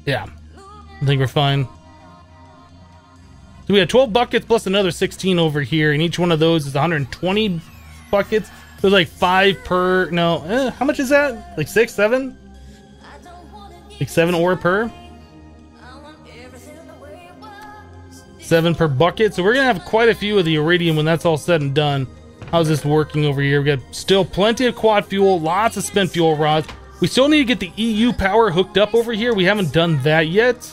Yeah, I think we're fine. So we had 12 buckets plus another 16 over here, and each one of those is 120 buckets. So like 5 per, no, how much is that? Like 6, 7? Like 7 ore per? 7 per bucket. So we're gonna have quite a few of the iridium when that's all said and done. How's this working over here? We got still plenty of quad fuel, lots of spent fuel rods. We still need to get the EU power hooked up over here. We haven't done that yet.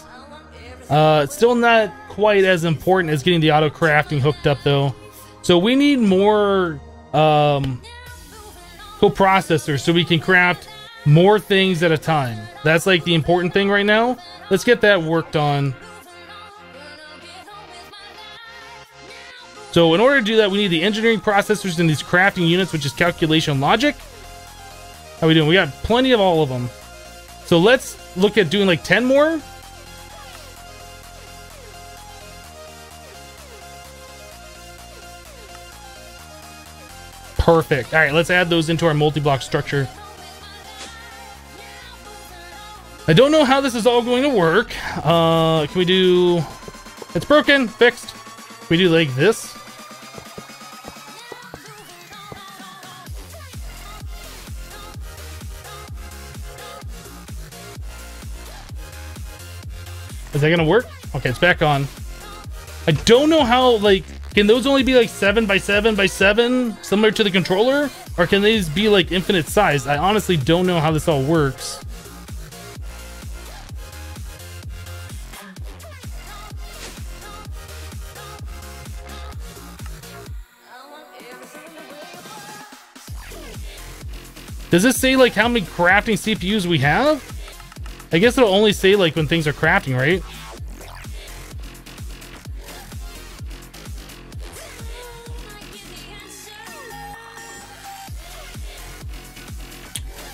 It's still not quite as important as getting the auto crafting hooked up though. So we need more coprocessors so we can craft more things at a time. That's like the important thing right now. Let's get that worked on. So in order to do that, we need the engineering processors in these crafting units, which is calculation logic. How are we doing? We got plenty of all of them. So let's look at doing like 10 more. Perfect. All right, let's add those into our multi-block structure. I don't know how this is all going to work. Can we do... It's broken. Fixed. Can we do like this? Is that going to work? Okay, it's back on. I don't know how, like... Can those only be like 7 by 7 by 7, similar to the controller? Or can these be like infinite size? I honestly don't know how this all works. Does this say like how many crafting CPUs we have? I guess it'll only say like when things are crafting, right?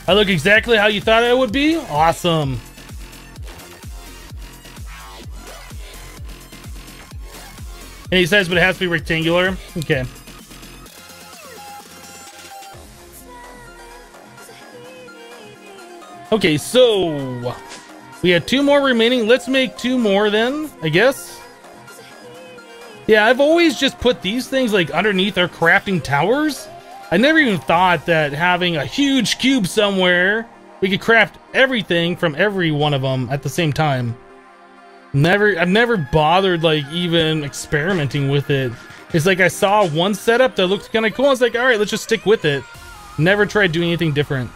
I look exactly how you thought I would be? Awesome. Any size, but it has to be rectangular? Okay. Okay, so we had 2 more remaining. Let's make 2 more then, I guess. Yeah, I've always just put these things like underneath our crafting towers. I never even thought that having a huge cube somewhere, we could craft everything from every one of them at the same time. I've never bothered like even experimenting with it. It's like I saw one setup that looked kind of cool. I was like, all right, let's just stick with it. Never tried doing anything different.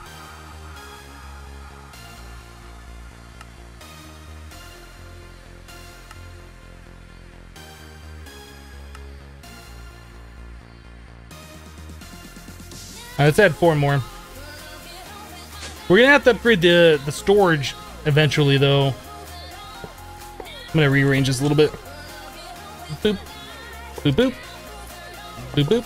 All right, let's add 4 more. We're gonna have to upgrade the storage eventually, though. I'm gonna rearrange this a little bit. Boop, boop, boop, boop, boop,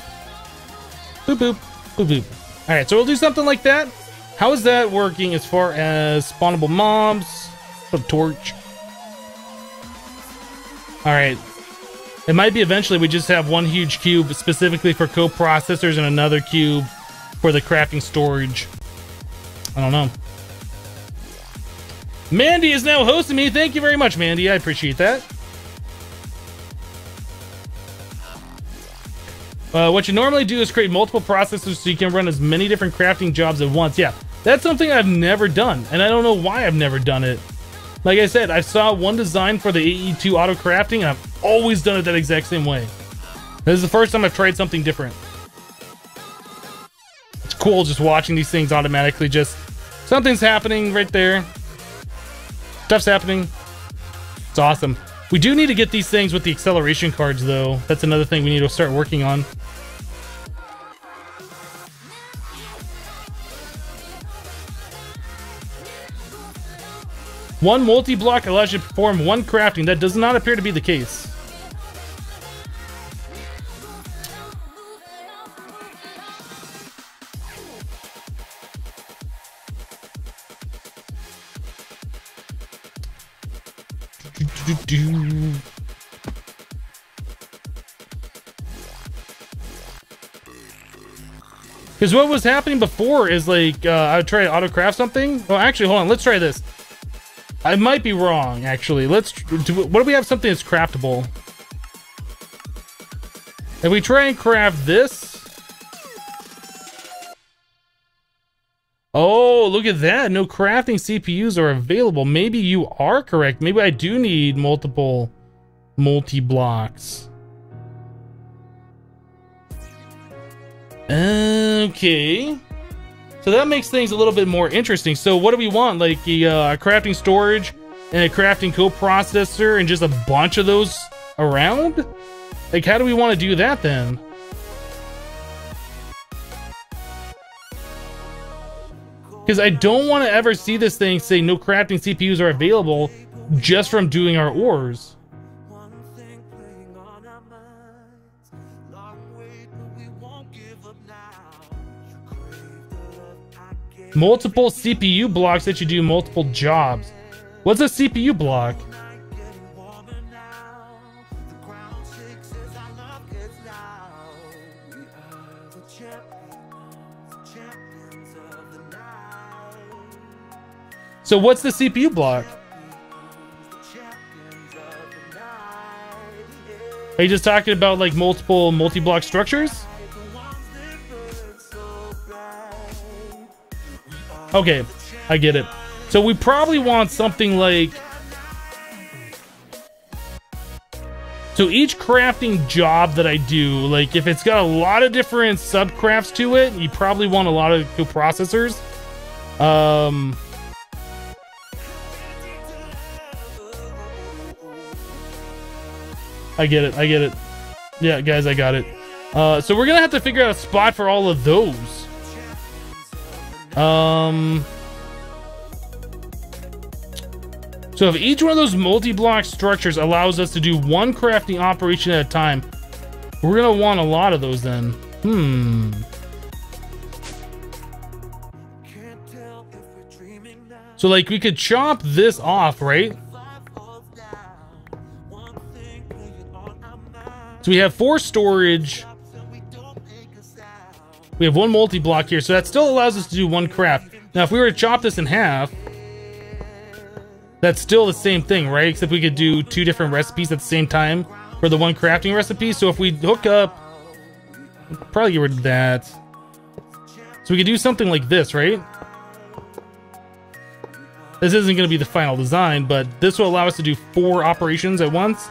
boop, boop, boop, boop. All right, so we'll do something like that. How is that working as far as spawnable mobs? Put a torch. All right. It might be eventually we just have one huge cube specifically for co-processors and another cube for the crafting storage. I don't know. Mandy is now hosting me. Thank you very much, Mandy. I appreciate that. What you normally do is create multiple processors so you can run as many different crafting jobs at once. Yeah, that's something I've never done, and I don't know why I've never done it. Like I said, I saw one design for the AE2 auto crafting, and I've always done it that exact same way. This is the first time I've tried something different. It's cool just watching these things automatically. Just something's happening right there. Stuff's happening. It's awesome. We do need to get these things with the acceleration cards, though. That's another thing we need to start working on. One multi-block allows you to perform one crafting. That does not appear to be the case. Because what was happening before is like I would try to auto craft something. Oh, actually, hold on. Let's try this. I might be wrong, actually. Let's do. What if we have something that's craftable? If we try and craft this. Oh, look at that. No crafting CPUs are available. Maybe you are correct. Maybe I do need multiple multi-blocks. Okay. So that makes things a little bit more interesting. So what do we want? Like a crafting storage and a crafting coprocessor and just a bunch of those around? Like, how do we want to do that then? Because I don't want to ever see this thing say no crafting CPUs are available just from doing our ores. Multiple CPU blocks that you do multiple jobs. What's a CPU block? So what's the CPU block? Are you just talking about like multiple multi-block structures? Okay, I get it. So we probably want something like... So each crafting job that I do, like if it's got a lot of different sub-crafts to it, you probably want a lot of coprocessors. I get it, I get it. Yeah, guys, I got it. So we're gonna have to figure out a spot for all of those. So if each one of those multi-block structures allows us to do one crafting operation at a time, we're gonna want a lot of those then. So like we could chop this off, right? So we have 4 storage. We have 1 multi-block here, so that still allows us to do 1 craft. Now, if we were to chop this in half, that's still the same thing, right? Except we could do 2 different recipes at the same time for the 1 crafting recipe. So if we hook up, probably get rid of that. So we could do something like this, right? This isn't going to be the final design, but this will allow us to do 4 operations at once.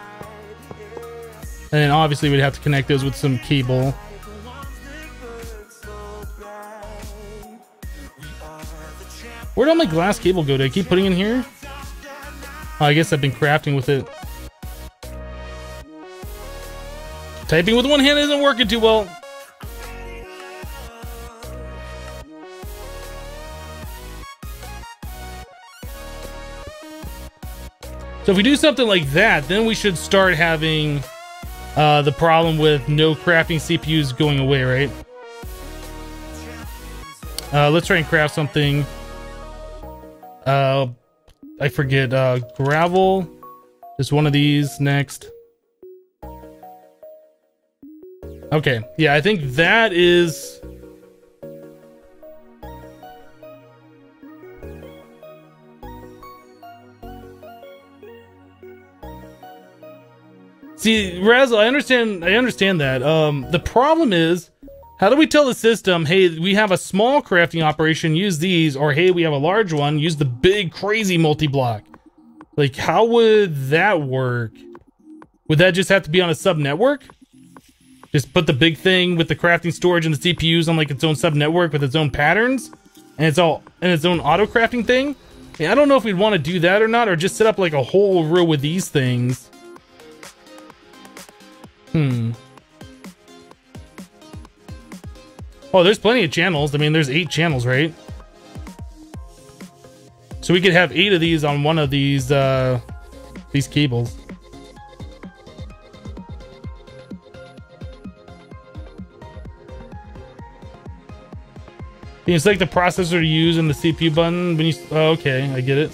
And then obviously we'd have to connect those with some cable. Where'd all my glass cable go? Did I keep putting in here? Oh, I guess I've been crafting with it. Typing with one hand isn't working too well. So if we do something like that, then we should start having the problem with no crafting CPUs going away, right? Let's try and craft something. I forget, gravel. Just one of these next. Okay, yeah, I think that is... See, Razzle, I understand that. The problem is, how do we tell the system, hey, we have a small crafting operation, use these, or hey, we have a large one, use the big, crazy multi-block? Like, how would that work? Would that just have to be on a sub-network? Just put the big thing with the crafting storage and the CPUs on like its own sub-network with its own patterns? And it's all in its own auto-crafting thing? Yeah, I don't know if we'd want to do that or not, or just set up like a whole row with these things. Oh, there's plenty of channels. I mean, there's 8 channels, right? So we could have 8 of these on one of these cables. It's like the processor to use and the CPU button when you... Oh, okay, I get it.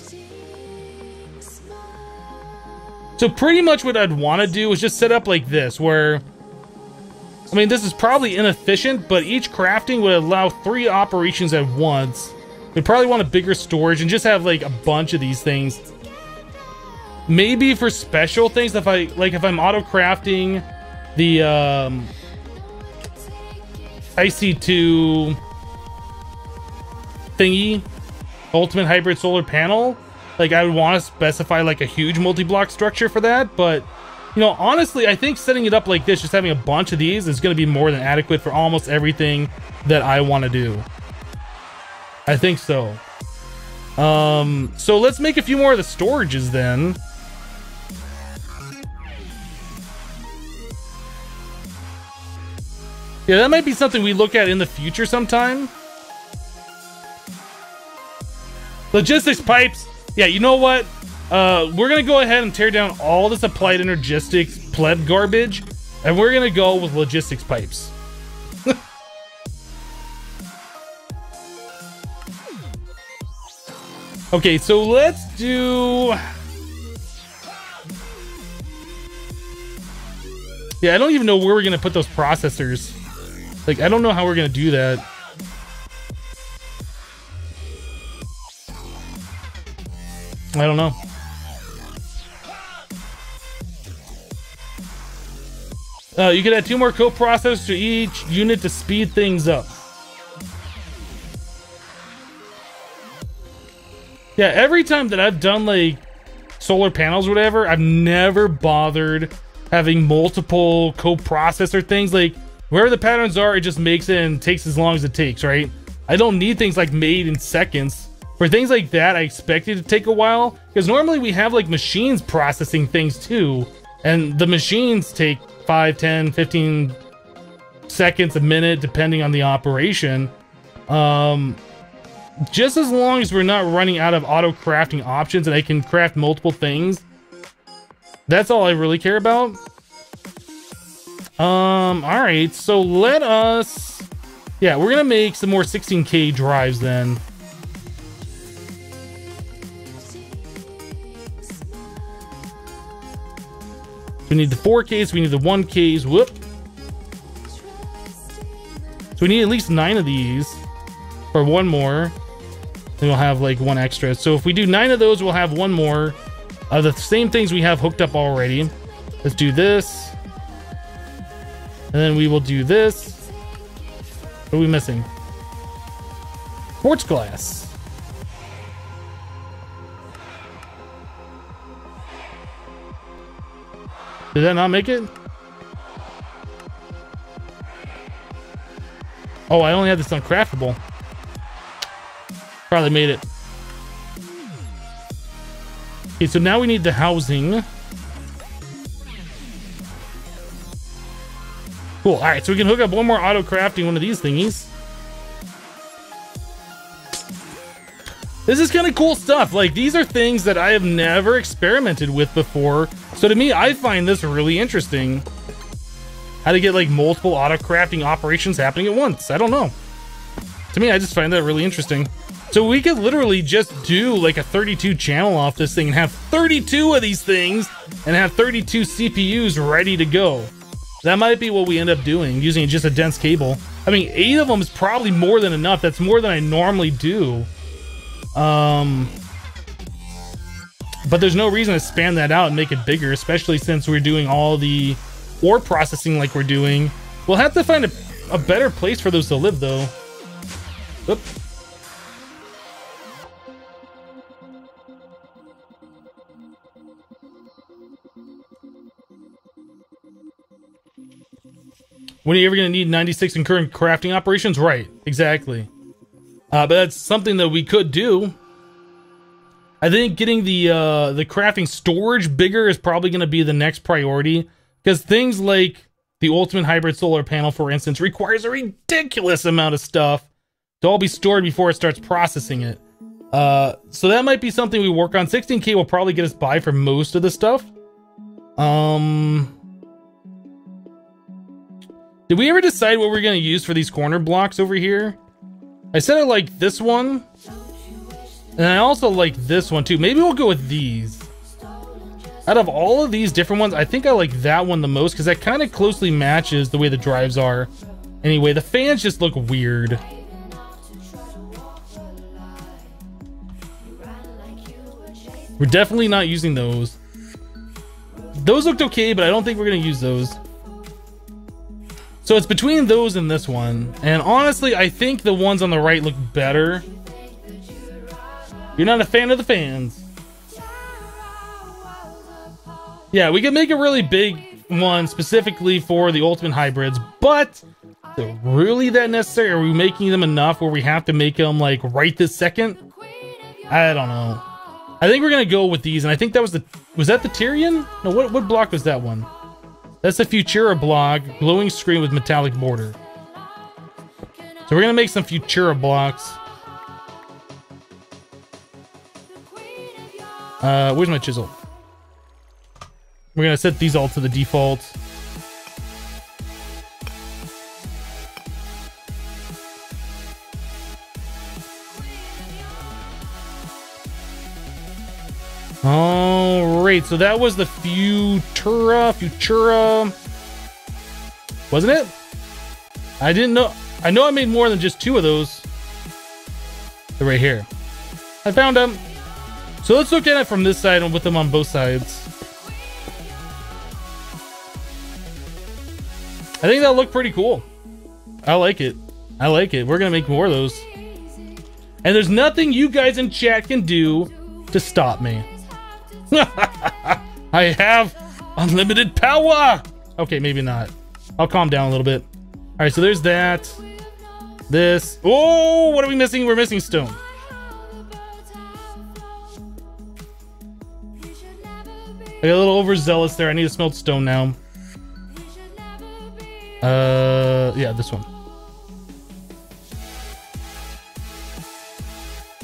So pretty much what I'd want to do is just set up like this, where... I mean, this is probably inefficient, but each crafting would allow 3 operations at once. We'd probably want a bigger storage and just have like a bunch of these things. Maybe for special things, if I'm auto crafting the IC2 thingy, ultimate hybrid solar panel, like I would want to specify like a huge multi-block structure for that. But you know, honestly, I think setting it up like this, just having a bunch of these, is going to be more than adequate for almost everything that I want to do. I think so. So let's make a few more of the storages then. Yeah, that might be something we look at in the future sometime. Logistics pipes. Yeah, you know what? We're gonna go ahead and tear down all this applied energistics pleb garbage, and we're gonna go with logistics pipes. Okay, so let's do... Yeah, I don't even know where we're gonna put those processors. Like, I don't know how we're gonna do that. I don't know. You could add 2 more coprocessors to each unit to speed things up. Yeah, every time that I've done like solar panels or whatever, I've never bothered having multiple coprocessor things. Like, wherever the patterns are, it just makes it and takes as long as it takes, right? I don't need things like made in seconds. For things like that, I expect it to take a while, because normally we have like machines processing things too, and the machines take 5, 10, 15 seconds, a minute, depending on the operation. Just as long as we're not running out of auto crafting options and I can craft multiple things, that's all I really care about. All right, so let us... Yeah, we're gonna make some more 16K drives then. We need the 4Ks, we need the 1Ks. Whoop. So we need at least 9 of these. Or one more. Then we'll have like one extra. So if we do 9 of those, we'll have one more of the same things we have hooked up already. Let's do this. And then we will do this. What are we missing? Quartz glass. Did that not make it? Oh, I only had this uncraftable. Probably made it. Okay, so now we need the housing. Cool. All right, so we can hook up one more auto crafting one of these thingies. This is kind of cool stuff. Like, these are things that I have never experimented with before. So to me, I find this really interesting. How to get like multiple auto crafting operations happening at once. I don't know. To me, I just find that really interesting. So we could literally just do like a 32 channel off this thing and have 32 of these things and have 32 CPUs ready to go. That might be what we end up doing, using just a dense cable. I mean, 8 of them is probably more than enough. That's more than I normally do. But there's no reason to span that out and make it bigger, especially since we're doing all the ore processing like we're doing. We'll have to find a better place for those to live, though. Oop. When are you ever going to need 96 in current crafting operations? Right, exactly. But that's something that we could do. I think getting the crafting storage bigger is probably going to be the next priority, because things like the ultimate hybrid solar panel, for instance, requires a ridiculous amount of stuff to all be stored before it starts processing it. So that might be something we work on. 16K will probably get us by for most of the stuff. Did we ever decide what we're going to use for these corner blocks over here? I said I like this one. And I also like this one too. Maybe we'll go with these. Out of all of these different ones, I think I like that one the most, because that kind of closely matches the way the drives are. Anyway, the fans just look weird. We're definitely not using those. Those looked okay, but I don't think we're going to use those. So it's between those and this one. And honestly, I think the ones on the right look better. You're not a fan of the fans. Yeah, we could make a really big one specifically for the ultimate hybrids, but is it really that necessary? Are we making them enough where we have to make them like right this second? I don't know. I think we're gonna go with these, and I think that was that the Tyrian? No, what block was that one? That's the Futura block, glowing screen with metallic border. So we're gonna make some Futura blocks. Where's my chisel? We're gonna set these all to the default. All right, so that was the Futura, wasn't it? I didn't know. I know I made more than just 2 of those. They're right here. I found them. So let's look at it from this side and with them on both sides. I think that'll look pretty cool. I like it. I like it. We're gonna make more of those. And there's nothing you guys in chat can do to stop me. I have unlimited power. Okay, maybe not. I'll calm down a little bit. All right, so there's that. This. Oh, what are we missing? We're missing stone. I got a little overzealous there. I need to smelt stone now. Yeah, this one.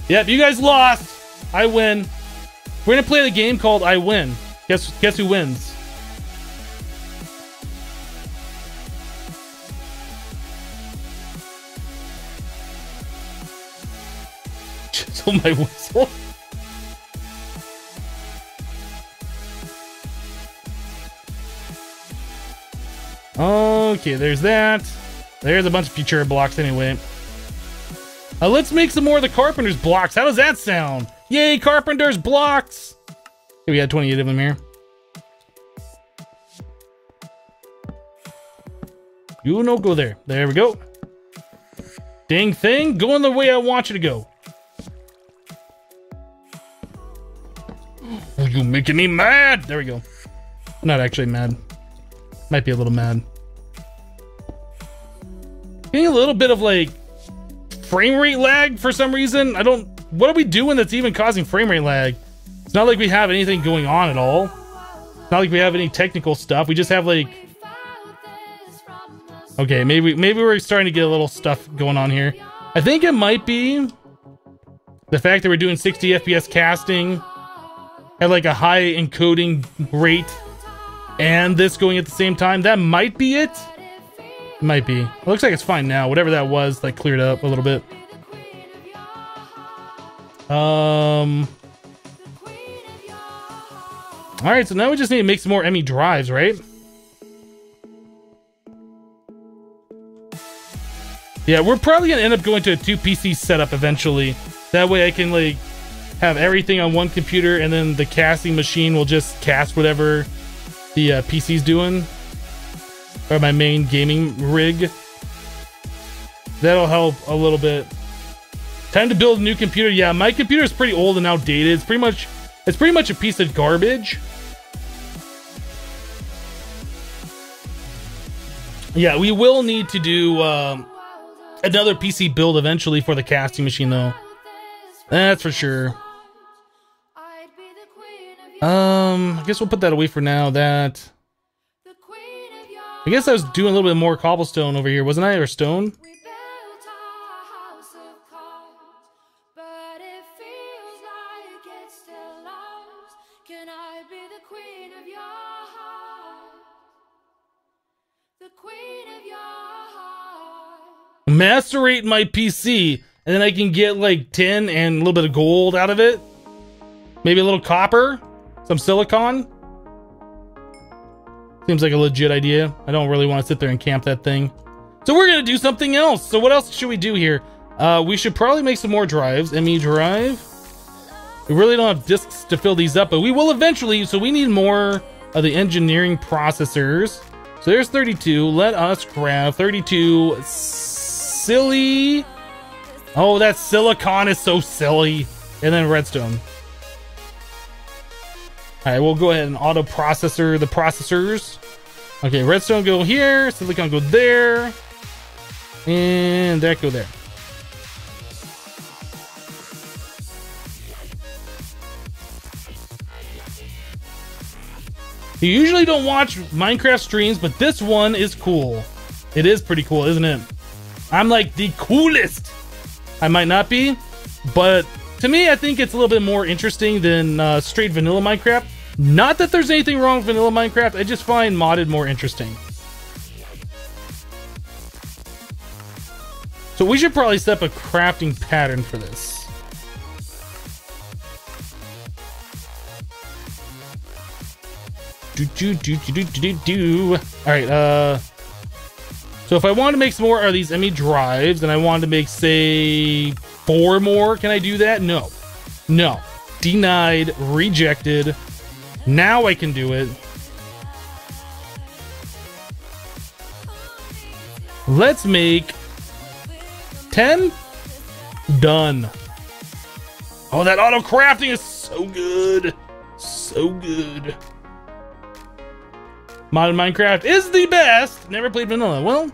Yep, you guys lost. I win. We're gonna play the game called I Win. Guess who wins? Chisel my whistle. Okay, there's that. There's a bunch of Futura blocks anyway. Let's make some more of the Carpenter's blocks. How does that sound? Yay, Carpenter's blocks! Okay, we had 28 of them here. You no go there. There we go. Dang thing, going the way I want you to go. Oh, you making me mad. There we go. I'm not actually mad. Might be a little mad. Getting a little bit of like frame rate lag for some reason. What are we doing that's even causing frame rate lag? It's not like we have anything going on at all. It's not like we have any technical stuff. We just have like... Okay, maybe we're starting to get a little stuff going on here. I think it might be the fact that we're doing 60 FPS casting at like a high encoding rate and this going at the same time. That might be it. It might be. It looks like it's fine now. Whatever that was, like cleared up a little bit. Alright, so now we just need to make some more ME drives, right? Yeah, we're probably gonna end up going to a 2 PC setup eventually. That way I can like have everything on one computer and then the casting machine will just cast whatever the PC's doing. Or my main gaming rig. That'll help a little bit. Time to build a new computer. Yeah, my computer is pretty old and outdated. It's pretty much a piece of garbage. Yeah, we will need to do another PC build eventually for the casting machine though. That's for sure. I guess we'll put that away for now. That I guess I was doing a little bit more cobblestone over here, wasn't I? Or stone? Macerate my PC, and then I can get like tin and a little bit of gold out of it. Maybe a little copper, some silicon. Seems like a legit idea. I don't really want to sit there and camp that thing. So we're gonna do something else. So what else should we do here? We should probably make some more drives. ME drive. We really don't have disks to fill these up, but we will eventually. So we need more of the engineering processors. So there's 32. Let us grab 32. Silly. Oh, that silicon is so silly. And then redstone. All right, we'll go ahead and auto processor the processors. Okay, redstone go here, silicon go there, and that go there. You usually don't watch Minecraft streams, but this one is cool. It is pretty cool, isn't it? I'm like the coolest. I might not be, but to me, I think it's a little bit more interesting than straight vanilla Minecraft. Not that there's anything wrong with vanilla Minecraft, I just find modded more interesting. So we should probably set up a crafting pattern for this. Alright, so if I want to make some more of these ME drives, and I want to make, say, 4 more, can I do that? No. No. Denied. Rejected. Now I can do it. Let's make 10. Done. Oh, that auto crafting is so good. So good. Modern Minecraft is the best. Never played vanilla. Well,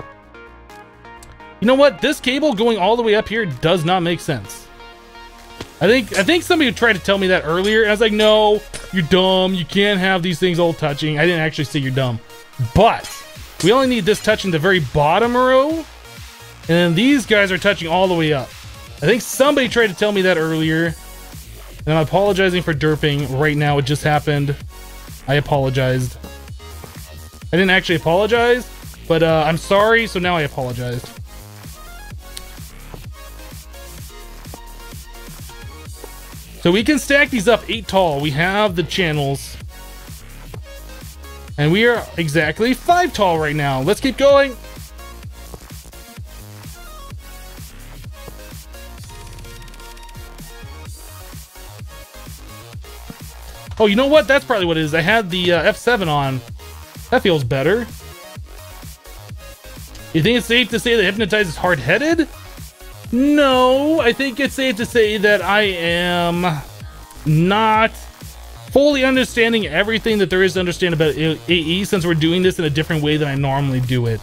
you know what? This cable going all the way up here does not make sense. I think somebody tried to tell me that earlier. And I was like, no, you're dumb. You can't have these things all touching. I didn't actually say you're dumb. But we only need this touching the very bottom row. And then these guys are touching all the way up. I think somebody tried to tell me that earlier. And I'm apologizing for derping right now. It just happened. I apologized. I didn't actually apologize, but I'm sorry, so now I apologized. So we can stack these up 8 tall. We have the channels. And we are exactly 5 tall right now. Let's keep going. Oh, you know what? That's probably what it is. I had the F7 on. That feels better. You think it's safe to say that Hypnotize is hard-headed? No, I think it's safe to say that I am not fully understanding everything that there is to understand about AE, since we're doing this in a different way than I normally do it.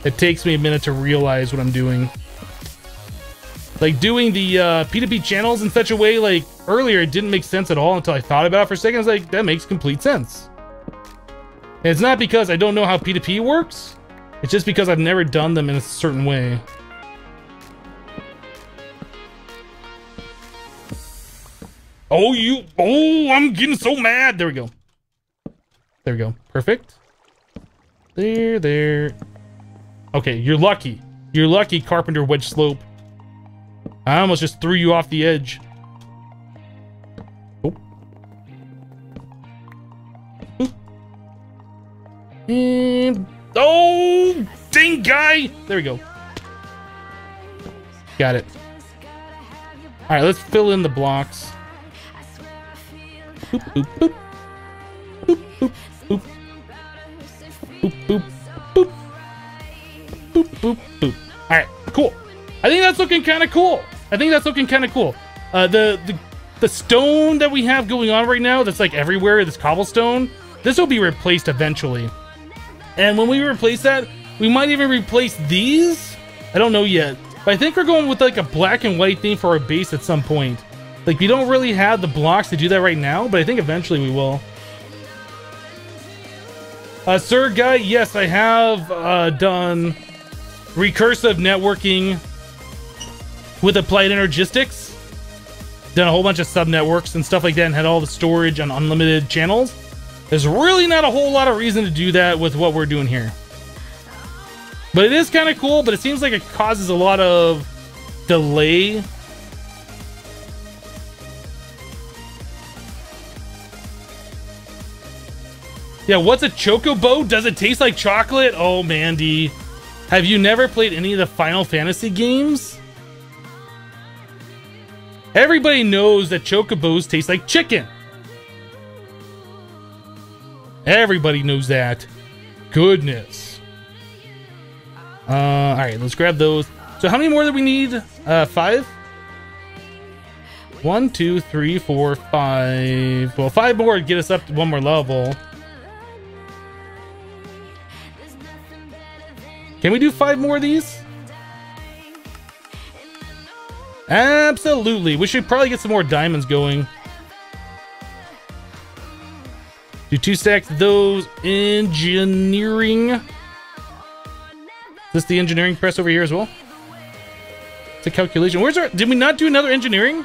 It takes me a minute to realize what I'm doing. Like doing the P2P channels in such a way, like earlier, it didn't make sense at all until I thought about it for a second. I was like, that makes complete sense. And it's not because I don't know how P2P works. It's just because I've never done them in a certain way. Oh, I'm getting so mad. There we go. There we go. Perfect. There. Okay, you're lucky. You're lucky, Carpenter Wedge Slope. I almost just threw you off the edge. Oh. And oh, dang guy. There we go. Got it. All right, let's fill in the blocks. Boop, boop, boop. Boop, boop, boop. Boop, boop, boop. Boop, boop, boop. All right, cool. I think that's looking kind of cool. The stone that we have going on right now, that's like everywhere, this cobblestone, this will be replaced eventually. And when we replace that, we might even replace these. I don't know yet, but I think we're going with like a black and white theme for our base at some point. Like, we don't really have the blocks to do that right now, but I think eventually we will. Sir Guy, yes, I have done recursive networking with applied energistics. Done a whole bunch of sub networks and stuff like that, and had all the storage on unlimited channels. There's really not a whole lot of reason to do that with what we're doing here. But it is kind of cool, but it seems like it causes a lot of delay. Yeah, what's a chocobo? Does it taste like chocolate? Oh, Mandy. Have you never played any of the Final Fantasy games? Everybody knows that chocobos taste like chicken. Everybody knows that. Goodness. All right, let's grab those. So how many more do we need? 5? 1, 2, 3, 4, 5. Well, 5 more to get us up to 1 more level. Can we do 5 more of these? Absolutely. We should probably get some more diamonds going. Do 2 stacks of those. Engineering. Is this the engineering press over here as well? It's a calculation. Where's our... Did we not do another engineering?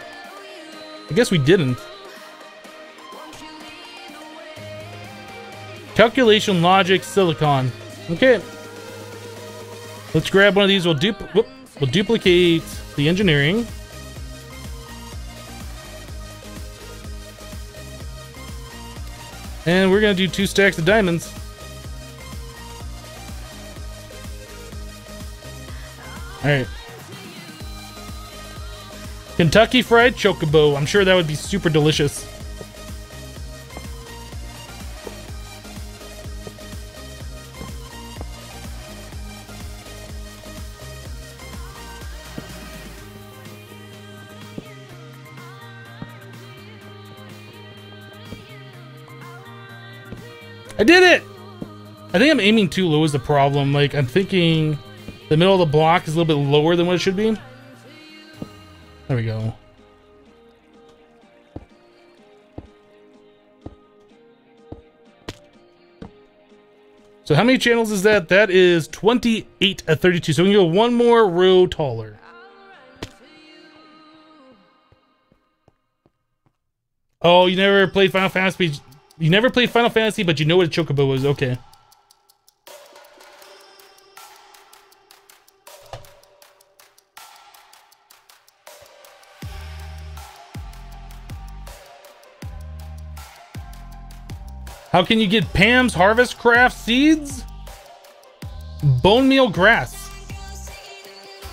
I guess we didn't. Calculation, logic, silicon. Okay. Let's grab one of these. We'll duplicate the engineering. And we're going to do 2 stacks of diamonds. All right. Kentucky Fried Chocobo. I'm sure that would be super delicious. I did it! I think I'm aiming too low is the problem. Like, I'm thinking the middle of the block is a little bit lower than what it should be. There we go. So how many channels is that? That is 28 at 32. So we can go 1 more row taller. Oh, you never played Final Fantasy? You never played Final Fantasy, but you know what a chocobo is. Okay. How can you get Pam's Harvest Craft seeds? Bone meal grass.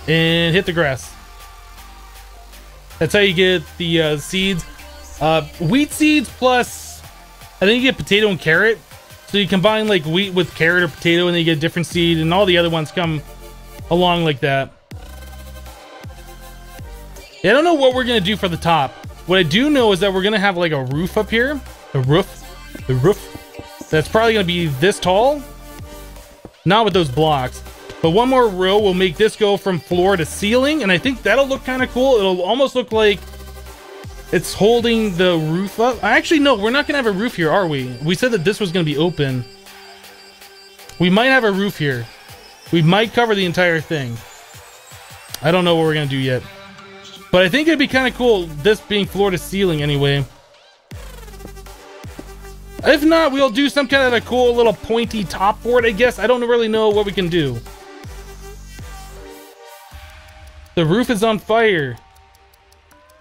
And hit the grass. That's how you get the seeds. Wheat seeds plus, I think you get potato and carrot. So you combine like wheat with carrot or potato and then you get a different seed, and all the other ones come along like that. Yeah, I don't know what we're gonna do for the top. What I do know is that we're gonna have like a roof up here. The roof. That's probably gonna be this tall. Not with those blocks. But one more row will make this go from floor to ceiling, and I think that'll look kind of cool. It'll almost look like it's holding the roof up. Actually, no, we're not gonna have a roof here, are we? We said that this was gonna be open. We might have a roof here. We might cover the entire thing. I don't know what we're gonna do yet. But I think it'd be kind of cool, this being floor to ceiling anyway. If not, we'll do some kind of a cool little pointy top board, I guess. I don't really know what we can do. The roof is on fire.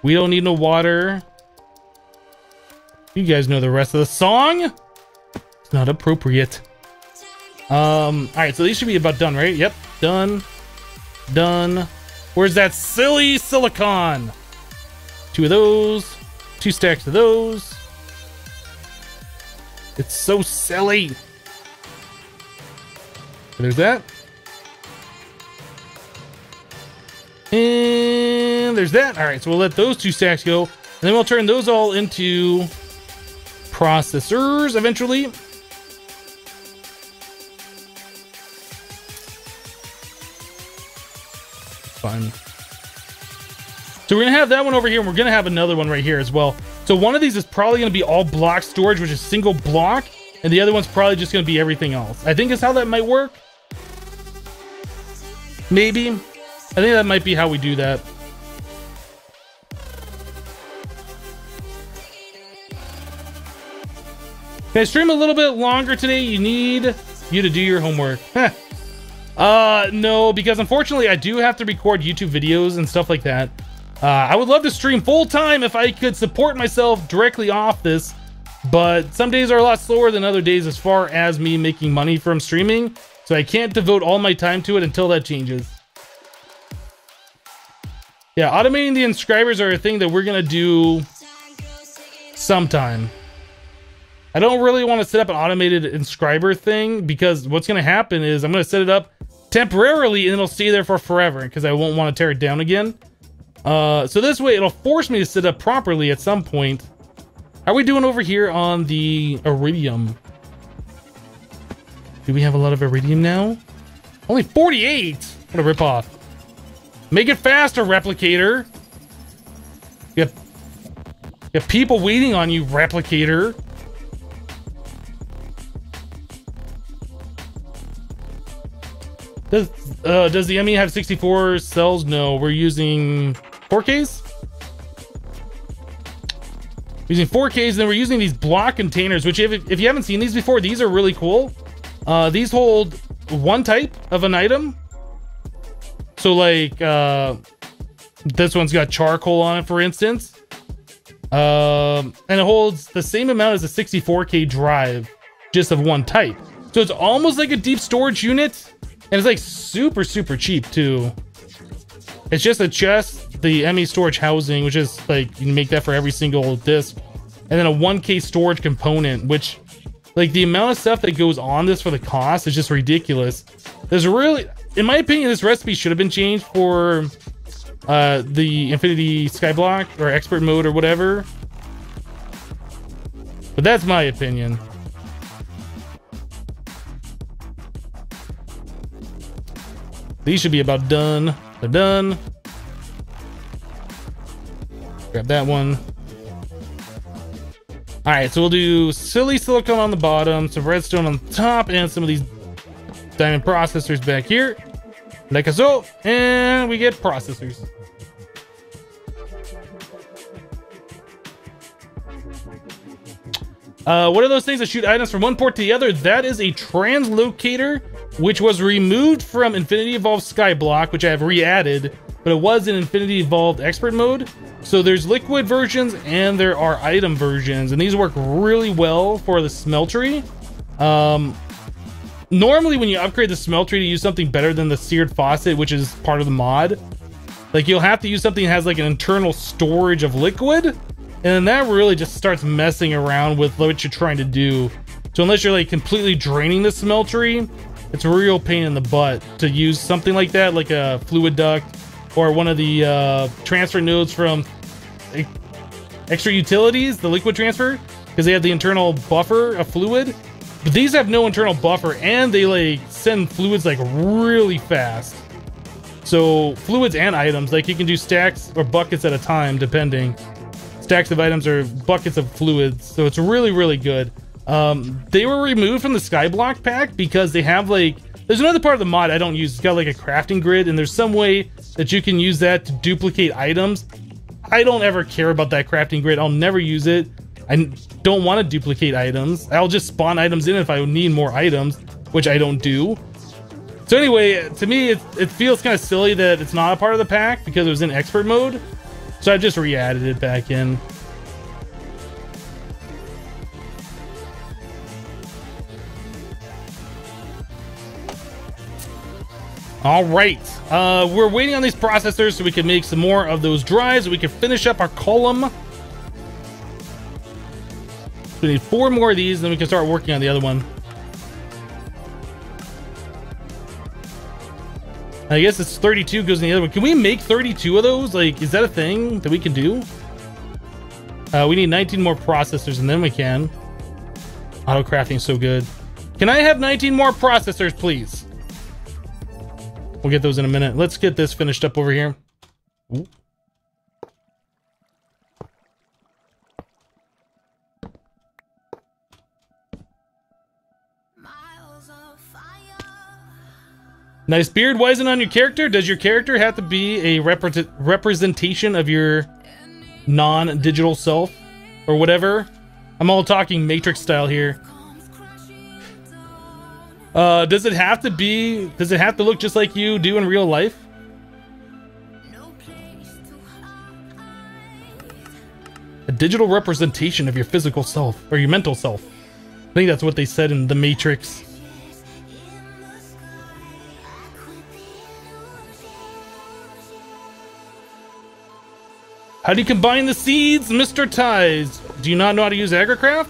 We don't need no water. You guys know the rest of the song. It's not appropriate. Alright, so these should be about done, right? Yep, done. Done. Where's that silly silicon? 2 of those. 2 stacks of those. It's so silly. There's that. And there's that. All right, so we'll let those 2 stacks go. And then we'll turn those all into processors eventually. Fun. So we're going to have that one over here, and we're going to have another one right here as well. So one of these is probably going to be all block storage, which is single block. And the other one's probably just going to be everything else. I think is how that might work. Maybe. I think that might be how we do that. Can I stream a little bit longer today? You need you to do your homework. No, because unfortunately I do have to record YouTube videos and stuff like that. I would love to stream full time if I could support myself directly off this, but some days are a lot slower than other days as far as me making money from streaming, so I can't devote all my time to it until that changes. Yeah, automating the inscribers are a thing that we're gonna do sometime. I don't really want to set up an automated inscriber thing because what's gonna happen is I'm gonna set it up temporarily and it'll stay there for forever because I won't want to tear it down again. So this way it'll force me to set up properly at some point. How are we doing over here on the iridium? Do we have a lot of iridium now? Only 48! What a ripoff. Make it faster, replicator. You got people waiting on you, replicator. Does the ME have 64 cells? No, we're using 4Ks. Using 4Ks, and then we're using these block containers, which if you haven't seen these before, these are really cool. These hold one type of an item. So like, this one's got charcoal on it, for instance. And it holds the same amount as a 64K drive, just of one type. So it's almost like a deep storage unit. And it's like super, super cheap too. It's just a chest, the ME storage housing, which is like, you can make that for every single disc. And then a 1K storage component, which like the amount of stuff that goes on this for the cost is just ridiculous. There's really, in my opinion, this recipe should have been changed for the Infinity Skyblock or expert mode or whatever. But that's my opinion. These should be about done. They're done. Grab that one. All right, so we'll do silly silicone on the bottom, some redstone on the top, and some of these diamond processors back here. Like so, and we get processors. What are those things that shoot items from one port to the other? That is a translocator, which was removed from Infinity Evolved Skyblock, which I have re-added. but it was in Infinity Evolved Expert mode. So there's liquid versions and there are item versions, and these work really well for the smeltery. Normally when you upgrade the smeltery to use something better than the seared faucet, which is part of the mod, like you'll have to use something that has like an internal storage of liquid, and that really just starts messing around with what you're trying to do. So unless you're like completely draining the smeltery, it's a real pain in the butt to use something like that, like a fluid duct or one of the transfer nodes from extra utilities, the liquid transfer, because they have the internal buffer of fluid. But these have no internal buffer, and they like send fluids like really fast. So fluids and items, like you can do stacks or buckets at a time, depending. Stacks of items or buckets of fluids. So it's really, really good. They were removed from the Skyblock pack because they have like, there's another part of the mod I don't use. It's got like a crafting grid, and there's some way that you can use that to duplicate items. I don't ever care about that crafting grid. I'll never use it. I don't want to duplicate items. I'll just spawn items in if I need more items, which I don't do. So anyway, to me, it feels kind of silly that it's not a part of the pack because it was in expert mode. So I just re-added it back in. All right, we're waiting on these processors so we can make some more of those drives. We can finish up our column. We need 4 more of these, then we can start working on the other one. I guess it's 32 goes in the other one. Can we make 32 of those? Like, is that a thing that we can do? We need 19 more processors, and then we can. Auto crafting is so good. Can I have 19 more processors, please? We'll get those in a minute. Let's get this finished up over here. Ooh. Nice beard. Why isn't it on your character? Does your character have to be a representation of your non-digital self or whatever? I'm all talking Matrix style here. Does it have to look just like you do in real life? A digital representation of your physical self or your mental self. I think that's what they said in the Matrix. How do you combine the seeds, Mr. Ties? Do you not know how to use AgriCraft?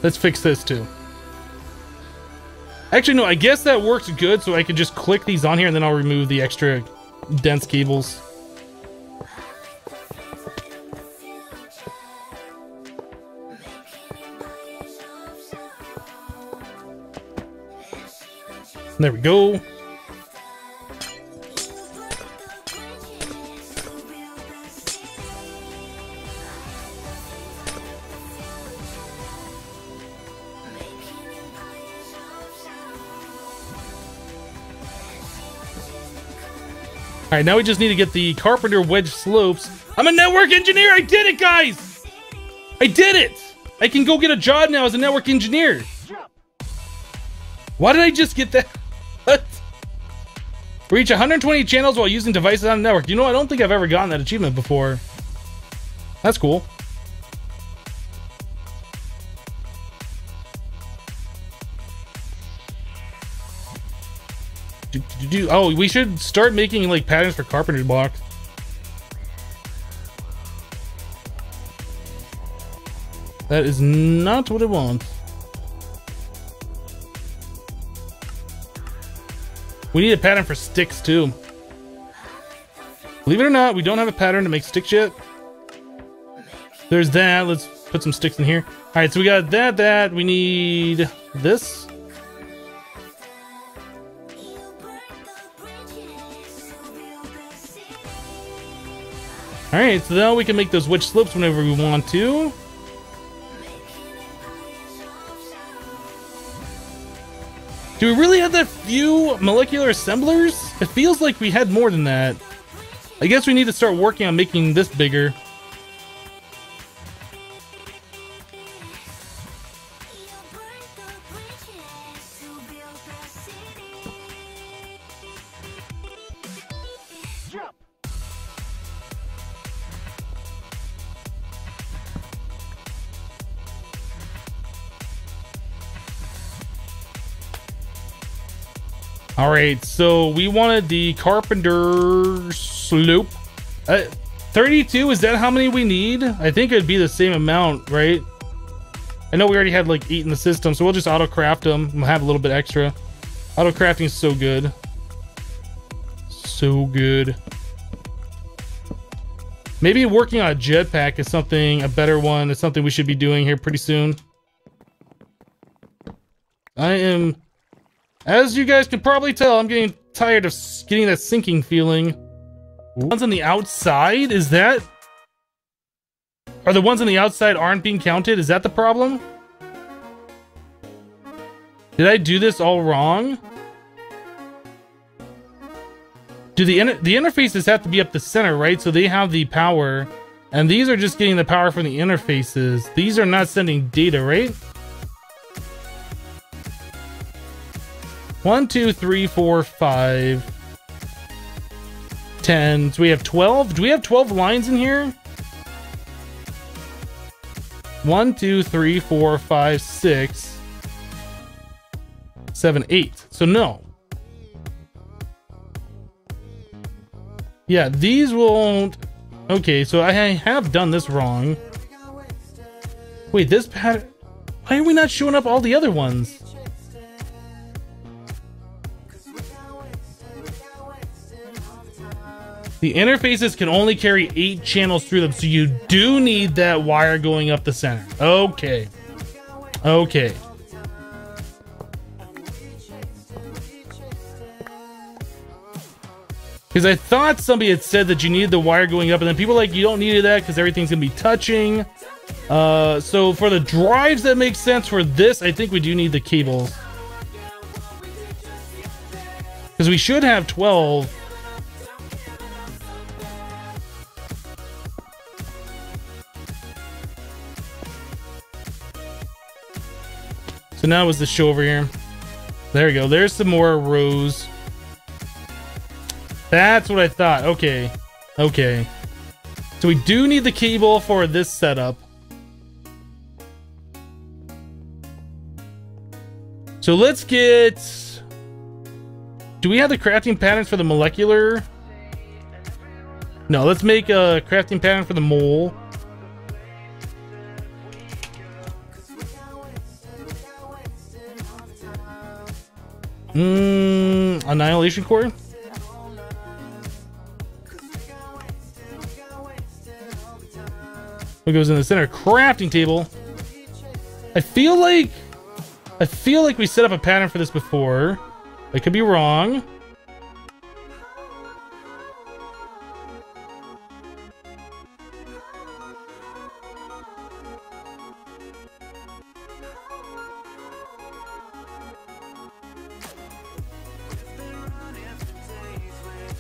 Let's fix this too. Actually, no, I guess that works good, so I can just click these on here and then I'll remove the extra dense cables. There we go. All right, now we just need to get the carpenter wedge slopes. I'm a network engineer. I did it, guys. I did it. I can go get a job now as a network engineer. Why did I just get that? What? Reach 120 channels while using devices on a network. You know, I don't think I've ever gotten that achievement before. That's cool. Oh, we should start making like patterns for carpenter blocks. That is not what I want. We need a pattern for sticks too. Believe it or not, we don't have a pattern to make sticks yet. There's that. Let's put some sticks in here. All right, so we got that. We need this. All right, so now we can make those wedge slopes whenever we want to. Do we really have that few molecular assemblers? It feels like we had more than that. I guess we need to start working on making this bigger. All right, so we wanted the carpenter slope. 32, is that how many we need? I think it'd be the same amount, right? I know we already had like 8 in the system, so we'll just auto craft them. We'll have a little bit extra. Auto crafting is so good. So good. Maybe working on a jetpack is something, a better one. It's something we should be doing here pretty soon. I am, as you guys can probably tell, I'm getting tired of getting that sinking feeling. Ones on the outside? Is that... Are the ones on the outside aren't being counted? Is that the problem? Did I do this all wrong? Do the interfaces have to be up the center, right? So they have the power, and these are just getting the power from the interfaces. These are not sending data, right? 1, 2, 3, 4, 5, 10. So we have 12. Do we have 12 lines in here? 1, 2, 3, 4, 5, 6, 7, 8. So no. Yeah, these won't. Okay, so I have done this wrong. Wait, this pattern. Why are we not showing up all the other ones? The interfaces can only carry 8 channels through them, so you do need that wire going up the center. Okay. Okay. Because I thought somebody had said that you needed the wire going up, and then people were like, you don't need that because everything's going to be touching. So for the drives that make sense, for this, I think we do need the cables. Because we should have 12. So now was the show over here. There we go. There's some more rows. That's what I thought. Okay. Okay. So we do need the cable for this setup. So let's get... Do we have the crafting patterns for the molecular? No, let's make a crafting pattern for the mole. Annihilation core? What goes in the center? Crafting table. I feel like we set up a pattern for this before. I could be wrong.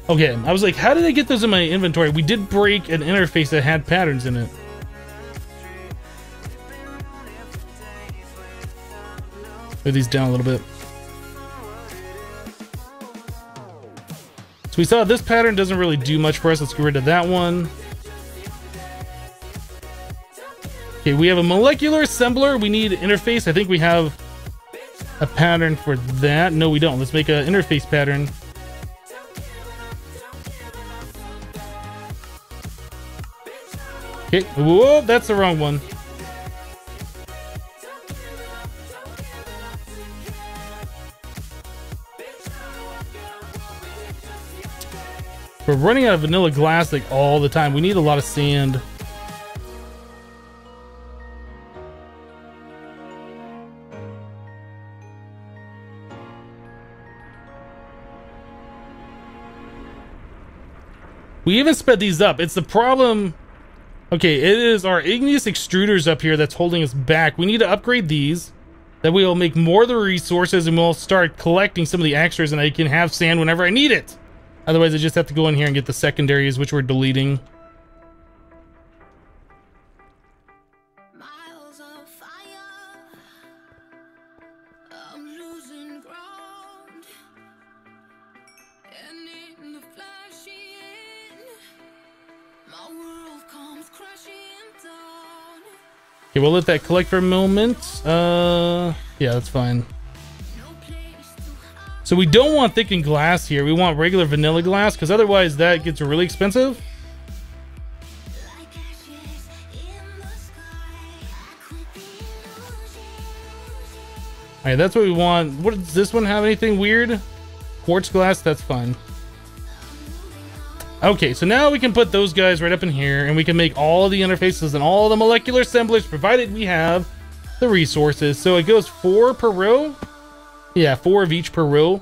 Okay, I was like, how did I get those in my inventory? We did break an interface that had patterns in it. Move these down a little bit. So we saw this pattern doesn't really do much for us. Let's get rid of that one. Okay, we have a molecular assembler. We need interface. I think we have a pattern for that. No, we don't. Let's make an interface pattern. Okay, whoa, that's the wrong one. We're running out of vanilla glass like all the time. We need a lot of sand. We even sped these up. It's the problem. Okay, it is our igneous extruders up here that's holding us back. We need to upgrade these. That way we'll make more of the resources and we'll start collecting some of the extras and I can have sand whenever I need it. Otherwise, I just have to go in here and get the secondaries, which we're deleting. Miles of fire, I'm losing ground, and in the flashing, my world comes crashing down. Okay, we'll let that collect for a moment. Yeah, that's fine. So we don't want thickened glass here. We want regular vanilla glass because otherwise that gets really expensive. Alright, that's what we want. What does this one have? Anything weird? Quartz glass, that's fine. Okay, so now we can put those guys right up in here and we can make all the interfaces and all the molecular assemblers provided we have the resources. So it goes 4 per row. Yeah, 4 of each per row.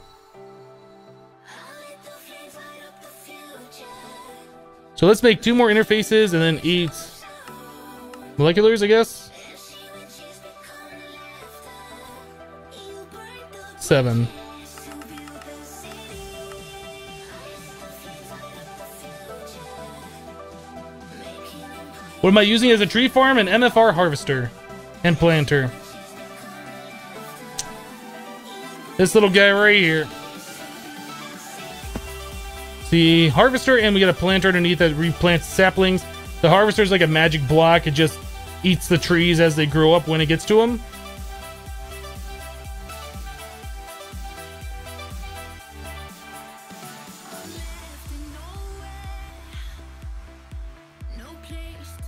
So let's make 2 more interfaces and then 8 moleculars, I guess. 7. What am I using as a tree farm? An MFR harvester and planter. This little guy right here. The harvester, and we got a planter underneath that replants saplings. The harvester is like a magic block. It just eats the trees as they grow up when it gets to them.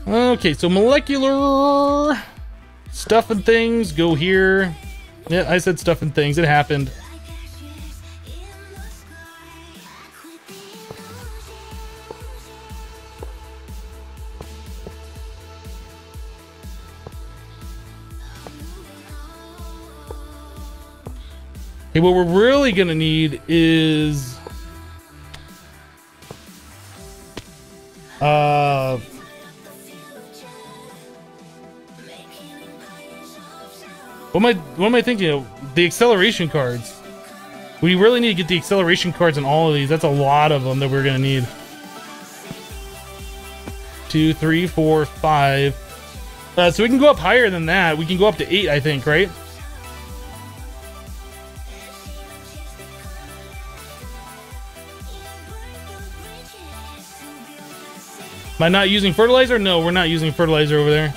Okay, so molecular stuff and things go here. Yeah, I said stuff and things. It happened. Okay, what we're really gonna need is what am I thinking of? The acceleration cards. We really need to get the acceleration cards in all of these. That's a lot of them that we're gonna need. 2, 3, 4, 5. So we can go up higher than that. We can go up to 8, I think, right? Am I not using fertilizer? No, we're not using fertilizer over there.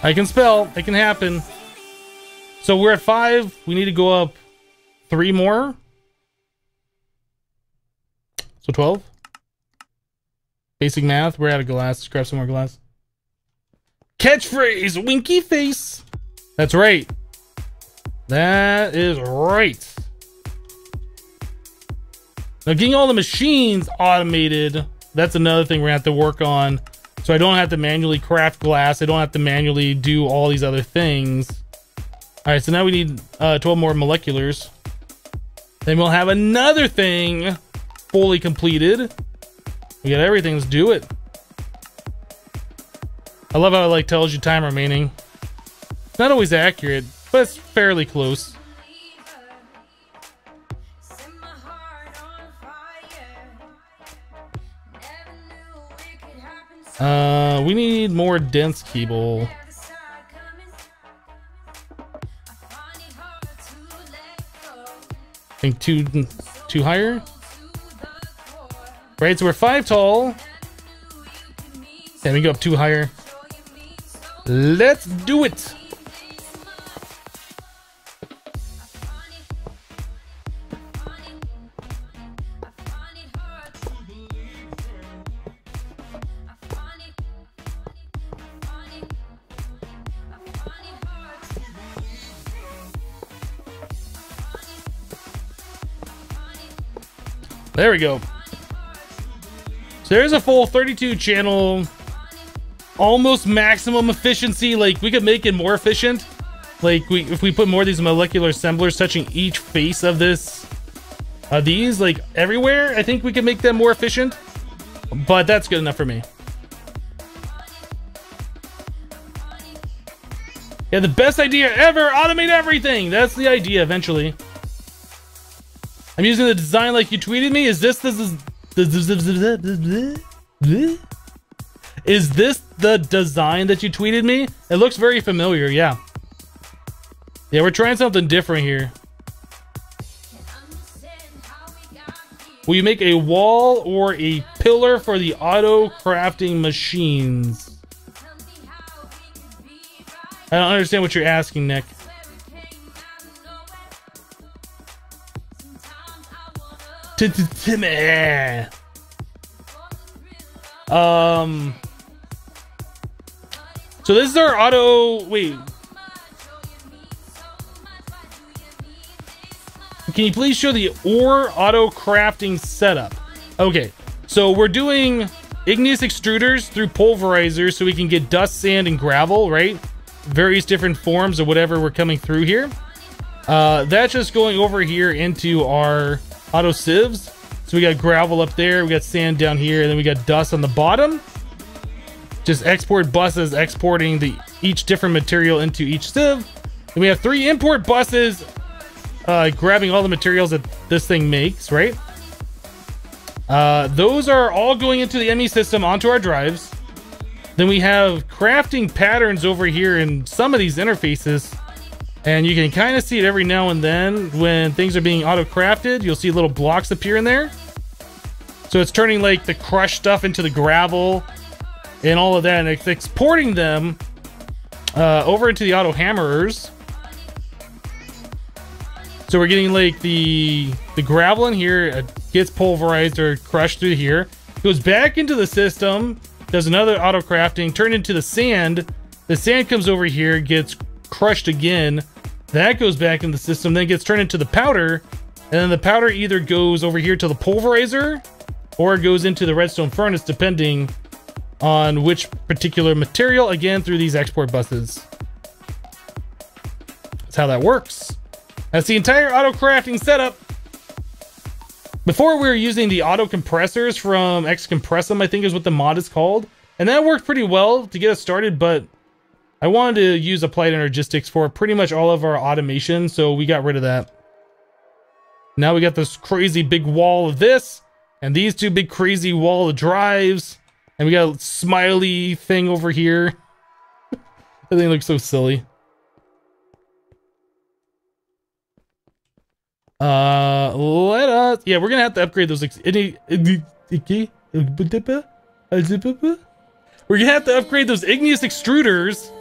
I can spell. It can happen. So we're at 5. We need to go up 3 more. So 12. Basic math. We're out of glass. Let's grab some more glass. Catchphrase, winky face. That's right. That is right. Now getting all the machines automated, that's another thing we're gonna have to work on. So I don't have to manually craft glass. I don't have to manually do all these other things. All right, so now we need 12 more moleculars. Then we'll have another thing fully completed. We got everything, let's do it. I love how it like tells you time remaining. It's not always accurate, but it's fairly close. We need more dense cable. I think two higher. Right, so we're 5 tall. And we go up 2 higher. Let's do it. There we go. So there's a full 32 channel, almost maximum efficiency. Like we could make it more efficient. Like if we put more of these molecular assemblers touching each face of this, these like everywhere, I think we can make them more efficient. But that's good enough for me. Yeah, the best idea ever, automate everything. That's the idea eventually. I'm using the design like you tweeted me. Is this the design that you tweeted me? It looks very familiar, yeah. Yeah, we're trying something different here. Will you make a wall or a pillar for the auto crafting machines. I don't understand what you're asking, Nick. So this is our auto. Wait. Can you please show the ore auto crafting setup? Okay, so we're doing igneous extruders through pulverizers so we can get dust, sand, and gravel, right? Various different forms of whatever we're coming through here. That's just going over here into our auto sieves. So we got gravel up there, we got sand down here, and then we got dust on the bottom. Just export buses exporting each different material into each sieve. And we have 3 import buses grabbing all the materials that this thing makes, right? Those are all going into the ME system onto our drives. Then we have crafting patterns over here in some of these interfaces. And you can kind of see it every now and then when things are being auto-crafted. You'll see little blocks appear in there. So it's turning like the crushed stuff into the gravel and all of that. And it's exporting them over into the auto-hammerers. So we're getting like the gravel in here. It gets pulverized or crushed through here. Goes back into the system. Does another auto-crafting. Turned into the sand. The sand comes over here. Gets crushed again. That goes back in the system, then gets turned into the powder, and then the powder either goes over here to the pulverizer or it goes into the redstone furnace, depending on which particular material, again, through these export buses. That's how that works. That's the entire auto crafting setup. Before we were using the auto compressors from Xcompressum, I think is what the mod is called, and that worked pretty well to get us started, but I wanted to use Applied Energistics for pretty much all of our automation, so we got rid of that. Now we got this crazy big wall of this, and these 2 big crazy wall of drives, and we got a smiley thing over here. That thing looks so silly. Yeah, we're gonna have to upgrade those. We're gonna have to upgrade those igneous extruders.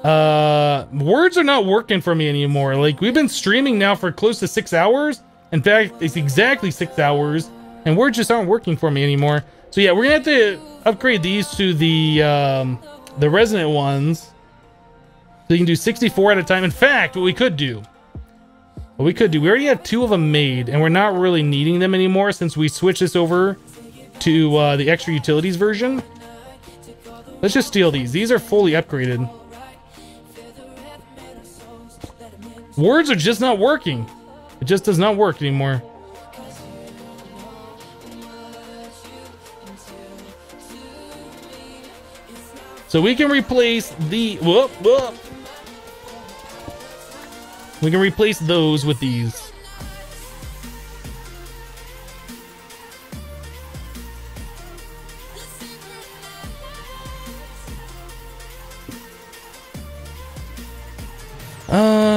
Words are not working for me anymore. Like, we've been streaming now for close to 6 hours. In fact, it's exactly 6 hours, and words just aren't working for me anymore. So yeah, we're gonna have to upgrade these to the resonant ones, so you can do 64 at a time. In fact, what we could do, we already have 2 of them made, and we're not really needing them anymore since we switched this over to the extra utilities version. Let's just steal these. These are fully upgraded. Words are just not working. It just does not work anymore. So we can replace the... We can replace those with these.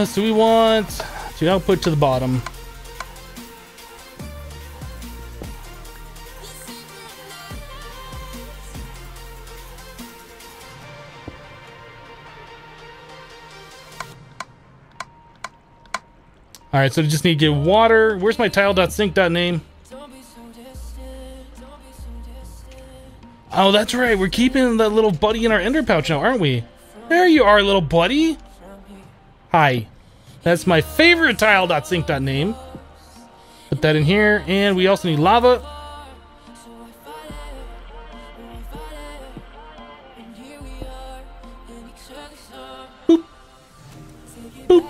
So we want to output to the bottom. All right, so I just need to get water. Where's my tile.sync.name? Oh, that's right. We're keeping that little buddy in our ender pouch now, aren't we? There you are, little buddy. Hi. That's my favorite tile.sync.name. Put that in here, and we also need lava. Boop. Boop.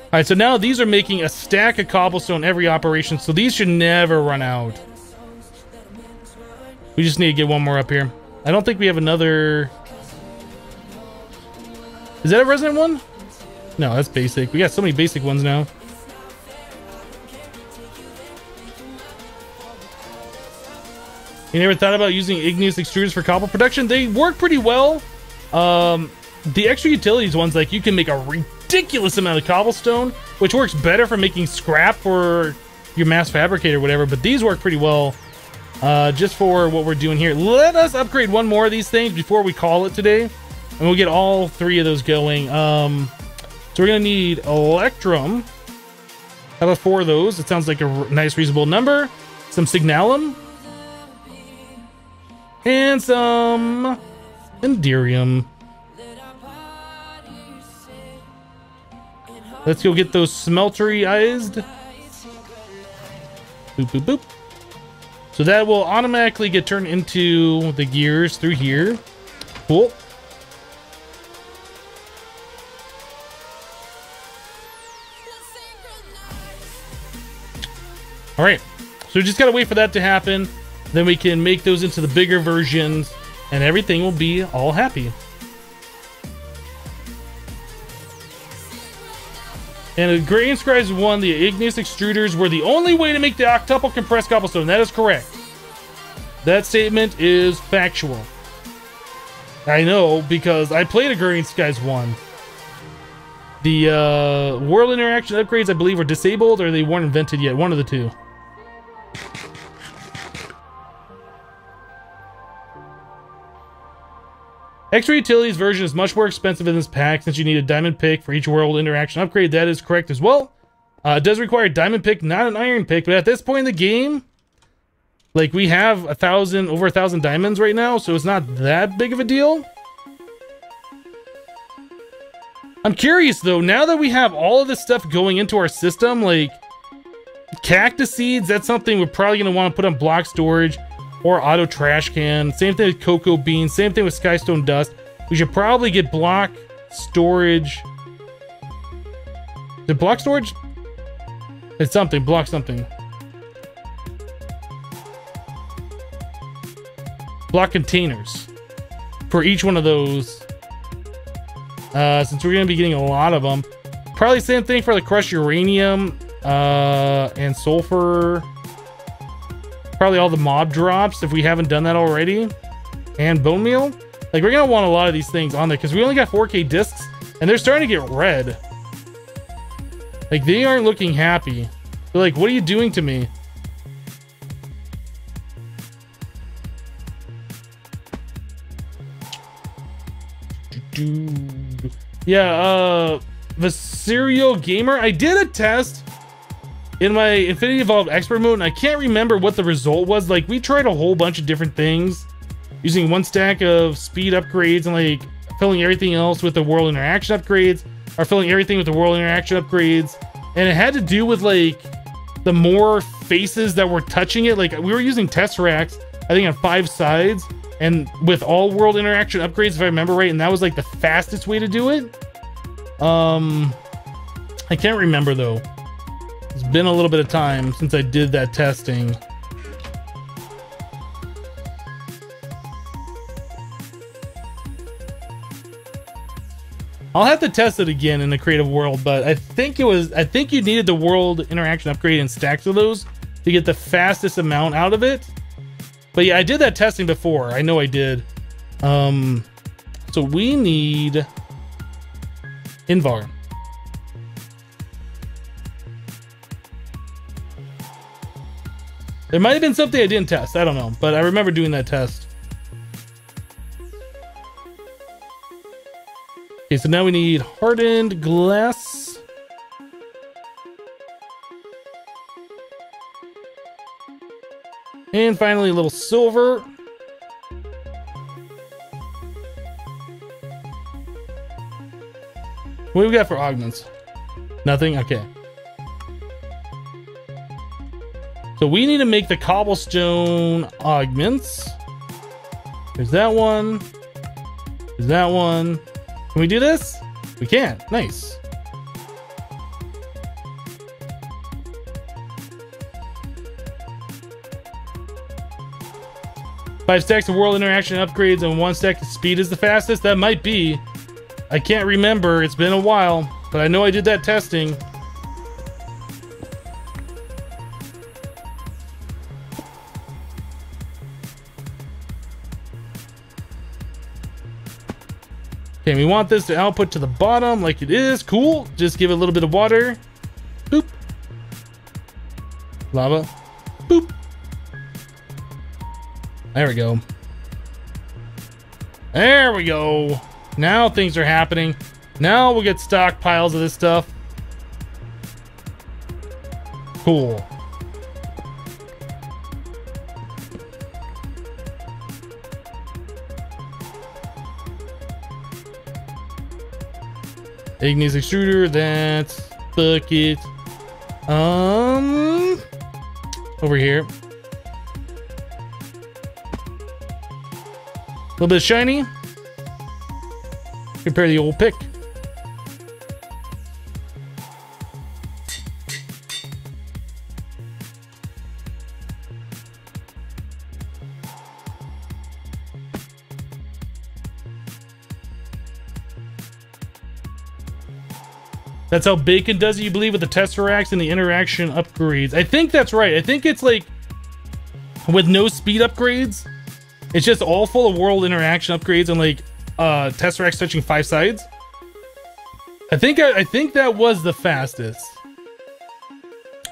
Alright, so now these are making a stack of cobblestone every operation, so these should never run out. We just need to get one more up here. I don't think we have another... Is that a resonant one? No, that's basic. We got so many basic ones now. You never thought about using igneous extruders for cobble production? They work pretty well. The extra utilities ones, like, you can make a ridiculous amount of cobblestone, which works better for making scrap for your mass fabricator or whatever, but these work pretty well just for what we're doing here. Let us upgrade one more of these things before we call it today, and we'll get all 3 of those going. So we're gonna need Electrum. How about 4 of those? It sounds like a nice reasonable number. Some Signalum and some Enderium. Let's go get those smelterized. Boop, boop, boop. So that will automatically get turned into the gears through here. Cool. All right. So we just got to wait for that to happen. Then we can make those into the bigger versions and everything will be all happy. And Grain Scribes 1, the igneous extruders were the only way to make the octuple compressed cobblestone. That is correct. That statement is factual. I know, because I played a Grain Scribes 1. The world interaction upgrades, I believe, are disabled or they weren't invented yet. One of the two. Extra Utilities version is much more expensive in this pack since you need a diamond pick for each world interaction upgrade. That is correct as well. It does require a diamond pick, not an iron pick, but at this point in the game, like we have over 1,000 diamonds right now, so it's not that big of a deal. I'm curious though, now that we have all of this stuff going into our system, like cactus seeds, that's something we're probably going to want to put on block storage. Or auto trash can. Same thing with cocoa beans. Same thing with skystone dust. We should probably get block storage. Is it block storage? It's something. Block something. Block containers for each one of those. Since we're going to be getting a lot of them. Probably same thing for the crushed uranium and sulfur. Probably all the mob drops if we haven't done that already. And bone meal. Like, we're going to want a lot of these things on there because we only got 4K discs and they're starting to get red. Like, they aren't looking happy. They're like, what are you doing to me? Yeah, the Serial Gamer. I did a test in my Infinity Evolved Expert mode, and I can't remember what the result was. Like, we tried a whole bunch of different things using 1 stack of speed upgrades and like filling everything else with the world interaction upgrades, or filling everything with the world interaction upgrades. And it had to do with like the more faces that were touching it. Like, we were using Tesseracts, I think on 5 sides, and with all world interaction upgrades, if I remember right, and that was like the fastest way to do it. I can't remember though. It's been a little bit of time since I did that testing. I'll have to test it again in the creative world, but I think you needed the world interaction upgrade in stacks of those to get the fastest amount out of it. But yeah, I did that testing before. I know I did. So we need Invar. There might have been something I didn't test. I don't know, but I remember doing that test. Okay, so now we need hardened glass. And finally, a little silver. What do we got for augments? Nothing? Okay. So we need to make the cobblestone augments. There's that one. There's that one. Can we do this? We can. Nice. Five stacks of world interaction upgrades and 1 stack of speed is the fastest. That might be. I can't remember. It's been a while, but I know I did that testing. Okay, we want this to output to the bottom like it is. Cool. Just give it a little bit of water. Boop. Lava. Boop. There we go. There we go. Now things are happening. Now we'll get stockpiles of this stuff. Cool. Igneous extruder, that's bucket. Over here. A little bit shiny. Compare the old pick. That's how Bacon does it, you believe, with the Tesseracts and the interaction upgrades. I think that's right. I think it's like with no speed upgrades, it's just all full of world interaction upgrades and like Tesseracts touching 5 sides. I think that was the fastest.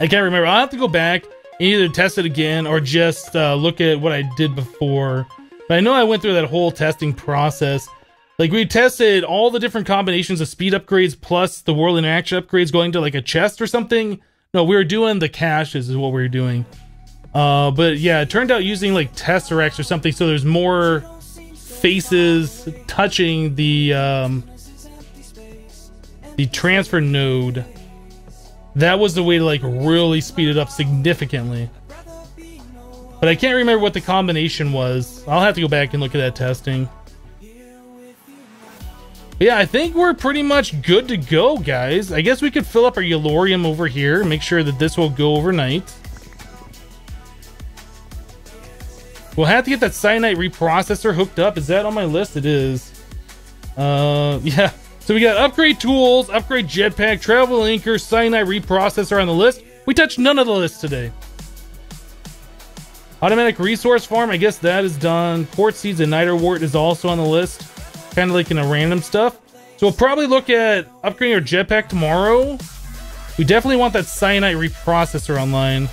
I can't remember. I'll have to go back and either test it again or just look at what I did before. But I know I went through that whole testing process. Like, we tested all the different combinations of speed upgrades plus the world interaction upgrades going to like a chest or something. No, we were doing the caches is what we were doing. But yeah, it turned out using like Tesseracts or something, so there's more faces touching the transfer node. That was the way to like really speed it up significantly. But I can't remember what the combination was. I'll have to go back and look at that testing. But yeah, I think we're pretty much good to go, guys. I guess we could fill up our Yellorium over here, make sure that this will go overnight. We'll have to get that Cyanite reprocessor hooked up. Is that on my list? It is. Yeah. So we got upgrade tools, upgrade jetpack, travel anchor, Cyanite reprocessor on the list. We touched none of the lists today. Automatic resource farm, I guess that is done. Port seeds and niter wort is also on the list. Kind of like in a random stuff. So we'll probably look at upgrading our jetpack tomorrow. We definitely want that Cyanite reprocessor online.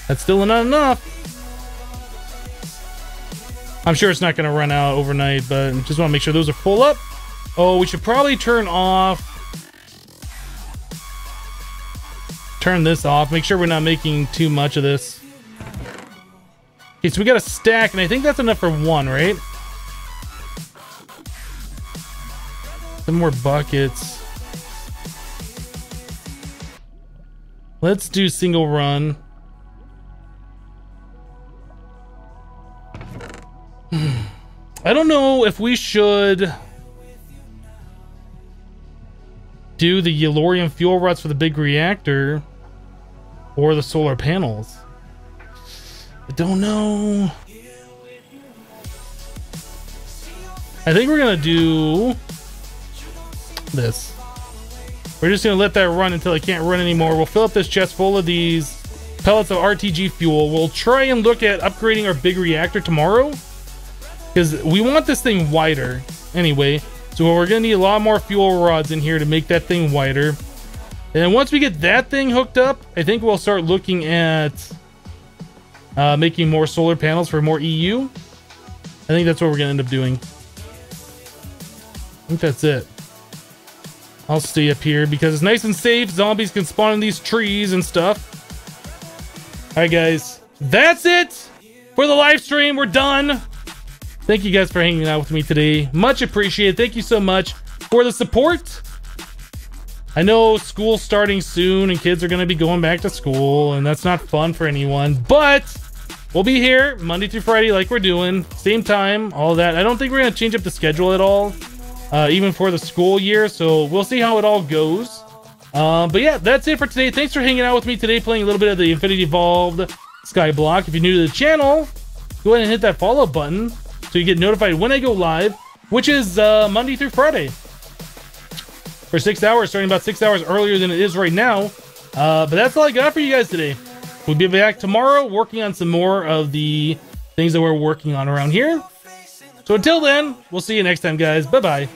That's still not enough. I'm sure it's not going to run out overnight, but just want to make sure those are full up. Oh, we should probably turn this off. Make sure we're not making too much of this. Okay, so we got a stack, and I think that's enough for one, right? Some more buckets. Let's do single run. I don't know if we should do the Yellorium fuel rods for the big reactor or the solar panels. I don't know. I think we're gonna do this. We're just gonna let that run until it can't run anymore. We'll fill up this chest full of these pellets of RTG fuel. We'll try and look at upgrading our big reactor tomorrow, because we want this thing wider anyway. So we're gonna need a lot more fuel rods in here to make that thing wider. And then once we get that thing hooked up, I think we'll start looking at making more solar panels for more EU. I think that's what we're gonna end up doing. I think that's it. I'll stay up here because it's nice and safe. Zombies can spawn in these trees and stuff. All right, guys, that's it for the live stream. We're done. Thank you guys for hanging out with me today. Much appreciated. Thank you so much for the support. I know school's starting soon and kids are going to be going back to school, and that's not fun for anyone, but we'll be here Monday through Friday like we're doing. Same time, all that. I don't think we're going to change up the schedule at all, even for the school year, so we'll see how it all goes. But yeah, that's it for today. Thanks for hanging out with me today, playing a little bit of the Infinity Evolved Skyblock. If you're new to the channel, go ahead and hit that follow button so you get notified when I go live, which is Monday through Friday for 6 hours, starting about 6 hours earlier than it is right now. But that's all I got for you guys today. We'll be back tomorrow working on some more of the things that we're working on around here. So until then, we'll see you next time, guys. Bye-bye.